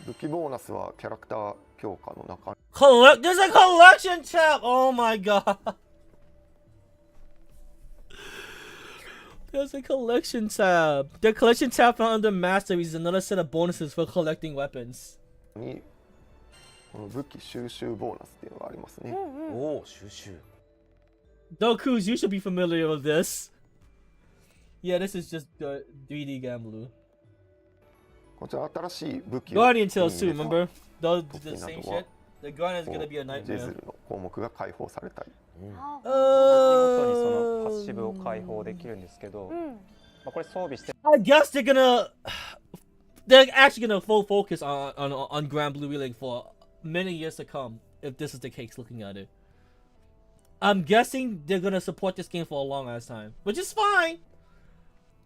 武器ボーナスはキャラクター強化の中に There's a collection tab! Oh my god! There's a collection tab. The collection tab found under masteries is another set of bonuses for collecting weapons. にこの武器収集ボーナスっていうのがありますね。おお、収集。Dokus, you should be familiar with this. Yeah, this is just the 3D Gamblu. こちら新しい武器を Guardian Tales too, remember? The 武器 same など shit? は The Guardian is こ gonna be a うジェズ nightmare. ルの項目が解放されたり、武器ごとにそのパッシブを解放できるんですけど、これ装備して I guess they're actually gonna full focus on Grand Blue Wheeling for many years to come if this is the case looking at it. I'm guessing they're gonna support this game for a long ass time, which is fine.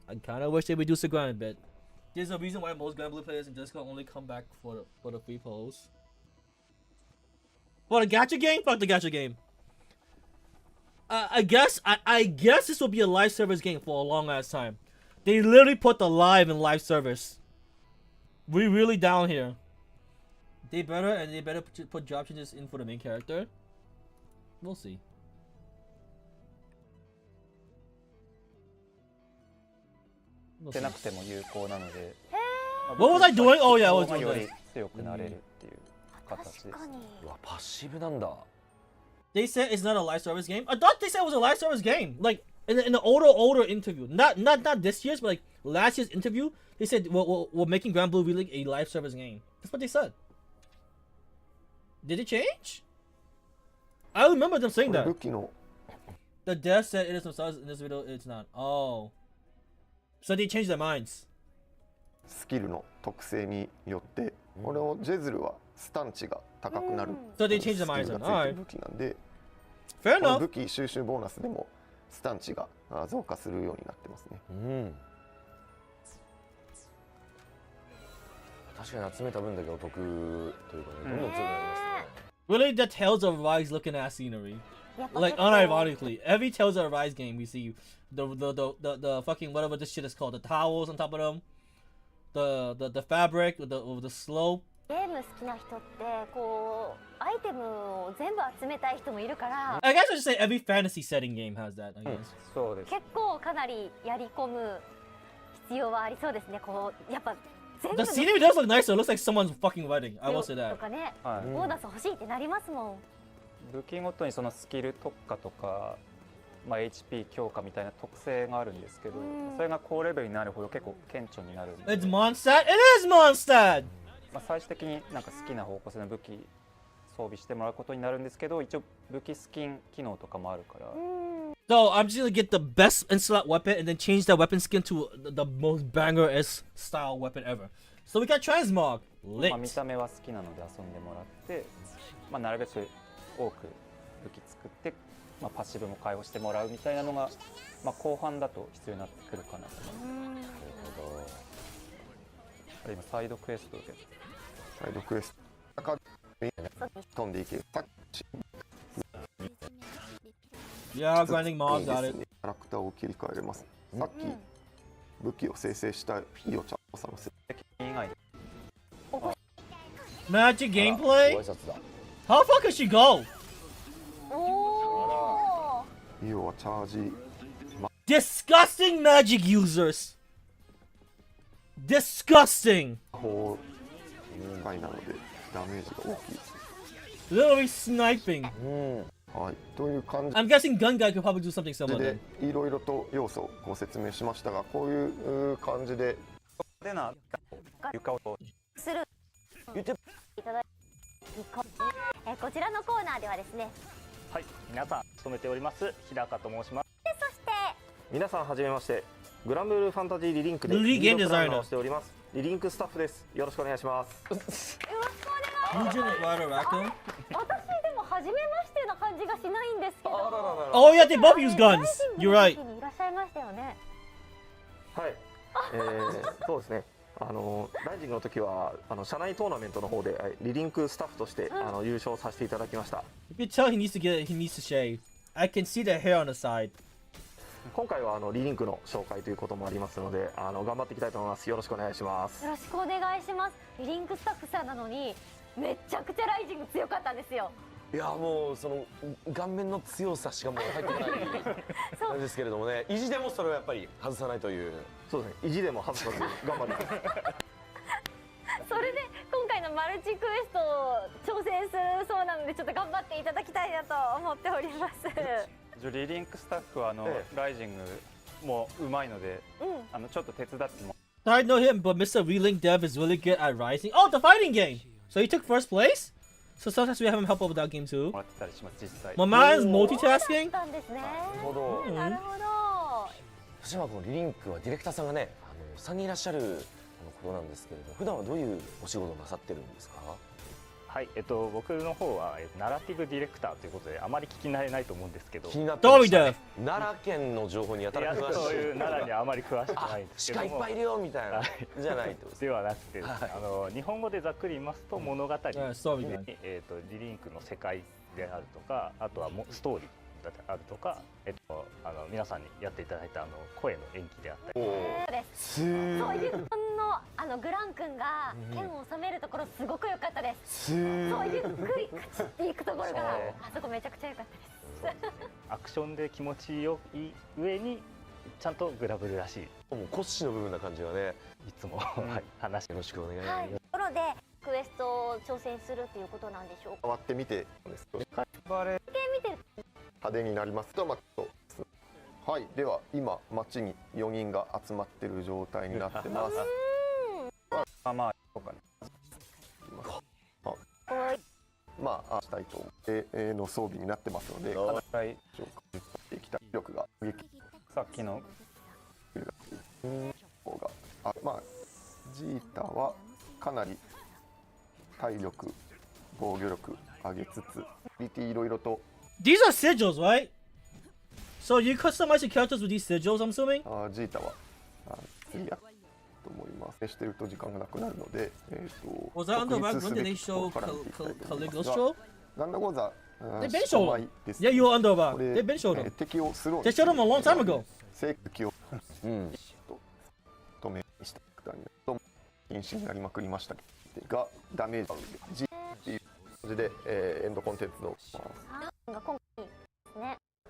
I kinda wish they reduced the grind a bit. There's a reason why most Grand Blue players in Discord only come back for the free polls. For the gacha game? Fuck the gacha game. I guess this will be a live service game for a long ass time. They literally put the live in live service. We really down here. They better put drop changes in for the main character. We'll see. We'll で see. なくても有効なので、 What was I doing? Oh yeah, I was が doing よ this. り強くなれるっていう形です。うわ、パッシブなんだ。 They said it's not a live service game. I thought they said it was a live service game. Like in the older interview, not this year's, but like last year's interview, they said we're making Grand Blue Wheeling a live service game. That's what they said. Did it change? I remember them saying これ that. 武器の The dev said it is themselves. In this video, it's not. Oh, so they changed their minds. スキルの特性によってこれをジェズルはスタン値が高くなる So they changed their スキ minds ル then. がついて Alright. る武器なんで Fair この enough. 武器収集ボーナスでもスタン値が増加するようになってますね。確かに集めた分だけお得というかね、どんどん強くなりますね。 Really, the Tales of Arise looking at scenery. Like unironically, every Tales of Arise game we see, the fucking whatever this shit is called, the towels on top of them, the fabric, the slope. ゲーム好きな人ってこうアイテムを全部集めたい人もいるから I guess I should say every fantasy setting game has that. I guess. そうです。結構かなりやり込む必要はありそうですね。こうやっぱ全部 The scenery does look nicer. It looks like someone's fucking wedding. I will say と that. かね、はいボーナス欲しいってなりますもん。武器ごとにそのスキル特化とか、HP 強化みたいな特性があるんですけど、それが高レベルになるほど結構顕著になるんで、 It's Mondstadt. It is Mondstadt. 最終的になんか好きな方向性の武器装備してもらうことになるんですけど、一応武器スキン機能とかもあるから。 So I'm just gonna get the best in slot weapon and then change that weapon skin to the most banger-esque style weapon ever. So we got Transmog. Lit. 見た目は好きなので遊んでもらって、なるべく多く武器作って、パッシブも解放してもらうみたいなのが、後半だと必要になってくるかなと思います。今サイドクエストでサイドクエスト飛んでいける。 Yeah, grinding mobs got it. キャラクターを切り替えれます。さっき武器を生成したイオちゃんさんの設定以外で Magic gameplay? ご挨拶だ。 How far can she go? イオはチャージ Disgusting magic users. Disgusting. 魔法使いなのでダメージが大きい。 Literally sniping. はい、という感じ I'm guessing Gun Guy could probably do something similar で then. いろいろと要素をご説明しましたが、こういう感じででな床をするいただいこちらのコーナーではですね、はい、皆さん務めております日高と申します。そして皆さんはじめまして、グランブルーファンタジーリリンクでリリーゲームデザイナーリードプランナーをしておりますリリンクスタッフです。よろしくお願いします。Legion Rider Raccoon? 私でも初初めましてな感じがしないんですけど。Oh yeah, they both use guns. You're right. いらっしゃいましたよね。はい、そうですね。ライジングの時は社内トーナメントの方でリリンクスタッフとして優勝させていただきました。You can tell he needs to shave. I can see the hair on the side. 今回はリリンクの紹介ということもありますので頑張っていきたいと思います。よろしくお願いします。よろしくお願いします。リリンクスタッフさんなのにめちゃくちゃライジング強かったんですよ。いやもうその顔面の強さしかもう入ってこないなんですけれどもね、意地でもそれをやっぱり外さないという。そうですね、意地でも外さず頑張ります。それで今回のマルチクエストを挑戦するそうなので、ちょっと頑張っていただきたいなと思っております。リリンクスタッフはライジングもうまいので、ちょっと手伝っても。I know him, but Mr. Relink Dev is really good at Rising. Oh, the fighting game! So he took first place? So sometimes we have him help out with that game too. My man's multitasking? なるほど。なるほど。そしてこのリリンクはディレクターさんがね、3人いらっしゃることなんですけれど、普段はどういうお仕事をなさってるんですか？はい、僕の方はナラティブディレクターということであまり聞き慣れないと思うんですけど、気になってましたね。奈良県の情報にやたら詳しい。そういう奈良にあまり詳しくないんですけども、鹿いっぱいいるよみたいなじゃないってことではなくて、日本語でざっくり言いますと物語、リリンクの世界であるとか、あとはストーリーであるとか、皆さんにやっていただいた声の演技であったり、そういうグラン君が剣を収めるところすごく良かったです。そうゆっくりカチッていくところがあそこめちゃくちゃ良かったです。アクションで気持ちよい上にちゃんとグラブルらしい。もう骨子の部分な感じがね、いつも話よろしくお願いします。ところでクエストを挑戦するっていうことなんでしょうか。割ってみてですと見て派手になりますとはい、では今街に4人が集まってる状態になってます。まあそうかね。まあしたいと思っての装備になってますので、かなり液体力がさっきのまあジータはかなり体力防御力上げつつリティいろいろと。 These are sigils, right? So you customize your characters with these sigils, I'm assuming? ジータは次やと思います。してると時間がなくなるので、Was that Underbag? When did they show Caligula's show? ガンダゴーザ They've been showed them. Yeah, you were Underbag. They've been showed them. 敵をスロー They showed them a long time ago. 正敵を止めしたと禁止になりまくりましたが、ダメージGっていう感じでエンドコンテンツの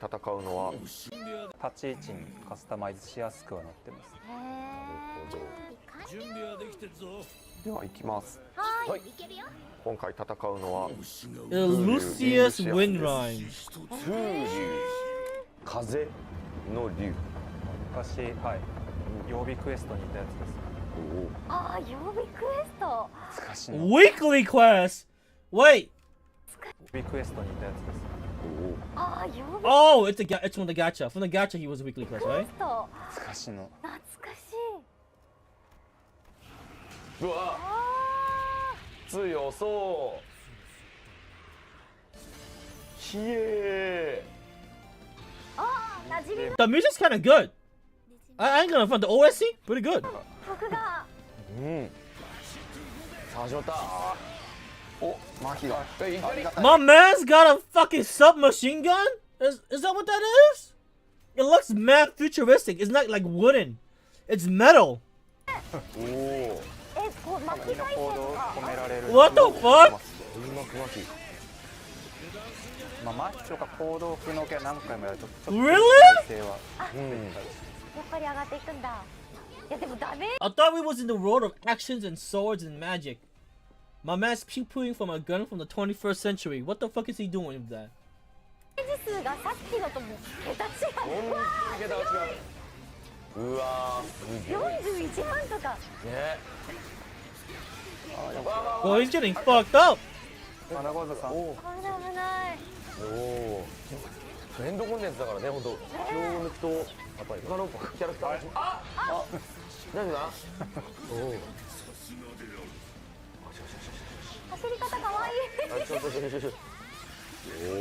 戦うのは立ち位置にカスタマイズしやすくはなってます。準備はできてるぞ。では行きます。はい。今回戦うのは Lucius Windrime。風の竜。昔曜日クエストにいたやつです。ああ、曜日クエスト。 Weekly quest. Wait. 曜日クエストにいたやつです。Oh, it's from the gacha. From the gacha, he was a weekly quest, right? 懐かしい。うわ、強そう。ひえ。The music's kind of good. I ain't gonna front. The OSC pretty good. 曲が。さあ始まった。My man's got a fucking submachine gun? Is that what that is? It looks mad futuristic. It's not like wooden. It's metal. What the fuck? まあマッチョか行動不能系何回もやるとちょっと Really? やっぱり上がっていくんだ。いやでもダメ。 I thought we was in the world of actions and swords and magic. My man's pew-pewing from a gun from the 21st century. What the fuck is he doing with that? 数がさっきのとも桁違う。うわー、41万とか。ね。Oh, he's getting fucked up. 危ない危ない。おお。トレンドコンテンツだからね、本当。気を抜くとやっぱり他のキャラクター。あ、何だ？おお。走り方かわいい。おお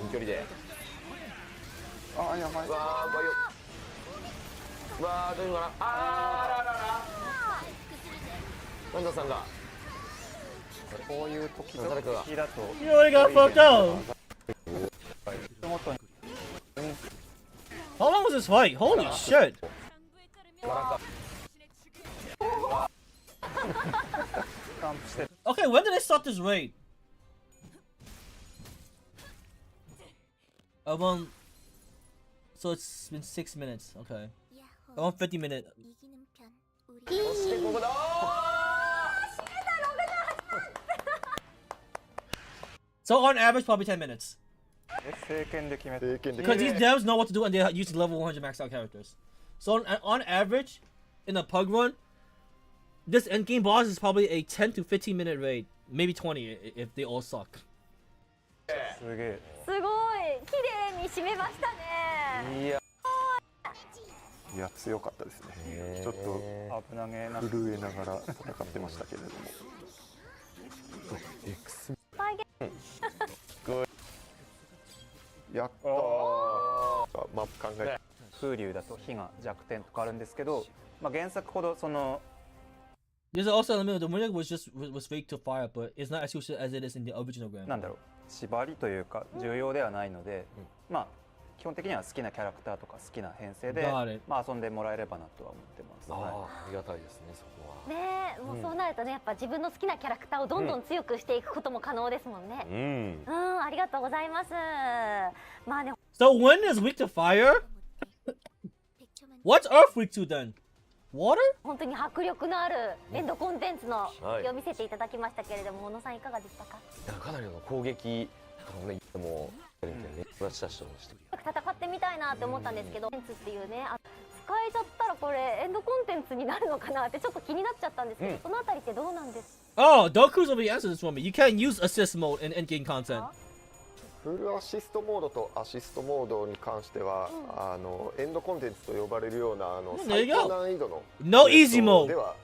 遠距離でああやばい。わあバイオわあどういうのかなあらららパンダさんがこういう時誰かがだと You already got fucked up! How long was this fight? Holy shit! Okay, when did I start this raid? So it's been 6 minutes. Okay. I want 50 minutes. So on average, probably 10 minutes. Because these devs know what to do and they use level 100 maxed out characters. So on average, in a pug run, this endgame boss is probably a 10 to 15 minute raid. Maybe 20 if they all suck. すげえ。すごい綺麗に締めましたね。いや。いや強かったですね。ちょっと危なげな震えながら戦ってましたけれども。X。やったー。マップ考えて。風流だと火が弱点とかあるんですけど、まあ原作ほどその。There's also an element the Murder was fake to fire, but it's not as useful as it is in the original game. なんだろう縛りというか重要ではないので、まあ基本的には好きなキャラクターとか好きな編成でまあ遊んでもらえればなとは思ってます。ありがたいですねそこは。ねえもうそうなるとねやっぱ自分の好きなキャラクターをどんどん強くしていくことも可能ですもんね。ありがとうございます。まあね。So when is weak to fire? What's Earth weak to then? Water? 本当に迫力のあるエンドコンテンツのを見せていただきましたけれども、小野さんいかがでしたか？かなりの攻撃ねも戦ってみたいなって思ったんですけど、コンテンツっていうね使えちゃったらこれエンドコンテンツになるのかなってちょっと気になっちゃったんですけど、そのあたりってどうなんですか？Oh, Doku's already answered this for me. You can't use assist mode in endgame content. フルアシストモードとアシストモードに関しては、エンドコンテンツと呼ばれるような最高難易度の No easy mode では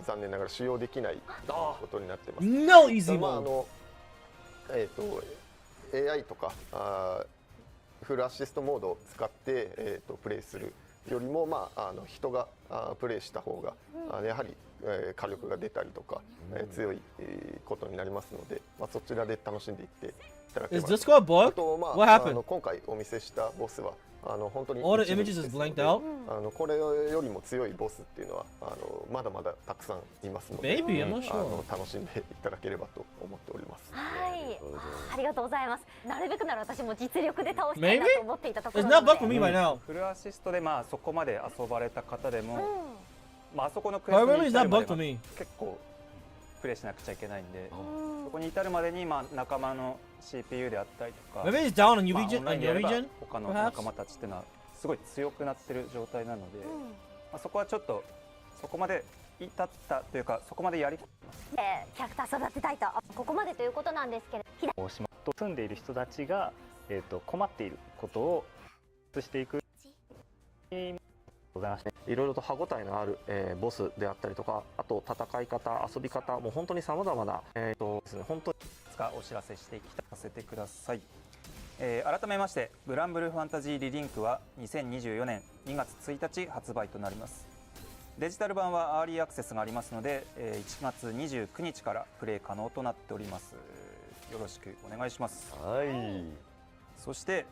残念ながら使用できないことになってます。 No easy mode。AI とかフルアシストモードを使って、プレイするよりも、人がプレイした方が、やはり、火力が出たりとか、強いことになりますので、そちらで楽しんでいっていただければ。あと、今回お見せしたボスは本当にAll the images is blanked out? これよりも強いボスっていうのはまだまだたくさんいますので、Maybe, I'm not sure. 楽しんでいただければと思っております。はい、ありがとうございます。なるべくなら私も実力で倒したいなと思っていたところなので。フルアシストでそこまで遊ばれた方でも、あそこのクエストに至るまで結構プレイしなくちゃいけないんで、そこに至るまでに仲間の CPU であったりとか、Maybe it's down on your region? 他の仲間たちっていうのはすごい強くなってる状態なので、そこはちょっとそこまで至ったというかそこまでやりキャラクター育てたいとここまでということなんですけれど、大島と住んでいる人たちが困っていることをしていく。いろいろと歯ごたえのある、ボスであったりとか、あと戦い方、遊び方、もう本当にさまざまなですね、本当にお知らせしていきさせてください。改めましてグランブルーファンタジーリリンクは2024年2月1日発売となります。デジタル版はアーリーアクセスがありますので、1月29日からプレイ可能となっております。よろしくお願いします。はい。そして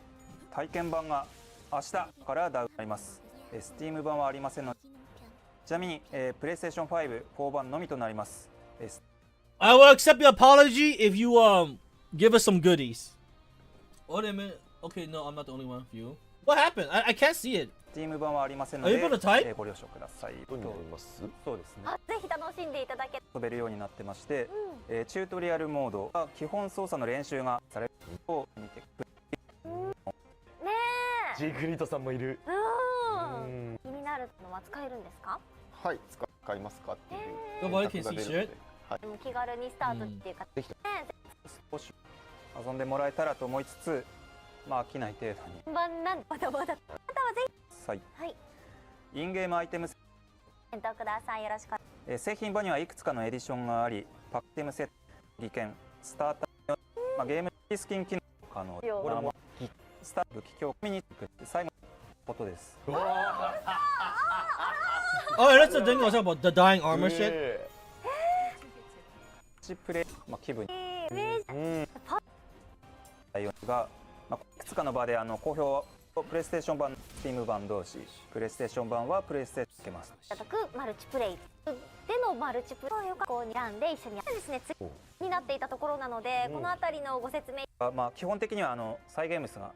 体験版が明日からダウンになります。Steam 版はありませんので、ちなみに、PlayStation 5、4版のみとなります。I will accept your apology if you give us some goodies. Wait a minute. Okay, no, I'm not the only one for you. What happened? I can't see it. Steam 版はありませんので、ご了承ください。そうですね。ぜひ楽しんでいただけ遊べるようになってまして、チュートリアルモードは基本操作の練習がされるのを見てくれ。ジークリートさんもいる。気になるのは使えるんですか？はい、使いますかっていう。Nobody can see shit. 気軽にスタートっていうか、少し遊んでもらえたらと思いつつ、飽きない程度に。まだまだ。またはぜひ。はい。インゲームアイテム検討ください。よろしく。製品版にはいくつかのエディションがあり、パックテムセット、技研、スターターゲームスキン機能可能で、これもスタッフ武器強化に作って最後のことです。Oh, that's the thing I was talking about, the dying armor shit. プレイ、気分が、いくつかの場で好評、プレイステーション版、Steam 版同士、プレイステーション版はプレイステーションつけます。いただくマルチプレイでのマルチプレイをこうに選んで一緒にやってですね、次になっていたところなので、このあたりのご説明。基本的にはサイゲームスが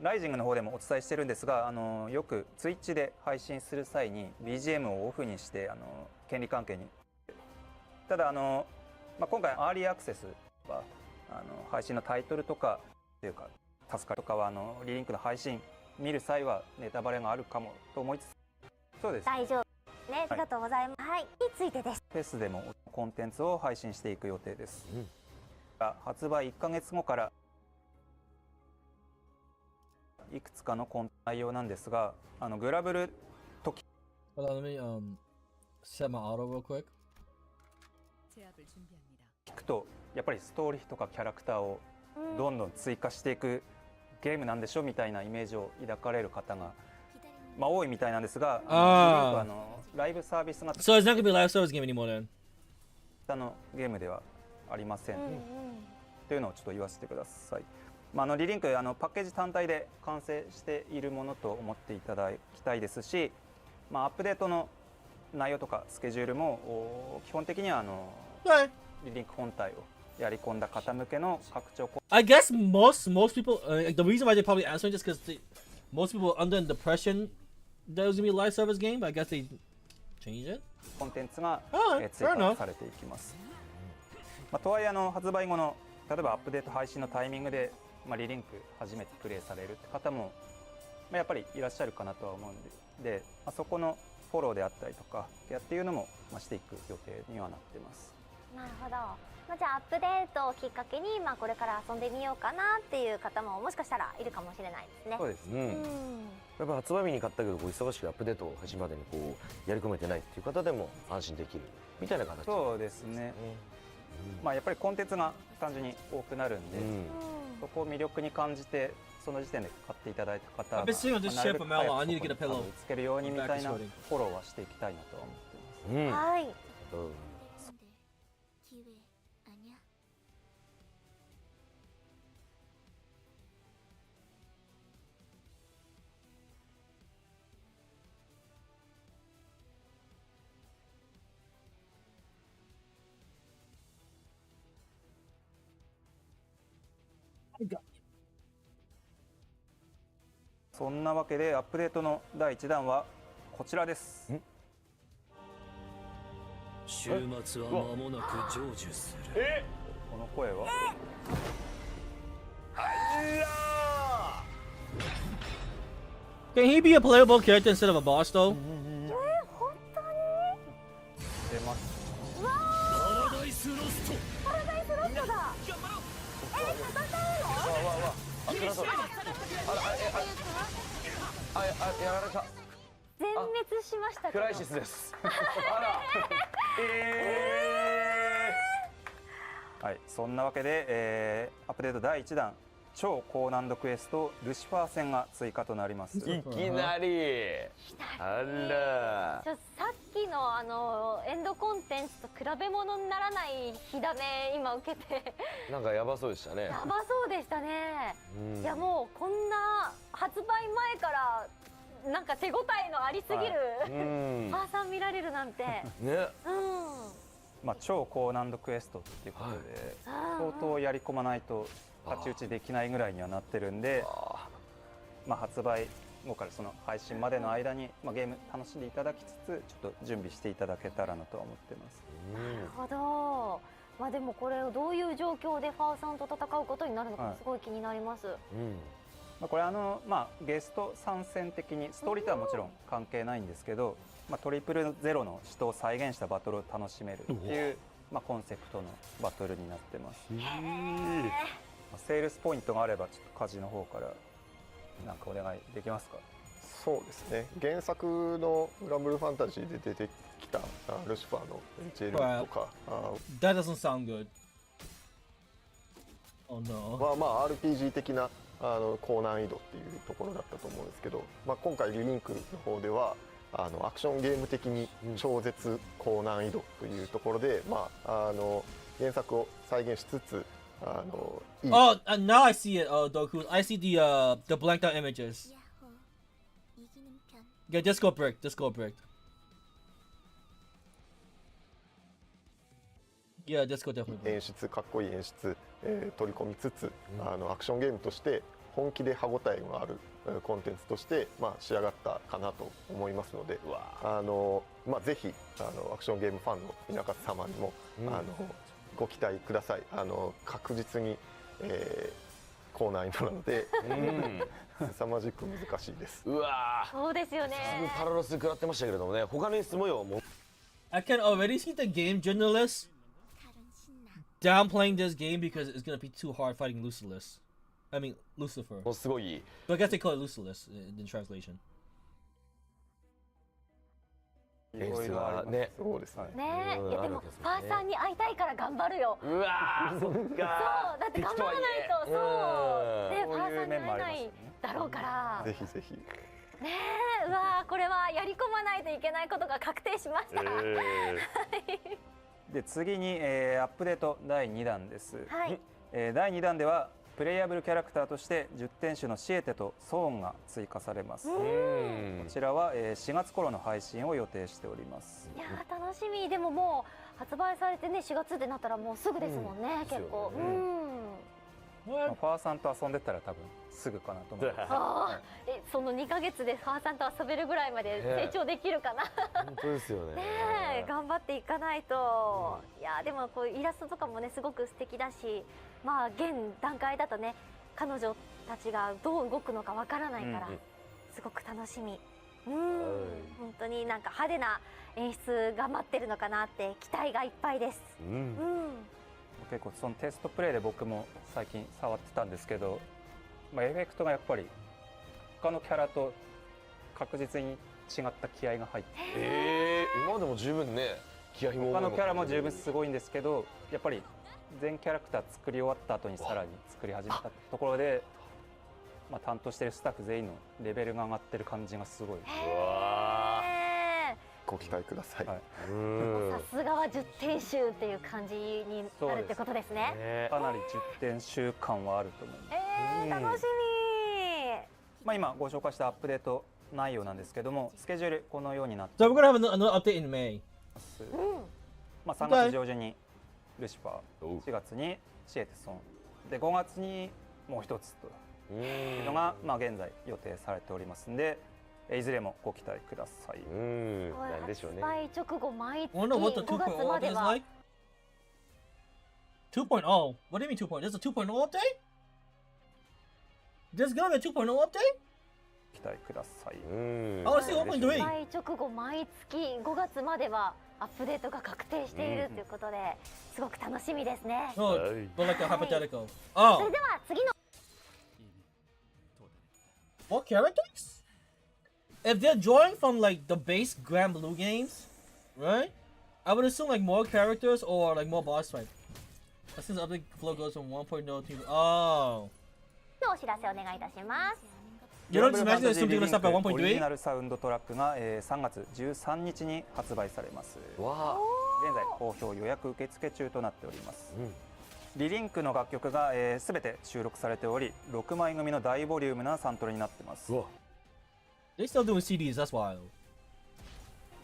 ライジングの方でもお伝えしてるんですが、よく Twitch で配信する際に BGM をオフにして権利関係に。ただ今回アーリーアクセスは配信のタイトルとかというかタスカとかはリリンクの配信見る際はネタバレがあるかもと思いつつ、そうです。大丈夫ね、ありがとうございます。はい、についてです。フェスでもコンテンツを配信していく予定です。発売1ヶ月後からいくつかの内容なんですが、グラブル時。Hold on, let me set my auto real quick. 聞くとやっぱりストーリーとかキャラクターをどんどん追加していくゲームなんでしょみたいなイメージを抱かれる方が多いみたいなんですが、ライブサービスが So it's not gonna be a live service game anymore then. ゲームではありません、というのをちょっと言わせてください。リリンクパッケージ単体で完成しているものと思っていただきたいですし、アップデートの内容とかスケジュールも基本的にはリリンク本体をやり込んだ方向けの拡張。I guess most people the reason why they probably answering this because most people are under the impression that it was gonna be a live service game, but I guess they changed it. コンテンツが追加されていきます。とはいえ発売後の例えばアップデート配信のタイミングでリリンク初めてプレイされるって方もやっぱりいらっしゃるかなとは思うんで、そこのフォローであったりとかっていうのもしていく予定にはなってます。なるほど。じゃあアップデートをきっかけにこれから遊んでみようかなっていう方ももしかしたらいるかもしれないですね。そうです。やっぱ発売日に買ったけど忙しくアップデートを始までにやり込めてないっていう方でも安心できるみたいな形。そうですね。やっぱりコンテンツが単純に多くなるんで、そこを魅力に感じてその時点で買っていただいた方がなるべく早く見つけるようにみたいなフォローはしていきたいなとは思ってます。はい。そんなわけでアップデートの第1弾はこちらです。週末は間もなく成就する。この声はCan he be a playable character instead of a boss though? 本当に出ます。パラダイスロスト。パラダイスロストだ。戦うの？やられた。全滅しましたけど。クライシスです。はい、そんなわけで、アップデート第1弾超高難度クエストルシファー戦が追加となります。いきなり。あら。さっきのエンドコンテンツと比べ物にならない火ダメ今受けてなんかやばそうでしたね。やばそうでしたね。いやもうこんな発売前からなんか手応えのありすぎる、パーさん見られるなんてね。超高難度クエストっていうことで、相当やり込まないと太刀打ちできないぐらいにはなってるんで、発売後からその配信までの間に、ゲーム楽しんでいただきつつちょっと準備していただけたらなとは思ってます。なるほど。でもこれをどういう状況でファーさんと戦うことになるのかすごい気になります。これゲスト参戦的にストーリーとはもちろん関係ないんですけど、トリプルゼロの人を再現したバトルを楽しめるっていう、コンセプトのバトルになってます。セールスポイントがあればちょっとカジの方からなんかお願いできますか？そうですね。原作のグランブルファンタジーで出てきたルシファーのエンジェルとか。That doesn't sound good. は、まあ、RPG 的な高難易度っていうところだったと思うんですけど、まあ、今回リリンクの方ではアクションゲーム的に超絶高難易度というところで、まあ、原作を再現しつついい Oh, now I see it, Doku. I see the blanked out images. Yeah, Disco brick, Disco brick. Yeah, Disco definitely. 演出、かっこいい演出、取り込みつつ、アクションゲームとして本気で歯応えのあるコンテンツとして、まあ、仕上がったかなと思いますので、まあ、ぜひアクションゲームファンの皆方様にも、ご期待ください。確実に、高難易度なので、凄まじく難しいです。うわー、そうですよね。パラロス食らってましたけれどもね、他の演出模様も I can already see the game journalists downplaying this game because it's gonna be too hard fighting Lucilis. I mean Lucifer. もうすごい。 But I guess they call it Lucilis in translation. 演出がね、そうですね。ねえ、いやでもファーさんに会いたいから頑張るよ。うわー、そっか。そう、だって頑張らないと、そう。ね、ファーさんに会えないだろうから。ぜひぜひ。ねえ、うわー、これはやり込まないといけないことが確定しました。で次に、アップデート第2弾です。はい。第2弾ではプレイヤブルキャラクターとして10天守のシエテとソーンが追加されます。こちらは4月頃の配信を予定しております。いやー楽しみ。でももう発売されてね4月ってなったらもうすぐですもんね、結構。ファーさんと遊んでたら多分すぐかなと思います。あー、その2ヶ月でファーさんと遊べるぐらいまで成長できるかな。本当ですよね。ねえ、頑張っていかないと。いやーでもこうイラストとかもねすごく素敵だし、まあ現段階だとね彼女たちがどう動くのかわからないからすごく楽しみ。本当になんか派手な演出が待ってるのかなって期待がいっぱいです。結構そのテストプレイで僕も最近触ってたんですけど、まあ、エフェクトがやっぱり他のキャラと確実に違った気合が入って、今でも十分ね気合も他のキャラも十分すごいんですけど、やっぱり全キャラクター作り終わった後にさらに作り始めたところで、まあ、担当しているスタッフ全員のレベルが上がってる感じがすごい。ご期待ください。さすがは10点集っていう感じになるってことですね。かなり10点集感はあると思います。楽しみ。まあ今ご紹介したアップデート内容なんですけども、スケジュールこのようになって。 So we're gonna have another update in May. まあ3月上旬にルシファー、4月にシエテソンで5月にもう一つというのがまあ現在予定されておりますんで、いずれもご期待ください。なんでしょうね。発売直後毎月 Wonder what the 5月ま 2.0 で is は。 like. 2.0. What do you mean 2.0? There's a 2.0 update? There's gonna be a 2.0 update? 期待ください。発売直後毎月5月まではアップデートが確定しているということで、すごく楽しみですね。Oh, but like a hypothetical. そ Oh. れでは次の What characters? If they're drawing from like the base Grand Blue games, right? I would assume like more characters or like more boss fight. Since the update flow goes from 1.0 to oh. お知らせお願いいたします。You don't just imagine there's something gonna stop at 1.3? オリジナルサウンドトラックが3月13日に発売されます。現在好評予約受付中となっております。リリンクの楽曲がすべて収録されており、6枚組の大ボリュームなサントラになってます。They still doing CDs, that's wild.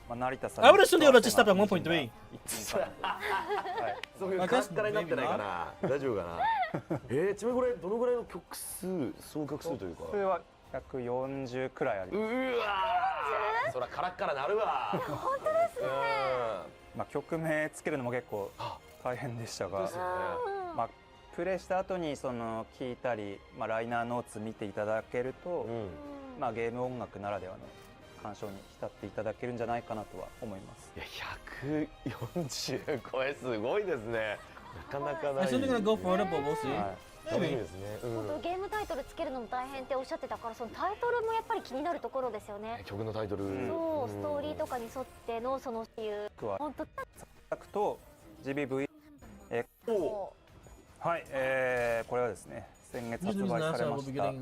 まあ成田さん I would assume they would have just stopped at 1.3. そういうカラッカラになってないかな。大丈夫かな。ちなみにこれどのぐらいの曲数、総曲数というか。それは140くらいあります。うわー、そらカラッカラなるわ。本当ですね。まあ曲名つけるのも結構大変でしたが、まあプレイした後にその聞いたり、まあライナーノーツ見ていただけると、まあゲーム音楽ならではの鑑賞に浸っていただけるんじゃないかなとは思います。いや140超えすごいですね。なかなかない。I think they're gonna go for it, but we'll see. 楽しみですね。本当ゲームタイトルつけるのも大変っておっしゃってたから、そのタイトルもやっぱり気になるところですよね。曲のタイトル。そう、ストーリーとかに沿ってのそのっていう。本当。と GBV はい、これはですね、先月発売されました、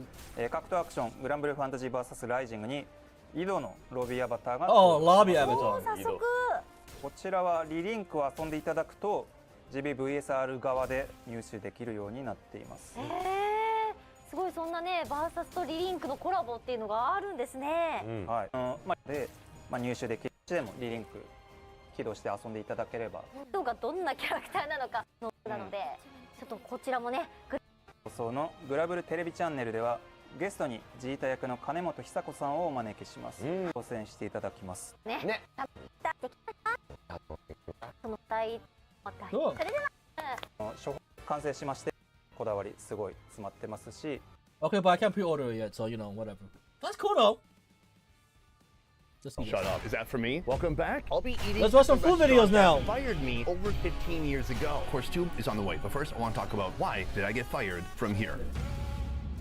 格闘アクショングランブルーファンタジー VS ライジングに井戸のロビーアバターがロビーアバター。早速。こちらはリリンクを遊んでいただくと GBVSR 側で入手できるようになっています。すごい、そんなねバーサスとリリンクのコラボっていうのがあるんですね。はい。で、入手できるでもリリンク起動して遊んでいただければ。人がどんなキャラクターなのかなので、ちょっとこちらもね。放送のグラブルテレビチャンネルではゲストにジータ役の金本久子さんをお招きします。挑戦していただきます。ね。そのそれでは完成しまして、こだわりすごい詰まってますし。Okay, but I can't pre-order it yet, so you know, whatever. That's cool though. Shut up. Is that for me? Welcome back. I'll be eating. Let's watch some food videos now. Fired me over 15 years ago. Course 2 is on the way, but first I want to talk about why did I get fired from here.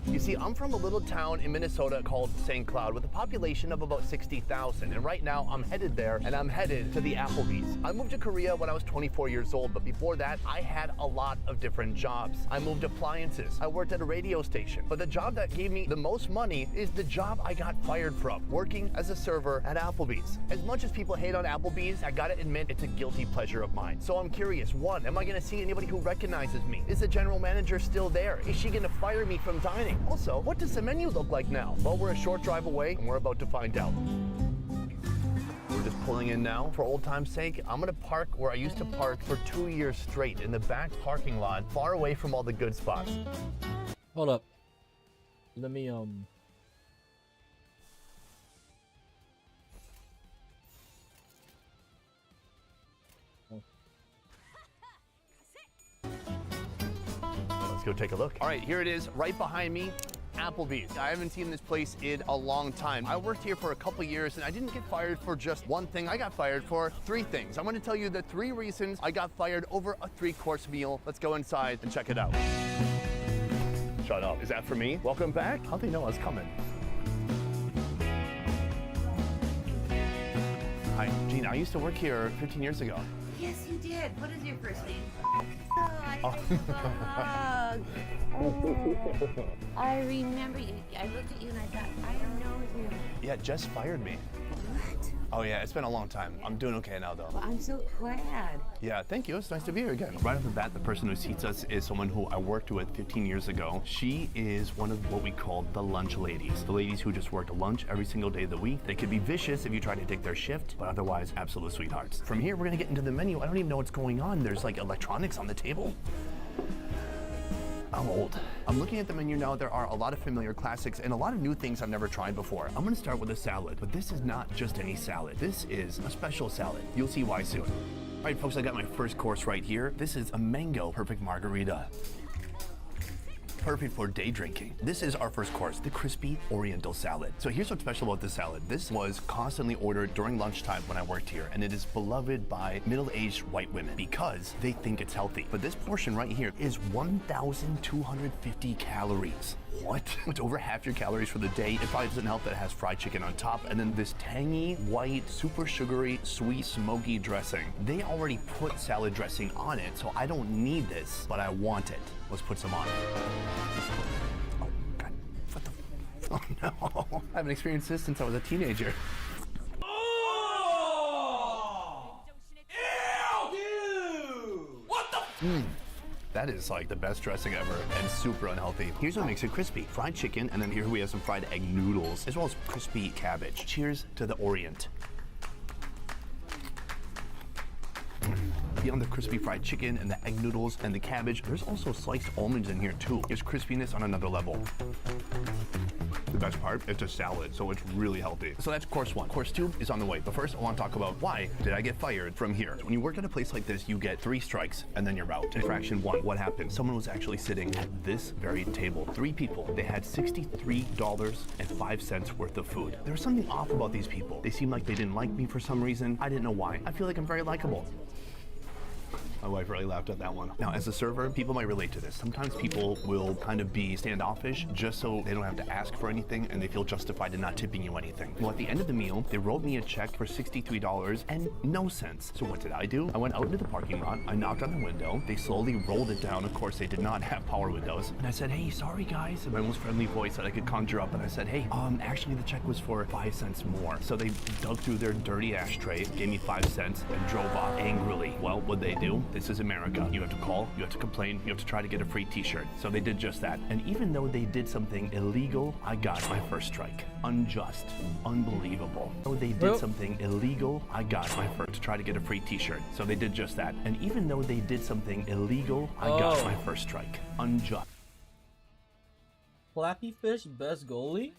You see, I'm from a little town in Minnesota called St. Cloud with a population of about 60,000. And right now I'm headed there and I'm headed to the Applebee's. I moved to Korea when I was 24 years old, but before that I had a lot of different jobs. I moved appliances. I worked at a radio station. But the job that gave me the most money is the job I got fired from, working as a server at Applebee's. As much as people hate on Applebee's, I gotta admit it's a guilty pleasure of mine. So I'm curious, one, am I gonna see anybody who recognizes me? Is the general manager still there? Is she gonna fire me from dining? Also, what does the menu look like now? Well, we're a short drive away and we're about to find out. We're just pulling in now. For old time's sake, I'm gonna park where I used to park for 2 years straight, in the back parking lot, far away from all the good spots. Hold up. Let me Let's go take a look. All right, here it is, right behind me. Applebee's. I haven't seen this place in a long time. I worked here for a couple years and I didn't get fired for just one thing. I got fired for 3 things. I'm going to tell you the 3 reasons I got fired over a 3-course meal. Let's go inside and check it out. Shut up. Is that for me? Welcome back. How'd they know I was coming? Hi, Gina. I used to work here 15 years ago. Yes, you did. What is your first name? I remember you. I looked at you and I thought, I know you. Yeah, Jess fired me. What? Oh yeah, it's been a long time. I'm doing okay now though. Well, I'm so glad. Yeah, thank you. It's nice to be here again. Right off the bat, the person who seats us is someone who I worked with 15 years ago. She is one of what we call the lunch ladies. The ladies who just work lunch every single day of the week. They could be vicious if you try to take their shift, but otherwise absolute sweethearts. From here, we're gonna get into the menu. I don't even know what's going on. There's like electronics on the table. I'm old. I'm looking at the menu now. There are a lot of familiar classics and a lot of new things I've never tried before. I'm gonna start with a salad, but this is not just any salad. This is a special salad. You'll see why soon. All right, folks, I got my first course right here. This is a mango perfect margarita. Perfect for day drinking. This is our first course, the crispy oriental salad. So here's what's special about this salad. This was constantly ordered during lunchtime when I worked here, and it is beloved by middle-aged white women because they think it's healthy. But this portion right here is 1,250 calories. What? It's over half your calories for the day. It probably doesn't help that it has fried chicken on top, and then this tangy, white, super sugary, sweet, smoky dressing. They already put salad dressing on it, so I don't need this, but I want it. Let's put some on. Oh, God. What the? Oh, no. I haven't experienced this since I was a teenager. Oh! Ew, dude! What the? That is like the best dressing ever and super unhealthy. Here's what makes it crispy. Fried chicken, and then here we have some fried egg noodles, as well as crispy cabbage. Cheers to the Orient. Beyond the crispy fried chicken and the egg noodles and the cabbage, there's also sliced almonds in here too. There's crispiness on another level. The best part, it's a salad, so it's really healthy. So that's course 1. Course 2 is on the way, but first I want to talk about why did I get fired from here. So when you work at a place like this, you get 3 strikes and then you're out. Infraction 1, what happened? Someone was actually sitting at this very table. 3 people. They had $63.05 worth of food. There was something off about these people. They seemed like they didn't like me for some reason. I didn't know why. I feel like I'm very likable. My wife really laughed at that one. Now, as a server, people might relate to this. Sometimes people will kind of be standoffish just so they don't have to ask for anything and they feel justified in not tipping you anything. Well, at the end of the meal, they wrote me a check for $63 and no cents. So what did I do? I went out into the parking lot, I knocked on the window, they slowly rolled it down. Of course, they did not have power windows. And I said, hey, sorry guys, in my most friendly voice that I could conjure up. And I said, hey, actually the check was for 5 cents more. So they dug through their dirty ashtray, gave me 5 cents and drove off angrily. Well, what'd they do? This is America. You have to call, you have to complain, you have to try to get a free t-shirt. So they did just that. And even though they did something illegal, I got my first strike. Unjust. Unbelievable. Though they did something illegal, I got my first to try to get a free t-shirt. So they did just that. And even though they did something illegal, I got my first strike. Unjust. Flappy Fish best goalie?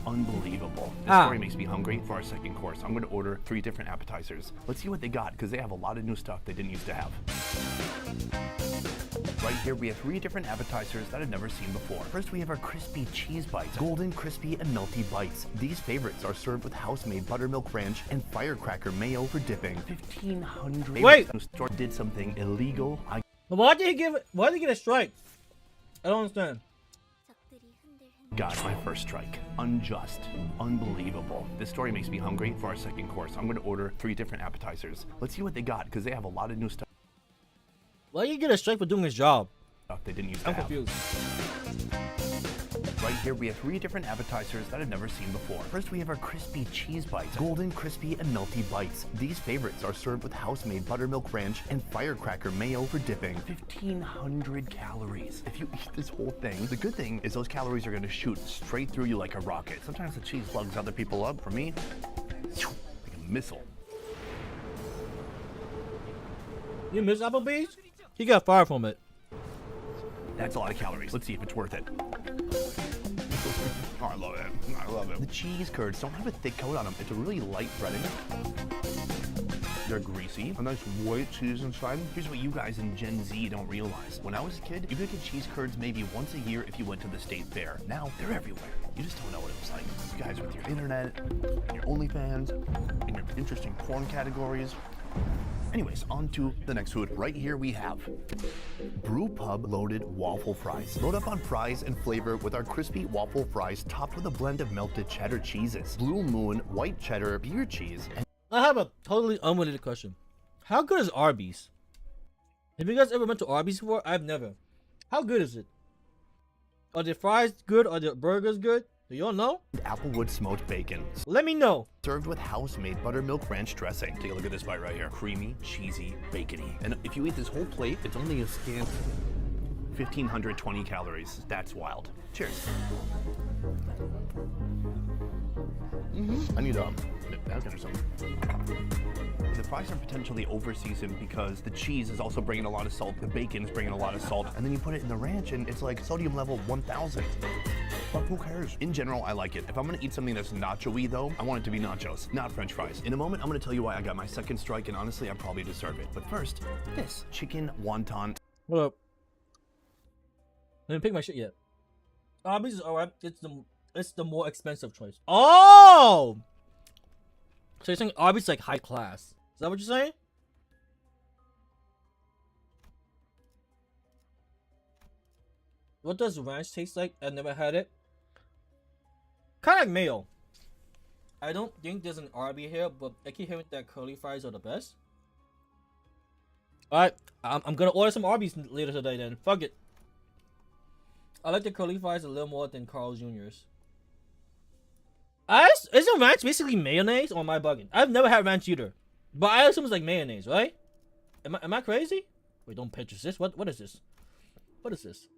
Unbelievable. This story makes me hungry for our second course. I'm going to order 3 different appetizers. Let's see what they got, because they have a lot of new stuff they didn't used to have. Right here, we have 3 different appetizers that I've never seen before. First, we have our crispy cheese bites. Golden, crispy, and melty bites. These favorites are served with house-made buttermilk ranch and firecracker mayo for dipping. 1,500. Wait! The store did something illegal. Why did he get a strike? I don't understand. Got my first strike. Unjust. Unbelievable. This story makes me hungry for our second course. I'm going to order 3 different appetizers. Let's see what they got, because they have a lot of new stuff. Why did he get a strike for doing his job? They didn't use to I'm have. confused. Right here, we have 3 different appetizers that I've never seen before. First, we have our crispy cheese bites. Golden, crispy, and melty bites. These favorites are served with house-made buttermilk ranch and firecracker mayo for dipping. 1,500 calories. If you eat this whole thing, the good thing is those calories are going to shoot straight through you like a rocket. Sometimes the cheese plugs other people up. For me, like a missile. You miss Applebee's? He got fired from it. That's a lot of calories. Let's see if it's worth it. Oh, I love it. I love it. The cheese curds don't have a thick coat on them. It's a really light breading. They're greasy. A nice white cheese inside. Here's what you guys in Gen Z don't realize. When I was a kid, you could get cheese curds maybe once a year if you went to the state fair. Now, they're everywhere. You just don't know what it was like. You guys with your internet, and your OnlyFans, and your interesting porn categories. Anyways, on to the next food. Right here we have Brew Pub loaded waffle fries. Load up on fries and flavor with our crispy waffle fries topped with a blend of melted cheddar cheeses, Blue Moon, white cheddar, beer cheese, and I have a totally unrelated question. How good is Arby's? Have you guys ever been to Arby's before? I've never. How good is it? Are the fries good? Are the burgers good? Do y'all know? Applewood smoked bacon. Let me know. Served with house-made buttermilk ranch dressing. Take a look at this bite right here. Creamy, cheesy, bacony. And if you eat this whole plate, it's only a scant 1,520 calories. That's wild. Cheers. I need a napkin or something. The fries are potentially over-seasoned because the cheese is also bringing a lot of salt, the bacon is bringing a lot of salt, and then you put it in the ranch and it's like sodium level 1,000. But who cares? In general, I like it. If I'm gonna eat something that's nacho-y though, I want it to be nachos, not french fries. In a moment, I'm gonna tell you why I got my second strike, and honestly, I probably deserve it. But first, this chicken wonton. Hold up. I didn't pick my shit yet. Arby's is alright. It's the more expensive choice. Oh! So you're saying Arby's is like high class? Is that what you're saying? What does ranch taste like? I've never had it. Kind of like mayo. I don't think there's an Arby here, but I keep hearing that curly fries are the best. Alright, I'm gonna order some Arby's later today then. Fuck it. I like the curly fries a little more than Carl's Jr.'s. Isn't ranch basically mayonnaise, or am I bugging? I've never had ranch either. But I assume it's like mayonnaise, right? Am I crazy? Wait, don't picture this. What is this? What is this?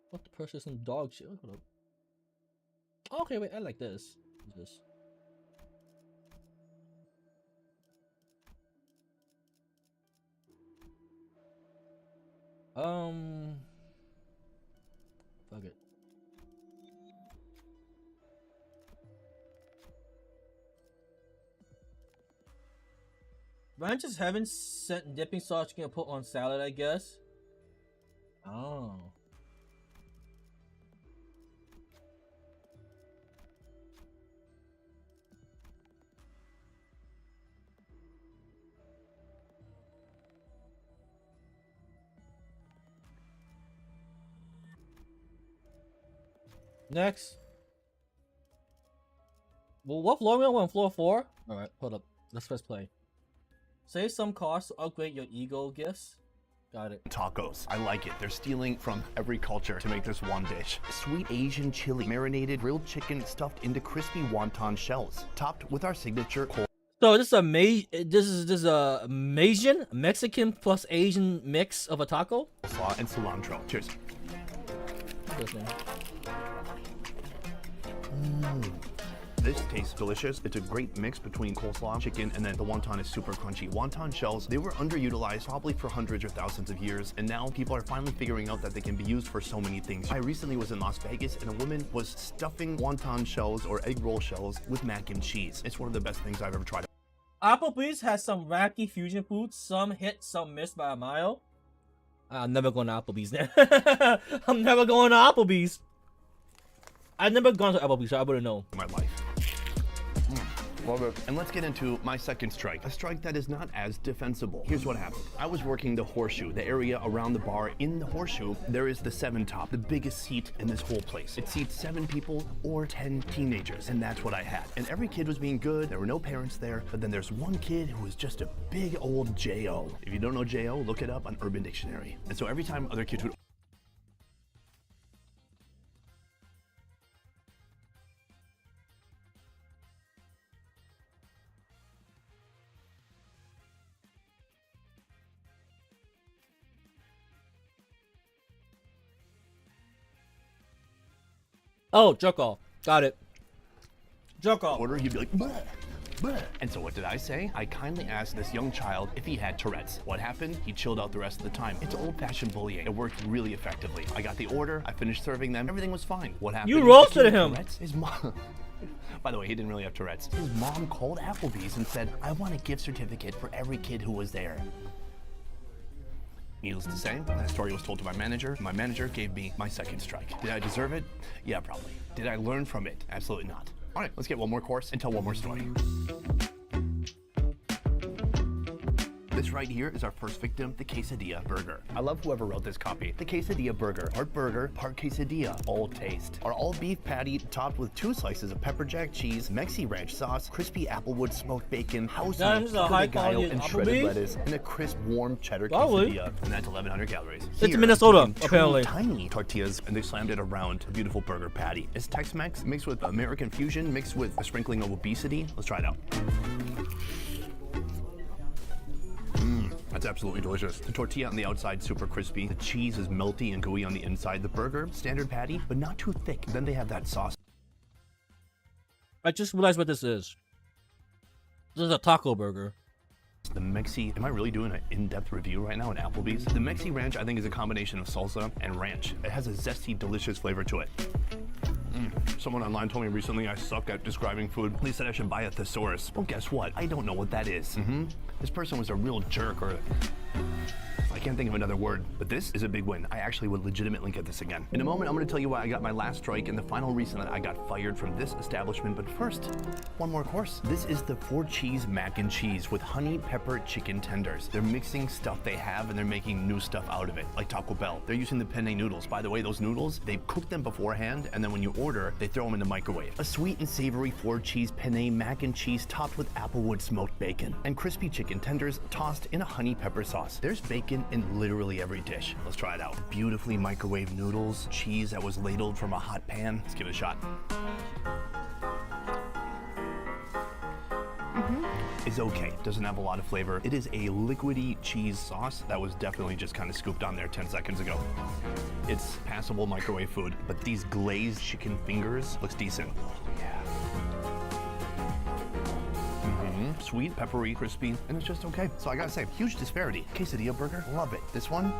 What the persistent dog shit? Hold up. Okay, wait, I like this. What is this? Fuck it. Ranches haven't sent dipping sauce you can put on salad, I guess. Oh. Next. Well, what floor are we on? Floor 4? Alright, hold up. Let's press play. Save some costs to upgrade your ego gifts. Got it. Tacos. I like it. They're stealing from every culture to make this one dish. Sweet Asian chili, marinated grilled chicken stuffed into crispy wonton shells, topped with our signature cold. So this is a Mexican plus Asian mix of a taco. Coleslaw and cilantro. Cheers. This tastes delicious. It's a great mix between coleslaw, chicken, and then the wonton is super crunchy. Wonton shells, they were underutilized probably for hundreds or thousands of years, and now people are finally figuring out that they can be used for so many things. I recently was in Las Vegas, and a woman was stuffing wonton shells or egg roll shells with mac and cheese. It's one of the best things I've ever tried. Applebee's has some wacky fusion foods. Some hit, some miss by a mile. I'm never going to Applebee's then. I'm never going to Applebee's. I've never gone to Applebee's, so I wouldn't know. My life. Love it. And let's get into my second strike, a strike that is not as defensible. Here's what happened. I was working the horseshoe, the area around the bar. In the horseshoe, there is the 7 top, the biggest seat in this whole place. It seats 7 people or 10 teenagers, and that's what I had. And every kid was being good. There were no parents there, but then there's one kid who was just a big old J.O. If you don't know J.O., look it up on Urban Dictionary. And so every time other kids would Oh, jerk off. Got it. Jerk off. order, he'd be like, bleh, bleh. And so what did I say? I kindly asked this young child if he had Tourette's. What happened? He chilled out the rest of the time. It's old-fashioned bullying. It worked really effectively. I got the order, I finished serving them, everything was fine. What happened? You roasted him. Tourette's? His mom. By the way, he didn't really have Tourette's. His mom called Applebee's and said, I want a gift certificate for every kid who was there. Needless to say, that story was told to my manager. My manager gave me my second strike. Did I deserve it? Yeah, probably. Did I learn from it? Absolutely not. All right, let's get one more course and tell one more story. This right here is our first victim, the quesadilla burger. I love whoever wrote this copy. The quesadilla burger, part burger, part quesadilla, all taste. Our all beef patty topped with 2 slices of pepper jack cheese, Mexi ranch sauce, crispy applewood smoked bacon, house meat, pico de gallo, and shredded lettuce, and a crisp warm cheddar quesadilla. And that's 1,100 calories. It's Minnesota, Two apparently. Tiny tortillas, and they slammed it around a beautiful burger patty. It's Tex-Mex mixed with American fusion, mixed with a sprinkling of obesity. Let's try it out. That's absolutely delicious. The tortilla on the outside, super crispy. The cheese is melty and gooey on the inside. The burger, standard patty, but not too thick. Then they have that sauce. I just realized what this is. This is a taco burger. The Mexi, am I really doing an in-depth review right now at Applebee's? The Mexi Ranch, I think, is a combination of salsa and ranch. It has a zesty, delicious flavor to it. Someone online told me recently I suck at describing food. They said I should buy a thesaurus. Well, guess what? I don't know what that is. This person was a real jerk, or I can't think of another word, but this is a big win. I actually would legitimately get this again. In a moment, I'm going to tell you why I got my last strike and the final reason that I got fired from this establishment. But first, one more course. This is the 4-cheese mac and cheese with honey pepper chicken tenders. They're mixing stuff they have and they're making new stuff out of it, like Taco Bell. They're using the penne noodles. By the way, those noodles, they cook them beforehand, and then when you order, they throw them in the microwave. A sweet and savory 4-cheese penne mac and cheese topped with applewood smoked bacon and crispy chicken tenders tossed in a honey pepper sauce. There's bacon in literally every dish. Let's try it out. Beautifully microwaved noodles, cheese that was ladled from a hot pan. Let's give it a shot. Is okay. Doesn't have a lot of flavor. It is a liquidy cheese sauce that was definitely just kind of scooped on there 10 seconds ago. It's passable microwave food, but these glazed chicken fingers looks decent. Oh, yeah. Sweet, peppery, crispy, and it's just okay. So I gotta say, huge disparity. Quesadilla burger, love it. This one,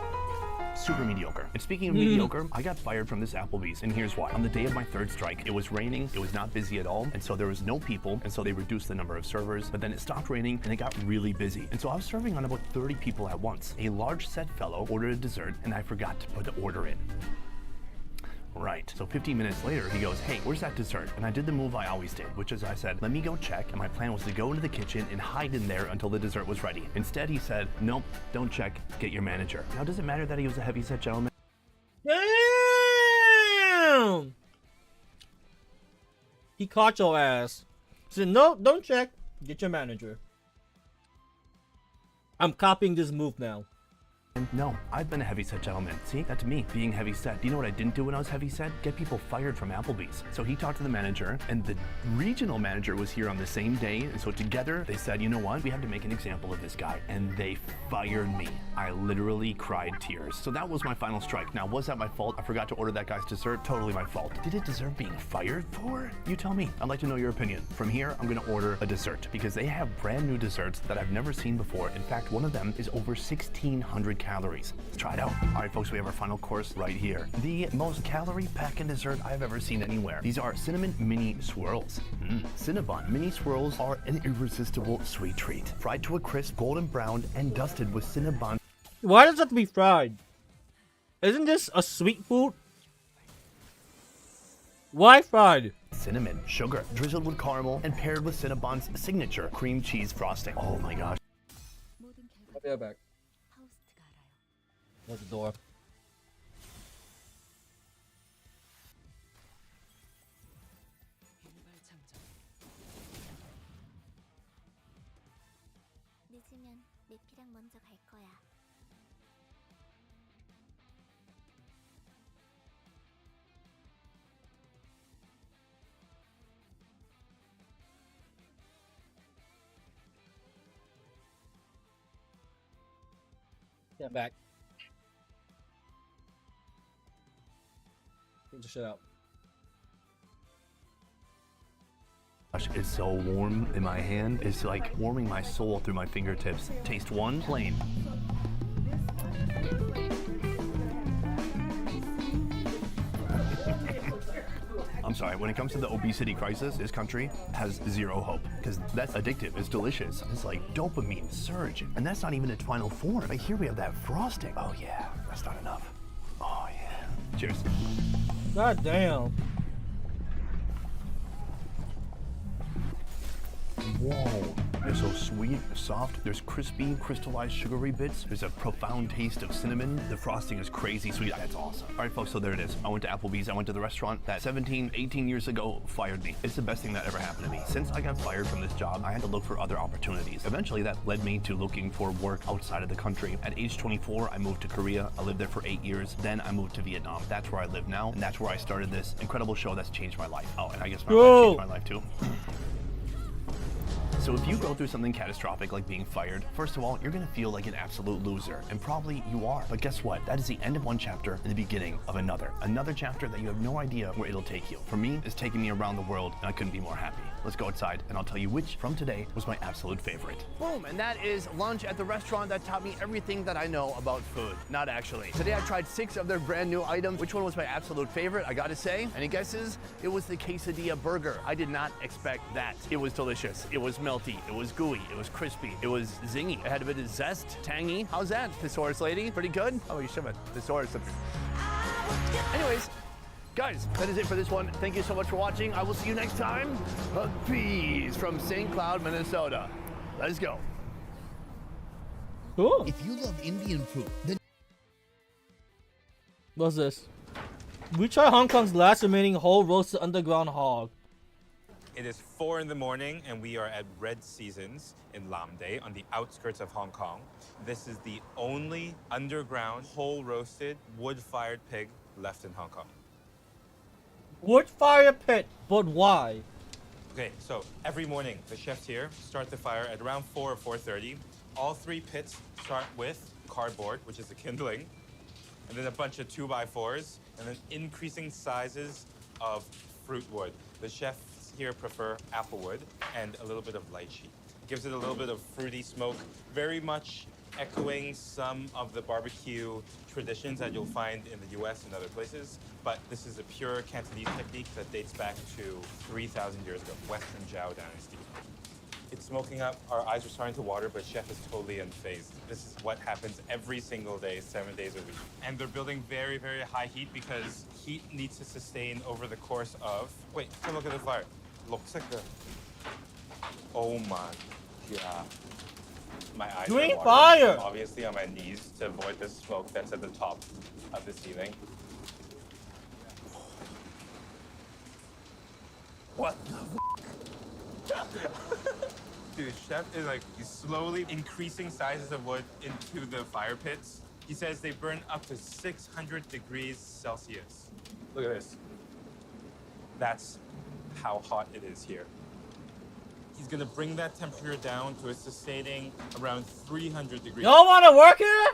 super mediocre. And speaking of mediocre, I got fired from this Applebee's, and here's why. On the day of my third strike, it was raining, it was not busy at all, and so there was no people, and so they reduced the number of servers, but then it stopped raining, and it got really busy. And so I was serving on about 30 people at once. A large set fellow ordered a dessert, and I forgot to put the order in. Right, so 15 minutes later, he goes, hey, where's that dessert? And I did the move I always did, which is I said, let me go check, and my plan was to go into the kitchen and hide in there until the dessert was ready. Instead, he said, nope, don't check, get your manager. Now, does it matter that he was a heavyset gentleman? Damn! He caught your ass. Said, no, don't check. Get your manager. I'm copying this move now. No, I've been a heavyset gentleman. See, that's me being heavyset. Do you know what I didn't do when I was heavyset? Get people fired from Applebee's. So he talked to the manager, and the regional manager was here on the same day. And so together they said, you know what? We have to make an example of this guy. And they fired me. I literally cried tears. So that was my final strike. Now, was that my fault? I forgot to order that guy's dessert. Totally my fault. Did it deserve being fired for? You tell me. I'd like to know your opinion. From here, I'm gonna order a dessert because they have brand new desserts that I've never seen before. In fact, one of them is over 1,600 calories. Let's try it out. All right, folks, we have our final course right here. The most calorie-packing dessert I've ever seen anywhere. These are cinnamon mini swirls. Cinnabon mini swirls are an irresistible sweet treat. Fried to a crisp, golden brown, and dusted with Cinnabon. Why does it have to be fried? Isn't this a sweet food? Why fried? Cinnamon, sugar, drizzled with caramel, and paired with Cinnabon's signature cream cheese frosting. Oh my gosh. I'll be right back. Close the door. 늦으면 내피랑 먼저 갈 거야. Get back. Just shut up. Gosh, it's so warm in my hand. It's like warming my soul through my fingertips. Taste one, plain. I'm sorry, when it comes to the obesity crisis, this country has zero hope because that's addictive. It's delicious. It's like dopamine surge. And that's not even its final form. But here we have that frosting. Oh yeah, that's not enough. Oh yeah. Cheers. God damn. Whoa. They're so sweet, soft. There's crispy, crystallized, sugary bits. There's a profound taste of cinnamon. The frosting is crazy sweet. That's awesome. All right, folks, so there it is. I went to Applebee's. I went to the restaurant that 17, 18 years ago fired me. It's the best thing that ever happened to me. Since I got fired from this job, I had to look for other opportunities. Eventually, that led me to looking for work outside of the country. At age 24, I moved to Korea. I lived there for 8 years. Then I moved to Vietnam. That's where I live now, and that's where I started this incredible show that's changed my life. Oh, and I guess my life changed my life too. So if you go through something catastrophic like being fired, first of all, you're gonna feel like an absolute loser, and probably you are. But guess what? That is the end of one chapter and the beginning of another. Another chapter that you have no idea where it'll take you. For me, it's taken me around the world, and I couldn't be more happy. Let's go outside, and I'll tell you which from today was my absolute favorite. Boom, and that is lunch at the restaurant that taught me everything that I know about food. Not actually. Today I tried 6 of their brand new items. Which one was my absolute favorite? I gotta say, any guesses? It was the quesadilla burger. I did not expect that. It was delicious. It was melty. It was gooey. It was crispy. It was zingy. It had a bit of zest, tangy. How's that, Thesaurus lady? Pretty good? Oh, you should have a thesaurus. Anyways, guys, that is it for this one. Thank you so much for watching. I will see you next time. Peace from St. Cloud, Minnesota. Let's go. Cool. If you love Indian food, then What's this? We try Hong Kong's last remaining whole roasted underground hog. It is 4 in the morning and we are at Red Seasons in Lamde on the outskirts of Hong Kong. This is the only underground whole roasted wood-fired pig left in Hong Kong. Wood fire pit, but why? Okay, so every morning the chefs here start the fire at around 4 or 4:30. All 3 pits start with cardboard, which is the kindling, and then a bunch of 2x4s, and then increasing sizes of fruit wood. The chefs here prefer apple wood and a little bit of lychee. Gives it a little bit of fruity smoke, very much echoing some of the barbecue traditions that you'll find in the US and other places. But this is a pure Cantonese technique that dates back to 3,000 years ago, Western Zhao Dynasty. It's smoking up, our eyes are starting to water, but chef is totally unfazed. This is what happens every single day, 7 days a week. And they're building very, very high heat because heat needs to sustain over the course of, wait, come look at the fire. Looks like the, oh my God. My eyes Doing are watering. fire! I'm obviously on my knees to avoid the smoke that's at the top of the ceiling. What the Dude, Chef is like he's slowly increasing sizes of wood into the fire pits. He says they burn up to 600 degrees Celsius. Look at this. That's how hot it is here. He's gonna bring that temperature down to a sustaining around 300 degrees. Y'all wanna work here?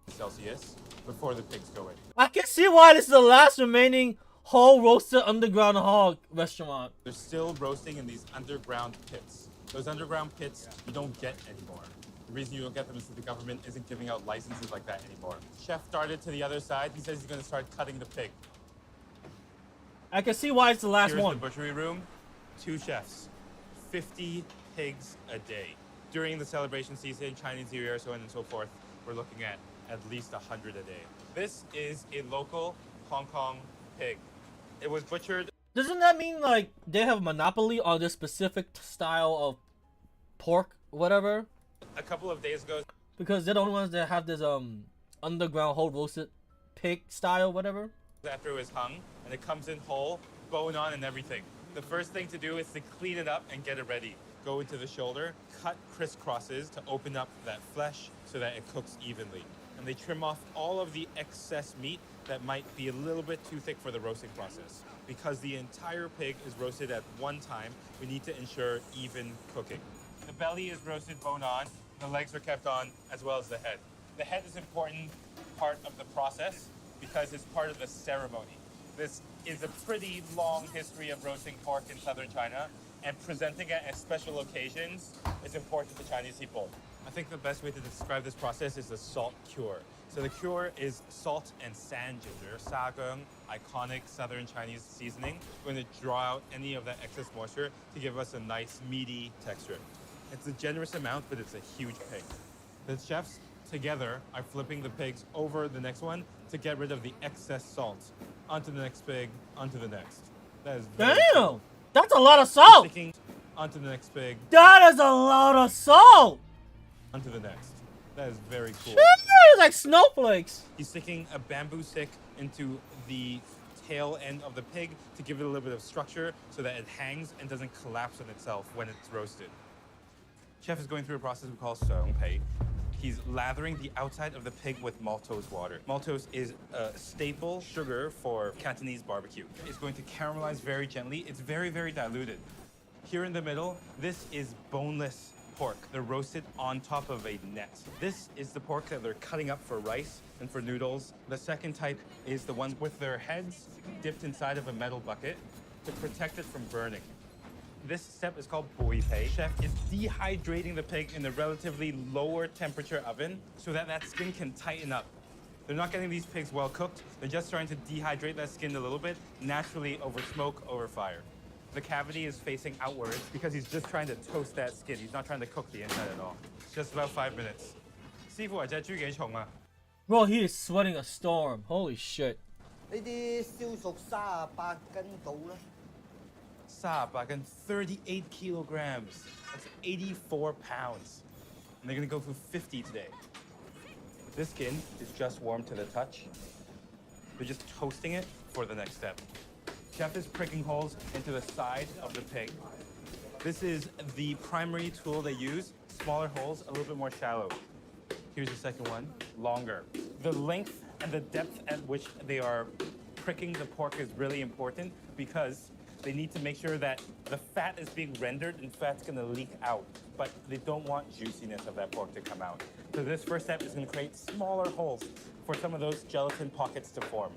Celsius before the pigs go in. I can see why this is the last remaining whole roasted underground hog restaurant. They're still roasting in these underground pits. Those underground pits you don't get anymore. The reason you don't get them is that the government isn't giving out licenses like that anymore. Chef started to the other side. He says he's gonna start cutting the pig. I can see why it's the last Here's one. the butchery room. 2 chefs. 50 pigs a day. During the celebration season, Chinese New Year, so on and so forth, we're looking at least 100 a day. This is a local Hong Kong pig. It was butchered. Doesn't that mean like they have a monopoly on this specific style of pork, whatever? A couple of days ago. Because they're the only ones that have this underground whole roasted pig style, whatever. After it was hung, and it comes in whole, bone on and everything. The first thing to do is to clean it up and get it ready. Go into the shoulder, cut crisscrosses to open up that flesh so that it cooks evenly. And they trim off all of the excess meat that might be a little bit too thick for the roasting process. Because the entire pig is roasted at one time, we need to ensure even cooking. The belly is roasted bone on, the legs are kept on, as well as the head. The head is an important part of the process because it's part of the ceremony. This is a pretty long history of roasting pork in southern China, and presenting it at special occasions is important to Chinese people. I think the best way to describe this process is the salt cure. So the cure is salt and sand ginger, sagung, iconic southern Chinese seasoning. We're going to draw out any of that excess moisture to give us a nice meaty texture. It's a generous amount, but it's a huge pig. The chefs together are flipping the pigs over the next one to get rid of the excess salt. Onto the next pig, onto the next. That is very cool. That's a lot of salt! Sticking onto the next pig. That is a lot of salt! Onto the next. That is very cool. It's like snowflakes. He's sticking a bamboo stick into the tail end of the pig to give it a little bit of structure so that it hangs and doesn't collapse on itself when it's roasted. Chef is going through a process we call song pei. He's lathering the outside of the pig with maltose water. Maltose is a staple sugar for Cantonese barbecue. It's going to caramelize very gently. It's very, very diluted. Here in the middle, this is boneless pork. They're roasted on top of a net. This is the pork that they're cutting up for rice and for noodles. The second type is the ones with their heads dipped inside of a metal bucket to protect it from burning. This step is called bui pei. Chef is dehydrating the pig in a relatively lower temperature oven so that that skin can tighten up. They're not getting these pigs well cooked. They're just trying to dehydrate that skin a little bit, naturally over smoke, over fire. The cavity is facing outwards because he's just trying to toast that skin. He's not trying to cook the inside at all. It's just about 5 minutes. 師傅或者豬幾重啊? Bro, he is sweating a storm. Holy shit. 呢啲燒熟38斤到啦。38 kilograms. That's 84 pounds. And they're gonna go for 50 today. This skin is just warm to the touch. They're just toasting it for the next step. Chef is pricking holes into the side of the pig. This is the primary tool they use. Smaller holes, a little bit more shallow. Here's the second one, longer. The length and the depth at which they are pricking the pork is really important because they need to make sure that the fat is being rendered and fat's gonna leak out, but they don't want juiciness of that pork to come out. So this first step is gonna create smaller holes for some of those gelatin pockets to form.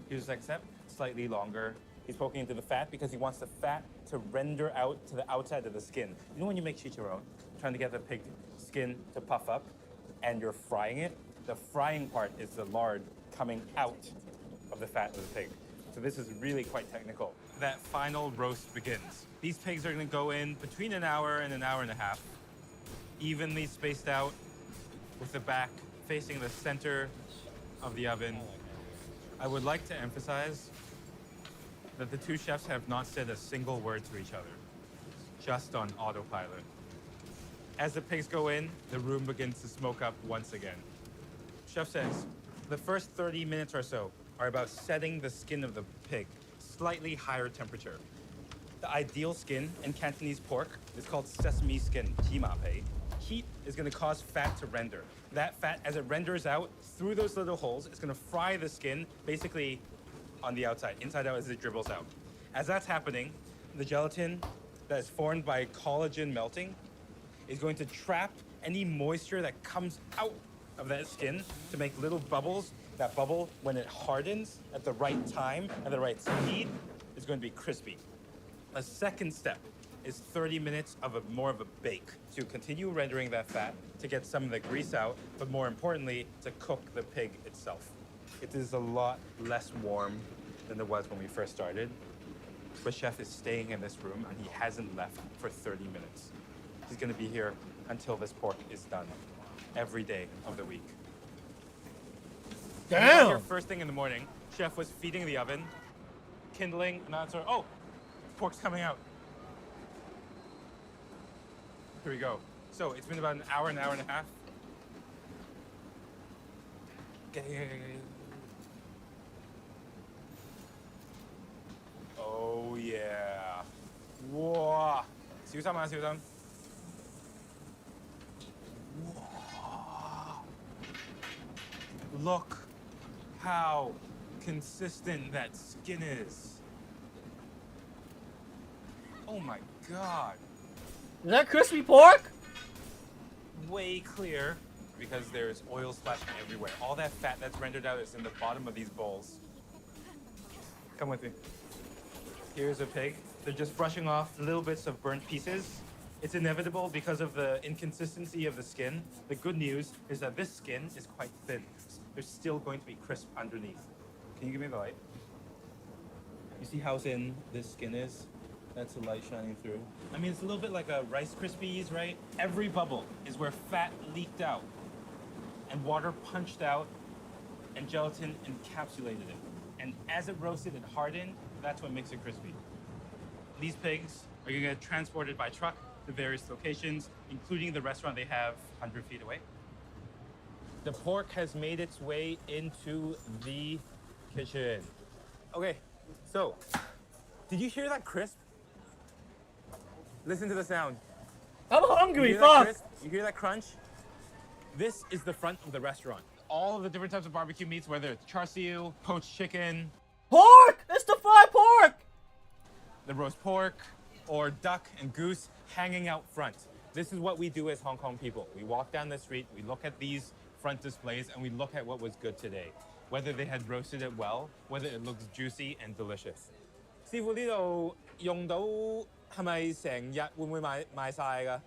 Here's the next step, slightly longer. He's poking into the fat because he wants the fat to render out to the outside of the skin. You know when you make chicharron, trying to get the pig skin to puff up and you're frying it? The frying part is the lard coming out of the fat of the pig. So this is really quite technical. That final roast begins. These pigs are gonna go in between an hour and a half, evenly spaced out with the back facing the center of the oven. I would like to emphasize that the two chefs have not said a single word to each other, just on autopilot. As the pigs go in, the room begins to smoke up once again. Chef says, the first 30 minutes or so are about setting the skin of the pig, slightly higher temperature. The ideal skin in Cantonese pork is called sesame skin, jimape. Heat is going to cause fat to render. That fat, as it renders out through those little holes, it's going to fry the skin basically on the outside, inside out as it dribbles out. As that's happening, the gelatin that is formed by collagen melting is going to trap any moisture that comes out of that skin to make little bubbles. That bubble, when it hardens at the right time, at the right speed, is going to be crispy. A second step is 30 minutes of more of a bake to continue rendering that fat, to get some of the grease out, but more importantly, to cook the pig itself. It is a lot less warm than it was when we first started. But Chef is staying in this room and he hasn't left for 30 minutes. He's gonna be here until this pork is done, every day of the week. Damn! We got here first thing in the morning, Chef was feeding the oven, kindling, announcer, oh, pork's coming out. Here we go. So it's been about an hour and a half. Oh yeah. Wow. 小心啊，小心。Look how consistent that skin is. Oh my god. Is that crispy pork? Way clear because there's oil splashing everywhere. All that fat that's rendered out is in the bottom of these bowls. Come with me. Here's a pig. They're just brushing off little bits of burnt pieces. It's inevitable because of the inconsistency of the skin. The good news is that this skin is quite thin. There's still going to be crisp underneath. Can you give me the light? You see how thin this skin is? That's the light shining through. I mean, it's a little bit like a Rice Krispies, right? Every bubble is where fat leaked out and water punched out and gelatin encapsulated it. And as it roasted and hardened, that's what makes it crispy. These pigs are gonna get transported by truck to various locations, including the restaurant they have 100 feet away. The pork has made its way into the kitchen. Okay, so, did you hear that crisp? Listen to the sound. I'm hungry, You hear that fuck! crisp? You hear that crunch? This is the front of the restaurant. All of the different types of barbecue meats, whether it's char siu, poached chicken, pork! It's the fried pork! The roast pork, or duck and goose hanging out front. This is what we do as Hong Kong people. We walk down the street, we look at these front displays, and we look at what was good today. Whether they had roasted it well, whether it looks juicy and delicious. 師傅呢度用到係咪成日會唔會賣晒㗎？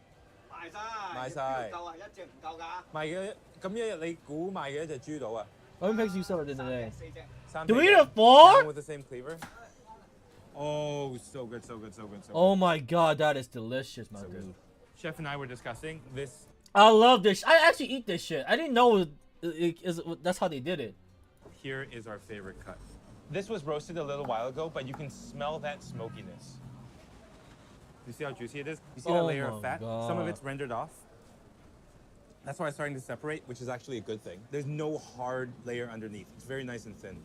賣晒。夠啊，一隻唔夠㗎。賣嘅咁一日你估賣幾多隻豬到啊？ How many pigs do you sell today? 三 Do we pigs. eat a fork? Down with the same cleaver. Oh, so good, so good, so good, so good. Oh my god, that is delicious, my dude. Chef and I were discussing this. I love this. I actually eat this shit. I didn't know that's how they did it. Here is our favorite cut. This was roasted a little while ago, but you can smell that smokiness. You see how juicy it is? You see that layer of fat? Some of it's rendered off. That's why it's starting to separate, which is actually a good thing. There's no hard layer underneath. It's very nice and thin.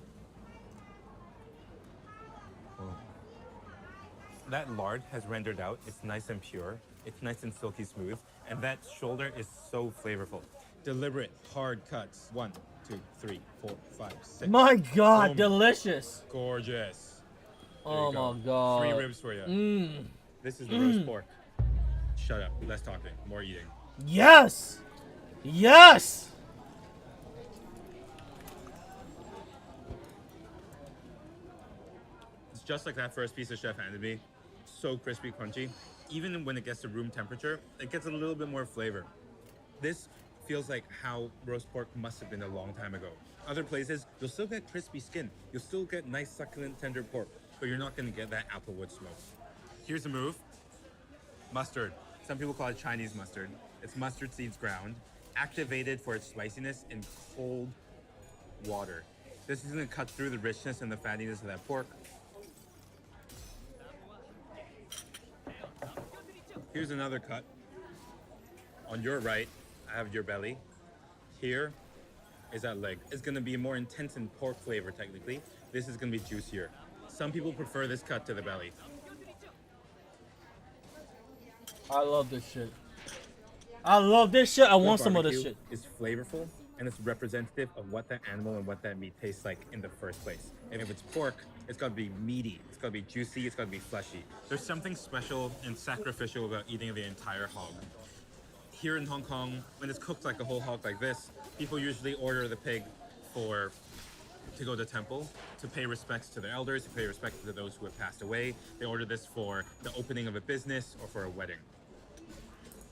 That lard has rendered out. It's nice and pure. It's nice and silky smooth. And that shoulder is so flavorful. Deliberate, hard cuts. 1, 2, 3, 4, 5, 6. My god, Boom. delicious. Gorgeous. There Oh you go. my god. 3 ribs for you. Mm. This is the roast pork. Shut up. Less talking. More eating. Yes! Yes! It's just like that first piece of Chef handed me. So crispy, crunchy. Even when it gets to room temperature, it gets a little bit more flavor. This feels like how roast pork must have been a long time ago. Other places, you'll still get crispy skin. You'll still get nice, succulent, tender pork, but you're not going to get that applewood smoke. Here's the move. Mustard. Some people call it Chinese mustard. It's mustard seeds ground, activated for its spiciness in cold water. This is going to cut through the richness and the fattiness of that pork. Here's another cut. On your right, I have your belly. Here is that leg. It's gonna be more intense in pork flavor, technically. This is gonna be juicier. Some people prefer this cut to the belly. I love this shit. I love this shit. I want some of this shit. It's flavorful and it's representative of what that animal and what that meat tastes like in the first place. And if it's pork, it's gotta be meaty, it's gotta be juicy, it's gotta be fleshy. There's something special and sacrificial about eating the entire hog. Here in Hong Kong, when it's cooked like a whole hog like this, people usually order the pig to go to temple, to pay respects to their elders, to pay respects to those who have passed away. They order this for the opening of a business or for a wedding.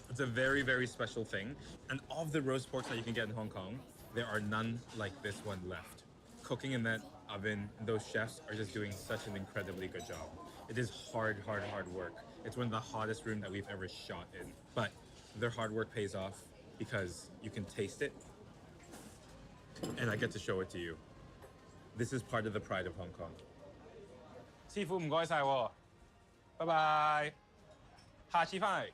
It's a very, very special thing. And of the roast porks that you can get in Hong Kong, there are none like this one left. Cooking in that oven, those chefs are just doing such an incredibly good job. It is hard, hard, hard work. It's one of the hottest rooms that we've ever shot in. But their hard work pays off because you can taste it, and I get to show it to you. This is part of the pride of Hong Kong. 師傅唔該晒喎，拜拜，下次返嚟。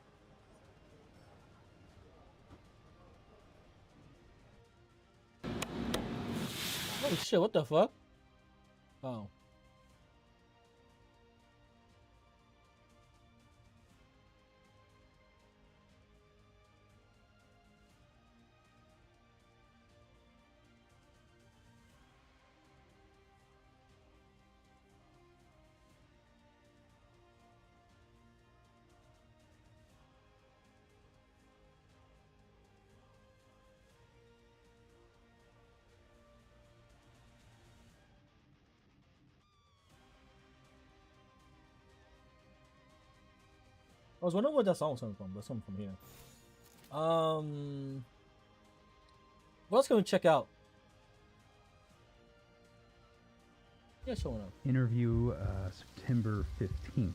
Oh shit, what the fuck? Oh. I was wondering where that song was coming from, but something from here. What else can we check out? Yeah, showing up. Interview September 15th,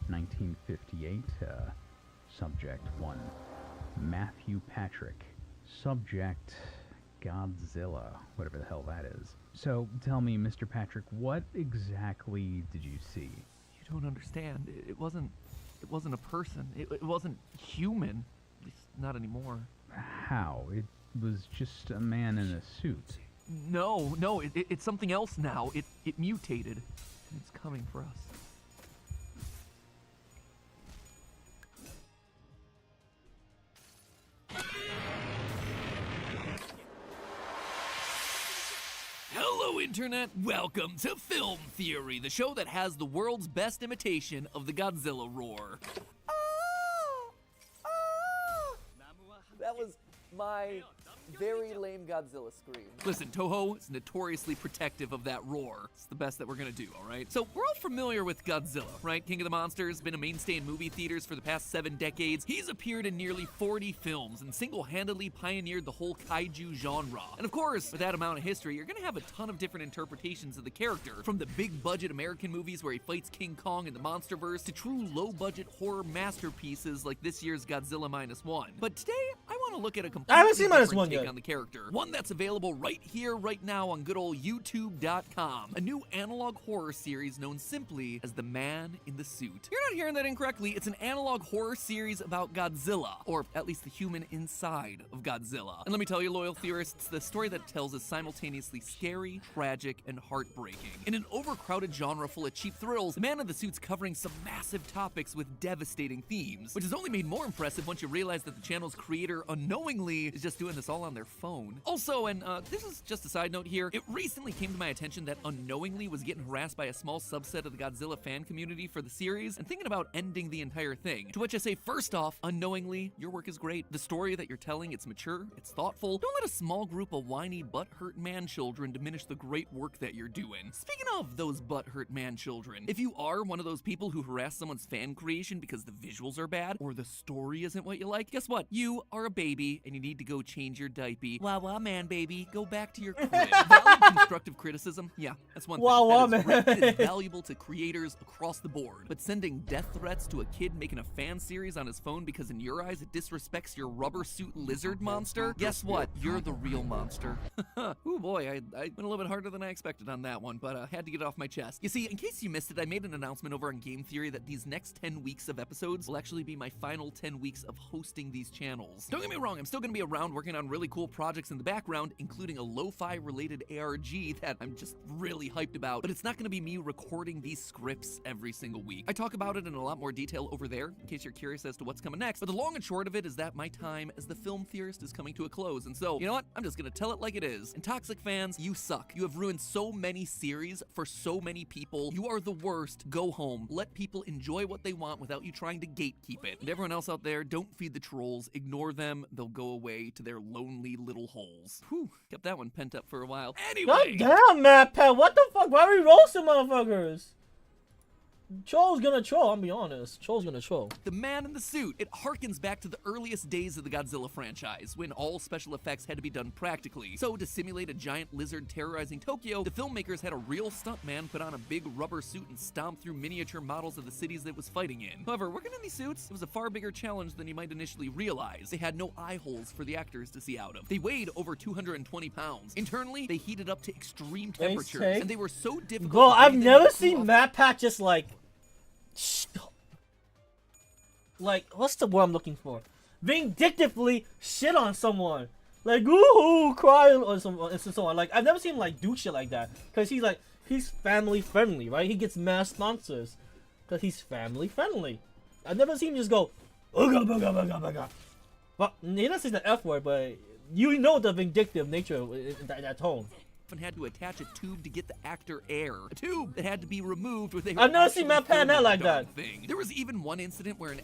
1958. Subject 1, Matthew Patrick. Subject, Godzilla, whatever the hell that is. So tell me, Mr. Patrick, what exactly did you see? You don't understand. It wasn't a person. It wasn't human. At least not anymore. How? It was just a man in a suit. No, it's something else now. It mutated. And it's coming for us. Hello, Internet! Welcome to Film Theory, the show that has the world's best imitation of the Godzilla roar. That was my very lame Godzilla scream. Listen, Toho is notoriously protective of that roar. It's the best that we're gonna do, alright? So, we're all familiar with Godzilla, right? King of the Monsters, been a mainstay in movie theaters for the past 7 decades. He's appeared in nearly 40 films and single-handedly pioneered the whole kaiju genre. And of course, with that amount of history, you're gonna have a ton of different interpretations of the character, from the big-budget American movies where he fights King Kong in the Monsterverse, to true low-budget horror masterpieces like this year's Godzilla -1. But today, I want to look at a completely different take on the character. One that's available right here, right now on good old YouTube.com. A new analog horror series known simply as The Man in the Suit. You're not hearing that incorrectly. It's an analog horror series about Godzilla, or at least the human inside of Godzilla. And let me tell you, loyal theorists, the story that it tells is simultaneously scary, tragic, and heartbreaking. In an overcrowded genre full of cheap thrills, The Man in the Suit's covering some massive topics with devastating themes, which is only made more impressive once you realize that the channel's creator unknowingly is just doing this all on their phone. Also, and this is just a side note here, it recently came to my attention that Unknowingly was getting harassed by a small subset of the Godzilla fan community for the series and thinking about ending the entire thing. To which I say, first off, Unknowingly, your work is great. The story that you're telling, it's mature, it's thoughtful. Don't let a small group of whiny, butthurt man-children diminish the great work that you're doing. Speaking of those butthurt man-children, if you are one of those people who harass someone's fan creation because the visuals are bad or the story isn't what you like, guess what? You are a baby and you need to go change your diaper. Wah man, baby, go back to your crib. Valid constructive criticism, yeah, that's one thing. That is great. It is valuable to creators across the board. But sending death threats to a kid making a fan series on his phone because in your eyes it disrespects your rubber suit lizard monster, guess what? You're the real monster. Ooh boy, I went a little bit harder than I expected on that one, but I had to get it off my chest. You see, in case you missed it, I made an announcement over on Game Theory that these next 10 weeks of episodes will actually be my final 10 weeks of hosting these channels. Don't get me wrong, I'm still gonna be around working on really cool projects in the background, including a lo-fi related ARG that I'm just really hyped about, but it's not gonna be me recording these scripts every single week. I talk about it in a lot more detail over there, in case you're curious as to what's coming next, but the long and short of it is that my time as the film theorist is coming to a close, and so, you know what? I'm just gonna tell it like it is. And Toxic fans, you suck. You have ruined so many series for so many people. You are the worst. Go home. Let people enjoy what they want without you trying to gatekeep it. And everyone else out there, don't feed the trolls. Ignore them. They'll go away to their lonely little holes. Whew, kept that one pent up for a while. Anyway! God damn, MatPat, what the fuck? Why are we roasting motherfuckers? Troll's gonna troll, I'll be honest. Troll's gonna troll. The Man in the Suit. It harkens back to the earliest days of the Godzilla franchise, when all special effects had to be done practically. So, to simulate a giant lizard terrorizing Tokyo, the filmmakers had a real stuntman put on a big rubber suit and stomp through miniature models of the cities that it was fighting in. However, working in these suits, it was a far bigger challenge than you might initially realize. They had no eye holes for the actors to see out of. They weighed over 220 pounds. Internally, they heated up to extreme temperatures, and they were so difficult. Bro, I've never seen MatPat just like what's the word I'm looking for? Vindictively shit on someone. Like, ooh, cry or so on. Like, I've never seen him like do shit like that. Cause he's family friendly, right? He gets mass sponsors. Cause he's family friendly. I've never seen him just go, ooga booga booga booga. Well, he doesn't say the F word, but you know the vindictive nature of that tone. Had to attach a tube to get the actor air. A tube that had to be removed with a I've never seen MatPat not like that. Thing. There was even one incident where an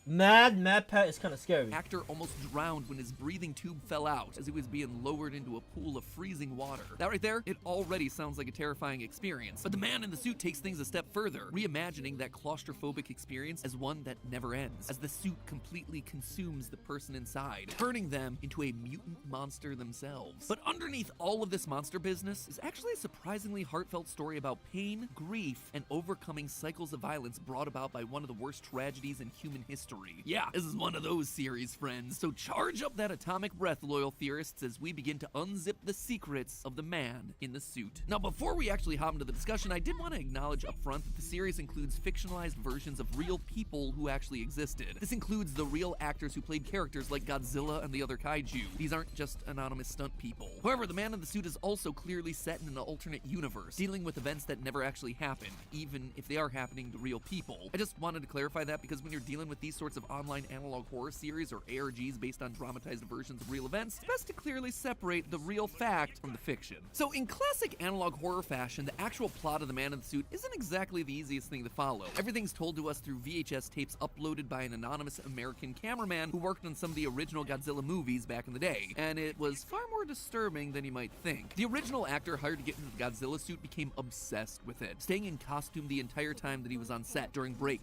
MatPat is kind of scary. Actor almost drowned when his breathing tube fell out as he was being lowered into a pool of freezing water. That right there, it already sounds like a terrifying experience. But the Man in the Suit takes things a step further, reimagining that claustrophobic experience as one that never ends, as the suit completely consumes the person inside, turning them into a mutant monster themselves. But underneath all of this monster business is actually a surprisingly heartfelt story about pain, grief, and overcoming cycles of violence brought about by one of the worst tragedies in human history. Yeah, this is one of those series, friends. So charge up that atomic breath, loyal theorists, as we begin to unzip the secrets of the Man in the Suit. Now, before we actually hop into the discussion, I did want to acknowledge up front that the series includes fictionalized versions of real people who actually existed. This includes the real actors who played characters like Godzilla and the other kaiju. These aren't just anonymous stunt people. However, the Man in the Suit is also clearly set in an alternate universe, dealing with events that never actually happened, even if they are happening to real people. I just wanted to clarify that because when you're dealing with these sorts of online analog horror series or ARGs based on dramatized versions of real events, it's best to clearly separate the real fact from the fiction. So in classic analog horror fashion, the actual plot of the Man in the Suit isn't exactly the easiest thing to follow. Everything's told to us through VHS tapes uploaded by an anonymous American cameraman who worked on some of the original Godzilla movies back in the day, and it was far more disturbing than you might think. The original actor hired to get into the Godzilla suit became obsessed with it, staying in costume the entire time that he was on set during break,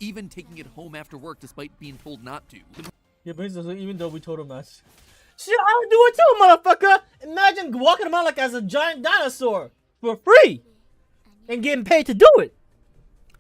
even taking it home after work despite being told not to. Yeah, basically, even though we told him that. Shit, I would do it too, motherfucker! Imagine walking around like as a giant dinosaur for free and getting paid to do it.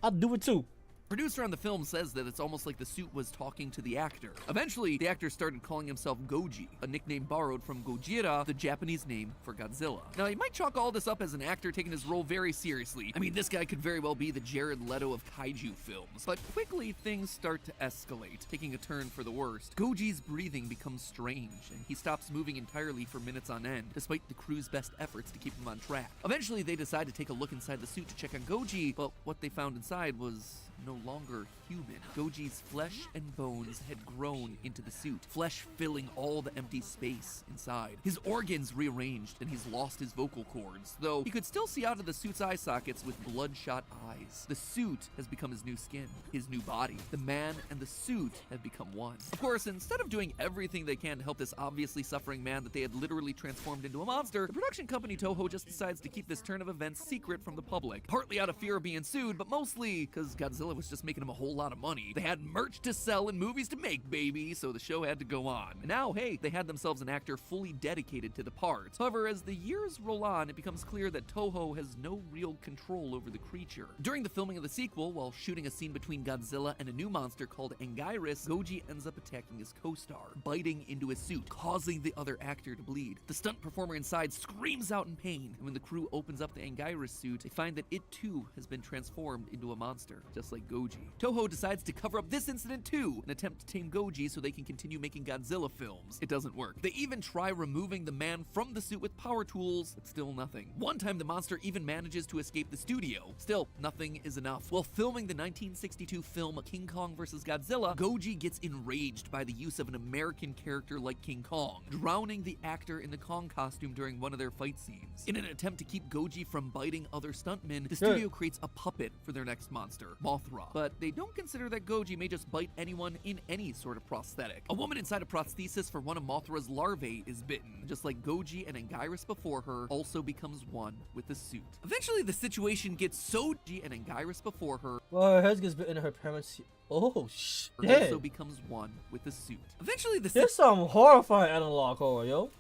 I'd do it too. Producer on the film says that it's almost like the suit was talking to the actor. Eventually, the actor started calling himself Goji, a nickname borrowed from Gojira, the Japanese name for Godzilla. Now, you might chalk all this up as an actor taking his role very seriously. I mean, this guy could very well be the Jared Leto of kaiju films. But quickly, things start to escalate, taking a turn for the worst. Goji's breathing becomes strange, and he stops moving entirely for minutes on end, despite the crew's best efforts to keep him on track. Eventually, they decide to take a look inside the suit to check on Goji, but what they found inside was no longer human. Goji's flesh and bones had grown into the suit, flesh filling all the empty space inside. His organs rearranged, and he's lost his vocal cords, though he could still see out of the suit's eye sockets with bloodshot eyes. The suit has become his new skin, his new body. The man and the suit have become one. Of course, instead of doing everything they can to help this obviously suffering man that they had literally transformed into a monster, the production company Toho just decides to keep this turn of events secret from the public, partly out of fear of being sued, but mostly because Godzilla was just making him a whole lot of money. They had merch to sell and movies to make, baby, so the show had to go on. And now, hey, they had themselves an actor fully dedicated to the part. However, as the years roll on, it becomes clear that Toho has no real control over the creature. During the filming of the sequel, while shooting a scene between Godzilla and a new monster called Anguirus, Goji ends up attacking his co-star, biting into his suit, causing the other actor to bleed. The stunt performer inside screams out in pain, and when the crew opens up the Anguirus suit, they find that it too has been transformed into a monster, just like Goji. Toho Toho decides to cover up this incident too, an attempt to tame Goji so they can continue making Godzilla films. It doesn't work. They even try removing the man from the suit with power tools, but still nothing. One time the monster even manages to escape the studio. Still, nothing is enough. While filming the 1962 film King Kong vs. Godzilla, Goji gets enraged by the use of an American character like King Kong, drowning the actor in the Kong costume during one of their fight scenes. In an attempt to keep Goji from biting other stuntmen, the studio creates a puppet for their next monster, Mothra. But they don't consider that Goji may just bite anyone in any sort of prosthetic. A woman inside a prosthesis for one of Mothra's larvae is bitten, just like Goji and Anguirus before her also becomes one with the suit. Eventually the situation gets so and Anguirus before her well, her head gets bitten in her parents' oh shit. Also becomes one with the suit. Eventually there's some horrifying analog horror, yo.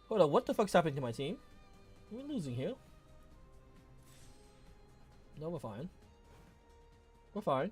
Hold on, what the fuck's happening to my team? We're losing here. No, we're fine. We're fine.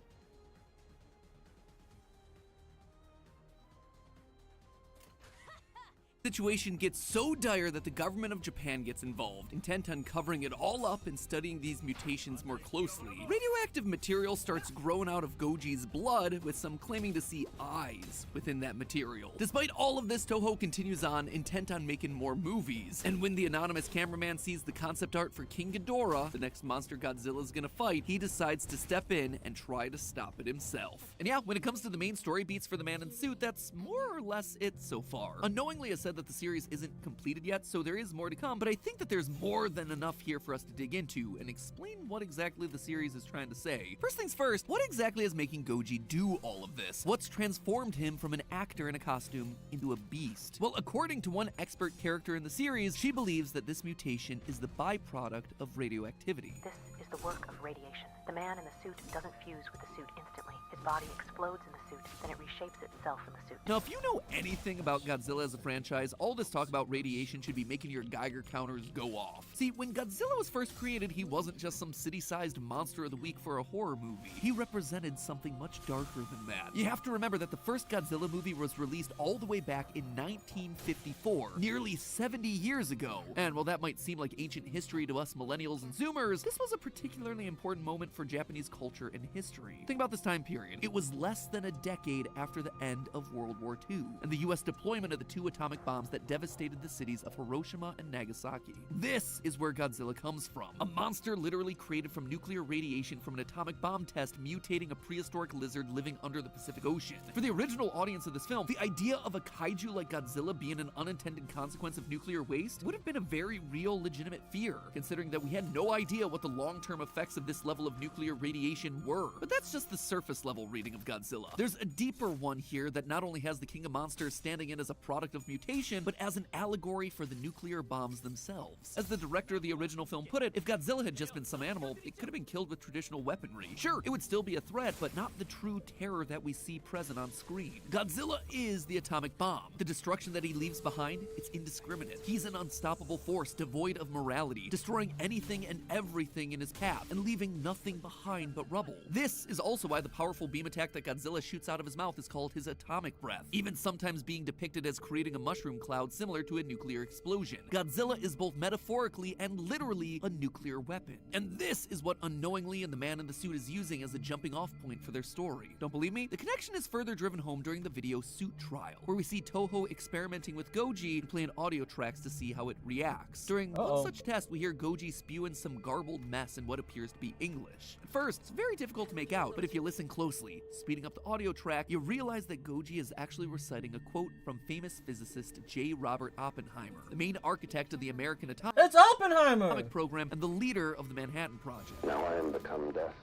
Situation gets so dire that the government of Japan gets involved, intent on covering it all up and studying these mutations more closely. Radioactive material starts growing out of Goji's blood, with some claiming to see eyes within that material. Despite all of this, Toho continues on, intent on making more movies. And when the anonymous cameraman sees the concept art for King Ghidorah, the next monster Godzilla's gonna fight, he decides to step in and try to stop it himself. And yeah, when it comes to the main story beats for the man in the suit, that's more or less it so far. Unknowingly, I said that the series isn't completed yet, so there is more to come, but I think that there's more than enough here for us to dig into and explain what exactly the series is trying to say. First things first, what exactly is making Goji do all of this? What's transformed him from an actor in a costume into a beast? Well, according to one expert character in the series, she believes that this mutation is the byproduct of radioactivity. This is the work of radiation. The man in the suit doesn't fuse with the suit instantly. His body explodes in the suit, then it reshapes itself in the suit. Now, if you know anything about Godzilla as a franchise, all this talk about radiation should be making your Geiger counters go off. See, when Godzilla was first created, he wasn't just some city-sized monster of the week for a horror movie. He represented something much darker than that. You have to remember that the first Godzilla movie was released all the way back in 1954, nearly 70 years ago. And while that might seem like ancient history to us millennials and zoomers, this was a particularly important moment for Japanese culture and history. Think about this time period. It was less than a decade after the end of World War II, and the US deployment of the 2 atomic bombs that devastated the cities of Hiroshima and Nagasaki. This is where Godzilla comes from. A monster literally created from nuclear radiation from an atomic bomb test mutating a prehistoric lizard living under the Pacific Ocean. For the original audience of this film, the idea of a kaiju like Godzilla being an unintended consequence of nuclear waste would have been a very real, legitimate fear, considering that we had no idea what the long-term effects of this level of nuclear radiation were. But that's just the surface level reading of Godzilla. There's a deeper one here that not only has the King of Monsters standing in as a product of mutation, but as an allegory for the nuclear bombs themselves. As the director of the original film put it, if Godzilla had just been some animal, it could have been killed with traditional weaponry. Sure, it would still be a threat, but not the true terror that we see present on screen. Godzilla is the atomic bomb. The destruction that he leaves behind, it's indiscriminate. He's an unstoppable force devoid of morality, destroying anything and everything in his path, and leaving nothing behind but rubble. This is also why the powerful beam attack that Godzilla shoots out of his mouth is called his atomic breath, even sometimes being depicted as creating a mushroom cloud similar to a nuclear explosion. Godzilla is both metaphorically and literally a nuclear weapon. And this is what unknowingly and the man in the suit is using as a jumping off point for their story. Don't believe me? The connection is further driven home during the video Suit Trial, where we see Toho experimenting with Goji and playing audio tracks to see how it reacts. During one such test, we hear Goji spewing some garbled mess in what appears to be English. At first, it's very difficult to make out, but if you listen closely, speeding up the audio track, you realize that Goji is actually reciting a quote from famous physicist J. Robert Oppenheimer, the main architect of the American atomic program and the leader of the Manhattan Project. Now I am become death,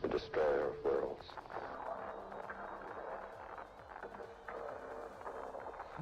the destroyer of worlds.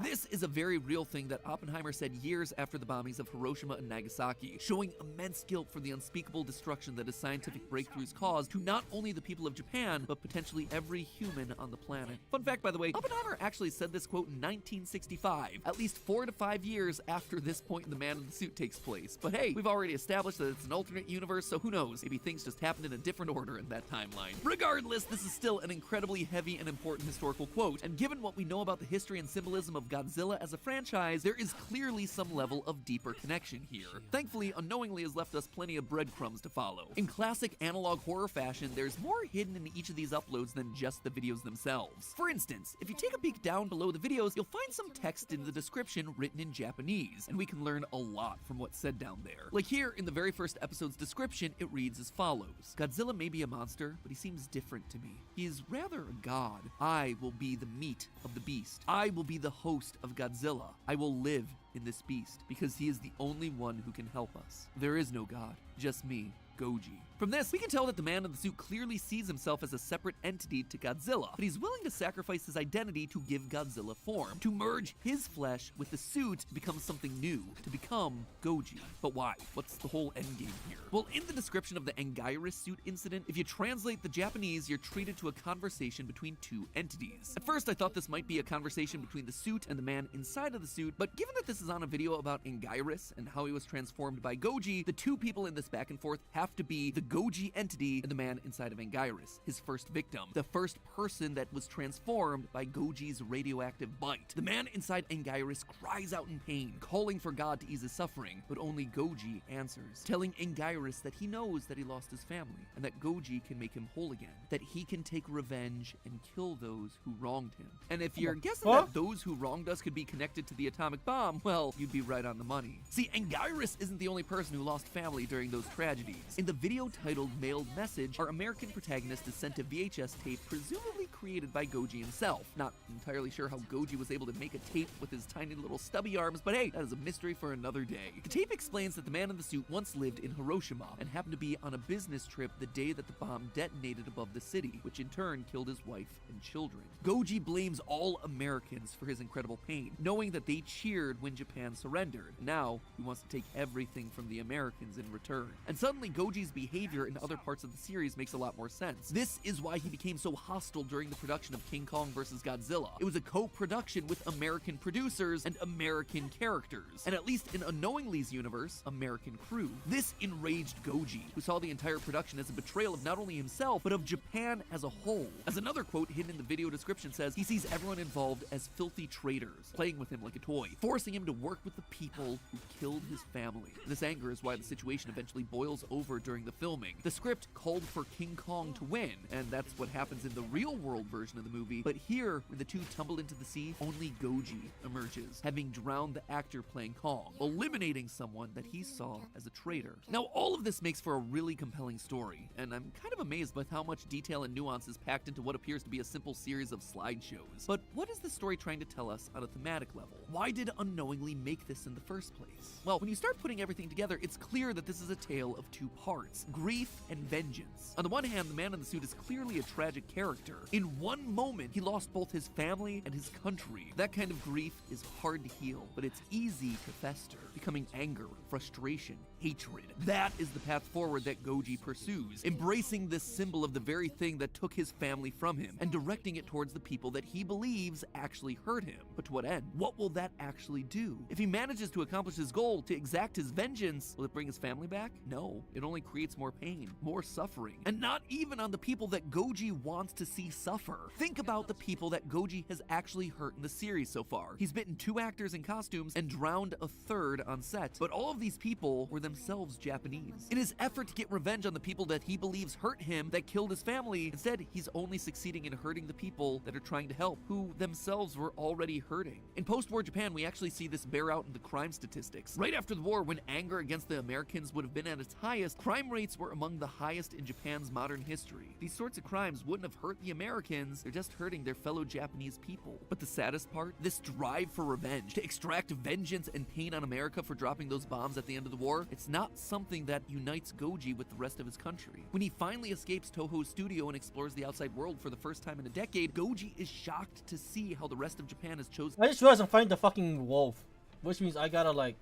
This is a very real thing that Oppenheimer said years after the bombings of Hiroshima and Nagasaki, showing immense guilt for the unspeakable destruction that his scientific breakthroughs caused to not only the people of Japan, but potentially every human on the planet. Fun fact, by the way, Oppenheimer actually said this quote in 1965, at least 4 to 5 years after this point in The Man in the Suit takes place. But hey, we've already established that it's an alternate universe, so who knows, maybe things just happened in a different order in that timeline. Regardless, this is still an incredibly heavy and important historical quote, and given what we know about the history and symbolism of of Godzilla as a franchise, there is clearly some level of deeper connection here. Thankfully, Unknowingly has left us plenty of breadcrumbs to follow. In classic analog horror fashion, there's more hidden in each of these uploads than just the videos themselves. For instance, if you take a peek down below the videos, you'll find some text in the description written in Japanese, and we can learn a lot from what's said down there. Like here, in the very first episode's description, it reads as follows: Godzilla may be a monster, but he seems different to me. He is rather a god. I will be the meat of the beast. I will be the host of Godzilla. I will live in this beast, because he is the only one who can help us. There is no god, just me, Goji. From this, we can tell that the man in the suit clearly sees himself as a separate entity to Godzilla, but he's willing to sacrifice his identity to give Godzilla form, to merge his flesh with the suit to become something new, to become Goji. But why? What's the whole endgame here? Well, in the description of the Anguirus suit incident, if you translate the Japanese, you're treated to a conversation between two entities. At first, I thought this might be a conversation between the suit and the man inside of the suit, but given that this is on a video about Anguirus and how he was transformed by Goji, the two people in this back and forth have to be the Goji entity and the man inside of Anguirus, his first victim, the first person that was transformed by Goji's radioactive bite. The man inside Anguirus cries out in pain, calling for God to ease his suffering, but only Goji answers, telling Anguirus that he knows that he lost his family, and that Goji can make him whole again, that he can take revenge and kill those who wronged him. And if you're guessing that those who wronged us could be connected to the atomic bomb, well, you'd be right on the money. See, Anguirus isn't the only person who lost family during those tragedies. In the video titled Mailed Message, our American protagonist is sent a VHS tape presumably created by Goji himself. Not entirely sure how Goji was able to make a tape with his tiny little stubby arms, but hey, that is a mystery for another day. The tape explains that the man in the suit once lived in Hiroshima and happened to be on a business trip the day that the bomb detonated above the city, which in turn killed his wife and children. Goji blames all Americans for his incredible pain, knowing that they cheered when Japan surrendered. Now, he wants to take everything from the Americans in return. And suddenly, Goji's behavior in other parts of the series makes a lot more sense. This is why he became so hostile during the production of King Kong vs. Godzilla. It was a co-production with American producers and American characters, and at least in Unknowingly's universe, American crew. This enraged Goji, who saw the entire production as a betrayal of not only himself, but of Japan as a whole. As another quote hidden in the video description says, he sees everyone involved as filthy traitors, playing with him like a toy, forcing him to work with the people who killed his family. This anger is why the situation eventually boils over during the filming. The script called for King Kong to win, and that's what happens in the real world version of the movie, but here, when the two tumble into the sea, only Goji emerges, having drowned the actor playing Kong, eliminating someone that he saw as a traitor. Now, all of this makes for a really compelling story, and I'm kind of amazed with how much detail and nuance is packed into what appears to be a simple series of slideshows. But what is the story trying to tell us on a thematic level? Why did Unknowingly make this in the first place? Well, when you start putting everything together, it's clear that this is a tale of two parts: grief and vengeance. On the one hand, the man in the suit is clearly a tragic character. In one moment, he lost both his family and his country. That kind of grief is hard to heal, but it's easy to fester, becoming anger, frustration, hatred. That is the path forward that Goji pursues, embracing this symbol of the very thing that took his family from him, and directing it towards the people that he believes actually hurt him. But to what end? What will that actually do? If he manages to accomplish his goal, to exact his vengeance, will it bring his family back? No, it only creates more pain, more suffering, and not even on the people that Goji wants to see suffer. Think about the people that Goji has actually hurt in the series so far. He's bitten 2 actors in costumes and drowned a 3rd on set, but all of these people were themselves Japanese. In his effort to get revenge on the people that he believes hurt him, that killed his family, instead he's only succeeding in hurting the people that are trying to help, who themselves were already hurting. In post-war Japan, we actually see this bear out in the crime statistics. Right after the war, when anger against the Americans would have been at its highest, crime rates were among the highest in Japan's modern history. These sorts of crimes wouldn't have hurt the Americans, they're just hurting their fellow Japanese people. But the saddest part? This drive for revenge, to extract vengeance and pain on America for dropping those bombs at the end of the war, it's not something that unites Goji with the rest of his country. When he finally escapes Toho's studio and explores the outside world for the first time in a decade, Goji is shocked to see how the rest of Japan has chosen— I just realized I'm fighting the fucking wolf, which means I gotta like—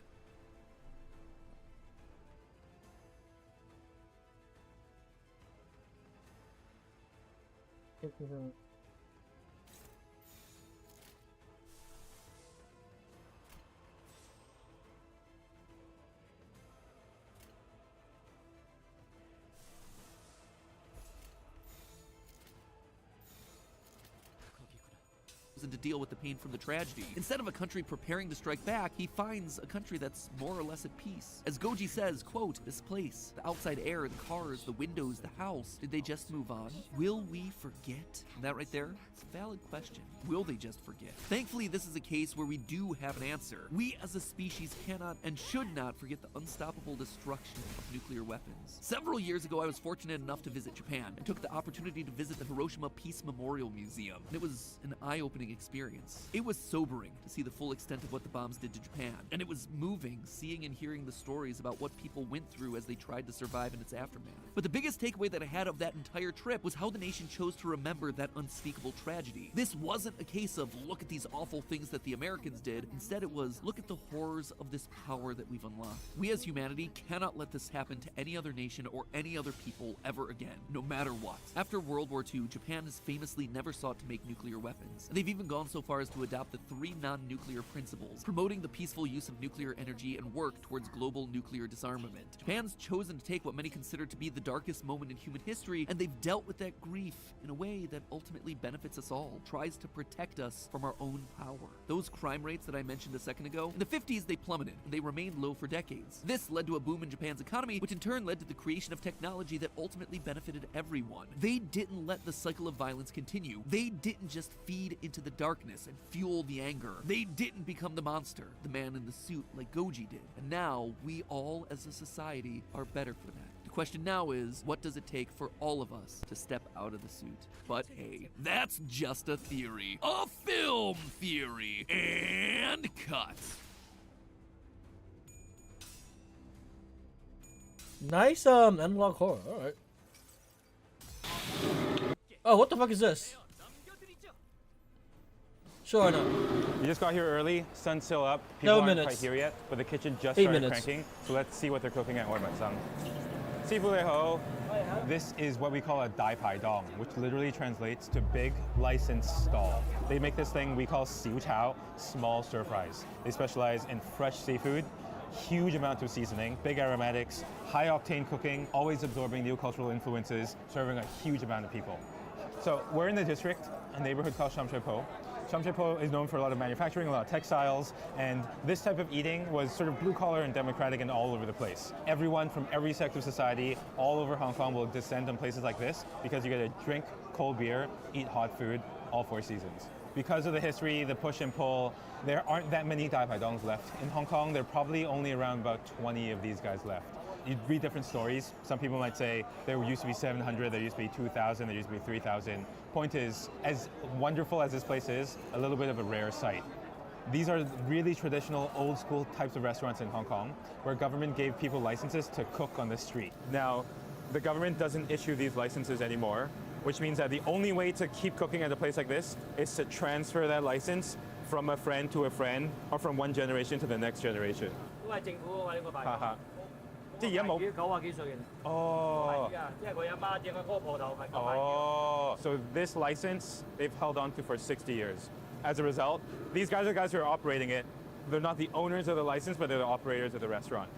chosen to deal with the pain from the tragedy. Instead of a country preparing to strike back, he finds a country that's more or less at peace. As Goji says, quote, "This place, the outside air, the cars, the windows, the house, did they just move on? Will we forget?" And that right there, it's a valid question. Will they just forget? Thankfully, this is a case where we do have an answer. We as a species cannot and should not forget the unstoppable destruction of nuclear weapons. Several years ago, I was fortunate enough to visit Japan and took the opportunity to visit the Hiroshima Peace Memorial Museum. And it was an eye-opening experience. It was sobering to see the full extent of what the bombs did to Japan. And it was moving seeing and hearing the stories about what people went through as they tried to survive in its aftermath. But the biggest takeaway that I had of that entire trip was how the nation chose to remember that unspeakable tragedy. This wasn't a case of look at these awful things that the Americans did. Instead, it was look at the horrors of this power that we've unlocked. We as humanity cannot let this happen to any other nation or any other people ever again, no matter what. After World War II, Japan has famously never sought to make nuclear weapons. And they've even gone so far as to adopt the 3 non-nuclear principles, promoting the peaceful use of nuclear energy and work towards global nuclear disarmament. Japan's chosen to take what many consider to be the darkest moment in human history, and they've dealt with that grief in a way that ultimately benefits us all, tries to protect us from our own power. Those crime rates that I mentioned a second ago, in the 50s they plummeted, and they remained low for decades. This led to a boom in Japan's economy, which in turn led to the creation of technology that ultimately benefited everyone. They didn't let the cycle of violence continue. They didn't just feed into the darkness and fuel the anger. They didn't become the monster, the man in the suit like Goji did. And now, we all as a society are better for that. The question now is, what does it take for all of us to step out of the suit? But hey, that's just a theory. A film theory. And cut. Nice analog horror, alright. Oh, what the fuck is this? Sure enough. You just got here early, sun's still up, people No aren't minutes. quite here yet, but the kitchen just 8 started minutes. cranking, so let's see what they're cooking at Ormat-san. Sifu Ho. This is what we call a Dai Pai Dong, which literally translates to big licensed stall. They make this thing we call Siu Chao, small stir fries. They specialize in fresh seafood, huge amounts of seasoning, big aromatics, high octane cooking, always absorbing new cultural influences, serving a huge amount of people. So we're in the district, a neighborhood called Shamshui-po. Shamshui-po is known for a lot of manufacturing, a lot of textiles, and this type of eating was sort of blue-collar and democratic and all over the place. Everyone from every sector of society all over Hong Kong will descend on places like this because you get to drink cold beer, eat hot food, all 4 seasons. Because of the history, the push and pull, there aren't that many Dai Pai Dongs left. In Hong Kong, there are probably only around about 20 of these guys left. You read different stories. Some people might say there used to be 700, there used to be 2,000, there used to be 3,000. Point is, as wonderful as this place is, a little bit of a rare sight. These are really traditional, old school types of restaurants in Hong Kong, where government gave people licenses to cook on the street. Now, the government doesn't issue these licenses anymore, which means that the only way to keep cooking at a place like this is to transfer that license from a friend to a friend, or from one generation to the next generation. Haha. 即係而家冇90幾歲嘅。哦。因為佢阿媽整嗰個鋪頭係90幾。So this license they've held on to for 60 years. As a result, these guys are guys who are operating it. They're not the owners of the license, but they're the operators of the restaurant.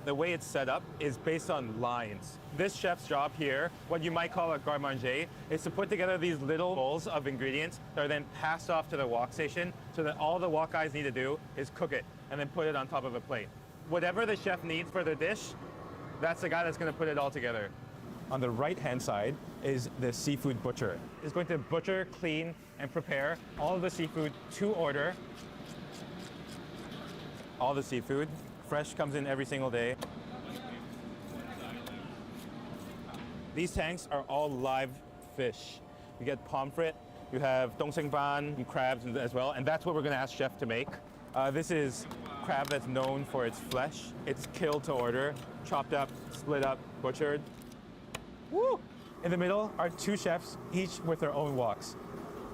The way it's set up is based on lines. This chef's job here, what you might call a garde-manger, is to put together these little bowls of ingredients that are then passed off to the wok station, so that all the wok guys need to do is cook it and then put it on top of a plate. Whatever the chef needs for the dish, that's the guy that's going to put it all together. On the right-hand side is the seafood butcher. He's going to butcher, clean, and prepare all of the seafood to order. All the seafood. Fresh comes in every single day. These tanks are all live fish. You get pomfret, you have dongxingban, crabs as well, and that's what we're going to ask chef to make. This is crab that's known for its flesh. It's killed to order, chopped up, split up, butchered. Woo! In the middle are 2 chefs, each with their own woks.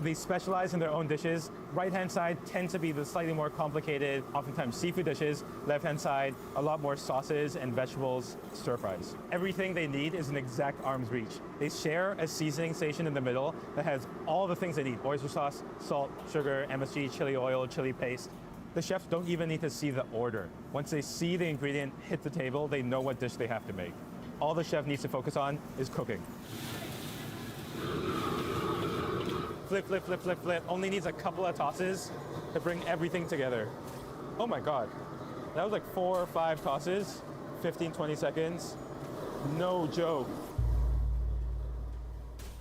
They specialize in their own dishes. Right-hand side tends to be the slightly more complicated, oftentimes seafood dishes. Left-hand side, a lot more sauces and vegetables, stir-fries. Everything they need is an exact arm's reach. They share a seasoning station in the middle that has all the things they need: oyster sauce, salt, sugar, MSG, chili oil, chili paste. The chefs don't even need to see the order. Once they see the ingredient hit the table, they know what dish they have to make. All the chef needs to focus on is cooking. flip, flip, flip, flip, flip. Only needs a couple of tosses to bring everything together. Oh my God. That was like 4 or 5 tosses, 15, 20 seconds. No joke.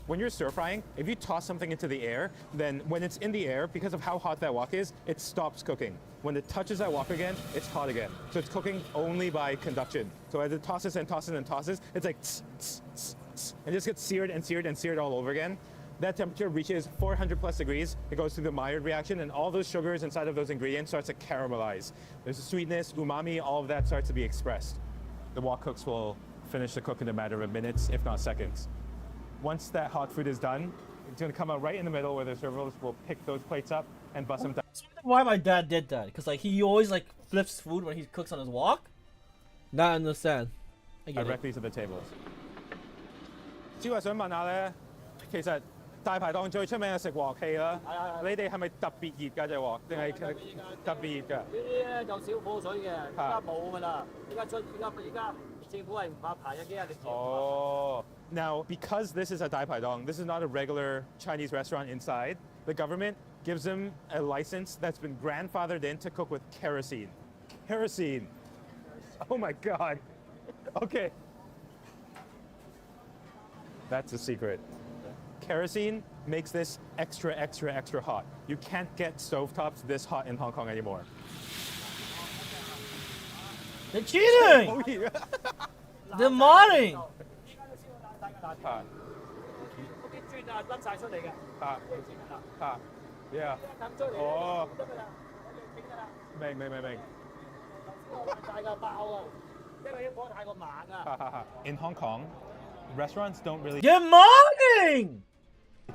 When you're stir frying, if you toss something into the air, then when it's in the air, because of how hot that wok is, it stops cooking. When it touches that wok again, it's hot again. So it's cooking only by conduction. So as it tosses and tosses and tosses, it's like tss, tss, tss, tss, and just gets seared and seared and seared all over again. That temperature reaches 400 plus degrees. It goes through the Maillard reaction, and all those sugars inside of those ingredients starts to caramelize. There's a sweetness, umami, all of that starts to be expressed. The wok cooks will finish the cook in a matter of minutes, if not seconds. Once that hot food is done, it's going to come out right in the middle where the servers will pick those plates up and bust them down. Why my dad did that? Because like he always like flips food when he cooks on his wok. Now I understand. I get Directly to the tables. 只係想問下咧，其實大排檔最出名嘅食鑊氣啦，你哋係咪特別熱㗎隻鑊，定係特別熱㗎？呢啲咧就少火水嘅，而家冇㗎啦，而家政府係唔發牌嘅幾廿年前。Oh. Now, because this is a Dai Pai Dong, this is not a regular Chinese restaurant inside, the government gives them a license that's been grandfathered in to cook with kerosene. Kerosene. Oh my God. Okay. That's a secret. Kerosene makes this extra, extra, extra hot. You can't get stovetops this hot in Hong Kong anymore. They're cheating! Oh, yeah. They're modding! 嗰啲磚啊甩曬出嚟嘅。Yeah. 抌出嚟。哦。得㗎啦，我哋整㗎啦。明。大㗎爆啊！因為啲火太過猛啊。In Hong Kong, restaurants don't really You're modding!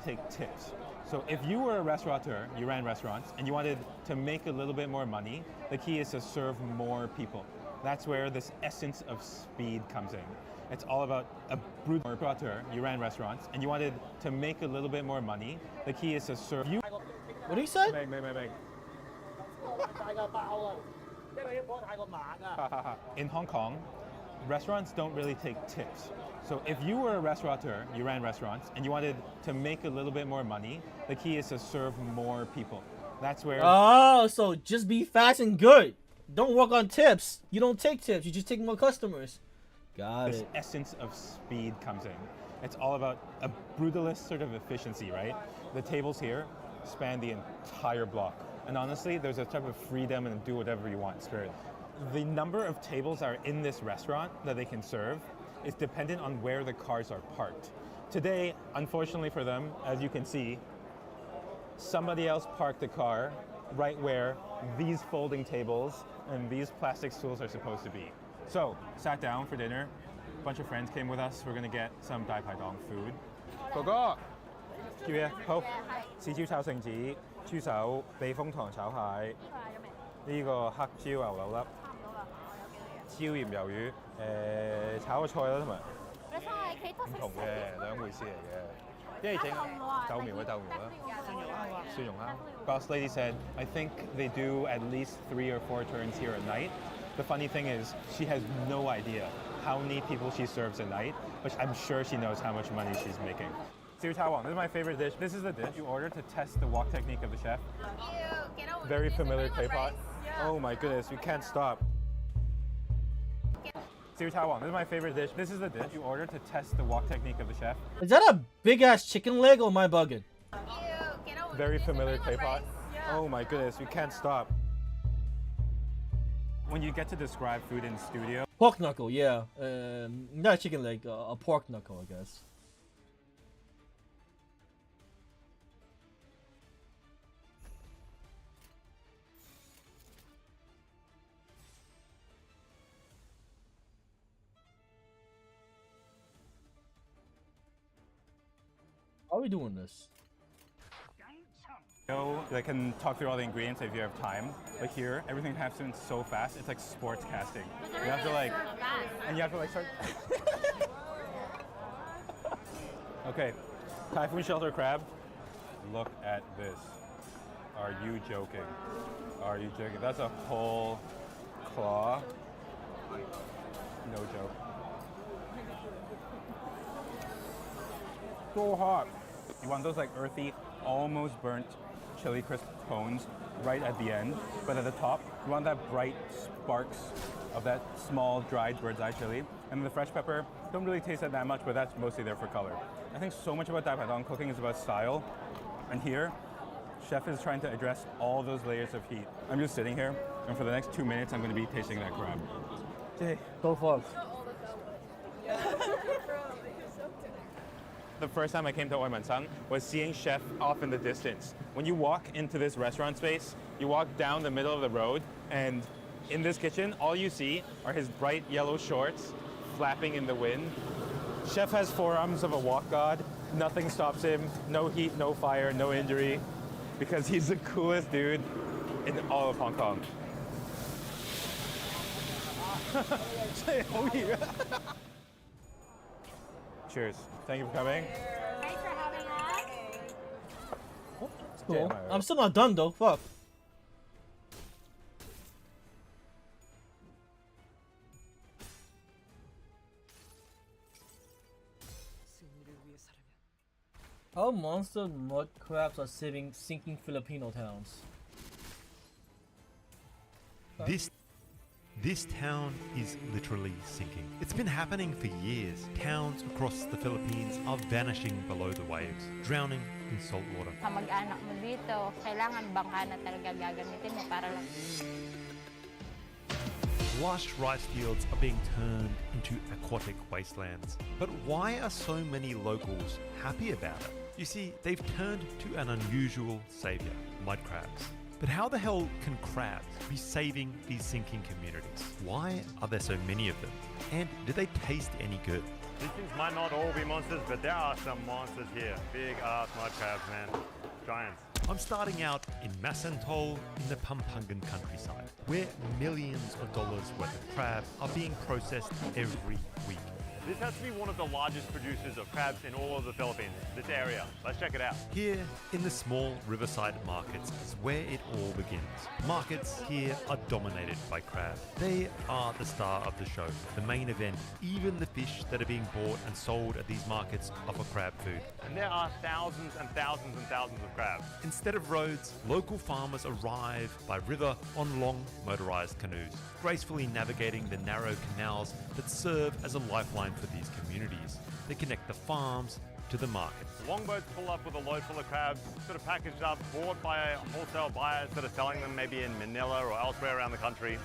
take tips. So if you were a restaurateur, you ran restaurants, and you wanted to make a little bit more money, the key is to serve more people. That's where this essence of speed comes in. It's all about a brutal restaurateur. You ran restaurants, and you wanted to make a little bit more money. The key is to serve you. What did he say? 明。大㗎爆啊！因為啲火太過猛啊。In Hong Kong, restaurants don't really take tips. So if you were a restaurateur, you ran restaurants, and you wanted to make a little bit more money, the key is to serve more people. That's where... Oh, so just be fast and good. Don't work on tips. You don't take tips. You just take more customers. Got this it. essence of speed comes in. It's all about a brutalist sort of efficiency, right? The tables here span the entire block. And honestly, there's a type of freedom and do whatever you want spirit. The number of tables that are in this restaurant that they can serve is dependent on where the cars are parked. Today, unfortunately for them, as you can see, somebody else parked the car right where these folding tables and these plastic stools are supposed to be. So, sat down for dinner. A bunch of friends came with us. We're gonna get some Dai Pai Dong food. 哥哥，叫嘢好。豉椒炒聖子、豬手、避風塘炒蟹，呢個黑椒牛柳粒，椒鹽魷魚，炒個菜啦，同埋唔同嘅兩回事嚟嘅。一係整豆苗嘅豆苗啦，蒜蓉蝦。Boss lady said, I think they do at least 3 or 4 turns here at night. The funny thing is, she has no idea how many people she serves a night, but I'm sure she knows how much money she's making. Siu Chao Wang, this is my favorite dish. This is the dish you order to test the wok technique of the chef. Very familiar clay pot. Oh my goodness, you can't stop. Siu Chao Wang, this is my favorite dish. This is the dish you order to test the wok technique of the chef. Is that a big ass chicken leg or am I bugging? Very familiar clay pot. Oh my goodness, you can't stop. When you get to describe food in studio. Pork knuckle, yeah. Not a chicken leg, a pork knuckle, I guess. How are we doing this? I can talk through all the ingredients if you have time. Like here, everything happens so fast. It's like sports casting. You have to like, and you have to like start. Okay, typhoon shelter crab. Look at this. Are you joking? Are you joking? That's a whole claw. No joke. So hot. You want those like earthy, almost burnt chili crisp cones right at the end, but at the top, you want that bright sparks of that small dried bird's eye chili. And the fresh pepper, don't really taste it that much, but that's mostly there for color. I think so much about Dai Padong cooking is about style, and here, chef is trying to address all those layers of heat. I'm just sitting here, and for the next 2 minutes, I'm going to be tasting that crab. Jay, go for it. The first time I came to Oi Man Sang was seeing Chef off in the distance. When you walk into this restaurant space, you walk down the middle of the road, and in this kitchen, all you see are his bright yellow shorts flapping in the wind. Chef has forearms of a walk god. Nothing stops him. No heat, no fire, no injury, because he's the coolest dude in all of Hong Kong. Cheers. Thank you for coming. Thanks for having us. Cool. I'm still not done though. Fuck. How monster mud crabs are sinking Filipino towns. This town is literally sinking. It's been happening for years. Towns across the Philippines are vanishing below the waves, drowning in salt water. Kamag-anak mo dito, kailangan bangka na talaga gagamitin mo para lang. Lush rice fields are being turned into aquatic wastelands. But why are so many locals happy about it? You see, they've turned to an unusual savior, mud crabs. But how the hell can crabs be saving these sinking communities? Why are there so many of them? And do they taste any good? These things might not all be monsters, but there are some monsters here. Big ass mud crabs, man. Giants. I'm starting out in Masantol in the Pampangan countryside, where millions of dollars worth of crab are being processed every week. This has to be one of the largest producers of crabs in all of the Philippines, this area. Let's check it out. Here, in the small riverside markets, is where it all begins. Markets here are dominated by crab. They are the star of the show, the main event. Even the fish that are being bought and sold at these markets offer crab food. And there are thousands and thousands and thousands of crabs. Instead of roads, local farmers arrive by river on long motorized canoes, gracefully navigating the narrow canals that serve as a lifeline for these communities. They connect the farms to the markets. Longboats pull up with a load full of crabs, sort of packaged up, bought by wholesale buyers that are selling them maybe in Manila or elsewhere around the country.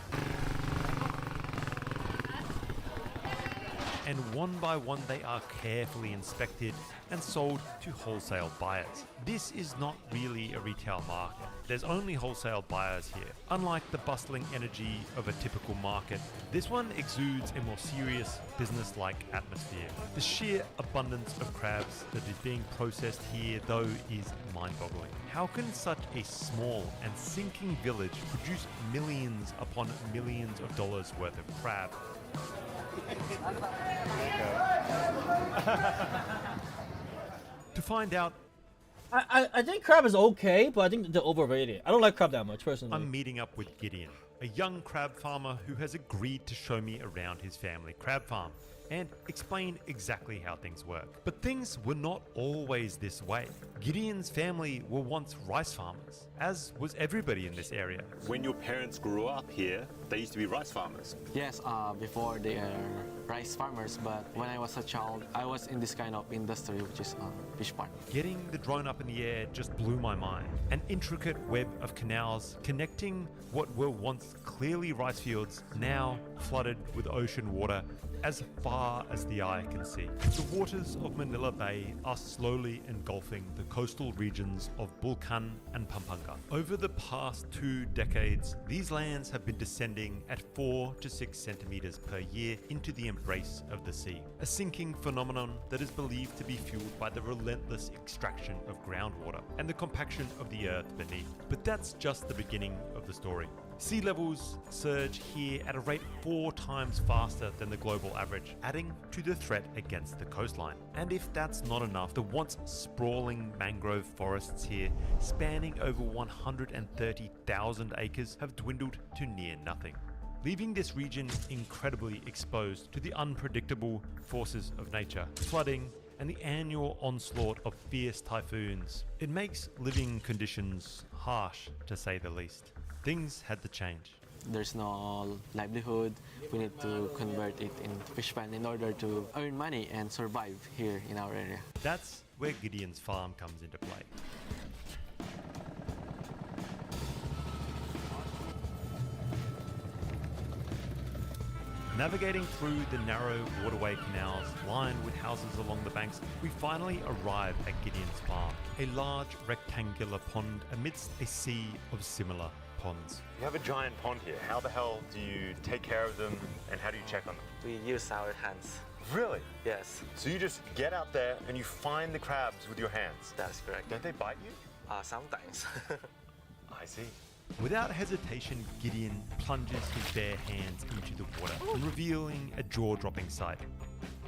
And one by one they are carefully inspected and sold to wholesale buyers. This is not really a retail market. There's only wholesale buyers here. Unlike the bustling energy of a typical market, this one exudes a more serious, business-like atmosphere. The sheer abundance of crabs that is being processed here, though, is mind-boggling. How can such a small and sinking village produce millions upon millions of dollars worth of crab? To find out, I think crab is okay, but I think they're overrated. I don't like crab that much, personally. I'm meeting up with Gideon, a young crab farmer who has agreed to show me around his family crab farm and explain exactly how things work. But things were not always this way. Gideon's family were once rice farmers, as was everybody in this area. When your parents grew up here, they used to be rice farmers. Yes, before they are rice farmers, but when I was a child, I was in this kind of industry, which is fish farm. Getting the drone up in the air just blew my mind. An intricate web of canals connecting what were once clearly rice fields, now flooded with ocean water as far as the eye can see. The waters of Manila Bay are slowly engulfing the coastal regions of Bulacan and Pampanga. Over the past 2 decades, these lands have been descending at 4 to 6 centimeters per year into the embrace of the sea, a sinking phenomenon that is believed to be fueled by the relentless extraction of groundwater and the compaction of the earth beneath. But that's just the beginning of the story. Sea levels surge here at a rate 4 times faster than the global average, adding to the threat against the coastline. And if that's not enough, the once sprawling mangrove forests here, spanning over 130,000 acres, have dwindled to near nothing, leaving this region incredibly exposed to the unpredictable forces of nature, flooding, and the annual onslaught of fierce typhoons. It makes living conditions harsh, to say the least. Things had to change. There's no livelihood. We need to convert it into fish pan in order to earn money and survive here in our area. That's where Gideon's farm comes into play. Navigating through the narrow waterway canals lined with houses along the banks, we finally arrive at Gideon's farm, a large rectangular pond amidst a sea of similar ponds. You have a giant pond here. How the hell do you take care of them and how do you check on them? We use our hands. Really? Yes. So you just get out there and you find the crabs with your hands? That's correct. Don't they bite you? Sometimes. I see. Without hesitation, Gideon plunges his bare hands into the water, revealing a jaw-dropping sight.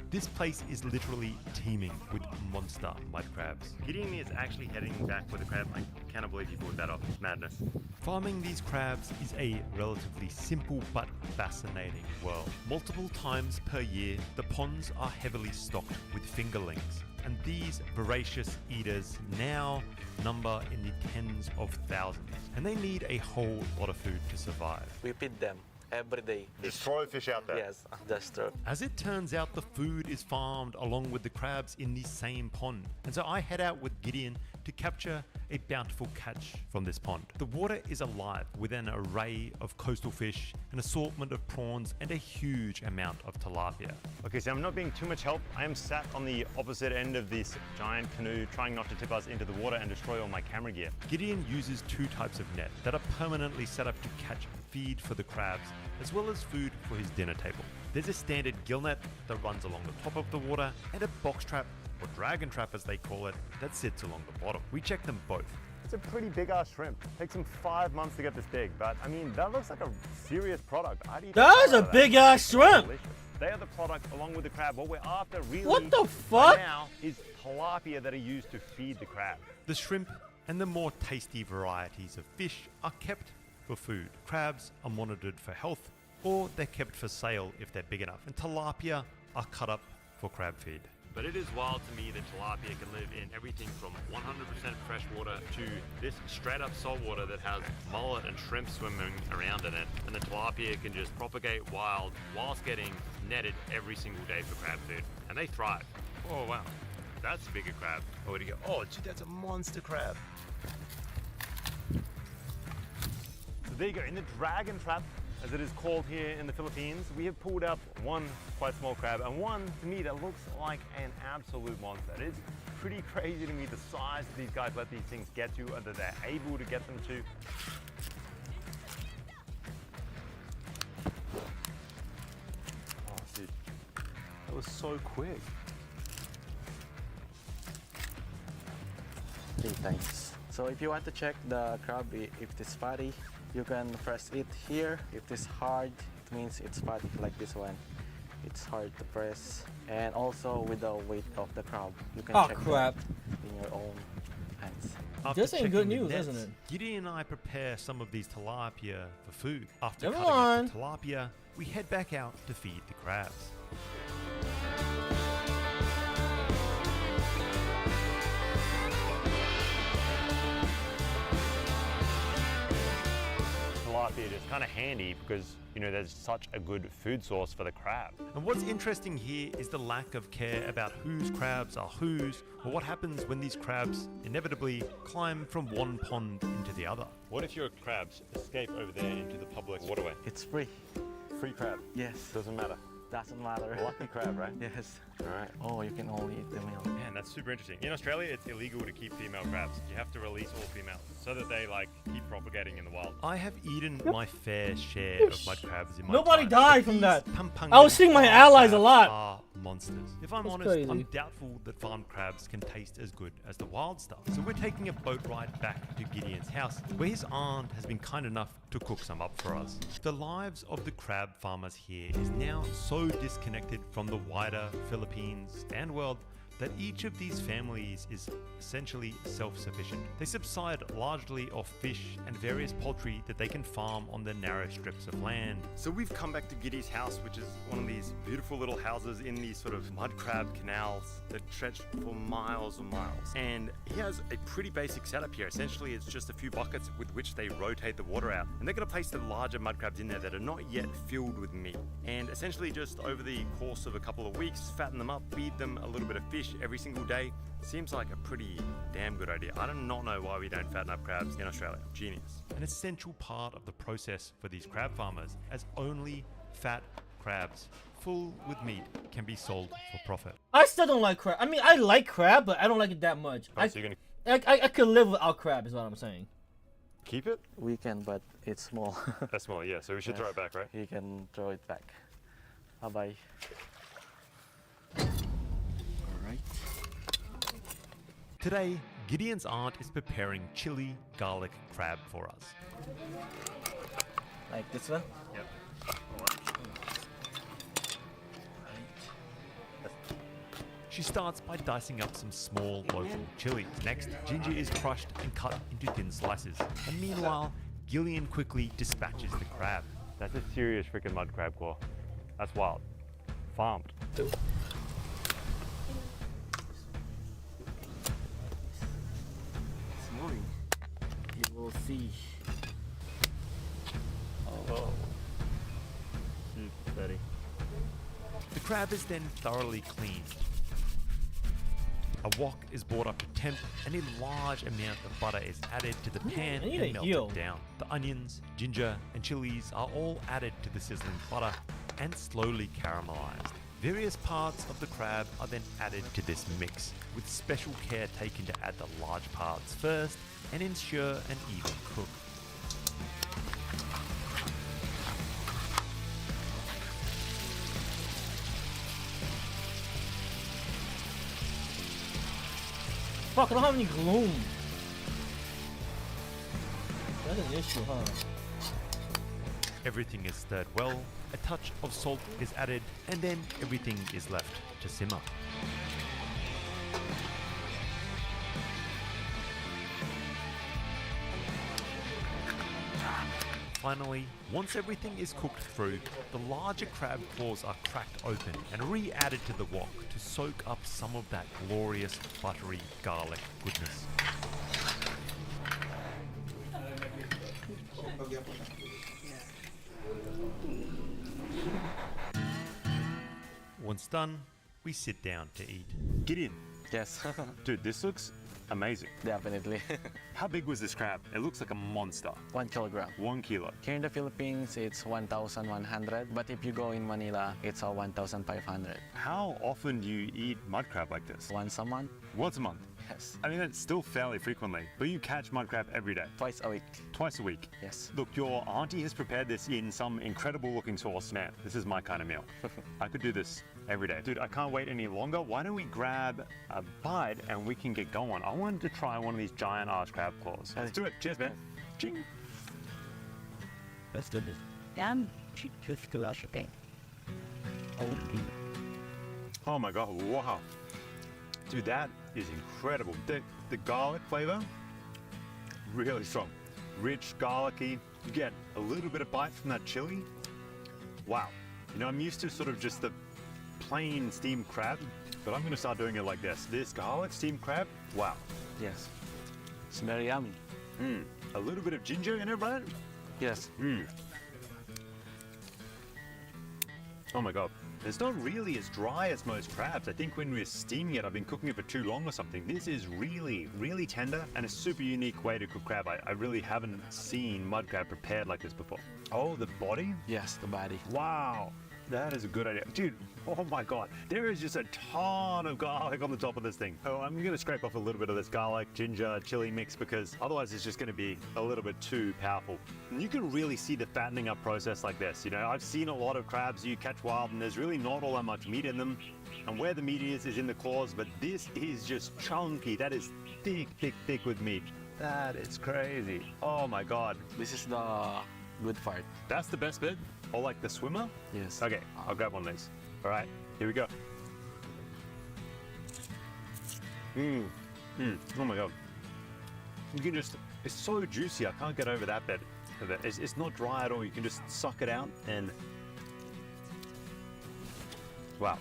This place is literally teeming with monster mud crabs. Gideon is actually heading back for the crab. I cannot believe he pulled that off. Madness. Farming these crabs is a relatively simple but fascinating world. Multiple times per year, the ponds are heavily stocked with fingerlings, and these voracious eaters now number in the tens of thousands, and they need a whole lot of food to survive. We feed them every day. Just throw fish out there? Yes, that's true. As it turns out, the food is farmed along with the crabs in the same pond, and so I head out with Gideon to capture a bountiful catch from this pond. The water is alive with an array of coastal fish, an assortment of prawns, and a huge amount of tilapia. Okay, so I'm not being too much help. I am sat on the opposite end of this giant canoe, trying not to tip us into the water and destroy all my camera gear. Gideon uses two types of net that are permanently set up to catch feed for the crabs, as well as food for his dinner table. There's a standard gill net that runs along the top of the water, and a box trap, or dragon trap as they call it, that sits along the bottom. We check them both. It's a pretty big ass shrimp. Takes them 5 months to get this big, but I mean, that looks like a serious product. I'd eat That is a that. big ass shrimp. Delicious. They are the product along with the crab. What we're after really What the right fuck? now is tilapia that are used to feed the crab. The shrimp and the more tasty varieties of fish are kept for food. Crabs are monitored for health, or they're kept for sale if they're big enough, and tilapia are cut up for crab feed. But it is wild to me that tilapia can live in everything from 100% fresh water to this straight up salt water that has mullet and shrimp swimming around in it. And the tilapia can just propagate wild whilst getting netted every single day for crab food. And they thrive. Oh wow, that's a bigger crab. Oh, where'd he go? Oh, dude, that's a monster crab. So there you go, in the dragon trap, as it is called here in the Philippines, we have pulled up one quite small crab and one to me that looks like an absolute monster. It is pretty crazy to me the size that these guys let these things get to and that they're able to get them to. Oh, dude, that was so quick. 3 times. So if you want to check the crab if it's fatty, you can press it here. If it's hard, it means it's fatty, like this one. It's hard to press. And also with the weight of the crab, you can check crap. that in your own hands. After This ain't good checking the news, nets, isn't it? Gideon and I prepare some of these tilapia for food. After Come cutting on. up the tilapia, we head back out to feed the crabs. Tilapia is kind of handy because, you know, there's such a good food source for the crab. And what's interesting here is the lack of care about whose crabs are whose, or what happens when these crabs inevitably climb from one pond into the other. What if your crabs escape over there into the public waterway? It's free. Free crab? Yes. Doesn't matter. Doesn't matter. Lucky crab, right? Yes. All right. Oh, you can only eat the male. Man, that's super interesting. In Australia, it's illegal to keep female crabs. You have to release all females so that they like keep propagating in the wild. I have eaten my fair share of mud crabs in my Nobody time, died but from these that. Pampangan I was seeing my allies a crabs lot. Are monsters. If I'm That's honest, crazy. I'm doubtful that farmed crabs can taste as good as the wild stuff. So we're taking a boat ride back to Gideon's house, where his aunt has been kind enough to cook some up for us. The lives of the crab farmers here is now so disconnected from the wider Philippines and world that each of these families is essentially self-sufficient. They subside largely off fish and various poultry that they can farm on the narrow strips of land. So we've come back to Giddy's house, which is one of these beautiful little houses in these sort of mud crab canals that stretch for miles and miles. And he has a pretty basic setup here. Essentially, it's just a few buckets with which they rotate the water out. And they're going to place the larger mud crabs in there that are not yet filled with meat. And essentially just over the course of a couple of weeks, fatten them up, feed them a little bit of fish every single day. Seems like a pretty damn good idea. I do not know why we don't fatten up crabs in Australia. Genius. An essential part of the process for these crab farmers, as only fat crabs full with meat can be sold for profit. I still don't like crab. I mean, I like crab, but I don't like it that much. Oh, so you're I could live without crab, is what I'm saying. Keep it? We can, but it's small. That's small, yeah. So we should throw it back, right? You can throw it back. Bye-bye. Alright. Today, Gideon's aunt is preparing chili garlic crab for us. Like this one? Yep. She starts by dicing up some small local chilies. Next, ginger is crushed and cut into thin slices. And meanwhile, Gillian quickly dispatches the crab. That's a serious freaking mud crab claw. That's wild. Farmed. It's moving. You will see. Oh. Steady. The crab is then thoroughly cleaned. A wok is brought up to temp, and a large amount of butter is added to the pan and melted down. The onions, ginger, and chilies are all added to the sizzling butter and slowly caramelized. Various parts of the crab are then added to this mix, with special care taken to add the large parts first and ensure an even cook. Fuck, I don't have any gloom. That's an issue, huh? Everything is stirred well, a touch of salt is added, and then everything is left to simmer. Finally, once everything is cooked through, the larger crab claws are cracked open and re-added to the wok to soak up some of that glorious buttery garlic goodness. Once done, we sit down to eat. Gideon. Yes. Dude, this looks amazing. Definitely. How big was this crab? It looks like a monster. 1 kilogram. 1 kilo. Here in the Philippines, it's 1,100. But if you go in Manila, it's 1,500. How often do you eat mud crab like this? Once a month. Once a month? Yes. I mean, that's still fairly frequently, but you catch mud crab every day? Twice a week. Twice a week? Yes. Look, your auntie has prepared this in some incredible looking sauce. Man, this is my kind of meal. I could do this every day. Dude, I can't wait any longer. Why don't we grab a bite and we can get going? I wanted to try one of these giant arch crab claws. Let's do it. Cheers, man. Ching. Let's do this. Damn, just go out again. Oh my God, wow. Dude, that is incredible. The garlic flavor, really strong. Rich, garlicky. You get a little bit of bite from that chili. Wow. You know, I'm used to sort of just the plain steamed crab, but I'm gonna start doing it like this. This garlic steamed crab, wow. Yes. It's very yummy. A little bit of ginger in it, right? Yes. Oh my God. It's not really as dry as most crabs. I think when we're steaming it, I've been cooking it for too long or something. This is really, really tender and a super unique way to cook crab. I really haven't seen mud crab prepared like this before. Oh, the body? Yes, the body. Wow. That is a good idea. Dude, oh my God. There is just a ton of garlic on the top of this thing. Oh, I'm going to scrape off a little bit of this garlic, ginger, chili mix because otherwise it's just going to be a little bit too powerful. And you can really see the fattening up process like this. You know, I've seen a lot of crabs you catch wild and there's really not all that much meat in them. And where the meat is in the claws, but this is just chunky. That is thick, thick, thick with meat. That is crazy. Oh my God. This is the good part. That's the best bit? Or like the swimmer? Yes. Okay, I'll grab one of these. All right, here we go. Oh my god. You can just, it's so juicy. I can't get over that bit of it. It's not dry at all. You can just suck it out and, wow.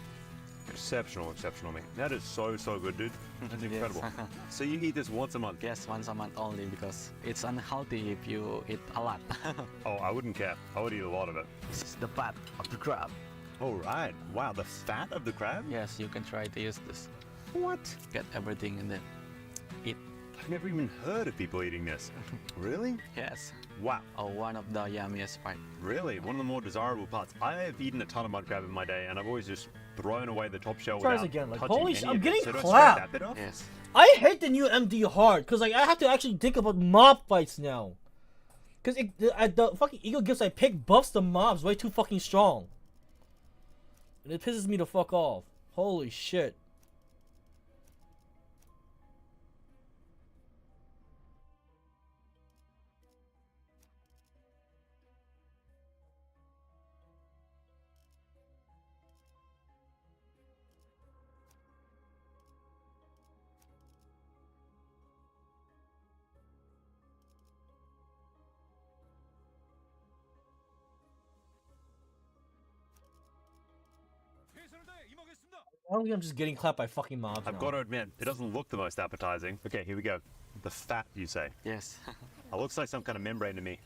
Exceptional, meat. That is so good, dude. That's incredible. So you eat this once a month? Yes, once a month only because it's unhealthy if you eat a lot. Oh, I wouldn't care. I would eat a lot of it. This is the fat of the crab. All right. Wow, the fat of the crab? Yes, you can try to use this. What? Get everything and then eat. I've never even heard of people eating this. Really? Yes. Wow. Oh, one of the yummiest part. Really? One of the more desirable parts. I have eaten a ton of mud crab in my day, and I've always just thrown away the top shell Try without this again. Like, touching holy any shit, of I'm it. getting So do I scrape clapped. that bit off? Yes. I hate the new MD hard because like I have to actually think about mob fights now. Because the fucking ego gifts I pick buffs the mobs way too fucking strong. And it pisses me the fuck off. Holy shit. I don't think I'm just getting clapped by fucking mobs. I've now. got to admit, it doesn't look the most appetizing. Okay, here we go. The fat, you say? Yes. It looks like some kind of membrane to me.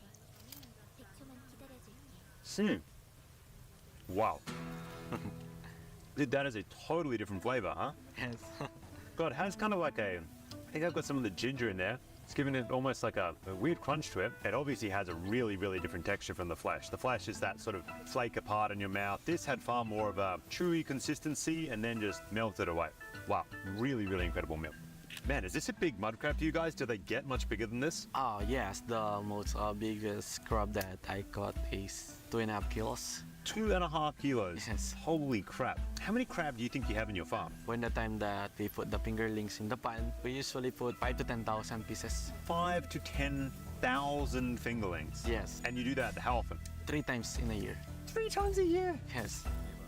Wow. Dude, that is a totally different flavor, huh? Yes. God, it has kind of like a... I think I've got some of the ginger in there. It's giving it almost like a weird crunch to it. It obviously has a really different texture from the flesh. The flesh is that sort of flake apart in your mouth. This had far more of a chewy consistency and then just melted away. Wow, really incredible meal. Man, is this a big mud crab to you guys? Do they get much bigger than this? Oh, yes. The most biggest crab that I caught is 2.5 kilos. 2.5 kilos? Yes. Holy crap. How many crab do you think you have in your farm? When the time that we put the fingerlings in the pan, we usually put 5 to 10,000 pieces. 5 to 10,000 fingerlings? Yes. And you do that how often? 3 times in a year. 3 times a year? Yes.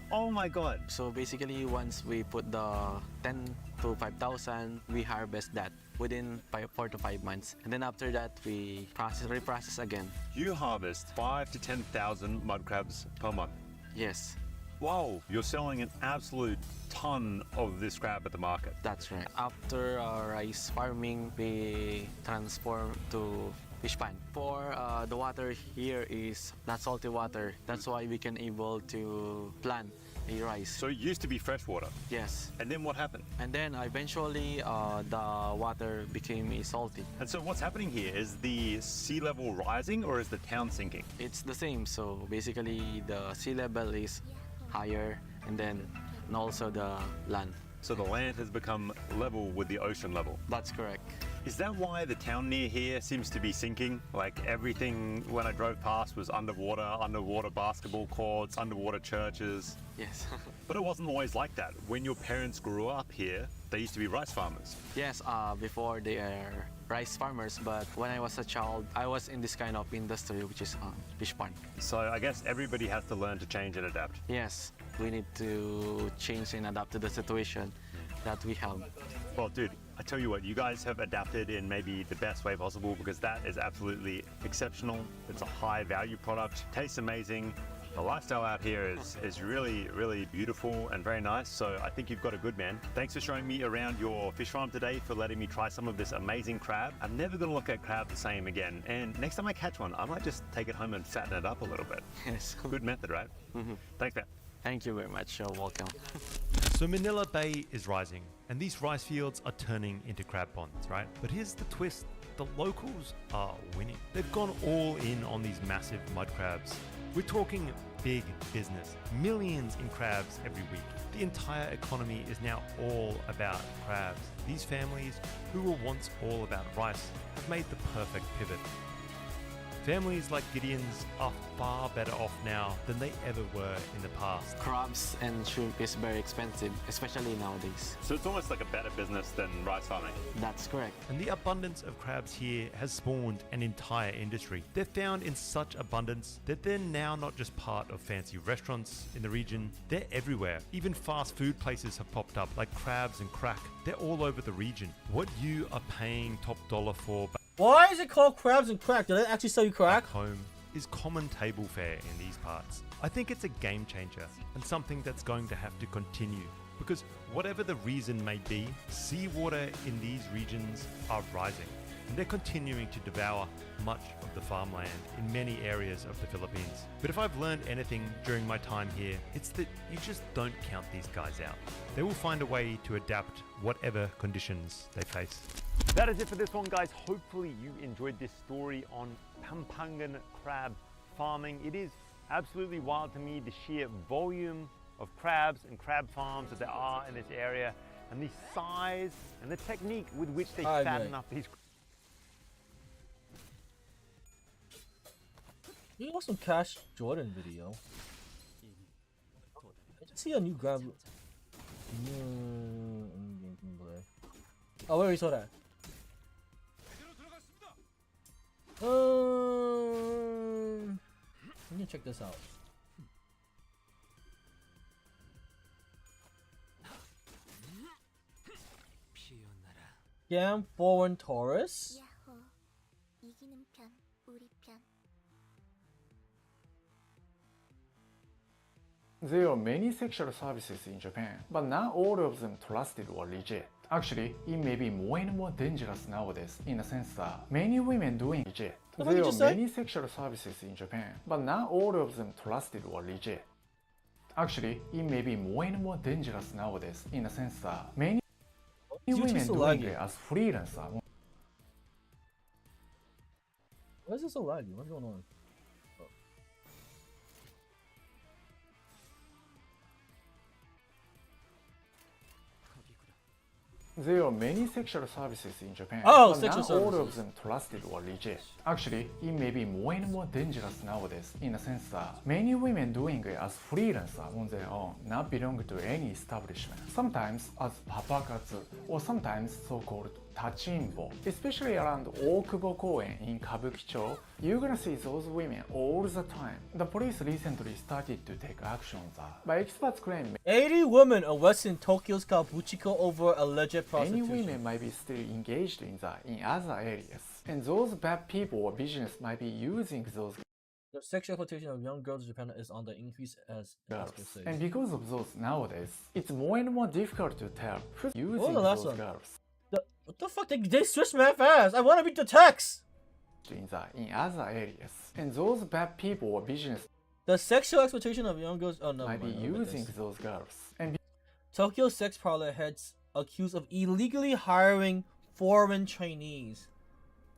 Oh my god. So basically, once we put the 10 to 5,000, we harvest that within 4 to 5 months. And then after that, we reprocess again. You harvest 5 to 10,000 mud crabs per month? Yes. Wow, you're selling an absolute ton of this crab at the market. That's right. After rice farming, we transform to fish pan. For the water here is not salty water. That's why we can able to plant a rice. So it used to be fresh water? Yes. And then what happened? And then eventually the water became salty. And so what's happening here? Is the sea level rising or is the town sinking? It's the same. So basically the sea level is higher and also the land. So the land has become level with the ocean level? That's correct. Is that why the town near here seems to be sinking? Like everything when I drove past was underwater basketball courts, underwater churches. Yes. But it wasn't always like that. When your parents grew up here, they used to be rice farmers. Yes, before they are rice farmers, but when I was a child, I was in this kind of industry, which is fish pond. So I guess everybody has to learn to change and adapt. Yes, we need to change and adapt to the situation that we have. Well, dude, I tell you what, you guys have adapted in maybe the best way possible because that is absolutely exceptional. It's a high value product, tastes amazing. The lifestyle out here is really beautiful and very nice. So I think you've got a good man. Thanks for showing me around your fish farm today, for letting me try some of this amazing crab. I'm never gonna look at crab the same again. And next time I catch one, I might just take it home and fatten it up a little bit. Yes. Good method, right? Thanks, man. Thank you very much. You're welcome. So Manila Bay is rising, and these rice fields are turning into crab ponds, right? But here's the twist. The locals are winning. They've gone all in on these massive mud crabs. We're talking big business, millions in crabs every week. The entire economy is now all about crabs. These families, who were once all about rice, have made the perfect pivot. Families like Gideon's are far better off now than they ever were in the past. Crabs and shrimp is very expensive, especially nowadays. So it's almost like a better business than rice farming. That's correct. And the abundance of crabs here has spawned an entire industry. They're found in such abundance that they're now not just part of fancy restaurants in the region, they're everywhere. Even fast food places have popped up like Crabs and Crack. They're all over the region. What you are paying top dollar for Why is it called Crabs and Crack? Do they actually sell you crack? back home is common table fare in these parts. I think it's a game changer and something that's going to have to continue, because whatever the reason may be, seawater in these regions are rising, and they're continuing to devour much of the farmland in many areas of the Philippines. But if I've learned anything during my time here, it's that you just don't count these guys out. They will find a way to adapt whatever conditions they face. That is it for this one, guys. Hopefully you enjoyed this story on Pampangan crab farming. It is absolutely wild to me, the sheer volume of crabs and crab farms that there are in this area, and the size and the technique with which they fatten up these. You want some Cash Jordan video? I just see a new grab. Oh, where we saw that? Let me check this out. Scam foreign tourists. 이기는 편, 우리 편. There are many sexual services in Japan, but not all of them trusted or legit. Actually, it may be more and more dangerous nowadays in the sense that many women doing legit. There are many sexual services in Japan, but not all of them trusted or legit. Actually, it may be more and more dangerous nowadays in the sense that many women doing it as freelancer. Why is it so laggy? What's going on? There are many sexual services in Japan, but not services. all of them trusted or legit. Actually, it may be more and more dangerous nowadays in the sense that many women doing it as freelancer on their own, not belong to any establishment. Sometimes as papakatsu, or sometimes so-called tachimbo. Especially around Okubo Koen in Kabukicho, you're gonna see those women all the time. The police recently started to take action on that, but experts claim 80 women arrested in Tokyo's Kabukicho over alleged prostitution. many women might be still engaged in that in other areas, and those bad people or business might be using those The sexual exploitation of young girls in Japan is on the increase as girls. experts say. And because of those nowadays, it's more and more difficult to tell who's using What was the last those one? girls. What the fuck? They switched mad fast. I want to read the text. In other areas, and those bad people or business The sexual exploitation of young girls. Oh no, might be using those girls. And Tokyo sex parlor heads accused of illegally hiring foreign Chinese.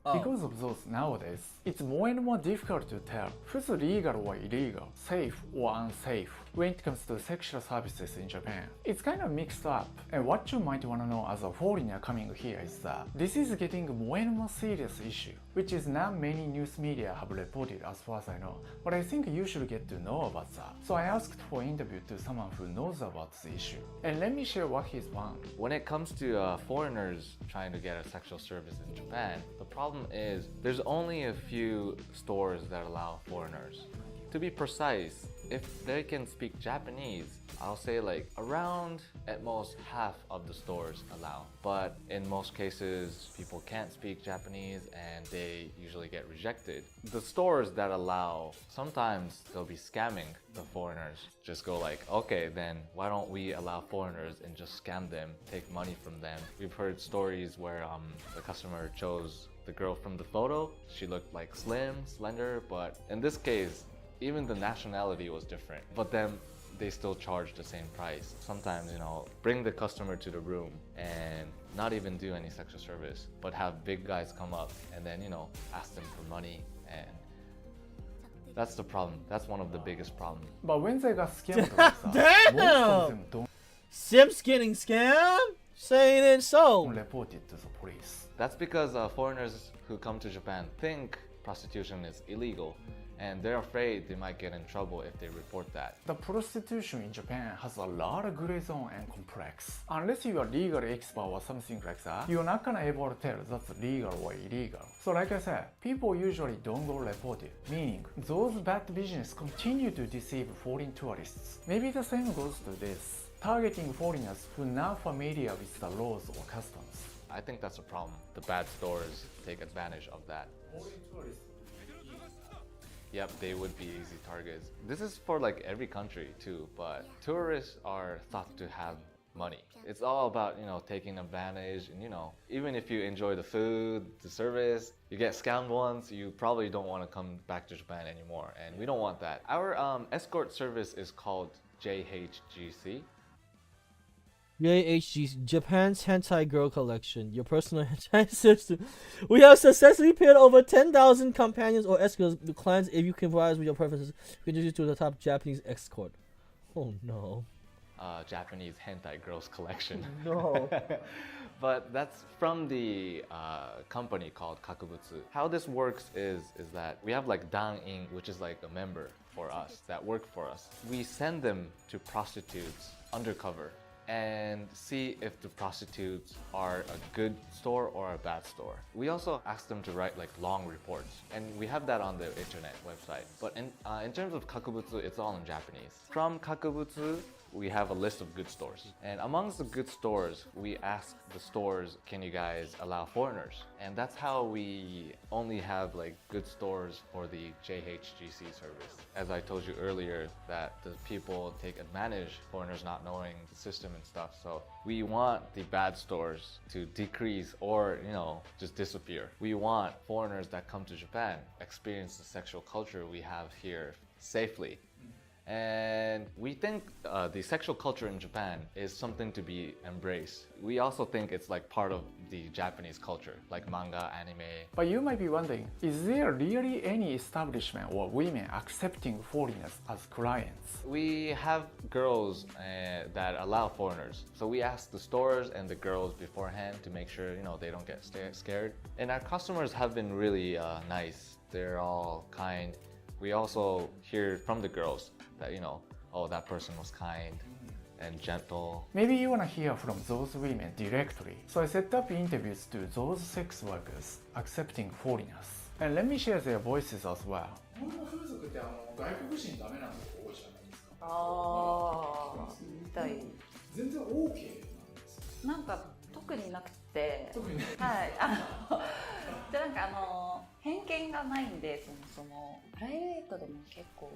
because of those nowadays, it's more and more difficult to tell who's legal or illegal, safe or unsafe when it comes to sexual services in Japan. It's kind of mixed up, and what you might want to know as a foreigner coming here is that this is getting more and more serious issue, which is not many news media have reported as far as I know, but I think you should get to know about that. So I asked for interview to someone who knows about the issue, and let me share what he's found. When it comes to foreigners trying to get a sexual service in Japan, the problem is there's only a few stores that allow foreigners. To be precise, if they can speak Japanese, I'll say like around at most half of the stores allow. But in most cases, people can't speak Japanese and they usually get rejected. The stores that allow, sometimes they'll be scamming the foreigners. Just go like, okay, then why don't we allow foreigners and just scam them, take money from them. We've heard stories where the customer chose the girl from the photo. She looked like slim, slender, but in this case, even the nationality was different. But then they still charge the same price. Sometimes, bring the customer to the room and not even do any sexual service, but have big guys come up and then, ask them for money. And that's the problem. That's one of the biggest problems. But when they got scammed, most of them don't Simps getting scammed? Saying it so. report it to the police. That's because foreigners who come to Japan think prostitution is illegal, and they're afraid they might get in trouble if they report that. The prostitution in Japan has a lot of gray zone and complex. Unless you are legal expert or something like that, you're not gonna able to tell that's legal or illegal. So like I said, people usually don't go report it, meaning those bad business continue to deceive foreign tourists. Maybe the same goes to this, targeting foreigners who are not familiar with the laws or customs. I think that's a problem. The bad stores take advantage of that. Yep, they would be easy targets. This is for like every country too, but tourists are thought to have money. It's all about, taking advantage, and even if you enjoy the food, the service, you get scammed once, you probably don't want to come back to Japan anymore, and we don't want that. Our escort service is called JHGC. JHG, Japan's Hentai Girl Collection, your personal hentai system. We have successfully paired over 10,000 companions or escorts with clients. If you can provide us with your preferences, we introduce you to the top Japanese escort. Oh no. Japanese Hentai Girls Collection. No. But that's from the company called Kakubutsu. How this works is that we have like Dan-in, which is like a member for us that work for us. We send them to prostitutes undercover and see if the prostitutes are a good store or a bad store. We also ask them to write like long reports, and we have that on the internet website. But in terms of Kakubutsu, it's all in Japanese. From Kakubutsu, we have a list of good stores. And amongst the good stores, we ask the stores, can you guys allow foreigners? And that's how we only have like good stores for the JHGC service. As I told you earlier, that the people take advantage, foreigners not knowing the system and stuff. So we want the bad stores to decrease or, just disappear. We want foreigners that come to Japan experience the sexual culture we have here safely. And we think the sexual culture in Japan is something to be embraced. We also think it's like part of the Japanese culture, like manga, anime. But you might be wondering, is there really any establishment or women accepting foreigners as clients? We have girls that allow foreigners. So we ask the stores and the girls beforehand to make sure, they don't get scared. And our customers have been really nice. They're all kind. We also hear from the girls that, oh, that person was kind and gentle. Maybe you want to hear from those women directly. So I set up interviews to those sex workers accepting foreigners. And let me share their voices as well. 全然 OK なんか特になくて、はいでなんか偏見がないんでそもプライベートでも結構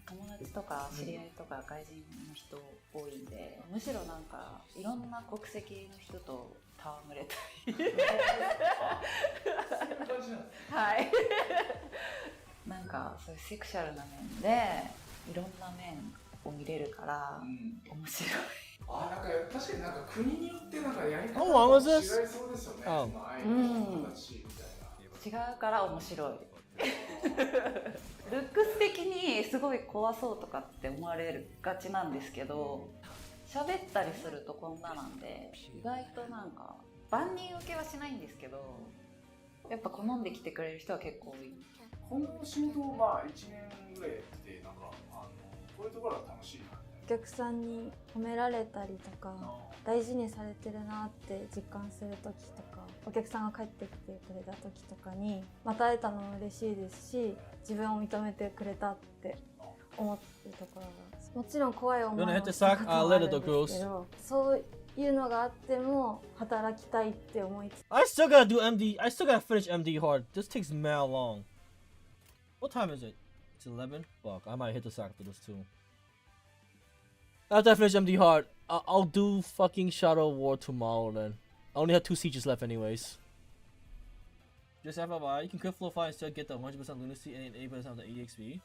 友達とか知り合いとか外人の人多いんで、むしろなんかいろんな国籍の人と戯れたい。そういう感じなんです。はい。なんかそういうセクシャルな面でいろんな面を見れるから面白い。なんか確かになんか国によってなんかやり方が違いそうですよね。違うから面白い。ルックス的にすごい怖そうとかって思われがちなんですけど、喋ったりするとこんななんで意外となんか万人受けはしないんですけど、やっぱ好んできてくれる人は結構多い。この仕事を1年ぐらいやってなんかこういうところが楽しいな。お客さんに褒められたりとか大事にされてるなって実感する時とか、お客さんが帰ってきてくれた時とかにまた会えたのも嬉しいですし、自分を認めてくれたって思ってるところが、もちろん怖い思いをしたこともあるんですけど、そういうのがあっても働きたいって思いつつ。 I still gotta do MD. I still gotta finish MD hard. This takes mad long. What time is it? It's 11? Fuck, I might hit the sack for this too. After I finish MD hard, I'll do fucking Shadow War tomorrow then. I only have 2 sieges left anyways. Just FYI, you can quit Flow 5 and still get the 100% lunacy and 80% of the EXP.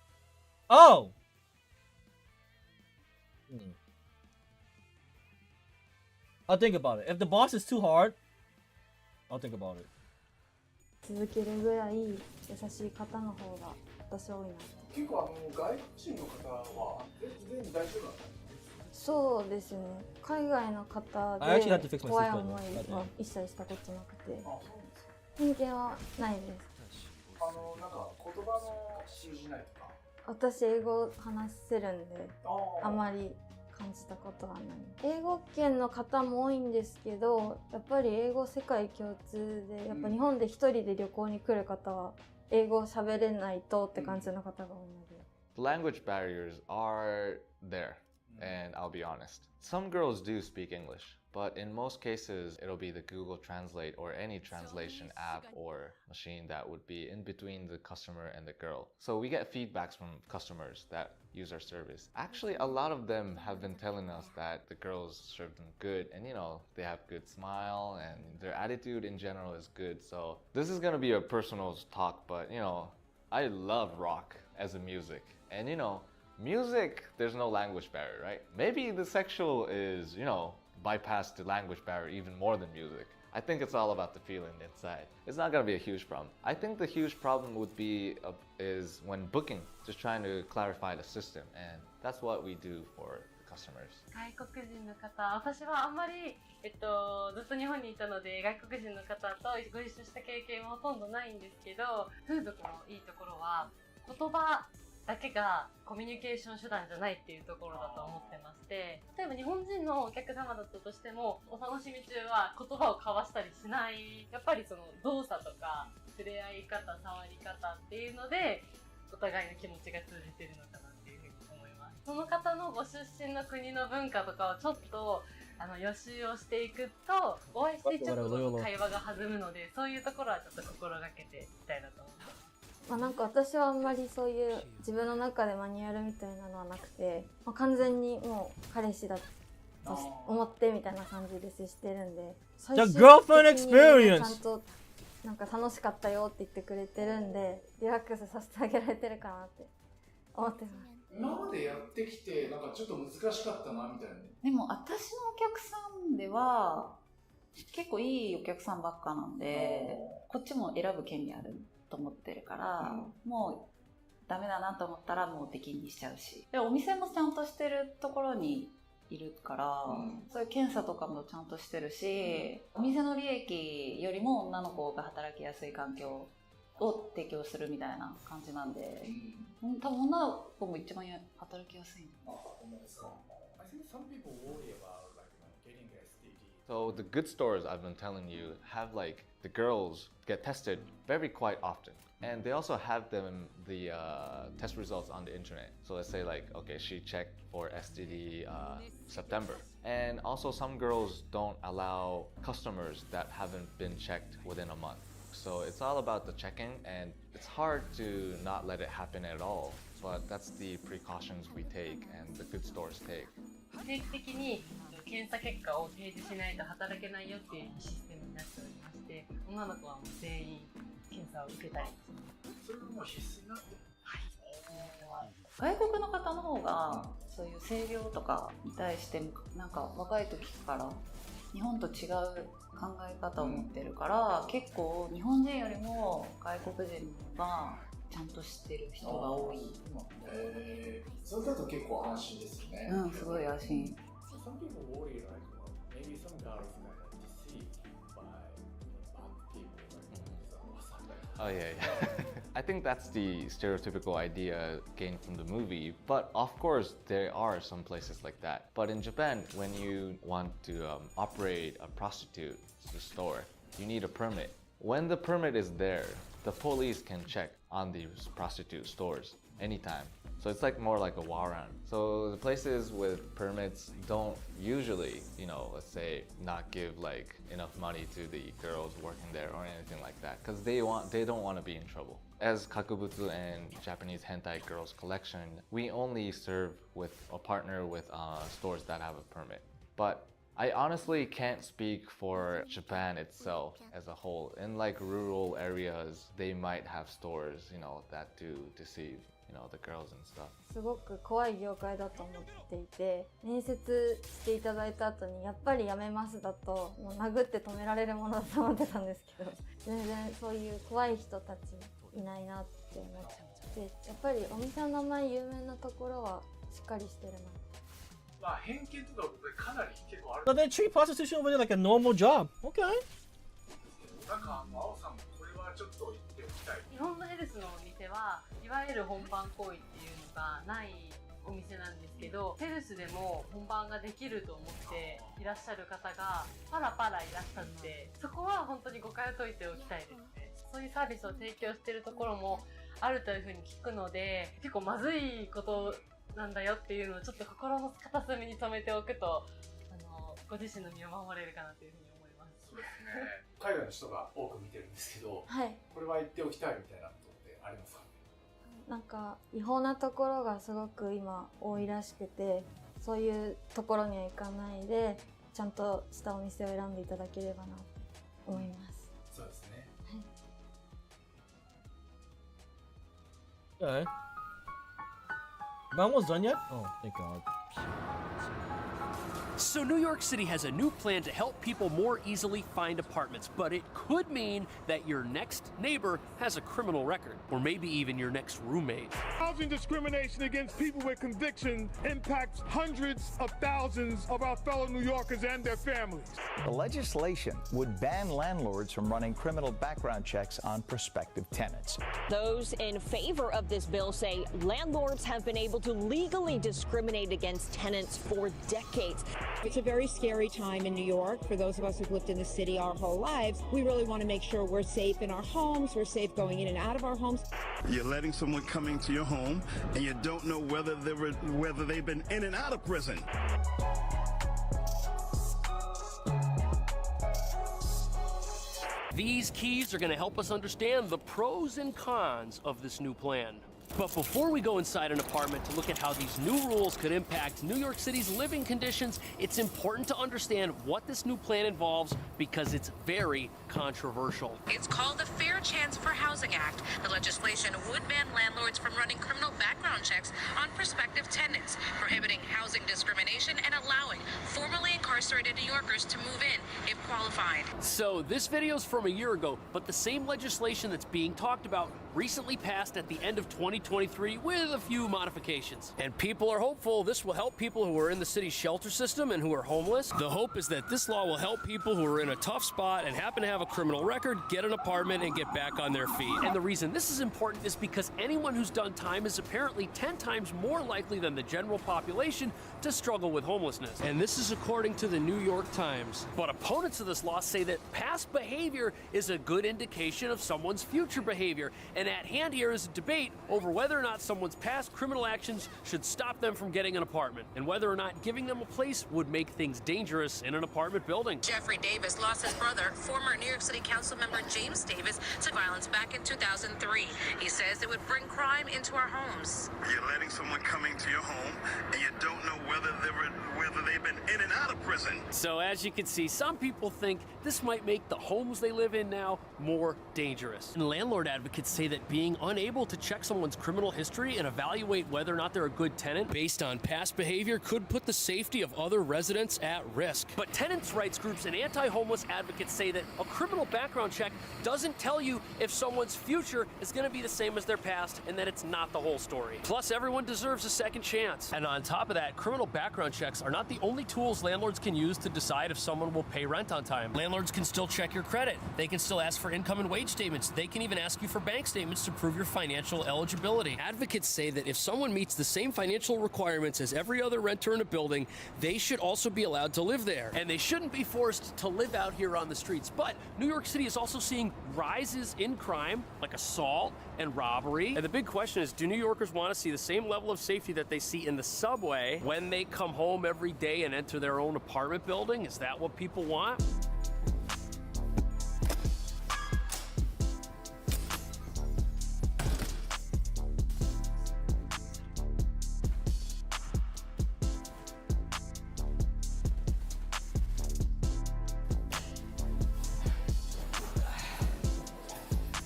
Oh! I'll think about it. If the boss is too hard, I'll think about it. 続けるぐらい優しい方の方が私は多いなって。結構外国人の方は全然大丈夫なんですか？そうですね。海外の方で怖い思いは一切したことなくて、偏見はないです。なんか言葉の通じないとか。私英語話せるんであまり感じたことはない。英語圏の方も多いんですけど、やっぱり英語世界共通で、やっぱ日本で一人で旅行に来る方は英語を喋れないとって感じの方が多いので。Language barriers are there, and I'll be honest. Some girls do speak English, but in most cases, it'll be the Google Translate or any translation app or machine that would be in between the customer and the girl. So we get feedbacks from customers that use our service. Actually, a lot of them have been telling us that the girls serve them good and, you know, they have good smile and their attitude in general is good. So this is gonna be a personal talk, but, you know, I love rock as a music. And, you know, music, there's no language barrier, right? Maybe the sexual is, you know, bypass the language barrier even more than music. I think it's all about the feeling inside. It's not gonna be a huge problem. I think the huge problem would be is when booking, just trying to clarify the system, and that's what we do for the customers. 外国人の方、私はあんまり、ずっと日本にいたので外国人の方とご一緒した経験はほとんどないんですけど、風俗のいいところは言葉だけがコミュニケーション手段じゃないっていうところだと思ってまして、例えば日本人のお客様だったとしてもお楽しみ中は言葉を交わしたりしない、やっぱりその動作とか触れ合い方、触り方っていうのでお互いの気持ちが通じてるのかなっていうふうに思います。その方のご出身の国の文化とかをちょっと予習をしていくとお会いしてちょっと会話が弾むので、そういうところはちょっと心がけていきたいなと思います。なんか私はあんまりそういう自分の中でマニュアルみたいなのはなくて、完全にもう彼氏だと思ってみたいな感じで接してるんで、最終的にちゃんとなんか楽しかったよって言ってくれてるんで、リラックスさせてあげられてるかなって思ってます。今までやってきてなんかちょっと難しかったなみたいな。でも私のお客さんでは結構いいお客さんばっかなんで、こっちも選ぶ権利あると思ってるから、もうダメだなと思ったらもう出禁にしちゃうし、でお店もちゃんとしてるところにいるから、そういう検査とかもちゃんとしてるし、お店の利益よりも女の子が働きやすい環境を提供するみたいな感じなんで、多分女の子も一番働きやすいの。I think some people worry about like getting STD. So the good stores I've been telling you have like the girls get tested very quite often, and they also have them the test results on the internet. So let's say like, okay, she checked for STD September, and also some girls don't allow customers that haven't been checked within a month. So it's all about the checking, and it's hard to not let it happen at all, but that's the precautions we take and the good stores take. 定期的に検査結果を提示しないと働けないよっていうシステムになっておりまして、女の子はもう全員検査を受けたりします。それがもう必須になってる。外国の方の方がそういう性病とかに対してなんか若い時から日本と違う考え方を持ってるから、結構日本人よりも外国人がちゃんと知ってる人が多い。それだと結構安心ですよね。うん、すごい安心。Some people worry like maybe some girls might be deceived by bad people. Oh yeah. I think that's the stereotypical idea gained from the movie, but of course there are some places like that. But in Japan, when you want to operate a prostitute store, you need a permit. When the permit is there, the police can check on these prostitute stores anytime. So it's like more like a warrant. So the places with permits don't usually, you know, let's say not give like enough money to the girls working there or anything like that, because they don't want to be in trouble. As Kakubutsu and Japanese hentai girls collection, we only serve with a partner with stores that have a permit. But I honestly can't speak for Japan itself as a whole. In like rural areas, they might have stores, you know, that do deceive, you know, the girls and stuff. すごく怖い業界だと思っていて、面接していただいた後にやっぱりやめますだともう殴って止められるものだと思ってたんですけど、全然そういう怖い人たちいないなって思って、やっぱりお店の名前有名なところはしっかりしてるな。まあ偏見とかかなり結構ある。 But they treat prostitution over there like a normal job. Okay. なんか青さんもこれはちょっと言っておきたい。日本のヘルスのお店はいわゆる本番行為っていうのがないお店なんですけど、ヘルスでも本番ができると思っていらっしゃる方がパラパラいらっしゃって、そこは本当に誤解を解いておきたいですね。そういうサービスを提供しているところもあるというふうに聞くので、結構まずいことなんだよっていうのをちょっと心の片隅に留めておくと、ご自身の身を守れるかなというふうに思います。そうですね。海外の人が多く見てるんですけど、はい、これは言っておきたいみたいなことってありますか？なんか違法なところがすごく今多いらしくて、そういうところには行かないでちゃんとしたお店を選んでいただければなと思います。そうですね。Okay. Am I almost done yet? Oh, thank God. So New York City has a new plan to help people more easily find apartments, but it could mean that your next neighbor has a criminal record, or maybe even your next roommate. Housing discrimination against people with conviction impacts hundreds of thousands of our fellow New Yorkers and their families. The legislation would ban landlords from running criminal background checks on prospective tenants. Those in favor of this bill say landlords have been able to legally discriminate against tenants for decades. It's a very scary time in New York. For those of us who've lived in the city our whole lives, we really want to make sure we're safe in our homes, we're safe going in and out of our homes. You're letting someone come into your home and you don't know whether they've been in and out of prison. These keys are going to help us understand the pros and cons of this new plan. But before we go inside an apartment to look at how these new rules could impact New York City's living conditions, it's important to understand what this new plan involves because it's very controversial. It's called the Fair Chance for Housing Act. The legislation would ban landlords from running criminal background checks on prospective tenants, prohibiting housing discrimination and allowing formerly incarcerated New Yorkers to move in if qualified. So this video's from a year ago, but the same legislation that's being talked about recently passed at the end of 2023 with a few modifications. And people are hopeful this will help people who are in the city's shelter system and who are homeless. The hope is that this law will help people who are in a tough spot and happen to have a criminal record get an apartment and get back on their feet. And the reason this is important is because anyone who's done time is apparently 10 times more likely than the general population to struggle with homelessness. And this is according to the New York Times. But opponents of this law say that past behavior is a good indication of someone's future behavior. And at hand here is a debate over whether or not someone's past criminal actions should stop them from getting an apartment, and whether or not giving them a place would make things dangerous in an apartment building. Jeffrey Davis lost his brother, former New York City Council member James Davis, to violence back in 2003. He says it would bring crime into our homes. You're letting someone come into your home and you don't know whether they've been in and out of prison. So as you can see, some people think this might make the homes they live in now more dangerous. And landlord advocates say that being unable to check someone's criminal history and evaluate whether or not they're a good tenant based on past behavior could put the safety of other residents at risk. But tenants' rights groups and anti-homeless advocates say that a criminal background check doesn't tell you if someone's future is going to be the same as their past, and that it's not the whole story. Plus, everyone deserves a second chance. And on top of that, criminal background checks are not the only tools landlords can use to decide if someone will pay rent on time. Landlords can still check your credit. They can still ask for income and wage statements. They can even ask you for bank statements to prove your financial eligibility. Advocates say that if someone meets the same financial requirements as every other renter in a building, they should also be allowed to live there. And they shouldn't be forced to live out here on the streets. But New York City is also seeing rises in crime, like assault and robbery. And the big question is, do New Yorkers want to see the same level of safety that they see in the subway when they come home every day and enter their own apartment building? Is that what people want?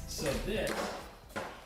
So this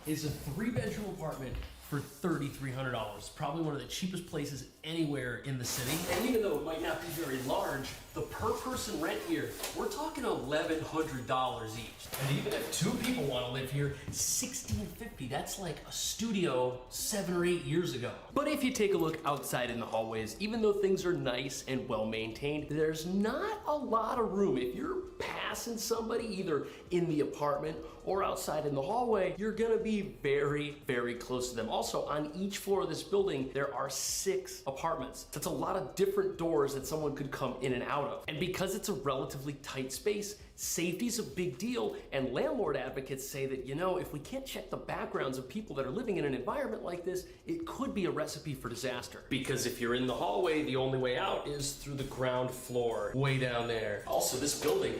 is a 3-bedroom apartment for $3,300. Probably one of the cheapest places anywhere in the city. And even though it might not be very large, the per person rent here, we're talking $1,100 each. And even if 2 people want to live here, $1,650. That's like a studio 7 or 8 years ago. But if you take a look outside in the hallways, even though things are nice and well maintained, there's not a lot of room. If you're passing somebody either in the apartment or outside in the hallway, you're gonna be very, very close to them. Also, on each floor of this building, there are 6 apartments. That's a lot of different doors that someone could come in and out of. And because it's a relatively tight space, safety's a big deal, and landlord advocates say that, you know, if we can't check the backgrounds of people that are living in an environment like this, it could be a recipe for disaster. Because if you're in the hallway, the only way out is through the ground floor, way down there. Also, this building,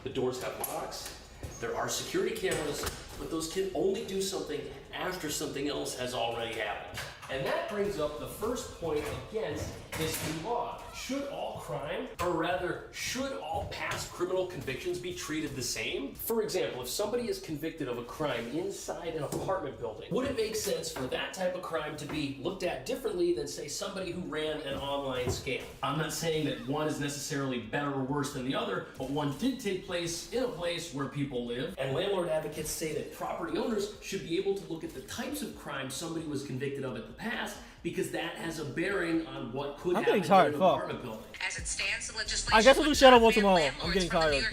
the doors have locks. There are security cameras, but those can only do something after something else has already happened. And that brings up the first point against this new law. Should all crime, or rather, should all past criminal convictions be treated the same? For example, if somebody is convicted of a crime inside an apartment building, would it make sense for that type of crime to be looked at differently than, say, somebody who ran an online scam? I'm not saying that one is necessarily better or worse than the other, but one did take place in a place where people live, and landlord advocates say that property owners should be able to look at the types of crimes somebody was convicted of in the past, because that has a bearing on what could happen in an apartment building. As it stands, the legislation I guess we'll do Shadow Ball tomorrow. I'm getting tired.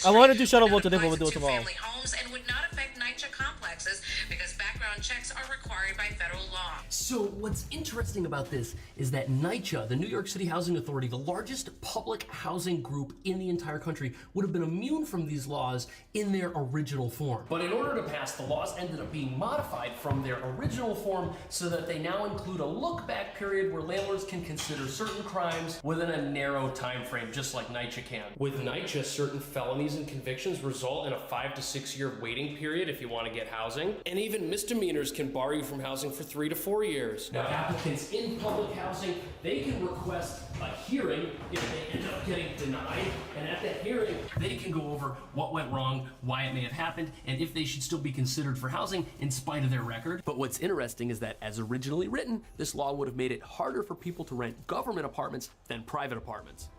I want to do Shadow Ball today, but we'll do it tomorrow. homes and would not affect NYCHA complexes because background checks are required by federal law. So what's interesting about this is that NYCHA, the New York City Housing Authority, the largest public housing group in the entire country, would have been immune from these laws in their original form. But in order to pass, the laws ended up being modified from their original form so that they now include a look-back period where landlords can consider certain crimes within a narrow time frame, just like NYCHA can. With NYCHA, certain felonies and convictions result in a 5 to 6 year waiting period if you want to get housing, and even misdemeanors can bar you from housing for 3 to 4 years. Now, applicants in public housing, they can request a hearing if they end up getting denied, and at that hearing, they can go over what went wrong, why it may have happened, and if they should still be considered for housing in spite of their record. But what's interesting is that as originally written, this law would have made it harder for people to rent government apartments than private apartments.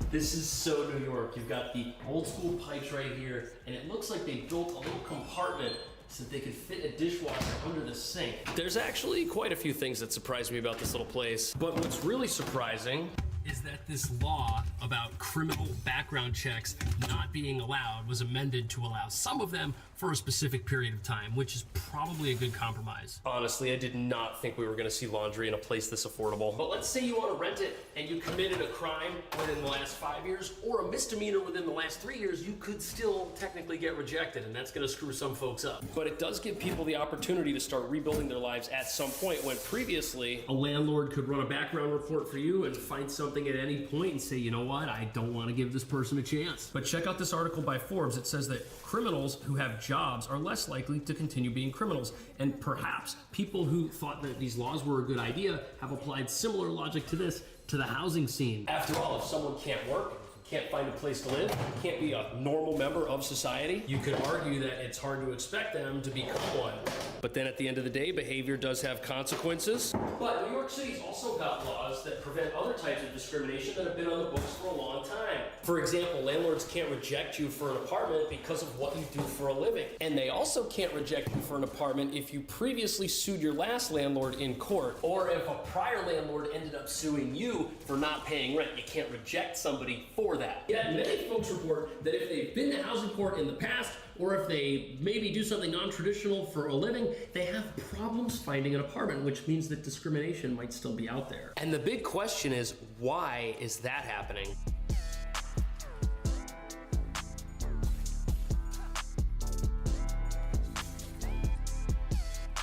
This is so New York. You've got the old school pipes right here, and it looks like they built a little compartment so that they could fit a dishwasher under the sink. There's actually quite a few things that surprised me about this little place, but what's really surprising is that this law about criminal background checks not being allowed was amended to allow some of them for a specific period of time, which is probably a good compromise. Honestly, I did not think we were gonna see laundry in a place this affordable. But let's say you wanna rent it and you committed a crime within the last 5 years or a misdemeanor within the last 3 years, you could still technically get rejected, and that's gonna screw some folks up. But it does give people the opportunity to start rebuilding their lives at some point, when previously a landlord could run a background report for you and find something at any point and say, you know what, I don't wanna give this person a chance. But check out this article by Forbes. It says that criminals who have jobs are less likely to continue being criminals. And perhaps people who thought that these laws were a good idea have applied similar logic to this to the housing scene. After all, if someone can't work, can't find a place to live, can't be a normal member of society, you could argue that it's hard to expect them to become one. But then at the end of the day, behavior does have consequences. But New York City's also got laws that prevent other types of discrimination that have been on the books for a long time. For example, landlords can't reject you for an apartment because of what you do for a living. And they also can't reject you for an apartment if you previously sued your last landlord in court, or if a prior landlord ended up suing you for not paying rent. You can't reject somebody for that. Yet many folks report that if they've been to housing court in the past, or if they maybe do something non-traditional for a living, they have problems finding an apartment, which means that discrimination might still be out there. And the big question is, why is that happening?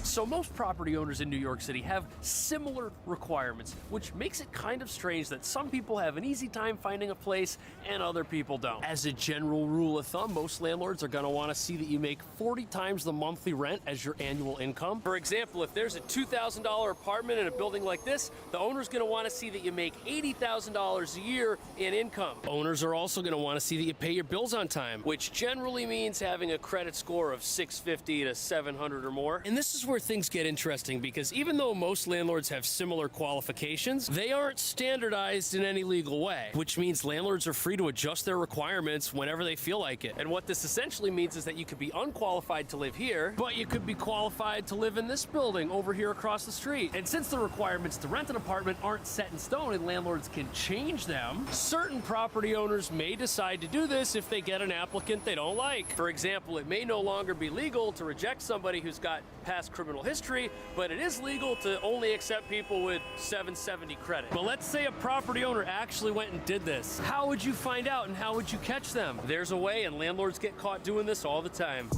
So most property owners in New York City have similar requirements, which makes it kind of strange that some people have an easy time finding a place and other people don't. As a general rule of thumb, most landlords are gonna wanna see that you make 40 times the monthly rent as your annual income. For example, if there's a $2,000 apartment in a building like this, the owner's gonna wanna see that you make $80,000 a year in income. Owners are also gonna wanna see that you pay your bills on time, which generally means having a credit score of 650 to 700 or more. And this is where things get interesting because even though most landlords have similar qualifications, they aren't standardized in any legal way, which means landlords are free to adjust their requirements whenever they feel like it. And what this essentially means is that you could be unqualified to live here, but you could be qualified to live in this building over here across the street. And since the requirements to rent an apartment aren't set in stone and landlords can change them, certain property owners may decide to do this if they get an applicant they don't like. For example, it may no longer be legal to reject somebody who's got past criminal history, but it is legal to only accept people with 770 credit. But let's say a property owner actually went and did this. How would you find out and how would you catch them? There's a way, and landlords get caught doing this all the time.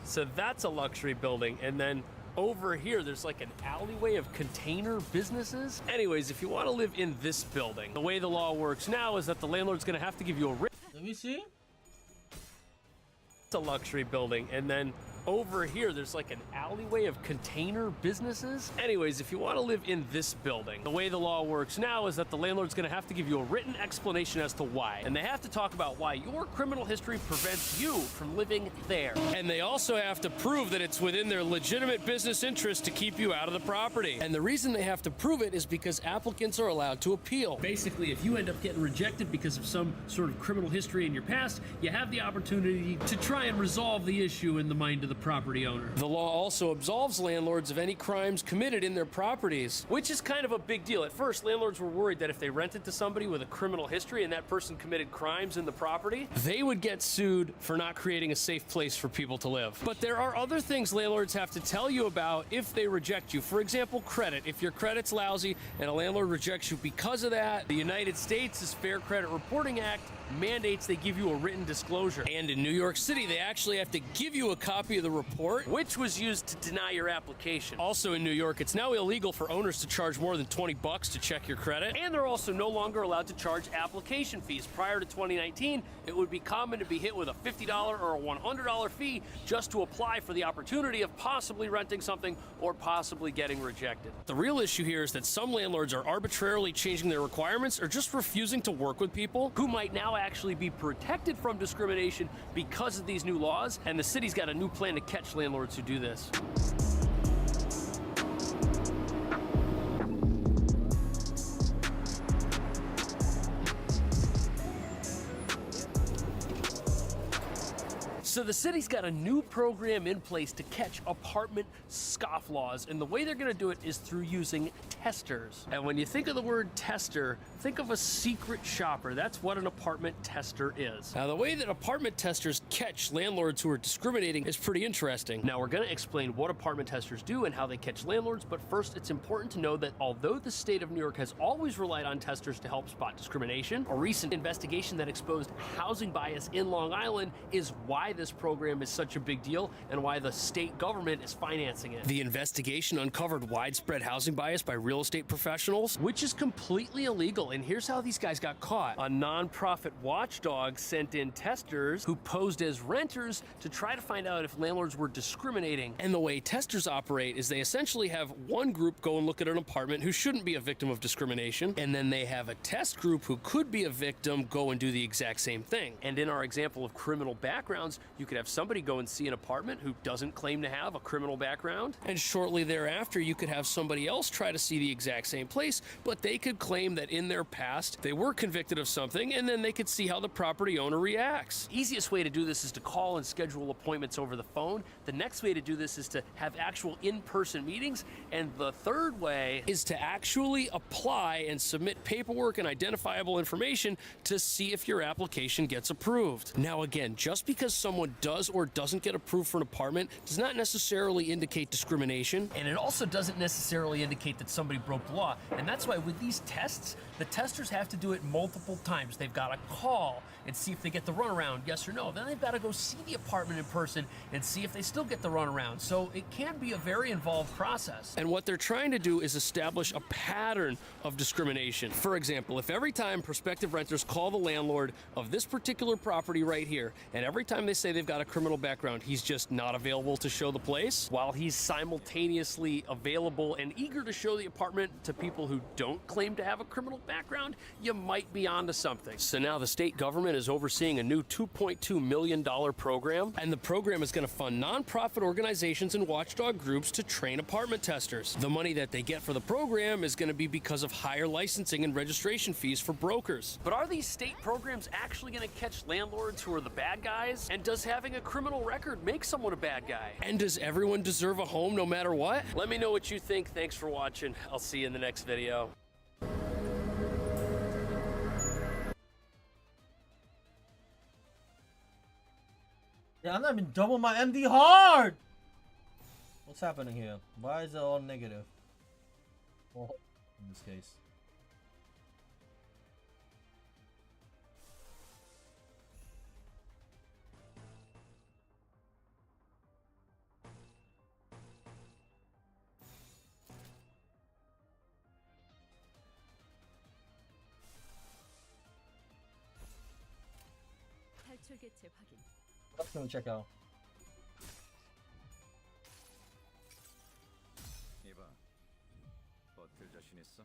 So that's a luxury building, and then over here there's like an alleyway of container businesses. Anyways, if you want to live in this building, the way the law works now is that the landlord's gonna have to give you a written. Let me see. It's a luxury building, and then over here there's like an alleyway of container businesses. Anyways, if you want to live in this building, the way the law works now is that the landlord's going to have to give you a written explanation as to why, and they have to talk about why your criminal history prevents you from living there, and they also have to prove that it's within their legitimate business interest to keep you out of the property. And the reason they have to prove it is because applicants are allowed to appeal. Basically, if you end up getting rejected because of some sort of criminal history in your past, you have the opportunity to try and resolve the issue in the mind of the property owner. The law also absolves landlords of any crimes committed in their properties, which is kind of a big deal. At first, landlords were worried that if they rented to somebody with a criminal history and that person committed crimes in the property, they would get sued for not creating a safe place for people to live. But there are other things landlords have to tell you about if they reject you. For example, credit. If your credit's lousy and a landlord rejects you because of that, the United States' Fair Credit Reporting Act mandates they give you a written disclosure. And in New York City, they actually have to give you a copy of the report, which was used to deny your application. Also in New York, it's now illegal for owners to charge more than $20 to check your credit, and they're also no longer allowed to charge application fees. Prior to 2019, it would be common to be hit with a $50 or a $100 fee just to apply for the opportunity of possibly renting something or possibly getting rejected. The real issue here is that some landlords are arbitrarily changing their requirements or just refusing to work with people who might now actually be protected from discrimination because of these new laws, and the city's got a new plan to catch landlords who do this. So the city's got a new program in place to catch apartment scofflaws, and the way they're going to do it is through using testers. And when you think of the word tester, think of a secret shopper. That's what an apartment tester is. Now, the way that apartment testers catch landlords who are discriminating is pretty interesting. Now, we're going to explain what apartment testers do and how they catch landlords, but first, it's important to know that although the state of New York has always relied on testers to help spot discrimination, a recent investigation that exposed housing bias in Long Island is why this program is such a big deal and why the state government is financing it. The investigation uncovered widespread housing bias by real estate professionals, which is completely illegal. And here's how these guys got caught. A nonprofit watchdog sent in testers who posed as renters to try to find out if landlords were discriminating. And the way testers operate is they essentially have one group go and look at an apartment who shouldn't be a victim of discrimination, and then they have a test group who could be a victim go and do the exact same thing. And in our example of criminal backgrounds, you could have somebody go and see an apartment who doesn't claim to have a criminal background, and shortly thereafter you could have somebody else try to see the exact same place, but they could claim that in their past they were convicted of something, and then they could see how the property owner reacts. Easiest way to do this is to call and schedule appointments over the phone. The next way to do this is to have actual in-person meetings, and the third way is to actually apply and submit paperwork and identifiable information to see if your application gets approved. Now again, just because someone does or doesn't get approved for an apartment does not necessarily indicate discrimination, and it also doesn't necessarily indicate that somebody broke the law. And that's why with these tests, the testers have to do it multiple times. They've got to call and see if they get the runaround, yes or no. Then they've got to go see the apartment in person and see if they still get the runaround. So it can be a very involved process. And what they're trying to do is establish a pattern of discrimination. For example, if every time prospective renters call the landlord of this particular property right here, and every time they say they've got a criminal background. He's just not available to show the place, while he's simultaneously available and eager to show the apartment to people who don't claim to have a criminal background. You might be onto something. So now the state government is overseeing a new $2.2 million program, and the program is going to fund nonprofit organizations and watchdog groups to train apartment testers. The money that they get for the program is going to be because of higher licensing and registration fees for brokers. But are these state programs actually going to catch landlords who are the bad guys? And does having a criminal record make someone a bad guy? And does everyone deserve a home no matter what? Let me know what you think. Thanks for watching. I'll see you in the next video. Yeah, I'm not even double my MD hard! What's happening here? Why is it all negative? Well, in this case. Let's go check out. 이봐, 버틸 자신 있어?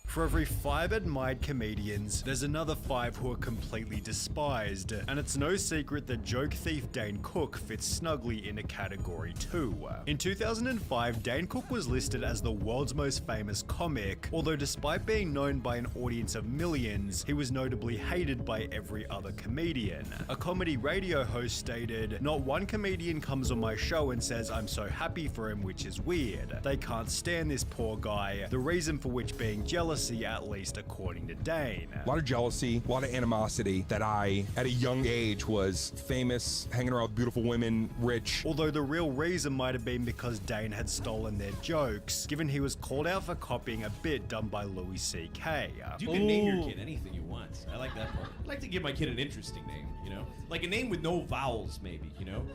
For every 5 admired comedians, there's another 5 who are completely despised, and it's no secret that joke thief Dane Cook fits snugly into category 2. In 2005, Dane Cook was listed as the world's most famous comic, although despite being known by an audience of millions, he was notably hated by every other comedian. A comedy radio host stated, "Not one comedian comes on my show and says I'm so happy for him, which is weird. They can't stand this poor guy, the reason for which being jealousy, at least according to Dane." A lot of jealousy, a lot of animosity that I, at a young age, was famous, hanging around with beautiful women, rich. Although the real reason might have been because Dane had stolen their jokes, given he was called out for copying a bit done by Louis C.K. You can name your kid anything you want. I like that part. I'd like to give my kid an interesting name, you know? Like a name with no vowels, maybe, you know?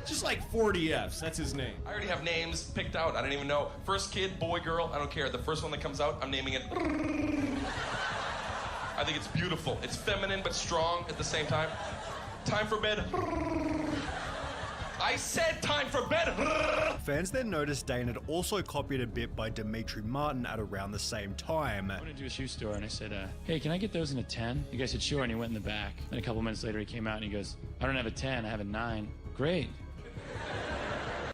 Just like 40 Fs, that's his name. I already have names picked out. I don't even know. First kid, boy, girl, I don't care. The first one that comes out, I'm naming it. I think it's beautiful. It's feminine but strong at the same time. Time for bed. I said time for bed. Fans then noticed Dane had also copied a bit by Demetri Martin at around the same time. I went into a shoe store and I said, hey, can I get those in a 10? The guy said, sure, and he went in the back. Then a couple minutes later he came out and he goes, I don't have a 10, I have a 9. Great. I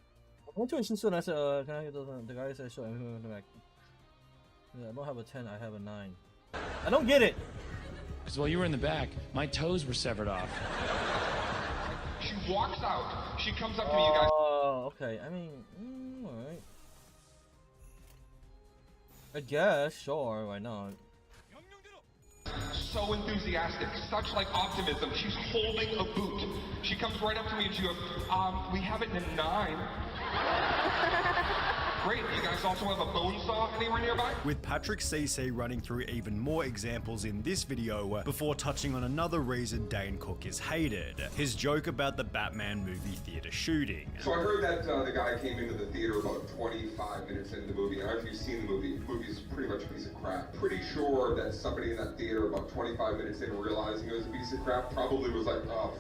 went to a shoe store and I said, can I get those? The guy said, sure, and he went in the back. Yeah, I don't have a 10, I have a 9. I don't get it! Because while you were in the back, my toes were severed off. She walks out. She comes up to me, you guys. Oh, okay. I mean, alright. I guess, sure, why not? So enthusiastic, such like optimism. She's holding a boot. She comes right up to me and she goes, we have it in a 9. Great, you guys also have a bone saw anywhere nearby? With Patrick CC running through even more examples in this video before touching on another reason Dane Cook is hated, his joke about the Batman movie theater shooting. So I heard that the guy came into the theater about 25 minutes into the movie, and after you've seen the movie is pretty much a piece of crap. Pretty sure that somebody in that theater about 25 minutes in realizing it was a piece of crap probably was like, oh,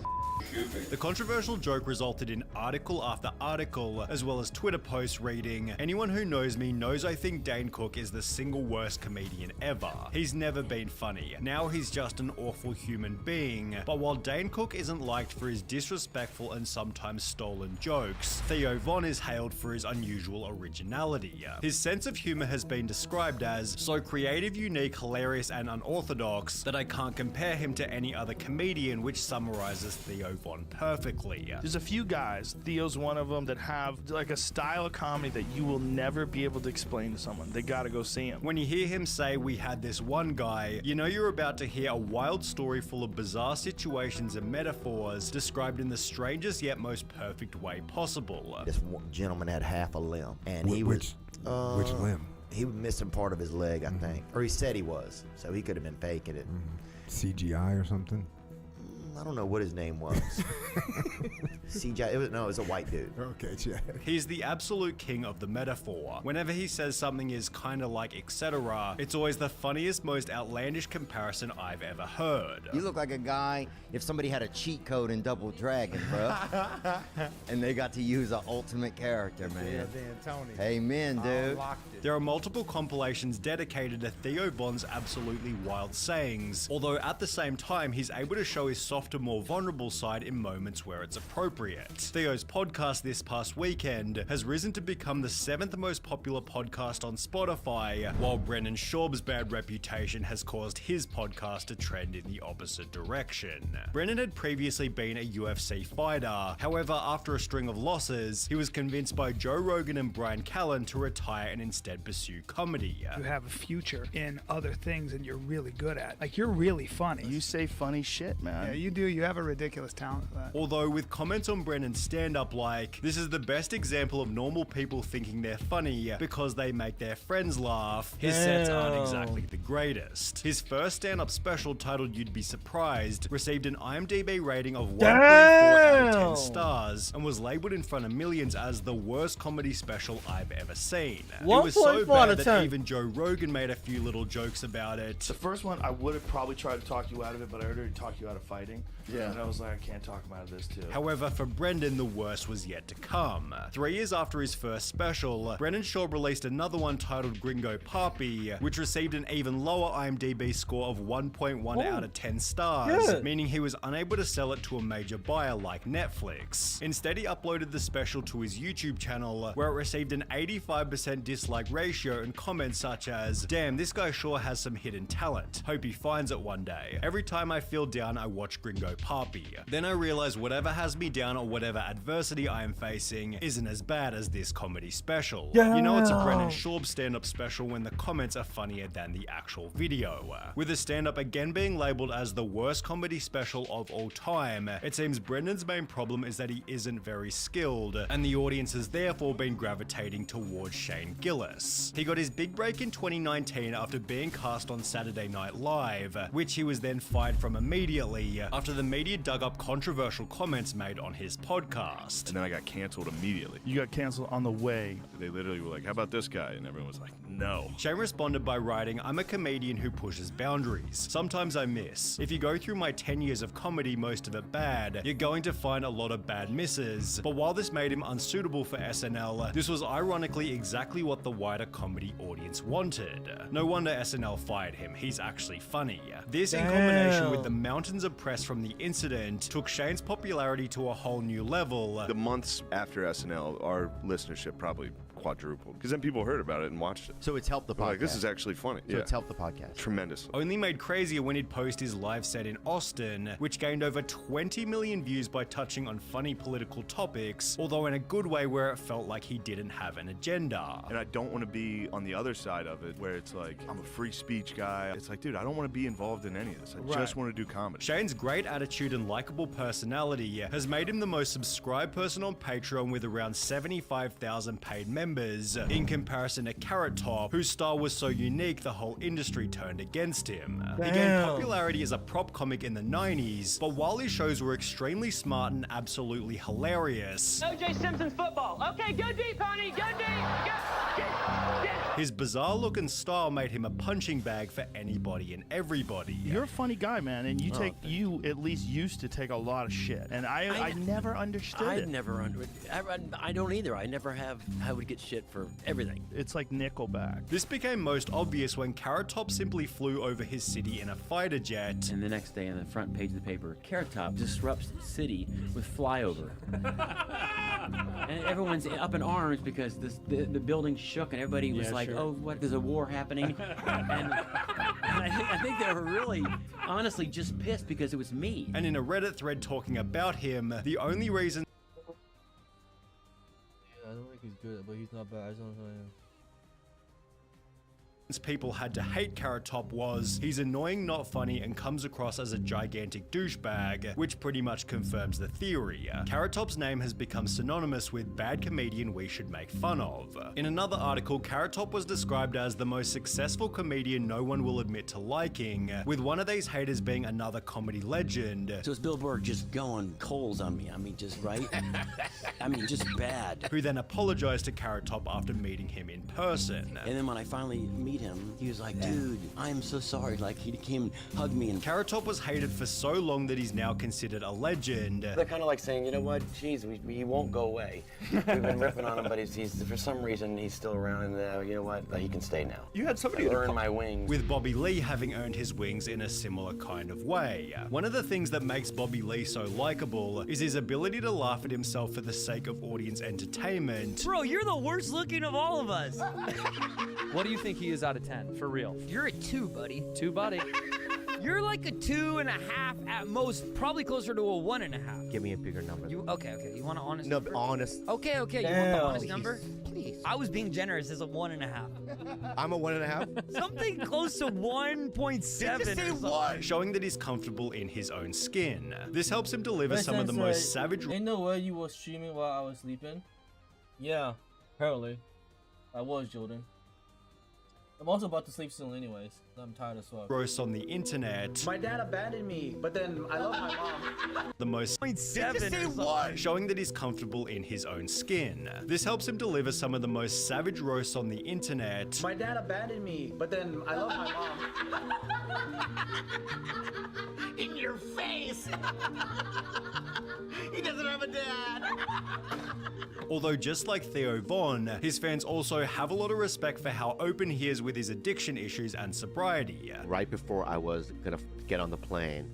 shoot me. The controversial joke resulted in article after article, as well as Twitter posts reading, "Anyone who knows me knows I think Dane Cook is the single worst comedian ever. He's never been funny. Now he's just an awful human being." But while Dane Cook isn't liked for his disrespectful and sometimes stolen jokes, Theo Von is hailed for his unusual originality. His sense of humor has been described as so creative, unique, hilarious, and unorthodox that I can't compare him to any other comedian, which summarizes Theo Von perfectly. There's a few guys, Theo's one of them, that have like a style of comedy that you will never be able to explain to someone. They gotta go see him. When you hear him say, "We had this one guy," you know you're about to hear a wild story full of bizarre situations and metaphors described in the strangest yet most perfect way possible. This gentleman had half a limb, and he was... Which limb? He was missing part of his leg, I think. Or he said he was, so he could have been faking it. CGI or something? I don't know what his name was. CJ, it was a white dude. Okay, Jack. He's the absolute king of the metaphor. Whenever he says something is kinda like etc., it's always the funniest, most outlandish comparison I've ever heard. You look like a guy if somebody had a cheat code in Double Dragon, bro. And they got to use an ultimate character, man. Yeah, then Tony. Amen, dude. There are multiple compilations dedicated to Theo Von's absolutely wild sayings, although at the same time he's able to show his softer, more vulnerable side in moments where it's appropriate. Theo's podcast this past weekend has risen to become the 7th most popular podcast on Spotify, while Brendan Schaub's bad reputation has caused his podcast to trend in the opposite direction. Brendan had previously been a UFC fighter, however after a string of losses, he was convinced by Joe Rogan and Brian Callen to retire and instead pursue comedy. You have a future in other things and you're really good at. Like, you're really funny. You say funny shit, man. Yeah, you do. You have a ridiculous talent for that. Although with comments on Brendan's stand-up like, this is the best example of normal people thinking they're funny because they make their friends laugh, his sets aren't exactly the greatest. His first stand-up special titled You'd Be Surprised received an IMDb rating of 1.4 out of 10 stars and was labeled in front of millions as the worst comedy special I've ever seen. It was so bad that even Joe Rogan made a few little jokes about it. The first one, I would have probably tried to talk you out of it, but I already talked you out of fighting. Yeah. And I was like, I can't talk him out of this too. However, for Brendan, the worst was yet to come. 3 years after his first special, Brendan Schaub released another one titled Gringo Papi, which received an even lower IMDb score of 1.1 out of 10 stars, meaning he was unable to sell it to a major buyer like Netflix. Instead, he uploaded the special to his YouTube channel, where it received an 85% dislike ratio and comments such as, "Damn, this guy sure has some hidden talent. Hope he finds it one day. Every time I feel down, I watch Gringo Papi. Then I realize whatever has me down or whatever adversity I am facing isn't as bad as this comedy special." You know it's a Brendan Schaub stand-up special when the comments are funnier than the actual video. With the stand-up again being labeled as the worst comedy special of all time, it seems Brendan's main problem is that he isn't very skilled, and the audience has therefore been gravitating towards Shane Gillis. He got his big break in 2019 after being cast on Saturday Night Live, which he was then fired from immediately after the media dug up controversial comments made on his podcast. And then I got canceled immediately. You got canceled on the way. They literally were like, how about this guy? And everyone was like, no. Shane responded by writing, "I'm a comedian who pushes boundaries. Sometimes I miss. If you go through my 10 years of comedy, most of it bad, you're going to find a lot of bad misses. But while this made him unsuitable for SNL, this was ironically exactly what the wider comedy audience wanted. No wonder SNL fired him. He's actually funny." This, in combination with the mountains of press from the incident, took Shane's popularity to a whole new level. The months after SNL, our listenership probably quadrupled because then people heard about it and watched it. So it's helped the podcast. Like, this is actually funny. So it's helped the podcast. Tremendous. Only made crazier when he'd post his live set in Austin, which gained over 20 million views by touching on funny political topics, although in a good way where it felt like he didn't have an agenda. And I don't want to be on the other side of it where it's like, I'm a free speech guy. It's like, dude, I don't want to be involved in any of this. I just want to do comedy. Shane's great attitude and likable personality has made him the most subscribed person on Patreon with around 75,000 paid members, in comparison to Carrot Top, whose style was so unique the whole industry turned against him. He gained popularity as a prop comic in the 90s, but while his shows were extremely smart and absolutely hilarious, O.J. Simpson's football. Okay, go deep, honey. Go deep. his bizarre look and style made him a punching bag for anybody and everybody. You're a funny guy, man, and you at least used to take a lot of shit, and I never understood it. I don't either. I would get shit for everything. It's like Nickelback. This became most obvious when Carrot Top simply flew over his city in a fighter jet. And the next day on the front page of the paper, Carrot Top disrupts the city with flyover. And everyone's up in arms because the building shook and everybody was like, oh, what, there's a war happening? And I think they were really, honestly, just pissed because it was me. And in a Reddit thread talking about him, the only reason... I don't think he's good, but he's not bad. I just don't know him. people had to hate Carrot Top was he's annoying, not funny, and comes across as a gigantic douchebag, which pretty much confirms the theory. Carrot Top's name has become synonymous with bad comedian we should make fun of. In another article, Carrot Top was described as the most successful comedian no one will admit to liking, with one of these haters being another comedy legend. So is Bill Burr just going coals on me? I mean, just right? I mean, just bad. Who then apologized to Carrot Top after meeting him in person. And then when I finally meet him, he was like, dude, I am so sorry. Like, he came and hugged me. And Carrot Top was hated for so long that he's now considered a legend. They're kind of like saying, you know what, geez, he won't go away. We've been ripping on him, but he's for some reason, he's still around, and you know what, he can stay now. You had somebody earn my wings. With Bobby Lee having earned his wings in a similar kind of way. One of the things that makes Bobby Lee so likable is his ability to laugh at himself for the sake of audience entertainment. Bro, you're the worst looking of all of us. What do you think he is out of 10, for real? You're a 2, buddy. 2, buddy. You're like a 2.5 at most, probably closer to a 1.5. Give me a bigger number. Okay. You want an honest no, number? Honest. Okay. Damn. You want the honest number? Please. I was being generous as a 1.5. I'm a 1.5? Something close to 1.7. Showing that he's comfortable in his own skin. This helps him deliver some of the most savage. Ain't no way you were streaming while I was sleeping. Yeah, apparently. I was, Jordan. I'm also about to sleep soon anyways. I'm tired as fuck. Roasts on the internet. My dad abandoned me, but then I love my mom. The most 0.7 showing that he's comfortable in his own skin. This helps him deliver some of the most savage roasts on the internet. My dad abandoned me, but then I love my mom. In your face! He doesn't have a dad! Although just like Theo Von, his fans also have a lot of respect for how open he is with his addiction issues and sobriety. Right before I was gonna get on the plane,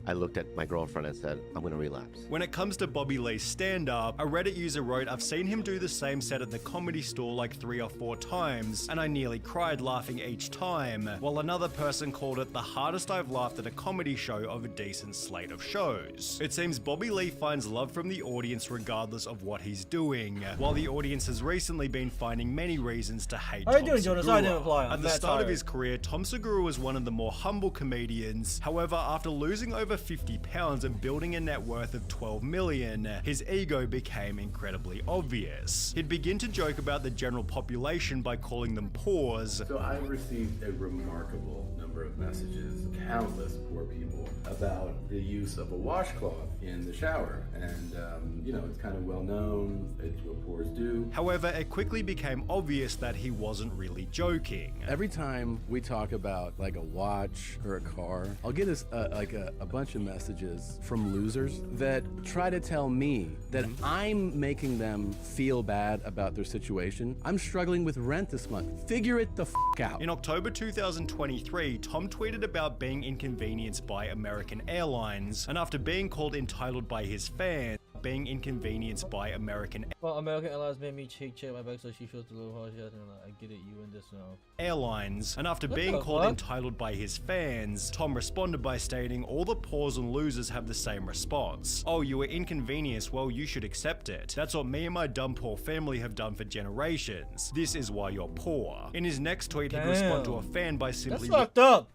I looked at my girlfriend and said, I'm gonna relapse. When it comes to Bobby Lee's stand-up, a Reddit user wrote, I've seen him do the same set at the Comedy Store like 3 or 4 times, and I nearly cried laughing each time, while another person called it the hardest I've laughed at a comedy show of a decent slate of shows. It seems Bobby Lee finds love from the audience regardless of what he's doing, while the audience has recently been finding many reasons to hate Tom Segura. At the start of his career, Tom Segura was one of the more humble comedians. However, after losing over 50 pounds and building a net worth of 12 million, his ego became incredibly obvious. He'd begin to joke about the general population by calling them poors. So I've received a remarkable number of messages, countless poor people, about the use of a washcloth in the shower. And, you know, it's kind of well known, it's what poors do. However, it quickly became obvious that he wasn't really joking. Every time we talk about like a watch or a car, I'll get a bunch of messages from losers that try to tell me that I'm making them feel bad about their situation. I'm struggling with rent this month. Figure it the f out. In October 2023, Tom tweeted about being inconvenienced by American Airlines, and after being called entitled by his fans, being inconvenienced by American Airlines made me check my bag so she feels a little hard. I get it, you in this now. Airlines, and after being called entitled by his fans, Tom responded by stating all the poors and losers have the same response. Oh, you were inconvenienced, well you should accept it. That's what me and my dumb poor family have done for generations. This is why you're poor. In his next tweet, he'd respond to a fan by simply— That's fucked up!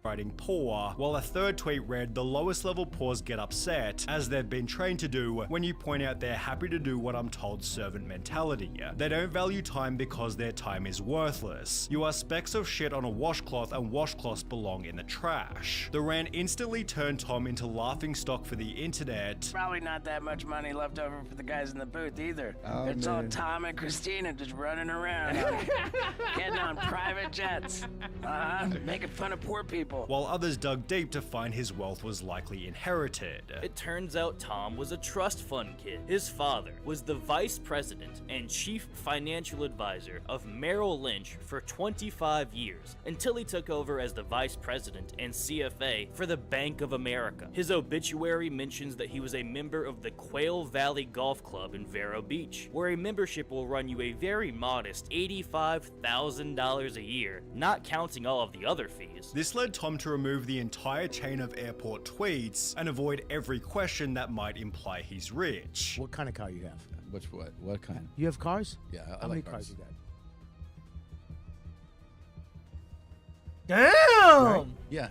writing poor, while a third tweet read, the lowest level poors get upset, as they've been trained to do when you point out they're happy to do what I'm told servant mentality. They don't value time because their time is worthless. You are specks of shit on a washcloth and washcloths belong in the trash. The rant instantly turned Tom into laughing stock for the internet. Probably not that much money left over for the guys in the booth either. Oh, it's all Tom and Christina just running around, getting on private jets, making fun of poor people. While others dug deep to find his wealth was likely inherited. It turns out Tom was a trust fund kid. His father was the vice president and chief financial advisor of Merrill Lynch for 25 years, until he took over as the vice president and CFA for the Bank of America. His obituary mentions that he was a member of the Quail Valley Golf Club in Vero Beach, where a membership will run you a very modest $85,000 a year, not counting all of the other fees. This led Tom to remove the entire chain of airport tweets and avoid every question that might imply he's rich. What kind of car you have? Which what? What kind? You have cars? Yeah, I How many like cars you got? Damn! Yeah.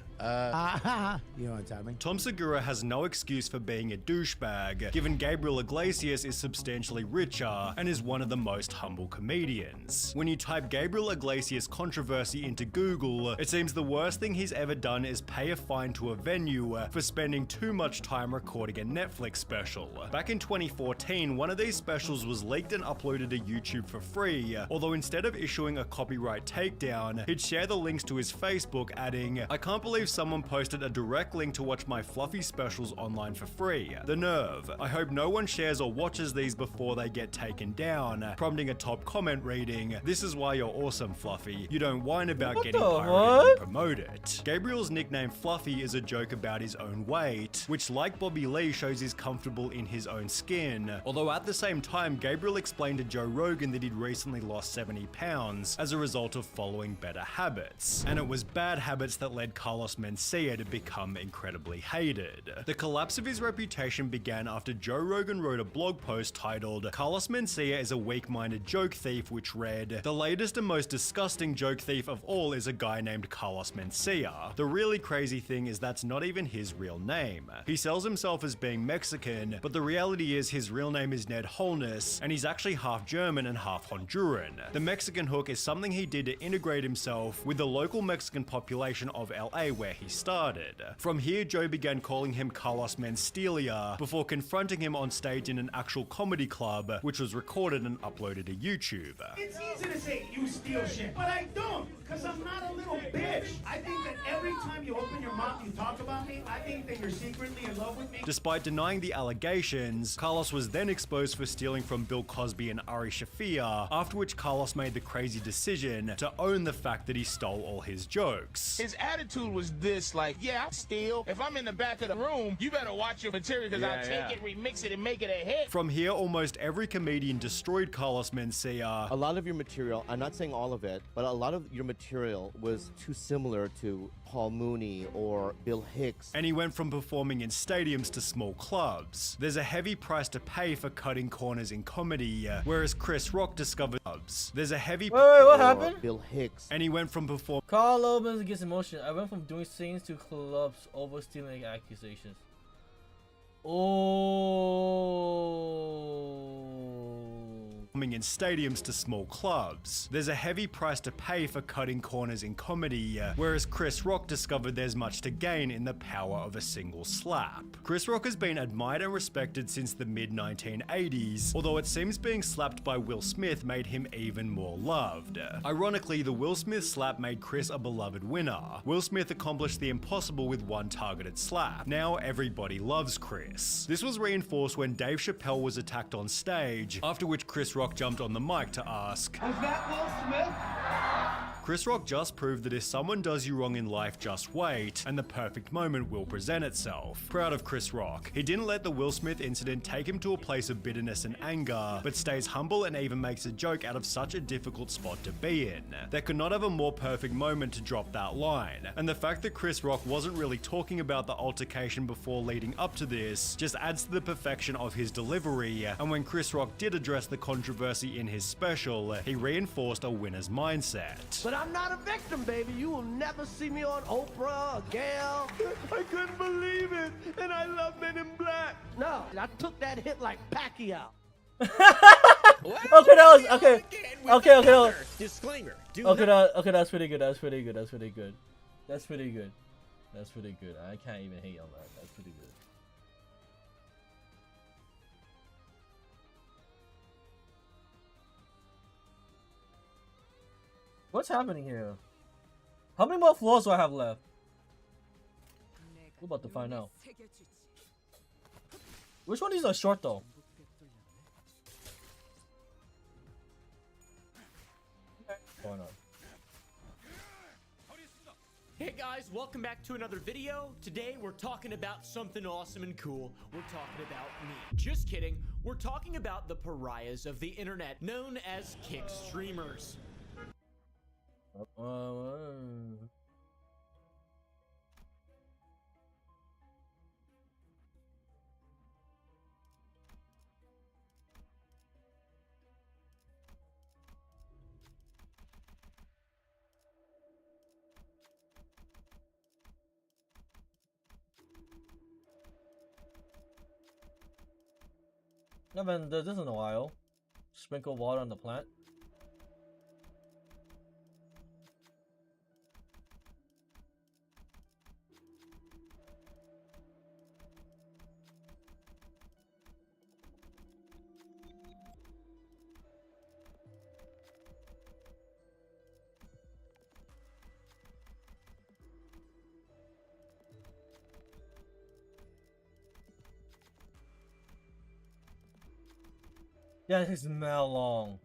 You know what, Tommy? Tom Segura has no excuse for being a douchebag, given Gabriel Iglesias is substantially richer and is one of the most humble comedians. When you type Gabriel Iglesias controversy into Google, it seems the worst thing he's ever done is pay a fine to a venue for spending too much time recording a Netflix special. Back in 2014, one of these specials was leaked and uploaded to YouTube for free, although instead of issuing a copyright takedown, he'd share the links to his Facebook, adding, "I can't believe someone posted a direct link to watch my Fluffy specials online for free. The nerve. I hope no one shares or watches these before they get taken down," prompting a top comment reading, "This is why you're awesome, Fluffy. You don't whine about getting pirated and promote it." Gabriel's nickname Fluffy is a joke about his own weight, which like Bobby Lee shows he's comfortable in his own skin. Although at the same time, Gabriel explained to Joe Rogan that he'd recently lost 70 pounds as a result of following better habits. And it was bad habits that led Carlos Mencia to become incredibly hated. The collapse of his reputation began after Joe Rogan wrote a blog post titled, "Carlos Mencia is a weak-minded joke thief," which read, "The latest and most disgusting joke thief of all is a guy named Carlos Mencia. The really crazy thing is that's not even his real name. He sells himself as being Mexican, but the reality is his real name is Ned Holness, and he's actually half German and half Honduran. The Mexican hook is something he did to integrate himself with the local Mexican population of LA where he started. From here, Joe began calling him Carlos Menstelia before confronting him on stage in an actual comedy club, which was recorded and uploaded to YouTube. It's easy to say you steal shit, but I don't, because I'm not a little bitch. I think that every time you open your mouth, you talk about me, I think that you're secretly in love with me." Despite denying the allegations, Carlos was then exposed for stealing from Bill Cosby and Ari Shaffir, after which Carlos made the crazy decision to own the fact that he stole all his jokes. His attitude was this, like, yeah, I steal. If I'm in the back of the room, you better watch your material, because I'll take it, remix it, and make it a hit. From here, almost every comedian destroyed Carlos Mencia. A lot of your material, I'm not saying all of it, but a lot of your material was too similar to Paul Mooney or Bill Hicks. And he went from performing in stadiums to small clubs. There's a heavy price to pay for cutting corners in comedy, whereas Chris Rock discovered clubs. There's a heavy... Wait, what happened? Bill Hicks. And he went from performing... Carl Urban gets emotion. I went from doing scenes to clubs over stealing accusations. in stadiums to small clubs. There's a heavy price to pay for cutting corners in comedy, whereas Chris Rock discovered there's much to gain in the power of a single slap. Chris Rock has been admired and respected since the mid-1980s, although it seems being slapped by Will Smith made him even more loved. Ironically, the Will Smith slap made Chris a beloved winner. Will Smith accomplished the impossible with one targeted slap. Now everybody loves Chris. This was reinforced when Dave Chappelle was attacked on stage, after which Chris Rock jumped on the mic to ask, Was that Will Smith? Chris Rock just proved that if someone does you wrong in life, just wait, and the perfect moment will present itself. Proud of Chris Rock. He didn't let the Will Smith incident take him to a place of bitterness and anger, but stays humble and even makes a joke out of such a difficult spot to be in. There could not have a more perfect moment to drop that line, and the fact that Chris Rock wasn't really talking about the altercation before leading up to this just adds to the perfection of his delivery, and when Chris Rock did address the controversy in his special, he reinforced a winner's mindset. But I'm not a victim, baby. You will never see me on Oprah or Gail. I couldn't believe it, and I love Men in Black. No, I took that hit like Pacquiao. Okay, that was okay. Okay. Disclaimer. Okay, that's pretty good. That's pretty good. That's pretty good. That's pretty good. That's pretty good. I can't even hate on that. That's pretty good. What's happening here? How many more floors do I have left? We're about to find out. Which one of these are short though? Why not? Hey guys, welcome back to another video. Today we're talking about something awesome and cool. We're talking about me. Just kidding. We're talking about the pariahs of the internet, known as kick streamers. I haven't done this in a while. Sprinkle water on the plant. Yeah, it takes mad long.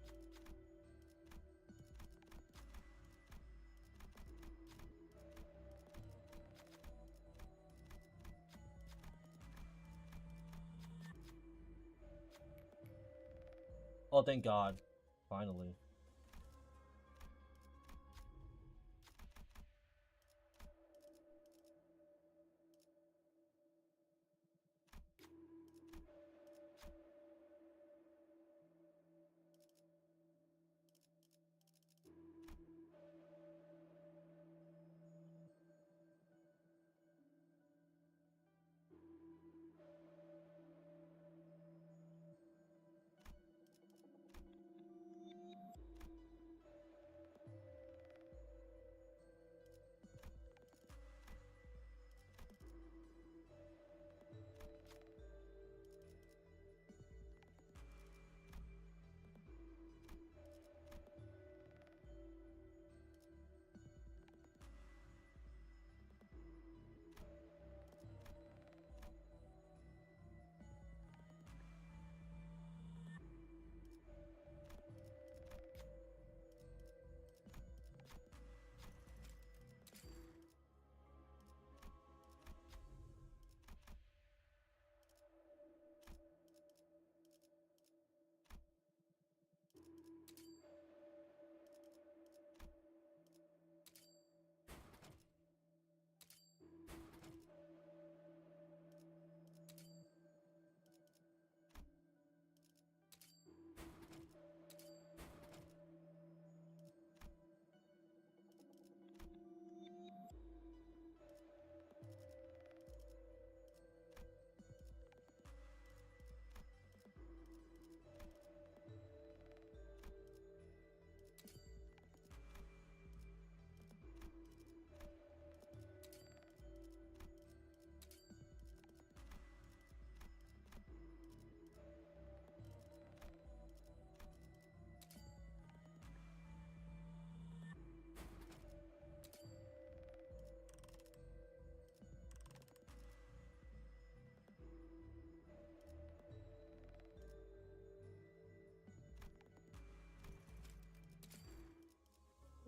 Oh, thank God. Finally.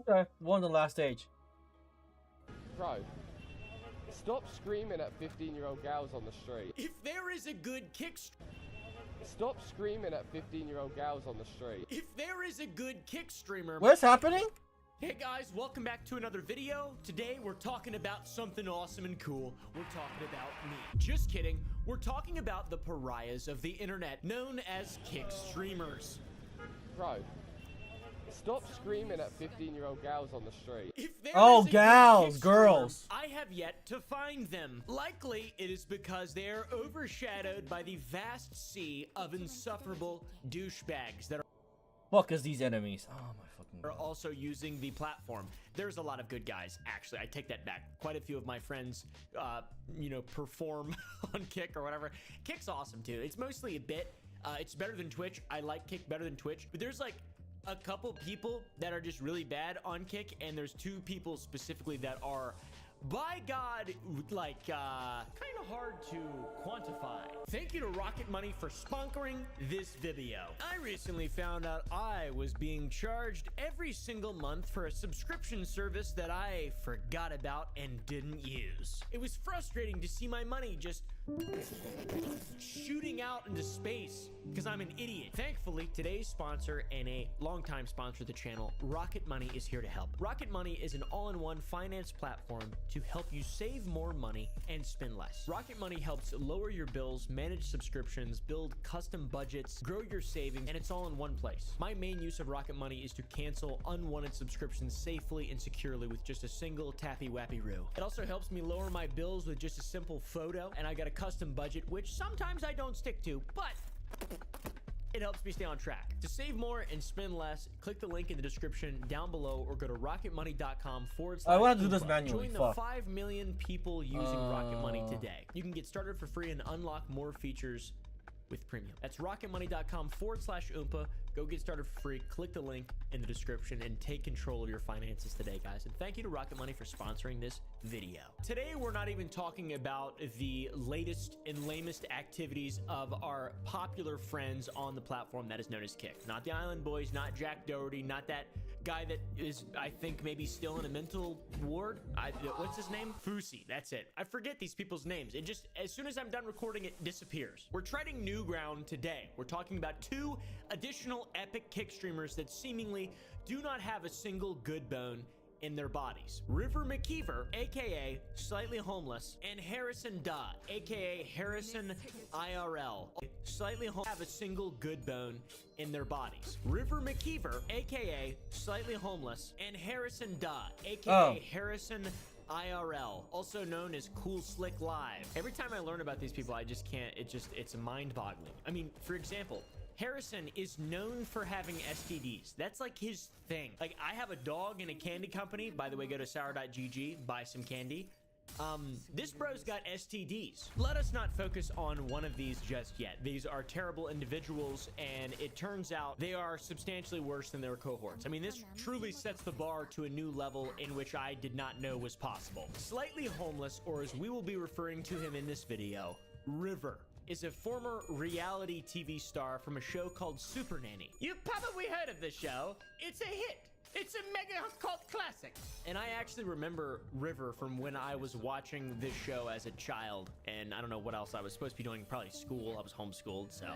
Okay, we're on the last stage. Bro, stop screaming at 15-year-old gals on the street. If there is a good kick... Stop screaming at 15-year-old gals on the street. If there is a good kick streamer... What's happening? Hey guys, welcome back to another video. Today we're talking about something awesome and cool. We're talking about me. Just kidding. We're talking about the pariahs of the internet, known as kick streamers. Bro, stop screaming at 15-year-old gals on the street. If there Oh, is a good gals, kick girls. streamer, I have yet to find them. Likely, it is because they are overshadowed by the vast sea of insufferable douchebags that Fuck is these enemies? Oh my fucking are God. also using the platform. There's a lot of good guys, actually. I take that back. Quite a few of my friends, perform on Kick or whatever. Kick's awesome, too. It's mostly a bit. It's better than Twitch. I like Kick better than Twitch. But there's, like, a couple people that are just really bad on Kick, and there's two people specifically that are, by God, like, kind of hard to quantify. Thank you to Rocket Money for sponsoring this video. I recently found out I was being charged every single month for a subscription service that I forgot about and didn't use. It was frustrating to see my money just shooting out into space because I'm an idiot. Thankfully, today's sponsor and a longtime sponsor of the channel, Rocket Money, is here to help. Rocket Money is an all-in-one finance platform to help you save more money and spend less. Rocket Money helps lower your bills, manage subscriptions, build custom budgets, grow your savings, and it's all in one place. My main use of Rocket Money is to cancel unwanted subscriptions safely and securely with just a single tappy-wappy-roo. It also helps me lower my bills with just a simple photo, and I got a custom budget, which sometimes I don't stick to, but It helps me stay on track. To save more and spend less, click the link in the description down below or go to rocketmoney.com/. I want to do this manually. Join the 5 million people using Rocket Money today. You can get started for free and unlock more features with premium. That's rocketmoney.com/Oompa. Go get started for free. Click the link in the description and take control of your finances today, guys. And thank you to Rocket Money for sponsoring this video. Today, we're not even talking about the latest and lamest activities of our popular friends on the platform that is known as Kick. Not the Island Boys, not Jack Doherty, not that guy that is, I think, maybe still in a mental ward. What's his name? Fousey. That's it. I forget these people's names. It just, as soon as I'm done recording, it disappears. We're treading new ground today. We're talking about 2 additional epic Kick streamers that seemingly do not have a single good bone in their bodies. River McKeever, aka Slightly Homeless, and Harrison Dodd, aka Harrison IRL. Slightly Homeless have a single good bone in their bodies. River McKeever, aka Slightly Homeless, and Harrison Dodd, aka Harrison IRL, also known as Cool Slick Live. Every time I learn about these people, I just can't, it's mind-boggling. I mean, for example, Harrison is known for having STDs. That's like his thing. Like, I have a dog in a candy company. By the way, go to sour.gg, buy some candy. This bro's got STDs. Let us not focus on one of these just yet. These are terrible individuals, and it turns out they are substantially worse than their cohorts. I mean, this truly sets the bar to a new level in which I did not know was possible. Slightly Homeless, or as we will be referring to him in this video, River, is a former reality TV star from a show called Super Nanny. You've probably heard of this show. It's a hit. It's a mega cult classic. And I actually remember River from when I was watching this show as a child. And I don't know what else I was supposed to be doing. Probably school. I was homeschooled, so,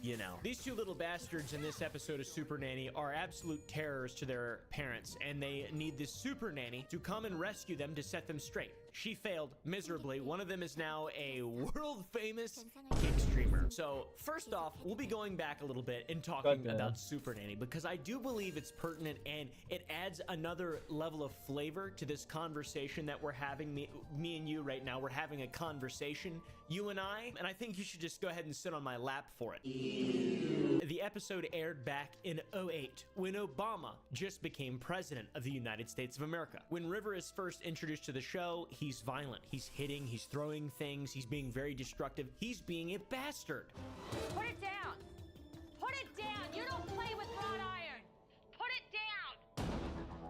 you know. These 2 little bastards in this episode of Super Nanny are absolute terrors to their parents. And they need this Super Nanny to come and rescue them to set them straight. She failed miserably. One of them is now a world-famous Kick streamer. So, first off, we'll be going back a little bit and talking about Super Nanny, because I do believe it's pertinent and it adds another level of flavor to this conversation that we're having, me and you right now. We're having a conversation, you and I think you should just go ahead and sit on my lap for it. The episode aired back in 2008 when Obama just became president of the United States of America. When River is first introduced to the show, he's violent. He's hitting, he's throwing things, he's being very destructive. He's being a bastard. Put it down. Put it down. You don't play with wrought iron. Put it down.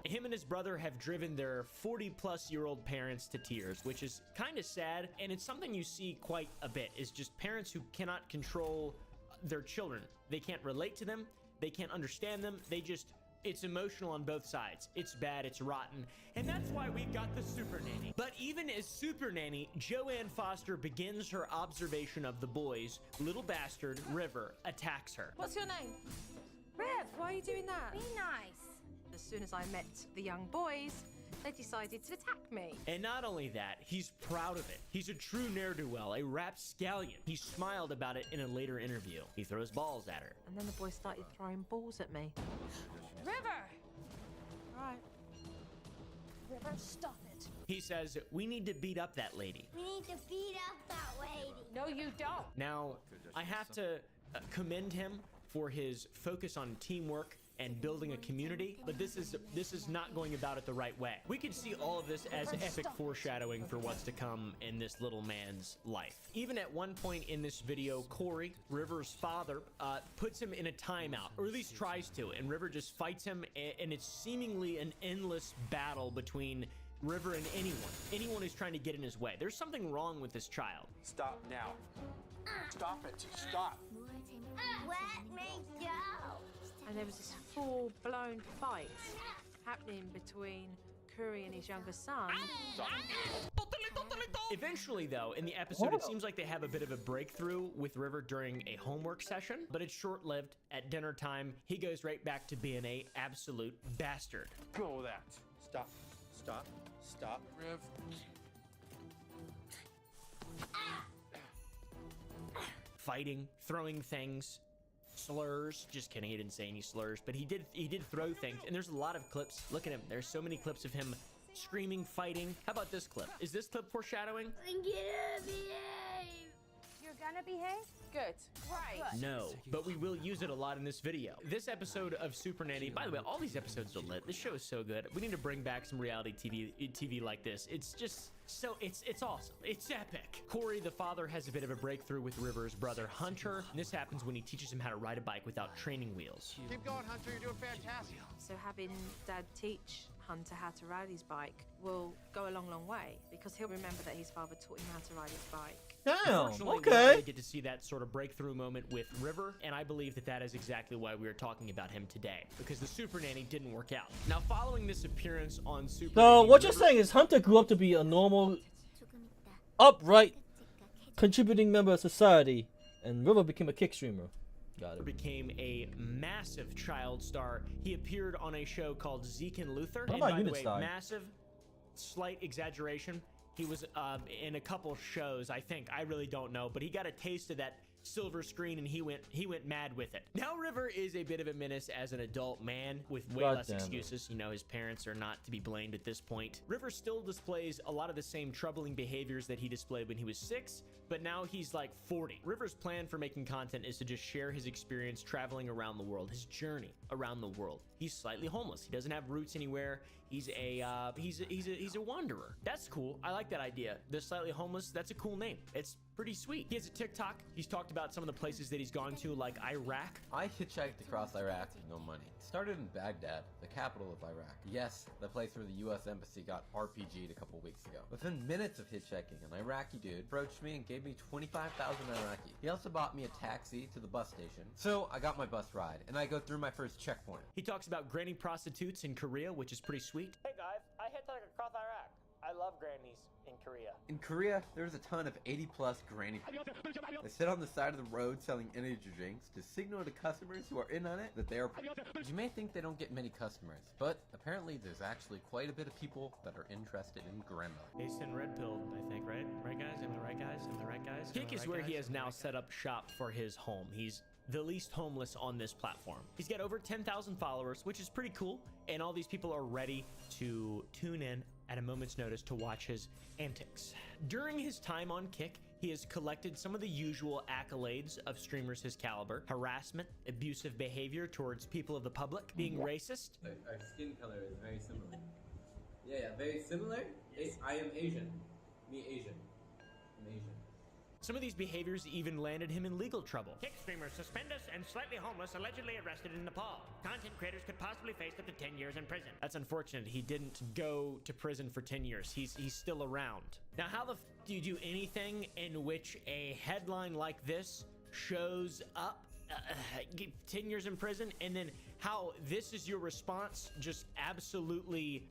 Him and his brother have driven their 40-plus-year-old parents to tears, which is kind of sad, and it's something you see quite a bit, is just parents who cannot control their children. They can't relate to them, they can't understand them, it's emotional on both sides. It's bad, it's rotten, and that's why we've got the Super Nanny. But even as Super Nanny, Joanne Foster begins her observation of the boys, little bastard, River, attacks her. What's your name? Rev, why are you doing that? Be nice. As soon as I met the young boys, they decided to attack me. And not only that, he's proud of it. He's a true ne'er-do-well, a rapscallion. He smiled about it in a later interview. He throws balls at her. And then the boys started throwing balls at me. River. Right. River, stop it. He says, we need to beat up that lady. We need to beat up that lady. No, you don't. Now, I have to commend him for his focus on teamwork and building a community, but this is not going about it the right way. We can see all of this as epic foreshadowing for what's to come in this little man's life. Even at one point in this video, Corey, River's father, puts him in a timeout, or at least tries to, and River just fights him, and it's seemingly an endless battle between River and anyone who's trying to get in his way. There's something wrong with this child. Stop now. Stop it. Stop. Let me go. And there was this full-blown fight happening between Curry and his younger son. Eventually, though, in the episode, it seems like they have a bit of a breakthrough with River during a homework session, but it's short-lived. At dinner time, he goes right back to being a absolute bastard. Go with that. Stop. Stop. Stop. Riv. Fighting, throwing things, slurs. Just kidding, he didn't say any slurs, but he did throw things, and there's a lot of clips. Look at him. There's so many clips of him screaming, fighting. How about this clip? Is this clip foreshadowing? Get up, behave. You're gonna gonna behave? Good. Right. No, but we will use it a lot in this video. This episode of Super Nanny, by the way, all these episodes are lit. This show is so good. We need to bring back some reality TV like this. It's just so it's awesome. It's epic. Corey, the father, has a bit of a breakthrough with River's brother Hunter. This happens when he teaches him how to ride a bike without training wheels. Keep going, Hunter. You're doing fantastic. So having Dad teach Hunter how to ride his bike will go a long way because he'll remember that his father taught him how to ride his bike. Damn, Unfortunately, okay. we don't really get to see that sort of breakthrough moment with River, and I believe that is exactly why we are talking about him today, because the Super Nanny didn't work out. Now, following this appearance on Super So Nanny, what you're saying is Hunter grew up to be a normal, upright, contributing member of society, and River became a kick streamer. Got it. Became a massive child star. He appeared on a show called Zeke and Luther. What And about by the Unit way, Star? massive, slight exaggeration. He was in a couple shows, I think. I really don't know, but he got a taste of that silver screen and he went mad with it. Now River is a bit of a menace as an adult man with way God less damn it. excuses. You know, his parents are not to be blamed at this point. River still displays a lot of the same troubling behaviors that he displayed when he was 6, but now he's like 40. River's plan for making content is to just share his experience traveling around the world, his journey around the world. He's slightly homeless. He doesn't have roots anywhere. He's a wanderer. That's cool. I like that idea. The slightly homeless, that's a cool name. It's pretty sweet. He has a TikTok. He's talked about some of the places that he's gone to, like Iraq. I hitchhiked across Iraq with no money. Started in Baghdad, the capital of Iraq. Yes, the place where the US Embassy got RPG'd a couple weeks ago. Within minutes of hitchhiking, an Iraqi dude approached me and gave me 25,000 Iraqi. He also bought me a taxi to the bus station. So I got my bus ride, and I go through my first checkpoint. He talks about granny prostitutes in Korea, which is pretty sweet. Hey guys, I hitchhiked across Iraq. I love grannies in Korea. In Korea, there's a ton of 80-plus granny. They sit on the side of the road selling energy drinks to signal to customers who are in on it that they are. You may think they don't get many customers, but apparently there's actually quite a bit of people that are interested in grandma. Based in Red Pill, I think, right? Right, guys? Am I right, guys? Am I right, guys? Kick is where he has now set up shop for his home. He's the least homeless on this platform. He's got over 10,000 followers, which is pretty cool, and all these people are ready to tune in at a moment's notice to watch his antics. During his time on Kick, he has collected some of the usual accolades of streamers his caliber: harassment, abusive behavior towards people of the public, being racist. Our skin color is very similar. Yeah, very similar. I am Asian. Me Asian. I'm Asian. Some of these behaviors even landed him in legal trouble. Kick streamers suspended and slightly homeless allegedly arrested in Nepal. Content creators could possibly face up to 10 years in prison. That's unfortunate. He didn't go to prison for 10 years. He's still around. Now, how the f do you do anything in which a headline like this shows up 10 years in prison, and then how this is your response, just absolutely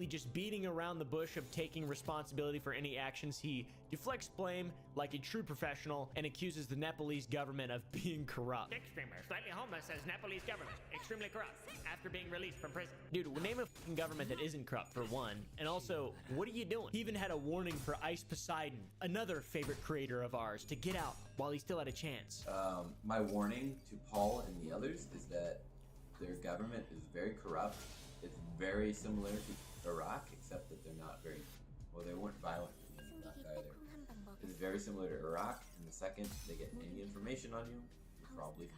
just beating around the bush of taking responsibility for any actions? He deflects blame like a true professional and accuses the Nepalese government of being corrupt. Kick streamer slightly homeless says Nepalese government extremely corrupt after being released from prison. Dude, name a fucking government that isn't corrupt, for one. And also, what are you doing? He even had a warning for Ice Poseidon, another favorite creator of ours, to get out while he still had a chance. My warning to Paul and the others is that their government is very corrupt. It's very similar to Iraq, except that they're not very, well, they weren't violent in Iraq either. It's very similar to Iraq, and the second they get any information on you, you're probably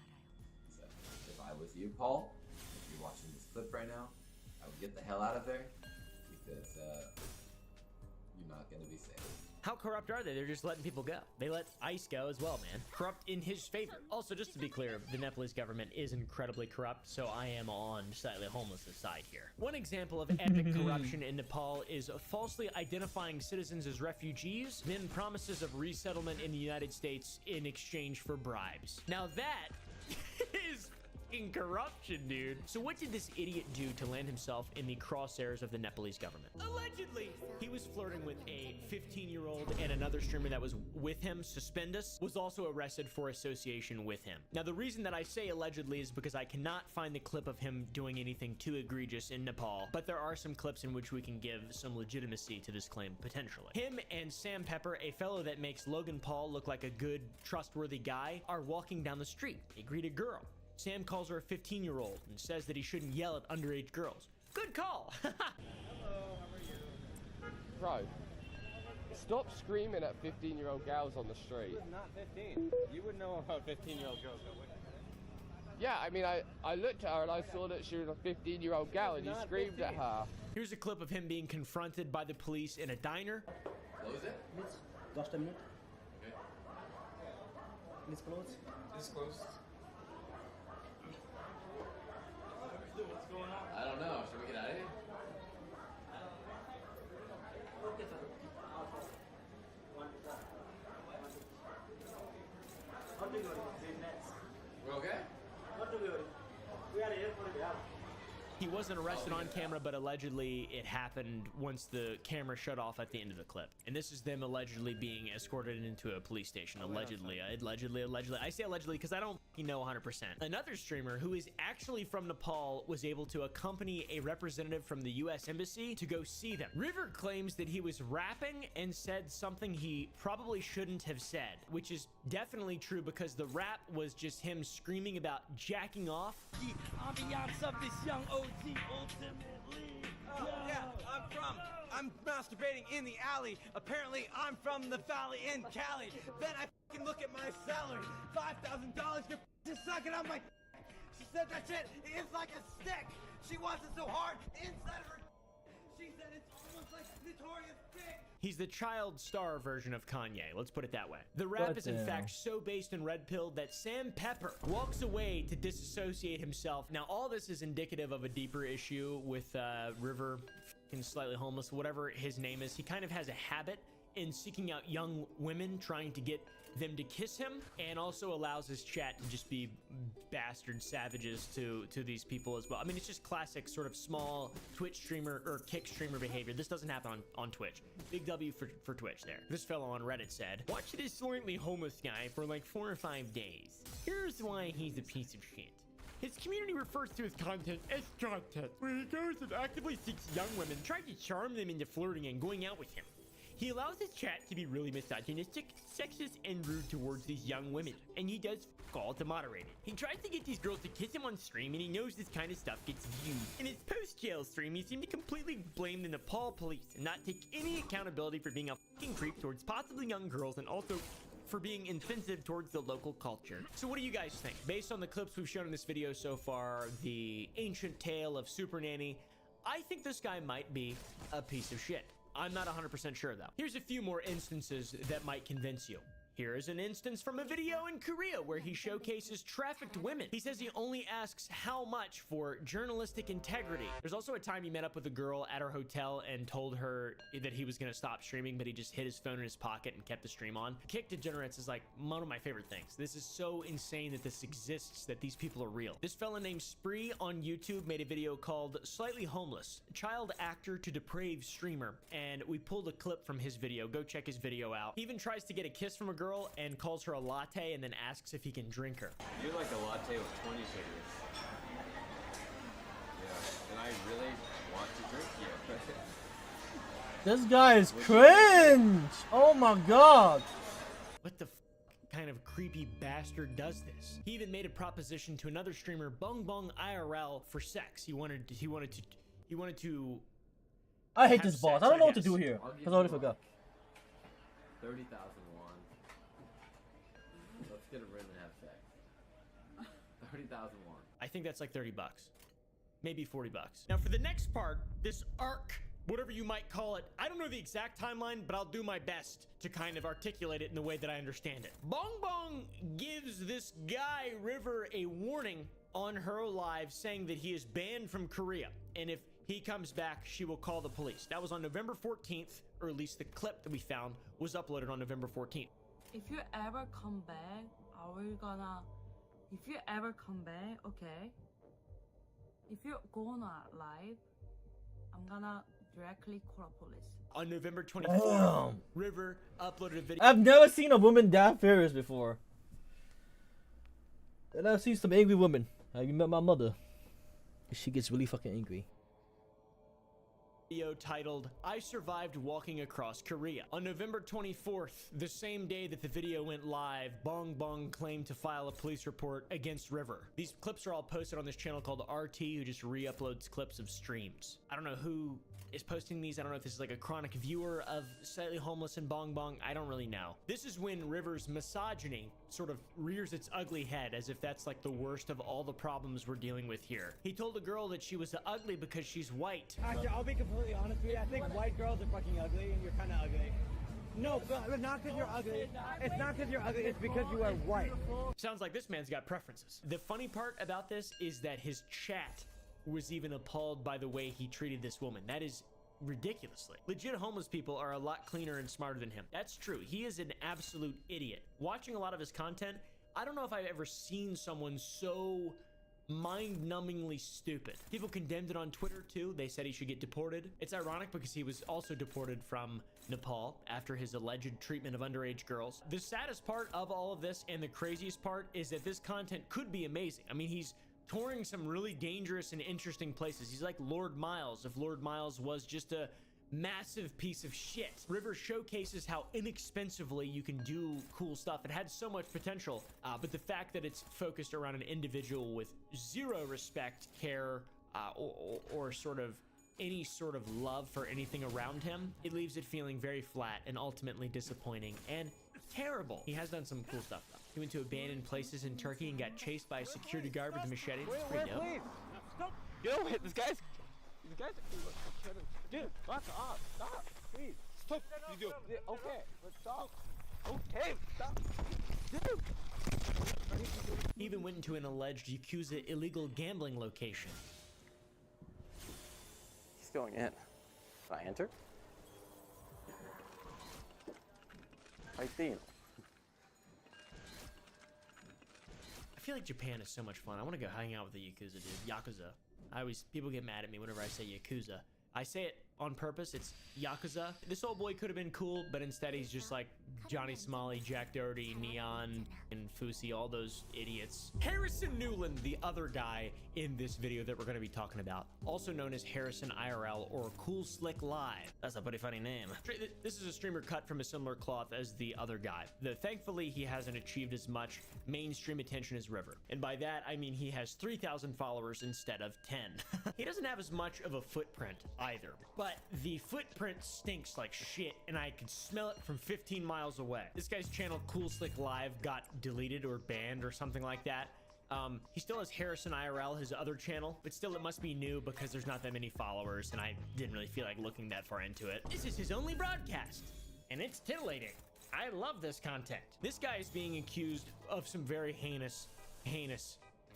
so if I was you, Paul, if you're watching this clip right now, I would get the hell out of there, because you're not going to be safe. How corrupt are they? They're just letting people go. They let ICE go as well, man. Corrupt in his favor. Also, just to be clear, the Nepalese government is incredibly corrupt, so I am on slightly homeless' side here. One example of epic corruption in Nepal is falsely identifying citizens as refugees, then promises of resettlement in the United States in exchange for bribes. Now that is corruption, dude. So what did this idiot do to land himself in the crosshairs of the Nepalese government? Allegedly, he was flirting with a 15-year-old, and another streamer that was with him, Suspendus, was also arrested for association with him. Now, the reason that I say allegedly is because I cannot find the clip of him doing anything too egregious in Nepal, but there are some clips in which we can give some legitimacy to this claim, potentially. Him and Sam Pepper, a fellow that makes Logan Paul look like a good, trustworthy guy, are walking down the street. They greet a girl. Sam calls her a 15-year-old and says that he shouldn't yell at underage girls. Good call! Hello, how are you? Bro, Stop screaming at 15-year-old gals on the street. Not 15. You would know about 15-year-old girls, though, wouldn't you? Yeah, I mean, I looked at her and I saw that she was a 15-year-old gal and you screamed at her. Here's a clip of him being confronted by the police in a diner. Close it? Just a minute. Okay. Please close. This close. What's going on? I don't know. Should we get out of here? Okay, sir. What do you want? We're okay? What do we want? We are here for the job. He wasn't arrested on camera, but allegedly it happened once the camera shut off at the end of the clip. And this is them allegedly being escorted into a police station. Allegedly. I say allegedly because I don't know 100%. Another streamer who is actually from Nepal was able to accompany a representative from the US Embassy to go see them. River claims that he was rapping and said something he probably shouldn't have said, which is definitely true because the rap was just him screaming about jacking off. Ambiance of this young OG ultimately. Yeah, I'm masturbating in the alley. Apparently, I'm from the valley in Cali. Then I fucking look at my salary. $5,000. You're just sucking on my. She said that shit is like a stick. She wants it so hard inside of her. She said it's almost like Notorious Big. He's the child star version of Kanye, let's put it that way. The rap is in fact so based in Red Pill that Sam Pepper walks away to disassociate himself. Now all this is indicative of a deeper issue with River, slightly homeless, whatever his name is. He kind of has a habit in seeking out young women, trying to get them to kiss him, and also allows his chat to just be bastard savages to these people as well. I mean, it's just classic sort of small Twitch streamer or kick streamer behavior. This doesn't happen on Twitch. Big W for Twitch there. This fellow on Reddit said, watch this slightly homeless guy for like 4 or 5 days. Here's why he's a piece of shit. His community refers to his content as content, where he goes and actively seeks young women, trying to charm them into flirting and going out with him. He allows his chat to be really misogynistic, sexist, and rude towards these young women, and he does all to moderate it. He tries to get these girls to kiss him on stream, and he knows this kind of stuff gets views. In his post-jail stream, he seemed to completely blame the Nepal police and not take any accountability for being a fucking creep towards possibly young girls, and also for being offensive towards the local culture. So what do you guys think? Based on the clips we've shown in this video so far, the ancient tale of Super Nanny, I think this guy might be a piece of shit. I'm not 100% sure though. Here's a few more instances that might convince you. Here is an instance from a video in Korea where he showcases trafficked women. He says he only asks how much for journalistic integrity. There's also a time he met up with a girl at her hotel and told her that he was gonna stop streaming, but he just hid his phone in his pocket and kept the stream on. Kick degenerates is like one of my favorite things. This is so insane that this exists, that these people are real. This fella named Spree on YouTube made a video called Slightly Homeless, Child Actor to Depraved Streamer, and we pulled a clip from his video. Go check his video out. He even tries to get a kiss from a girl and calls her a latte and then asks if he can drink her. You're like a latte with 20 sugars. Yeah, and I really want to drink you. This guy is cringe! Oh my god! What the kind of creepy bastard does this? He even made a proposition to another streamer, Bong Bong IRL, for sex. He wanted to I hate have this boss. sex, I don't know what to guess. do here. I already forgot. 30,000 won. Let's get a room and have sex. 30,000 won. I think that's like 30 bucks. Maybe 40 bucks. Now for the next part, this arc, whatever you might call it, I don't know the exact timeline, but I'll do my best to kind of articulate it in the way that I understand it. Bong Bong gives this guy, River, a warning on her live saying that he is banned from Korea. And if he comes back, she will call the police. That was on November 14th, or at least the clip that we found was uploaded on November 14th. If you ever come back, if you ever come back, okay? If you're gonna live, I'm gonna directly call police. On November 24th, River uploaded a video. I've never seen a woman that furious before. And I've seen some angry women. Have you met my mother? She gets really fucking angry. video titled, "I survived walking across Korea." On November 24th, the same day that the video went live, Bong Bong claimed to file a police report against River. These clips are all posted on this channel called RT, who just re-uploads clips of streams. I don't know who is posting these. I don't know if this is like a chronic viewer of Slightly Homeless and Bong Bong. I don't really know. This is when River's misogyny sort of rears its ugly head, as if that's like the worst of all the problems we're dealing with here. He told a girl that she was ugly because she's white. Actually, I'll be completely honest with you. I think white girls are fucking ugly, and you're kind of ugly. No, but not because you're ugly. It's not because you're ugly. It's because you are white. Sounds like this man's got preferences. The funny part about this is that his chat was even appalled by the way he treated this woman. That is ridiculously. Legit homeless people are a lot cleaner and smarter than him. That's true. He is an absolute idiot. Watching a lot of his content, I don't know if I've ever seen someone so mind-numbingly stupid. People condemned it on Twitter too. They said he should get deported. It's ironic because he was also deported from Nepal after his alleged treatment of underage girls. The saddest part of all of this, and the craziest part, is that this content could be amazing. I mean, he's touring some really dangerous and interesting places. He's like Lord Miles, if Lord Miles was just a massive piece of shit. River showcases how inexpensively you can do cool stuff. It had so much potential, but the fact that it's focused around an individual with zero respect, care, or sort of any sort of love for anything around him, it leaves it feeling very flat and ultimately disappointing and terrible. He has done some cool stuff though. He went to abandoned places in Turkey and got chased by a security guard with a machete. It's pretty dope. Stop. Get over here. These guys. Dude, fuck off. Stop. Please. Stop. You do. Yeah, okay. Let's stop. Okay. Stop. Dude. He even went into an alleged Yakuza illegal gambling location. He's going in. Can I enter? I see him. I feel like Japan is so much fun. I want to go hang out with the Yakuza dude. Yakuza. People get mad at me whenever I say Yakuza. I say it on purpose. It's Yakuza. This old boy could have been cool, but instead he's just like Johnny Smalley, Jack Doherty, Neon, and Fousey, all those idiots. Harrison Newland, the other guy in this video that we're going to be talking about, also known as Harrison IRL or Cool Slick Live. That's a pretty funny name. This is a streamer cut from a similar cloth as the other guy. Thankfully, he hasn't achieved as much mainstream attention as River. And by that, I mean he has 3,000 followers instead of 10. He doesn't have as much of a footprint either, but the footprint stinks like shit, and I can smell it from 15 miles away. This guy's channel, Cool Slick Live, got deleted or banned or something like that. He still has Harrison IRL, his other channel, but still it must be new because there's not that many followers, and I didn't really feel like looking that far into it. This is his only broadcast, and it's titillating. I love this content. This guy is being accused of some very heinous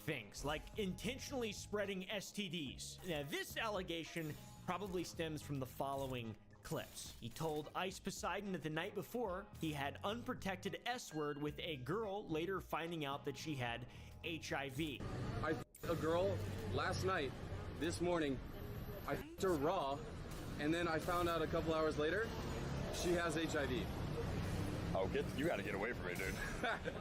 things, like intentionally spreading STDs. Now, this allegation probably stems from the following clips. He told Ice Poseidon that the night before he had unprotected S-word with a girl, later finding out that she had HIV. I f***ed a girl last night, this morning. I f***ed her raw, and then I found out a couple hours later she has HIV. Oh, you gotta get away from me, dude.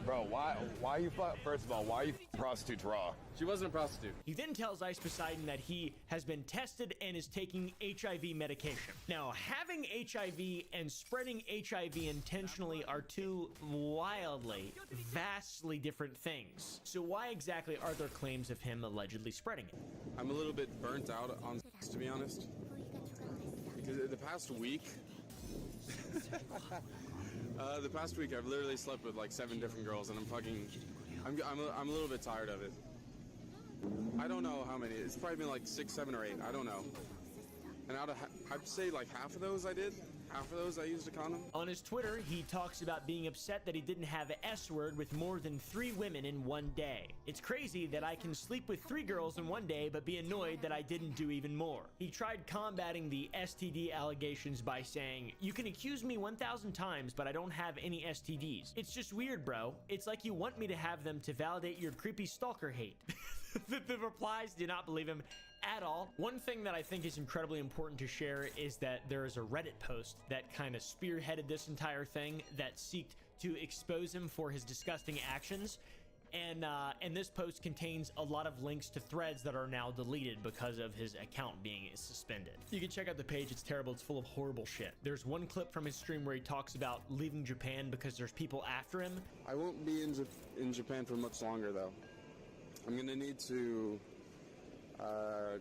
Bro, why you first of all, why are you prostitutes raw? She wasn't a prostitute. He then tells Ice Poseidon that he has been tested and is taking HIV medication. Now, having HIV and spreading HIV intentionally are two wildly, vastly different things. So why exactly are there claims of him allegedly spreading it? I'm a little bit burnt out on to be honest. Because the past week... the past week I've literally slept with like 7 different girls, and I'm a little bit tired of it. I don't know how many. It's probably been like 6, 7, or 8. I don't know. And I'd say like half of those I did. Half of those I used a condom. On his Twitter, he talks about being upset that he didn't have an S-word with more than 3 women in one day. It's crazy that I can sleep with 3 girls in one day, but be annoyed that I didn't do even more. He tried combating the STD allegations by saying, "You can accuse me 1,000 times, but I don't have any STDs. It's just weird, bro. It's like you want me to have them to validate your creepy stalker hate." The replies do not believe him at all. One thing that I think is incredibly important to share is that there is a Reddit post that kind of spearheaded this entire thing that seeked to expose him for his disgusting actions. And this post contains a lot of links to threads that are now deleted because of his account being suspended. You can check out the page. It's terrible. It's full of horrible shit. There's one clip from his stream where he talks about leaving Japan because there's people after him. I won't be in Japan for much longer, though. I'm gonna need to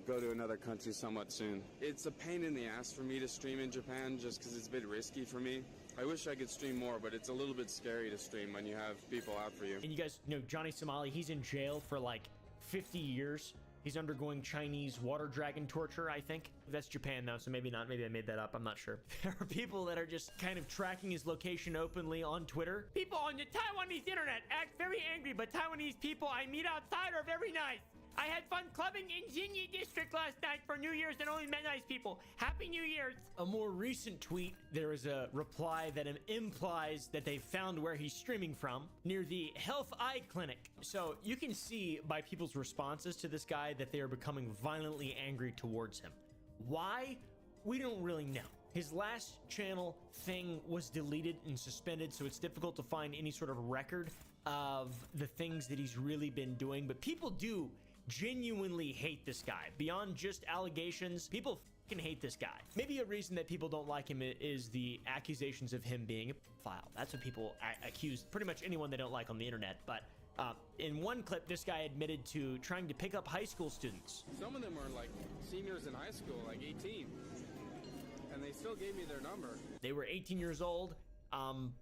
go to another country somewhat soon. It's a pain in the ass for me to stream in Japan just because it's a bit risky for me. I wish I could stream more, but it's a little bit scary to stream when you have people out for you. And you guys know Johnny Somali, he's in jail for like 50 years. He's undergoing Chinese water dragon torture, I think. That's Japan though, so maybe not. Maybe I made that up, I'm not sure. There are people that are just kind of tracking his location openly on Twitter. People on the Taiwanese internet act very angry, but Taiwanese people I meet outside are very nice. I had fun clubbing in Xinyi District last night for New Year's and only met nice people. Happy New Year's. A more recent tweet, there is a reply that implies that they found where he's streaming from, near the Health Eye Clinic. So you can see by people's responses to this guy that they are becoming violently angry towards him. Why? We don't really know. His last channel thing was deleted and suspended, so it's difficult to find any sort of record of the things that he's really been doing, but people do genuinely hate this guy. Beyond just allegations, people fucking hate this guy. Maybe a reason that people don't like him is the accusations of him being a pedophile. That's what people accuse pretty much anyone they don't like on the internet. But in one clip, this guy admitted to trying to pick up high school students. Some of them are like seniors in high school, like 18, and they still gave me their number. They were 18 years old.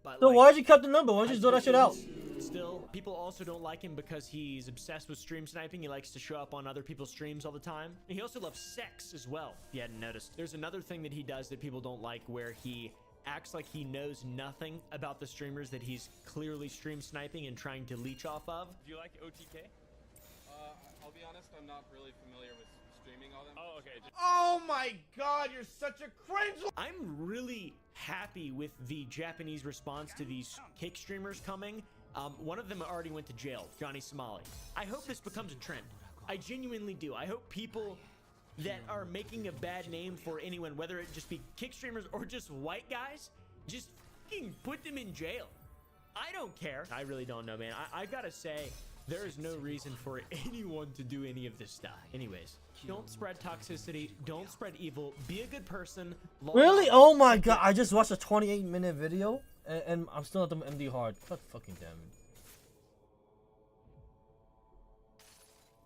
But So like, why'd you cut the number? Why don't you just throw that shit out? Still, people also don't like him because he's obsessed with stream sniping. He likes to show up on other people's streams all the time. And he also loves sex as well, if you hadn't noticed. There's another thing that he does that people don't like, where he acts like he knows nothing about the streamers that he's clearly stream sniping and trying to leech off of. Do you like OTK? I'll be honest, I'm not really familiar with streaming all them. Oh, okay. Oh my god, you're such a cringe! I'm really happy with the Japanese response to these kick streamers coming. One of them already went to jail, Johnny Somali. I hope this becomes a trend. I genuinely do. I hope people that are making a bad name for anyone, whether it just be kick streamers or just white guys, just fucking put them in jail. I don't care. I really don't know, man. I gotta say, there is no reason for anyone to do any of this stuff. Anyways, don't spread toxicity. Don't spread evil. Be a good person. Really? Oh my god, I just watched a 28-minute video and I'm still at the MD hard. God fucking damn it.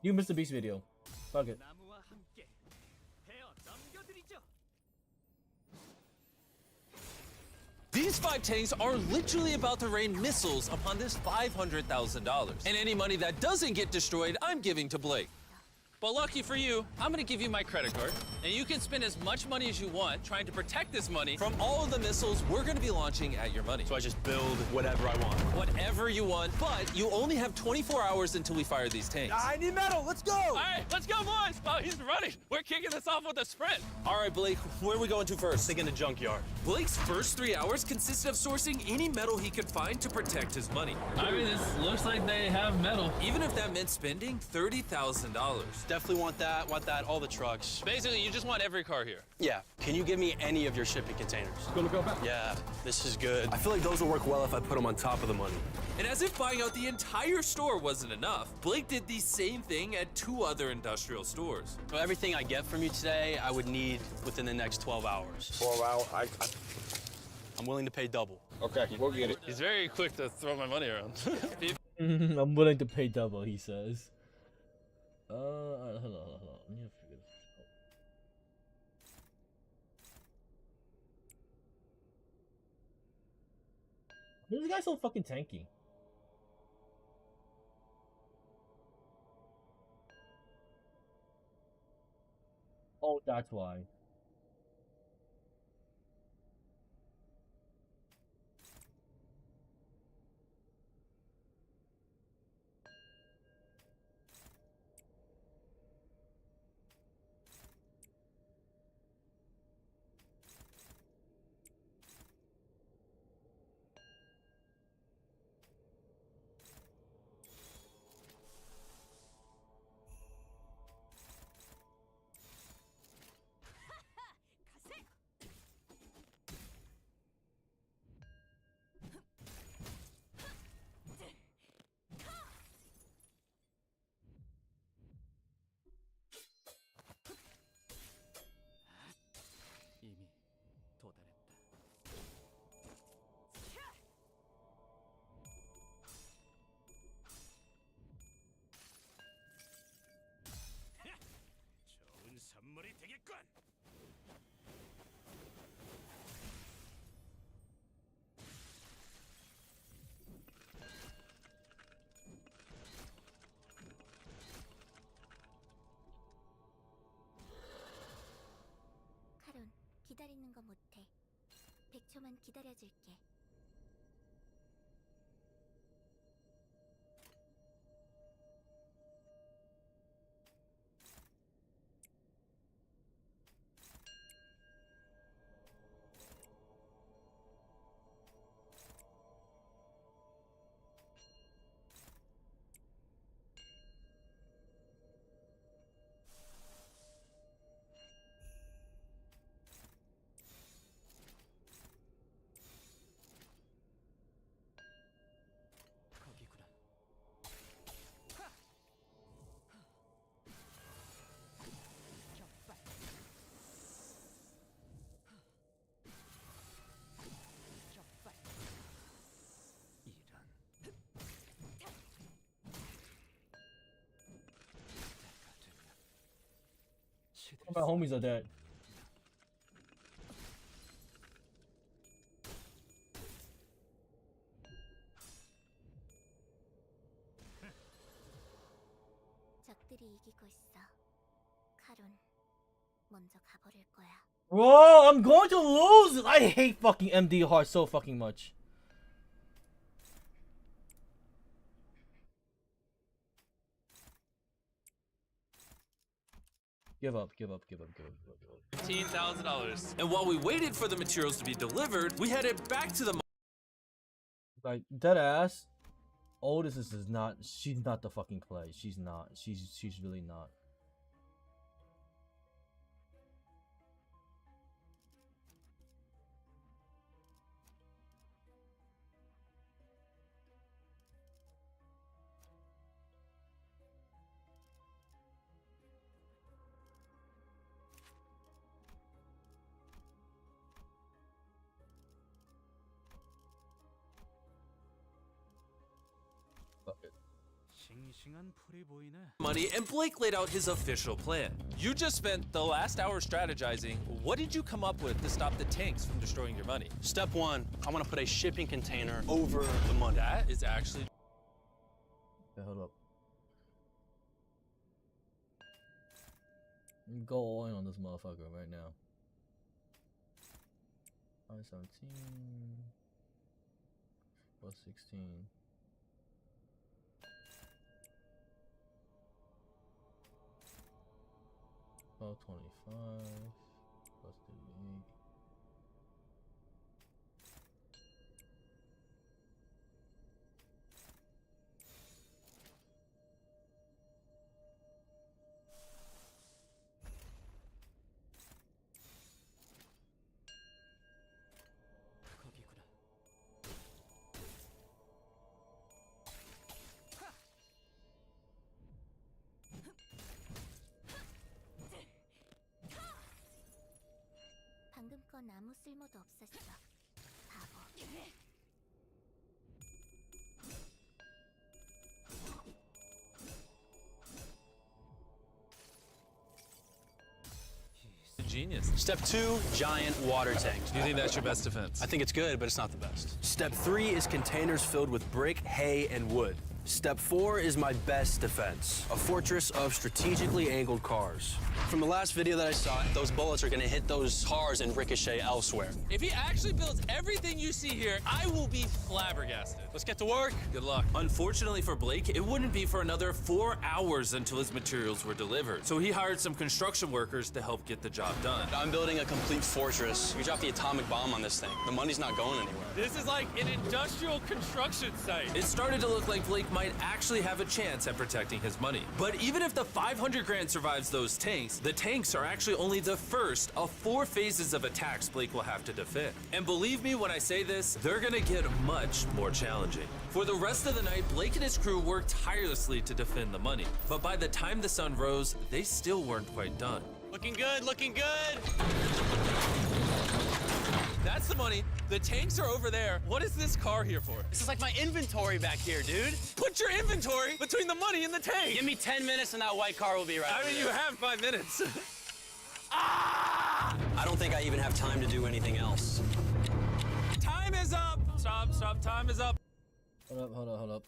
You missed the Beast video. Fuck it. These 5 tanks are literally about to rain missiles upon this $500,000. And any money that doesn't get destroyed, I'm giving to Blake. But lucky for you, I'm gonna give you my credit card, and you can spend as much money as you want trying to protect this money from all of the missiles we're gonna be launching at your money. So I just build whatever I want. Whatever you want, but you only have 24 hours until we fire these tanks. I need metal. Let's go. All right, let's go, boys. Oh, he's running. We're kicking this off with a sprint. All right, Blake, where are we going to first? Think in the junkyard. Blake's first 3 hours consisted of sourcing any metal he could find to protect his money. I mean, this looks like they have metal. Even if that meant spending $30,000. Definitely want that, all the trucks. Basically, you just want every car here. Yeah. Can you give me any of your shipping containers? Gonna go back. Yeah, this is good. I feel like those will work well if I put them on top of the money. And as if buying out the entire store wasn't enough, Blake did the same thing at 2 other industrial stores. So everything I get from you today, I would need within the next 12 hours. 12 hours? I'm willing to pay double. Okay, we'll get it. He's very quick to throw my money around. I'm willing to pay double, he says. Hold on. Let me figure this out. Why is this guy so fucking tanky? Oh, that's why. 기다리는 거 못해. 100초만 기다려줄게. My homies are dead. 적들이 이기고 있어. 카론, 먼저 가버릴 거야. Bro, I'm going to lose. I hate fucking MD Heart so fucking much. Give up. $15,000. And while we waited for the materials to be delivered, we headed back to the Like dead ass. Otis is not. She's not the fucking play. She's not. She's really not. money, and Blake laid out his official plan. You just spent the last hour strategizing. What did you come up with to stop the tanks from destroying your money? Step one, I want to put a shipping container over the money. That is actually... Okay, hold up. Go all in on this motherfucker right now. 517 plus 16. About 25 plus 38. 방금 건 아무 쓸모도 없었어. 바보. Genius. Step two, giant water tanks. Do you think that's your best defense? I think it's good, but it's not the best. Step three is containers filled with brick, hay, and wood. Step four is my best defense, a fortress of strategically angled cars. From the last video that I saw, those bullets are gonna hit those cars and ricochet elsewhere. If he actually builds everything you see here, I will be flabbergasted. Let's get to work. Good luck. Unfortunately for Blake, it wouldn't be for another 4 hours until his materials were delivered. So he hired some construction workers to help get the job done. I'm building a complete fortress. We dropped the atomic bomb on this thing. The money's not going anywhere. This is like an industrial construction site. It started to look like Blake might actually have a chance at protecting his money. But even if the 500 grand survives those tanks, the tanks are actually only the first of 4 phases of attacks Blake will have to defend. And believe me when I say this, they're gonna get much more challenging. For the rest of the night, Blake and his crew worked tirelessly to defend the money. But by the time the sun rose, they still weren't quite done. Looking good, looking good. That's the money. The tanks are over there. What is this car here for? This is like my inventory back here, dude. Put your inventory between the money and the tank. Give me 10 minutes and that white car will be right. I mean, you have 5 minutes. I don't think I even have time to do anything else. Time is up. Stop, time is up. Hold up.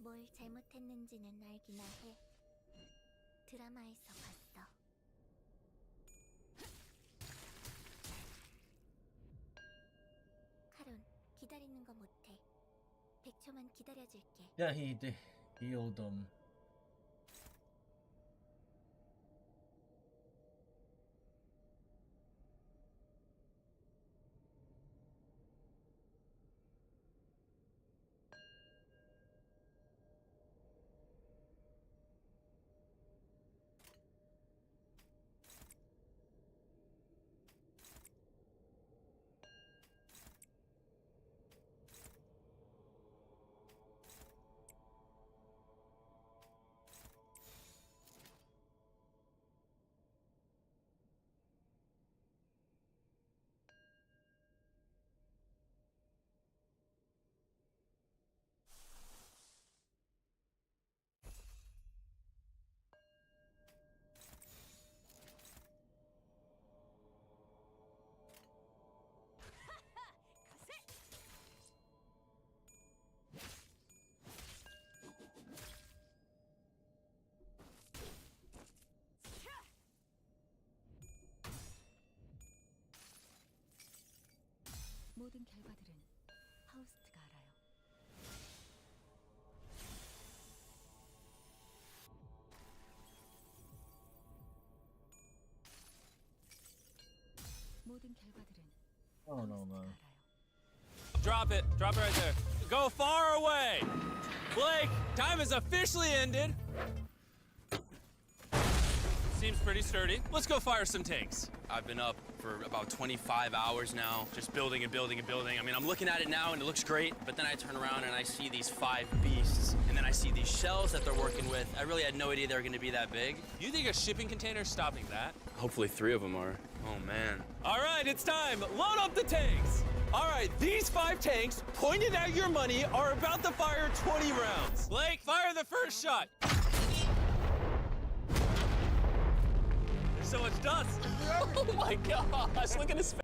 뭘 잘못했는지는 알기나 해. 드라마에서 봤어. 카론, 기다리는 거 못해. 100초만 기다려줄게. Yeah, he did. Healed them. 모든 결과들은 파우스트가 알아요. 모든 결과들은 Oh no, man. Drop it right there. Go far away. Blake, time has officially ended. Seems pretty sturdy. Let's go fire some tanks. I've been up for about 25 hours now, just building and building and building. I mean, I'm looking at it now and it looks great, but then I turn around and I see these 5 beasts, and then I see these shells that they're working with. I really had no idea they were gonna be that big. You think a shipping container is stopping that? Hopefully 3 of them are. Oh man. All right, it's time. Load up the tanks. All right, these 5 tanks pointed at your money are about to fire 20 rounds. Blake, fire the first shot. There's so much dust. Oh my gosh, look at his face.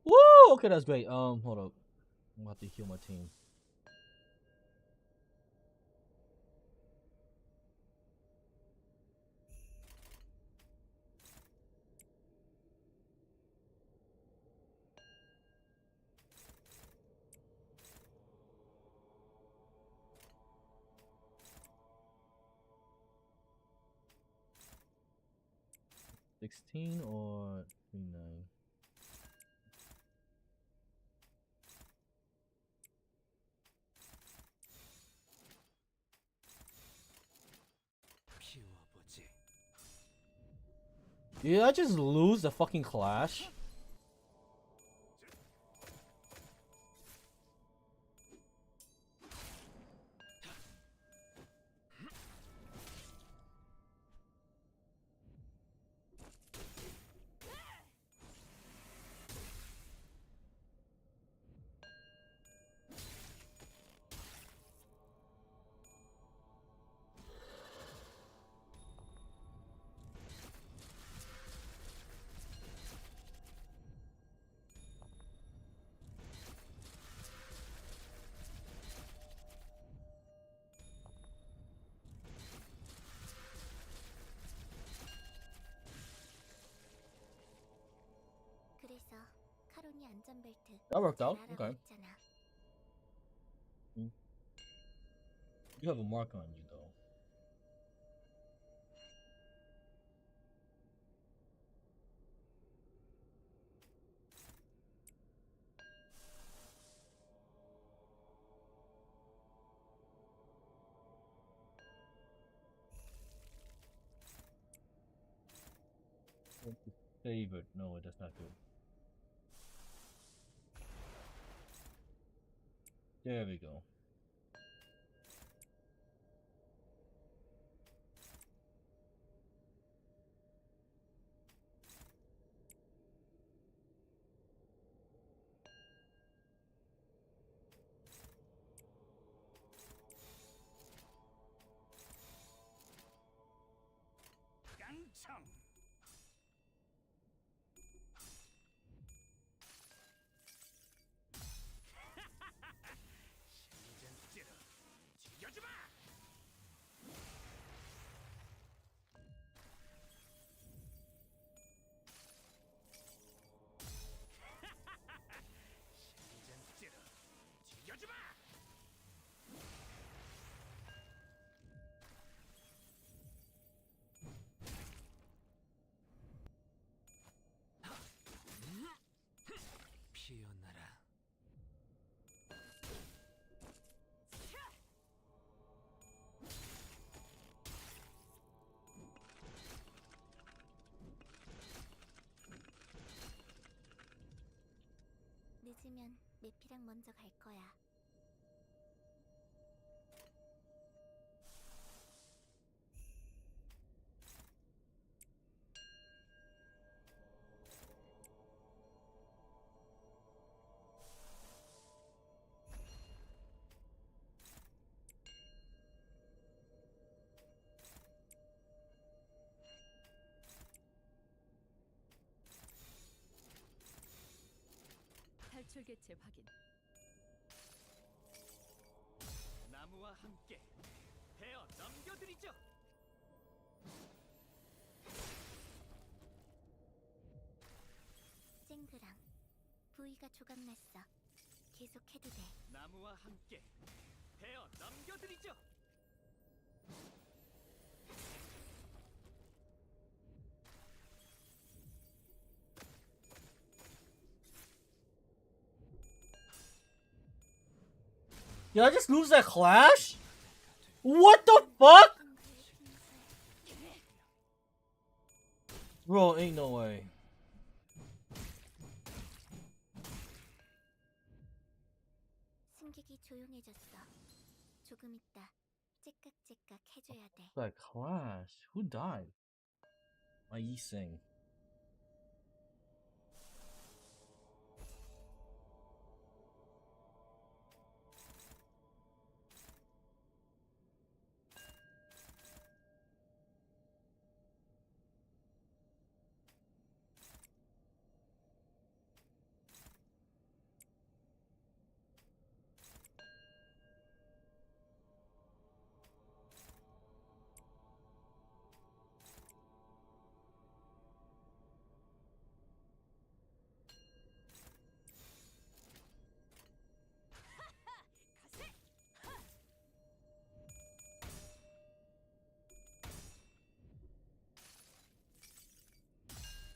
Woo! Okay, that's great. Hold up. I'm about to heal my team. $16 or $39? Did I just lose the fucking clash? 그래서 카론이 안전벨트 That worked 잘 out. 하라고 Okay. 했잖아. You have a mark on you though. Favorite. No, that's not good. There we go. 깡총. 심장 찌러. 내피랑 먼저 갈 거야. 탈출 개체 확인. 나무와 함께 베어 넘겨드리죠. 쨍그랑 부위가 조각났어. 계속해도 돼. 나무와 함께 베어 넘겨드리죠. Did I just lose that clash? What the fuck? Bro, ain't no way. 승객이 조용해졌어. 조금 있다. 째깍째깍 해줘야 돼. That clash? Who died? My Yi-Sing.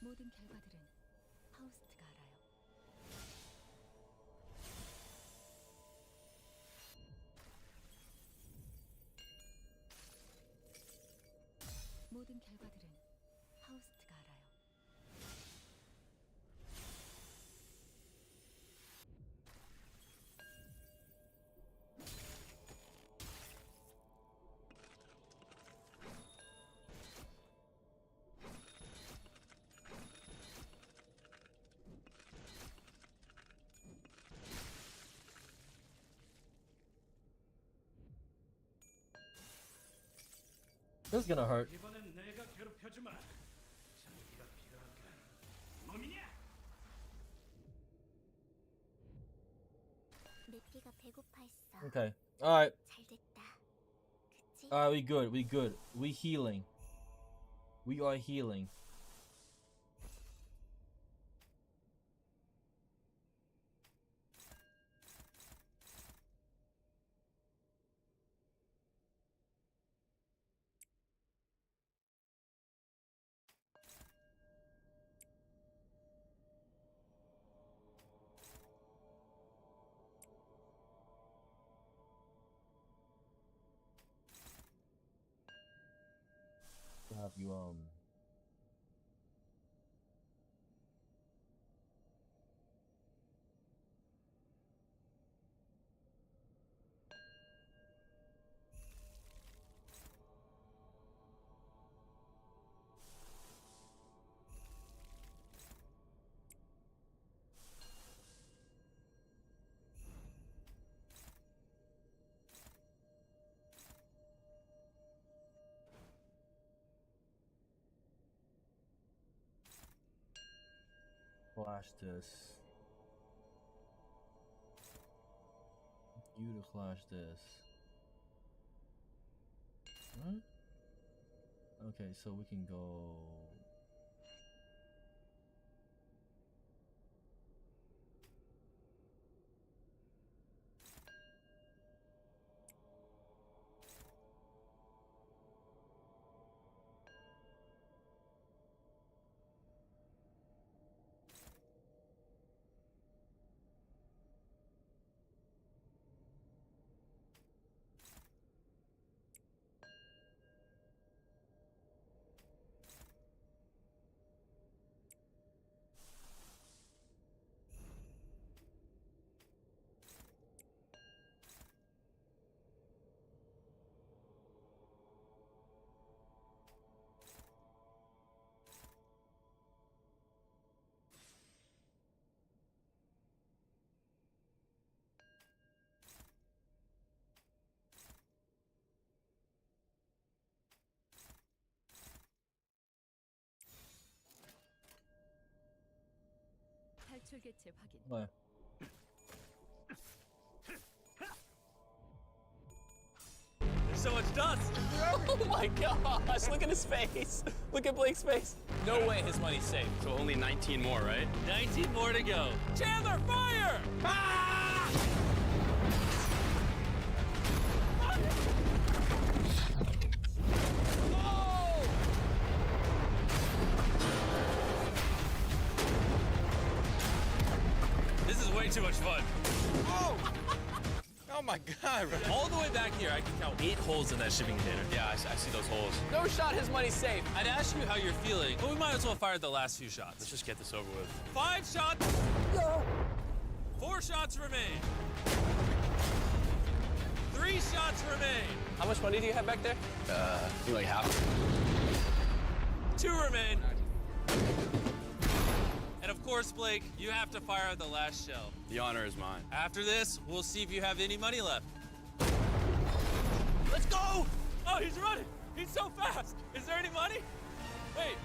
모든 결과들은 파우스트가 알아요. 모든 결과들은 파우스트가 알아요. This is gonna hurt. 이번엔 내가 괴롭혀주마. 자기가 필요한가? 몸이냐? 내피가 배고파했어. Okay. Alright. 잘 됐다. 그치? Alright, we good. We good. We healing. We are healing. Have you flash this? You to flash this. What? Okay, so we can go. 출계체 확인. 네. There's so much dust. Oh my gosh, look at his face. Look at Blake's face. No way his money's safe. So only 19 more, right? 19 more to go. Chandler, fire! Ah! Oh! This is way too much fun. Oh! Oh my God! All the way back here, I can count 8 holes in that shipping container. Yeah, I see those holes. No shot, his money's safe. I'd ask you how you're feeling, but we might as well fire the last few shots. Let's just get this over with. 5 shots. 4 shots remain. 3 shots remain. How much money do you have back there? I think like half. 2 remain. And of course, Blake, you have to fire the last shell. The honor is mine. After this, we'll see if you have any money left. Let's go! Oh, he's running. He's so fast. Is there any money? Wait,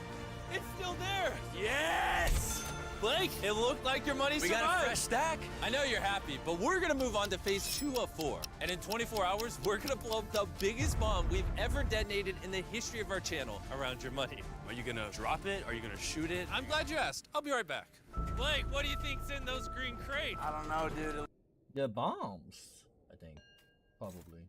it's still there. Yes! Blake, it looked like your money survived. We got a fresh stack. I know you're happy, but we're gonna move on to phase 2 of 4. And in 24 hours, we're gonna blow up the biggest bomb we've ever detonated in the history of our channel around your money. Are you gonna drop it? Are you gonna shoot it? I'm glad you asked. I'll be right back. Blake, what do you think's in those green crates? I don't know, dude. They're bombs, I think. Probably.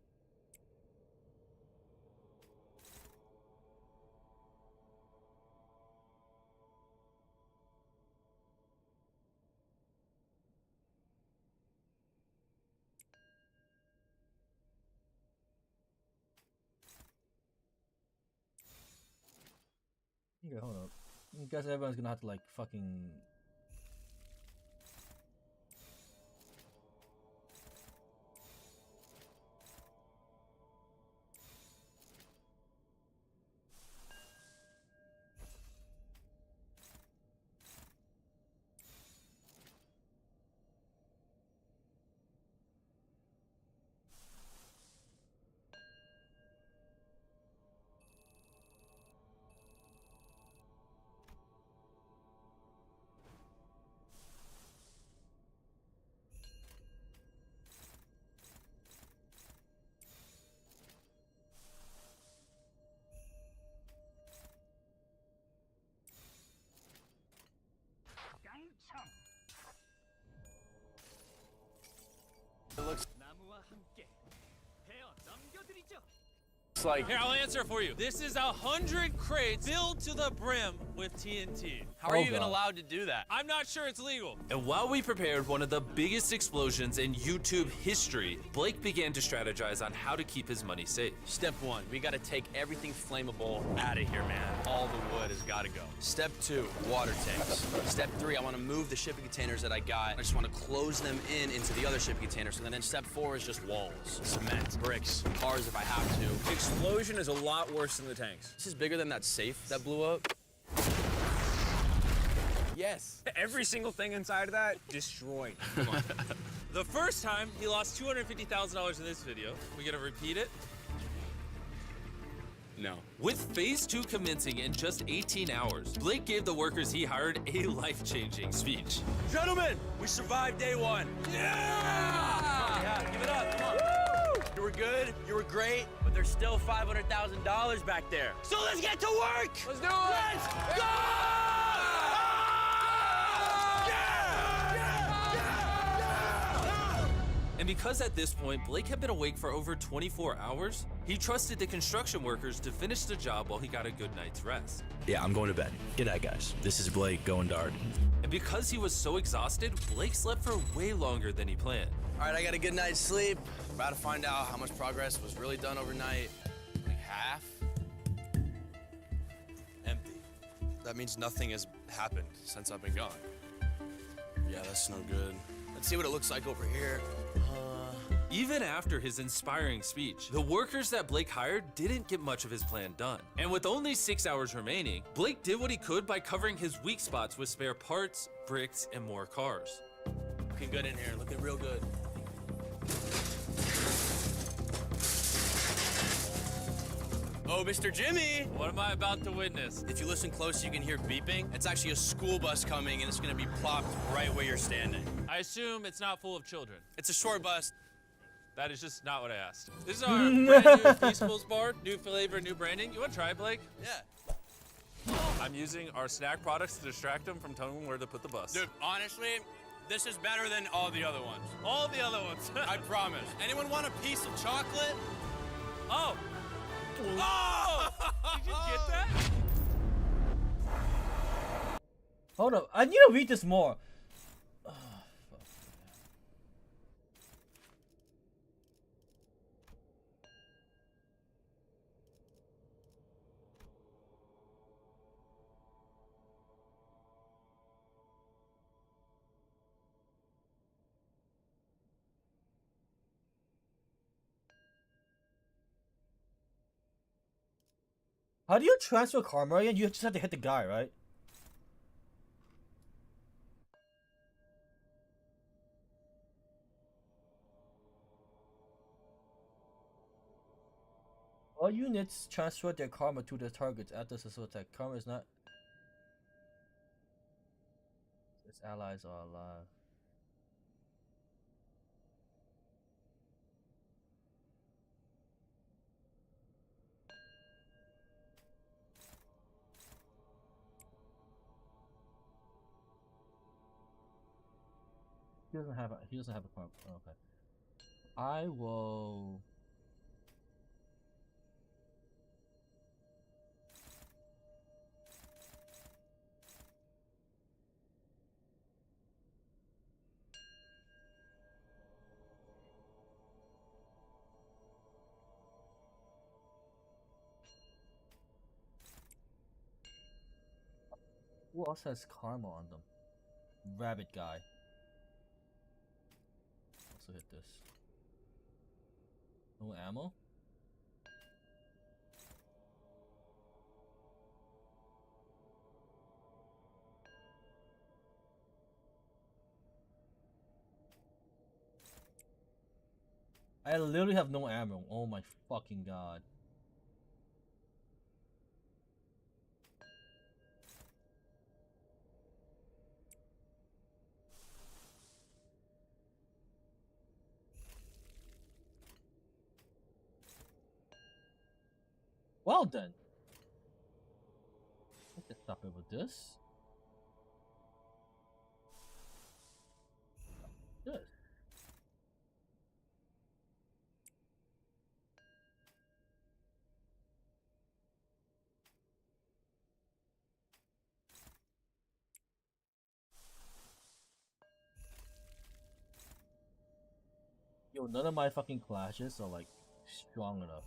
Okay, hold up. I guess everyone's gonna have to like fucking. It looks like... Here, I'll answer it for you. This is 100 crates filled to the brim with TNT. How are you even allowed to do that? I'm not sure it's legal. And while we prepared one of the biggest explosions in YouTube history, Blake began to strategize on how to keep his money safe. Step 1, we gotta take everything flammable out of here, man. All the wood has gotta go. Step 2, water tanks. Step 3, I wanna move the shipping containers that I got. I just wanna close them into the other shipping containers. And then step 4 is just walls, cement, bricks, cars if I have to. Explosion is a lot worse than the tanks. This is bigger than that safe that blew up. Yes. Every single thing inside of that destroyed. Come on. The first time, he lost $250,000 in this video. We gonna repeat it? No. With phase 2 commencing in just 18 hours, Blake gave the workers he hired a life-changing speech. Gentlemen, we survived day 1. Yeah! Yeah, give it up, come on. Woo! You were good, you were great, but there's still $500,000 back there. So let's get to work! Let's do it! Let's go! And because at this point, Blake had been awake for over 24 hours, he trusted the construction workers to finish the job while he got a good night's rest. Yeah, I'm going to bed. Good night, guys. This is Blake going dark. And because he was so exhausted, Blake slept for way longer than he planned. All right, I got a good night's sleep. About to find out how much progress was really done overnight. Like half? Empty. That means nothing has happened since I've been gone. Yeah, that's no good. Let's see what it looks like over here. Even after his inspiring speech, the workers that Blake hired didn't get much of his plan done. And with only 6 hours remaining, Blake did what he could by covering his weak spots with spare parts, bricks, and more cars. Looking good in here, looking real good. Oh, Mr. Jimmy! What am I about to witness? If you listen close, you can hear beeping. It's actually a school bus coming, and it's gonna be plopped right where you're standing. I assume it's not full of children. It's a short bus. That is just not what I asked. This is our brand new Feastables bar. New flavor, new branding. You want to try it, Blake? Yeah. I'm using our snack products to distract them from telling them where to put the bus. Dude, honestly, this is better than all the other ones. All the other ones. I promise. Anyone want a piece of chocolate? Oh! Oh! Did you get that? Hold up, I need to read this more. How do you transfer karma again? You just have to hit the guy, right? All units transfer their karma to their targets after successful attack. Karma is not... Its allies are alive. He doesn't have a karma. Oh, okay. I will... Who else has karma on them? Rabbit guy. Also hit this. No ammo? I literally have no ammo. Oh my fucking god. Well then. I can stop it with this. Good. Yo, none of my fucking clashes are like strong enough.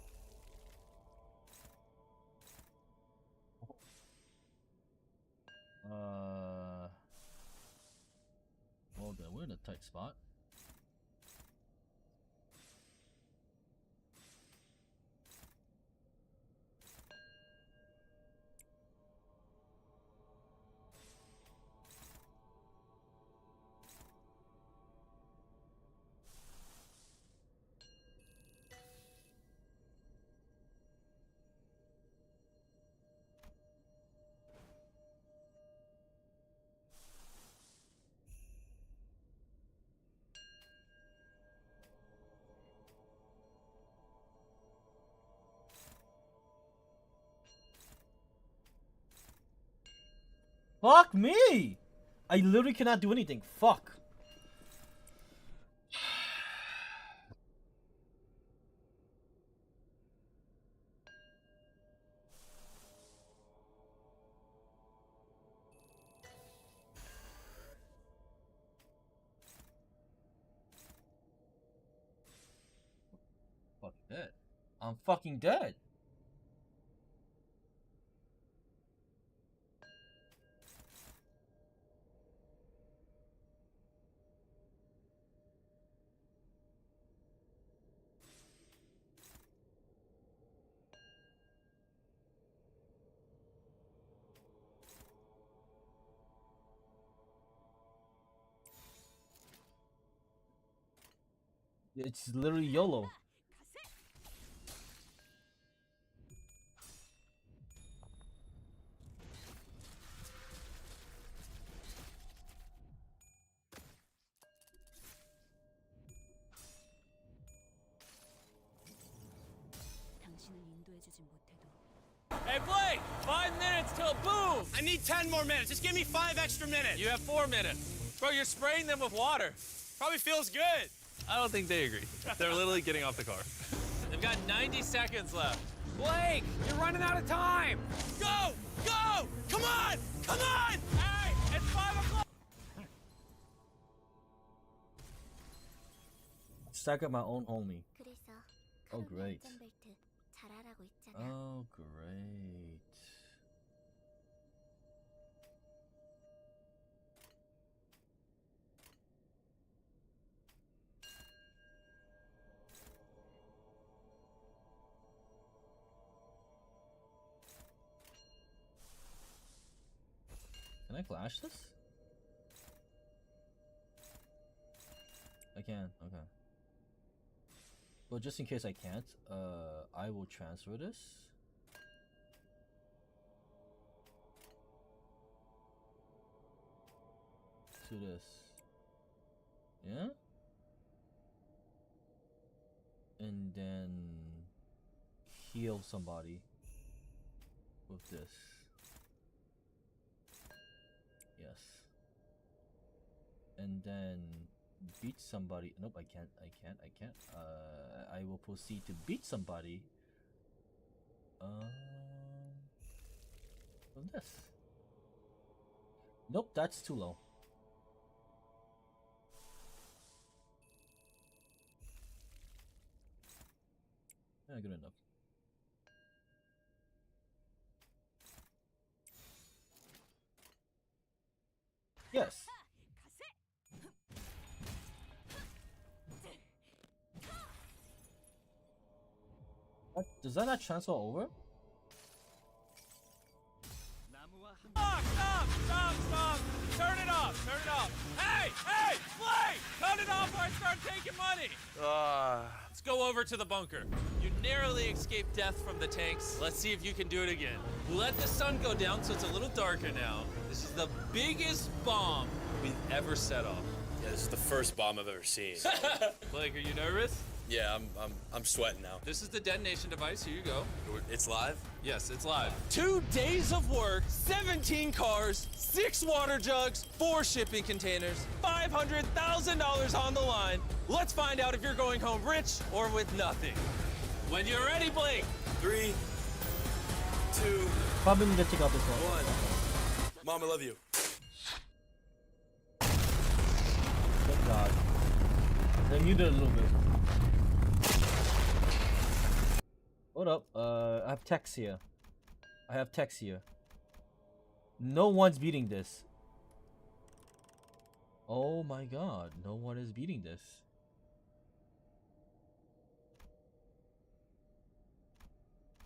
Well then, we're in a tight spot. Fuck me! I literally cannot do anything. Fuck. Fuck dead. I'm fucking dead. It's literally YOLO. 구해주진 못해도 Hey, Blake! 5 minutes till boom! I need 10 more minutes. Just give me 5 extra minutes. You have 4 minutes. Bro, you're spraying them with water. Probably feels good. I don't think they agree. They're literally getting off the car. They've got 90 seconds left. Blake, you're running out of time. Go! Go! Come on! Come on! Hey, it's 5 o'clock! Stack up my own homie. 그래서 Oh, 카로비 great. 안전벨트 잘하라고 있잖아. Oh, great. Can I flash this? I can, okay. Well, just in case I can't, I will transfer this. To this. Yeah? And then heal somebody with this. Yes. And then beat somebody. Nope, I can't. I will proceed to beat somebody. With this. Nope, that's too low. Yeah, good enough. Yes. What? Does that not transfer over? Stop! Turn it off! Hey! Blake! Cut it off or I start taking money! Let's go over to the bunker. You narrowly escaped death from the tanks. Let's see if you can do it again. Let the sun go down so it's a little darker now. This is the biggest bomb we've ever set off. Yeah, this is the first bomb I've ever seen. Blake, are you nervous? Yeah, I'm sweating now. This is the detonation device. Here you go. It's live? Yes, it's live. 2 days of work, 17 cars, 6 water jugs, 4 shipping containers, $500,000 on the line. Let's find out if you're going home rich or with nothing. When you're ready, Blake. 3, 2, Probably need to check out this one. 1. Mom, I love you. Thank God. They muted a little bit. Hold up. I have text here. No one's beating this. Oh my God. No one is beating this.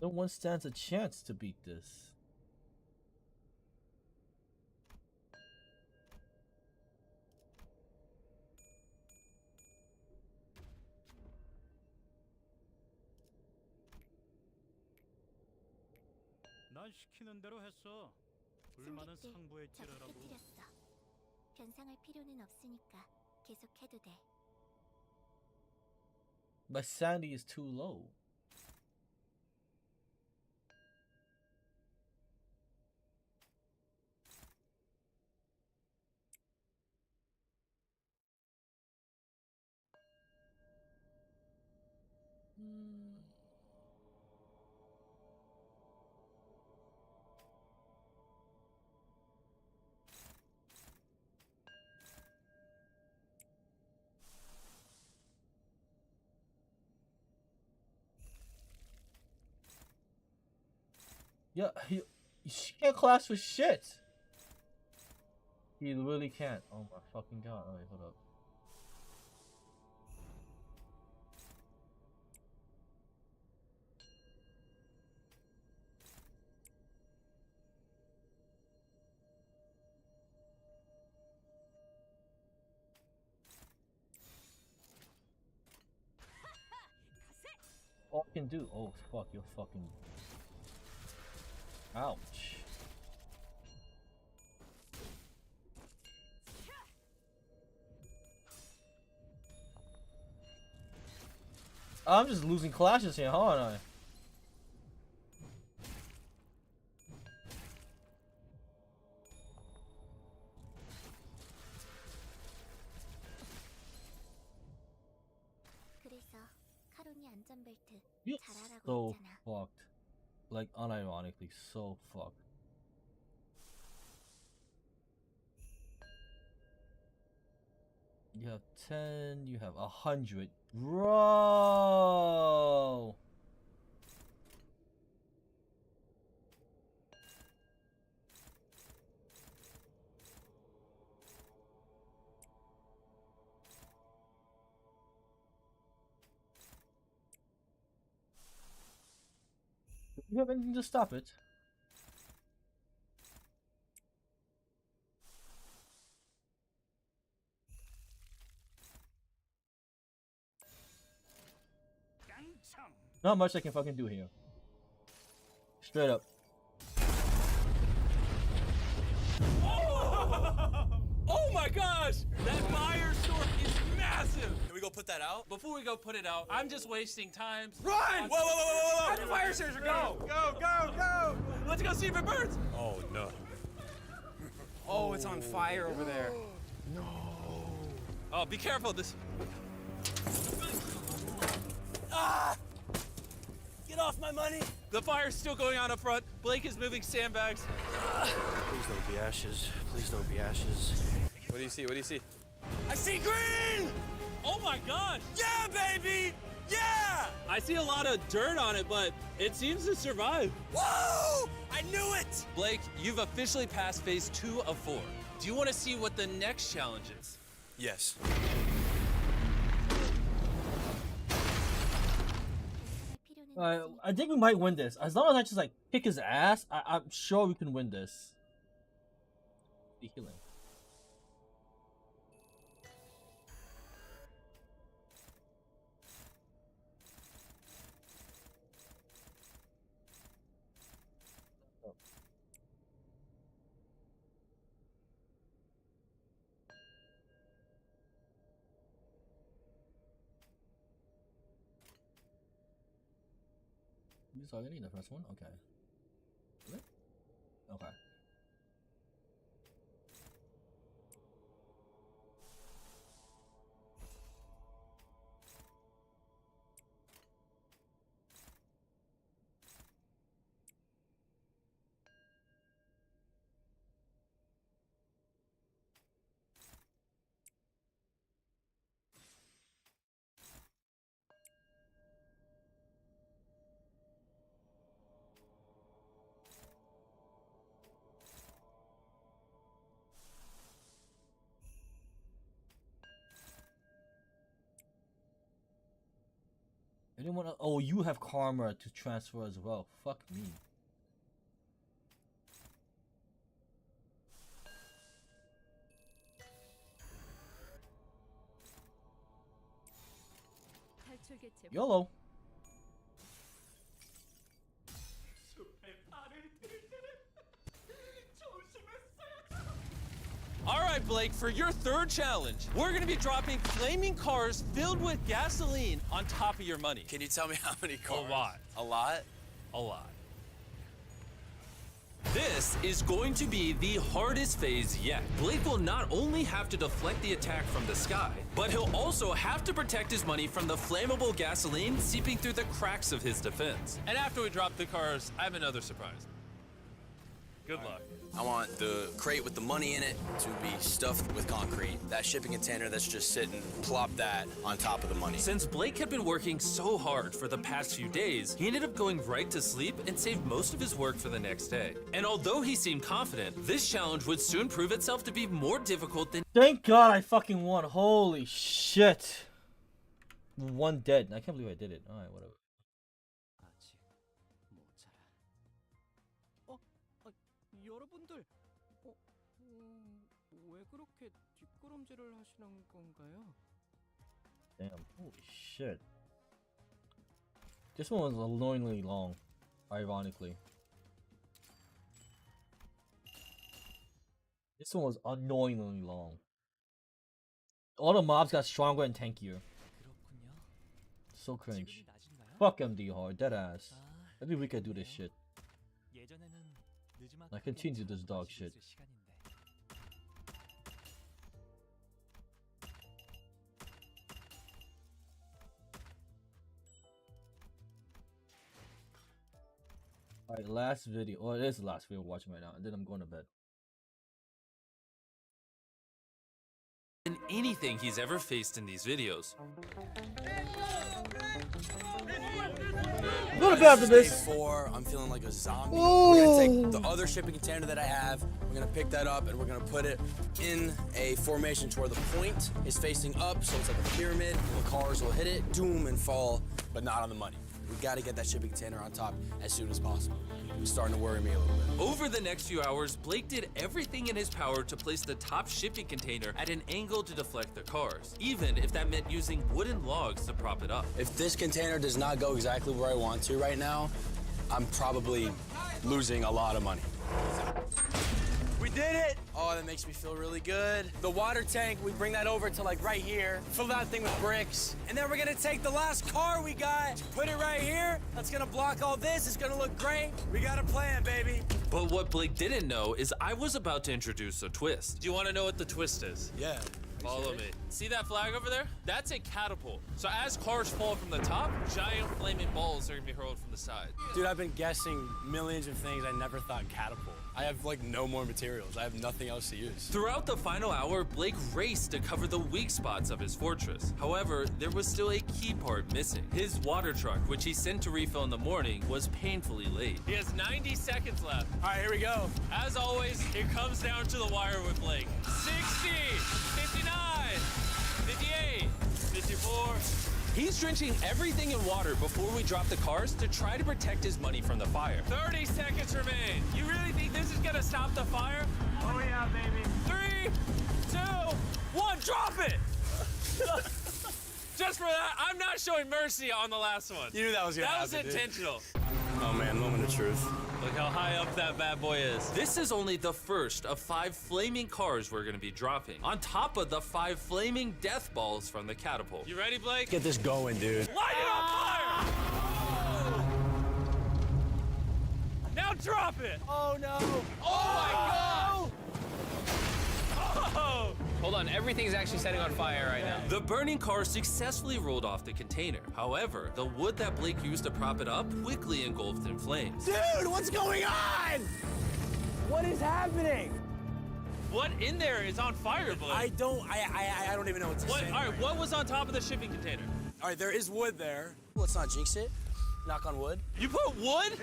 No one stands a chance to beat this. 난 시키는 대로 했어. 불만은 승객들 상부에 적 찌르라고. 터뜨렸어. 변상할 필요는 없으니까 계속해도 돼. My sanity is too low. Yeah, she can't class for shit. He really can't. Oh my fucking God. Alright, hold up. All I can do. Oh fuck, you're fucking. Ouch. I'm just losing clashes here, aren't I? 안전벨트 You're 잘하라고 so 했잖아. fucked. Like, unironically, so fucked. You have 10, you have 100. Bro! Do you have anything to stop it? Not much I can fucking do here. Straight up. Oh my gosh! That firestorm is massive! Can we go put that out? Before we go put it out, I'm just wasting time. Run! Whoa, whoa, whoa, whoa, whoa! Where'd the fire extinguisher go? Go, go, go! Let's go see if it burns! Oh, no. Oh, it's on fire over there. No. Oh, be careful. This. Ah! Get off my money! The fire's still going on up front. Blake is moving sandbags. Please don't be ashes. Please don't be ashes. What do you see? What do you see? I see green! Oh my gosh! Yeah, baby! Yeah! I see a lot of dirt on it, but it seems to survive. Whoa! I knew it! Blake, you've officially passed phase 2 of 4. Do you want to see what the next challenge is? Yes. I think we might win this. As long as I just like kick his ass, I'm sure we can win this. The healing. You already in the first one? Okay. Really? Okay. Anyone else? Oh, you have karma to transfer as well. Fuck me. YOLO. All right, Blake, for your third challenge, we're going to be dropping flaming cars filled with gasoline on top of your money. Can you tell me how many cars? A lot. A lot? A lot. This is going to be the hardest phase yet. Blake will not only have to deflect the attack from the sky, but he'll also have to protect his money from the flammable gasoline seeping through the cracks of his defense. And after we drop the cars, I have another surprise. Good luck. I want the crate with the money in it to be stuffed with concrete. That shipping container that's just sitting, plop that on top of the money. Since Blake had been working so hard for the past few days, he ended up going right to sleep and saved most of his work for the next day. And although he seemed confident, this challenge would soon prove itself to be more difficult than— Thank God I fucking won. Holy shit. One dead. I can't believe I did it. Alright, whatever. 여러분들, 왜 그렇게 뒷걸음질을 하시는 건가요? Damn, holy shit. This one was annoyingly long, ironically. This one was annoyingly long. All the mobs got stronger and tankier. So cringe. Fuck MD hard, deadass. Every week I do this shit. I continue this dog shit. Alright, last video. Well, it is the last video we're watching right now, and then I'm going to bed. Than anything he's ever faced in these videos. Go to bed after this. Day 4, I'm feeling like a zombie. Ooh. We're gonna take the other shipping container that I have, we're gonna pick that up and we're gonna put it in a formation to where the point is facing up, so it's like a pyramid, and the cars will hit it, doom, and fall, but not on the money. We gotta get that shipping container on top as soon as possible. It's starting to worry me a little bit. Over the next few hours, Blake did everything in his power to place the top shipping container at an angle to deflect the cars, even if that meant using wooden logs to prop it up. If this container does not go exactly where I want to right now, I'm probably losing a lot of money. We did it! Oh, that makes me feel really good. The water tank, we bring that over to like right here, fill that thing with bricks, and then we're gonna take the last car we got, put it right here. That's gonna block all this. It's gonna look great. We got a plan, baby. But what Blake didn't know is I was about to introduce a twist. Do you want to know what the twist is? Yeah. Follow me. See that flag over there? That's a catapult. So as cars fall from the top, giant flaming balls are gonna be hurled from the side. Dude, I've been guessing millions of things. I never thought catapult. I have like no more materials. I have nothing else to use. Throughout the final hour, Blake raced to cover the weak spots of his fortress. However, there was still a key part missing. His water truck, which he sent to refill in the morning, was painfully late. He has 90 seconds left. All right, here we go. As always, it comes down to the wire with Blake. 60, 59, 58, 54. He's drenching everything in water before we drop the cars to try to protect his money from the fire. 30 seconds remain. You really think this is gonna stop the fire? Oh yeah, baby. 3, 2, 1, drop it! Just for that, I'm not showing mercy on the last one. You knew that was gonna happen, That was intentional. Oh man, moment of truth. Look how high up that bad boy is. This is only the first of 5 flaming cars we're gonna be dropping, on top of the 5 flaming death balls from the catapult. You ready, Blake? Get this going, dude. Light it on fire! Now drop it! Oh no! Oh my god! Oh! Hold on, everything's actually setting on fire right now. The burning car successfully rolled off the container. However, the wood that Blake used to prop it up quickly engulfed in flames. Dude, what's going on? What is happening? What in there is on fire, Blake? I don't even know what to say. All right, what was on top of the shipping container? All right, there is wood there. Let's not jinx it. Knock on wood. You put wood?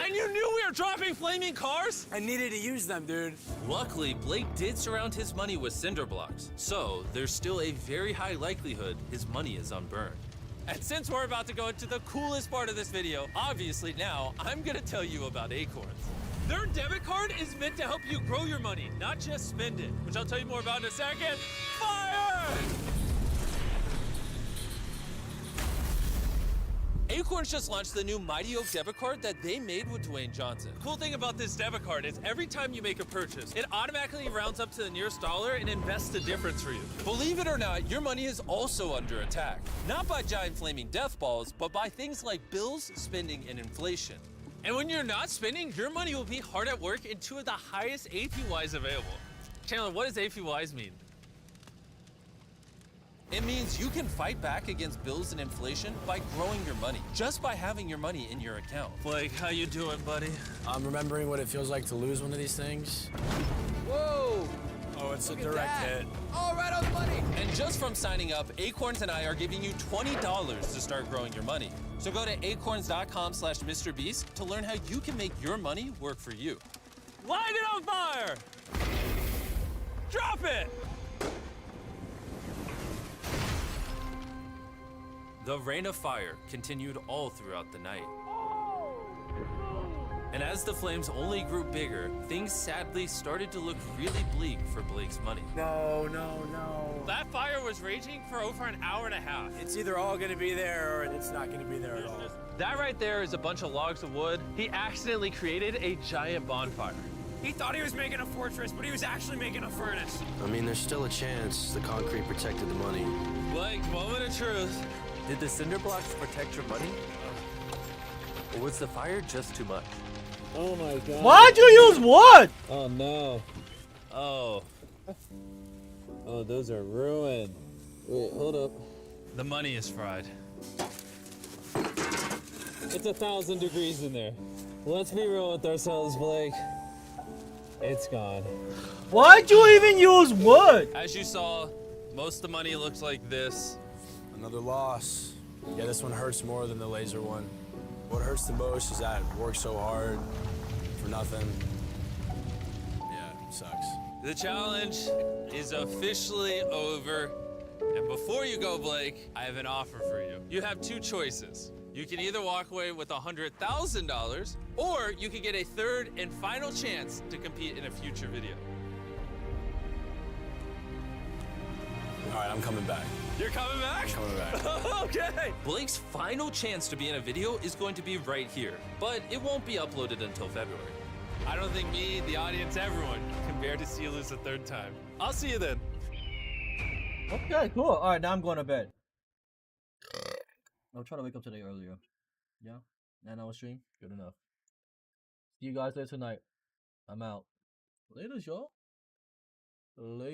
And you knew we were dropping flaming cars? I needed to use them, dude. Luckily, Blake did surround his money with cinder blocks, so there's still a very high likelihood his money is unburned. And since we're about to go into the coolest part of this video, obviously now, I'm gonna tell you about Acorns. Their debit card is meant to help you grow your money, not just spend it, which I'll tell you more about in a second. Fire! Acorns just launched the new Mighty Oak debit card that they made with Dwayne Johnson. Cool thing about this debit card is every time you make a purchase, it automatically rounds up to the nearest dollar and invests the difference for you. Believe it or not, your money is also under attack. Not by giant flaming death balls, but by things like bills, spending, and inflation. And when you're not spending, your money will be hard at work in 2 of the highest APYs available. Chandler, what does APYs mean? It means you can fight back against bills and inflation by growing your money, just by having your money in your account. Blake, how you doing, buddy? I'm remembering what it feels like to lose one of these things. Whoa! Oh, it's a direct hit. Oh, right on the money! And just from signing up, Acorns and I are giving you $20 to start growing your money. So go to acorns.com/MrBeast to learn how you can make your money work for you. Light it on fire! Drop it! The rain of fire continued all throughout the night. And as the flames only grew bigger, things sadly started to look really bleak for Blake's money. No. That fire was raging for over an hour and a half. It's either all gonna be there or it's not gonna be there at all. That right there is a bunch of logs of wood. He accidentally created a giant bonfire. He thought he was making a fortress, but he was actually making a furnace. I mean, there's still a chance the concrete protected the money. Blake, moment of truth. Did the cinder blocks protect your money? Or was the fire just too much? Oh my god. Why'd you use wood? Oh no. Oh. Oh, those are ruined. Wait, hold up. The money is fried. It's 1,000 degrees in there. Let's be real with ourselves, Blake. It's gone. Why'd you even use wood? As you saw, most of the money looks like this. Another loss. Yeah, this one hurts more than the laser one. What hurts the most is that I worked so hard for nothing. Yeah, it sucks. The challenge is officially over. And before you go, Blake, I have an offer for you. You have two choices. You can either walk away with $100,000, or you can get a third and final chance to compete in a future video. All right, I'm coming back. You're coming back? I'm coming back. Okay. Blake's final chance to be in a video is going to be right here, but it won't be uploaded until February. I don't think me, the audience, everyone can bear to see you lose a third time. I'll see you then. Okay, cool. All right, now I'm going to bed. I'll try to wake up today earlier. Yeah, 9-hour stream, good enough. See you guys later tonight. I'm out. Later, y'all. Later.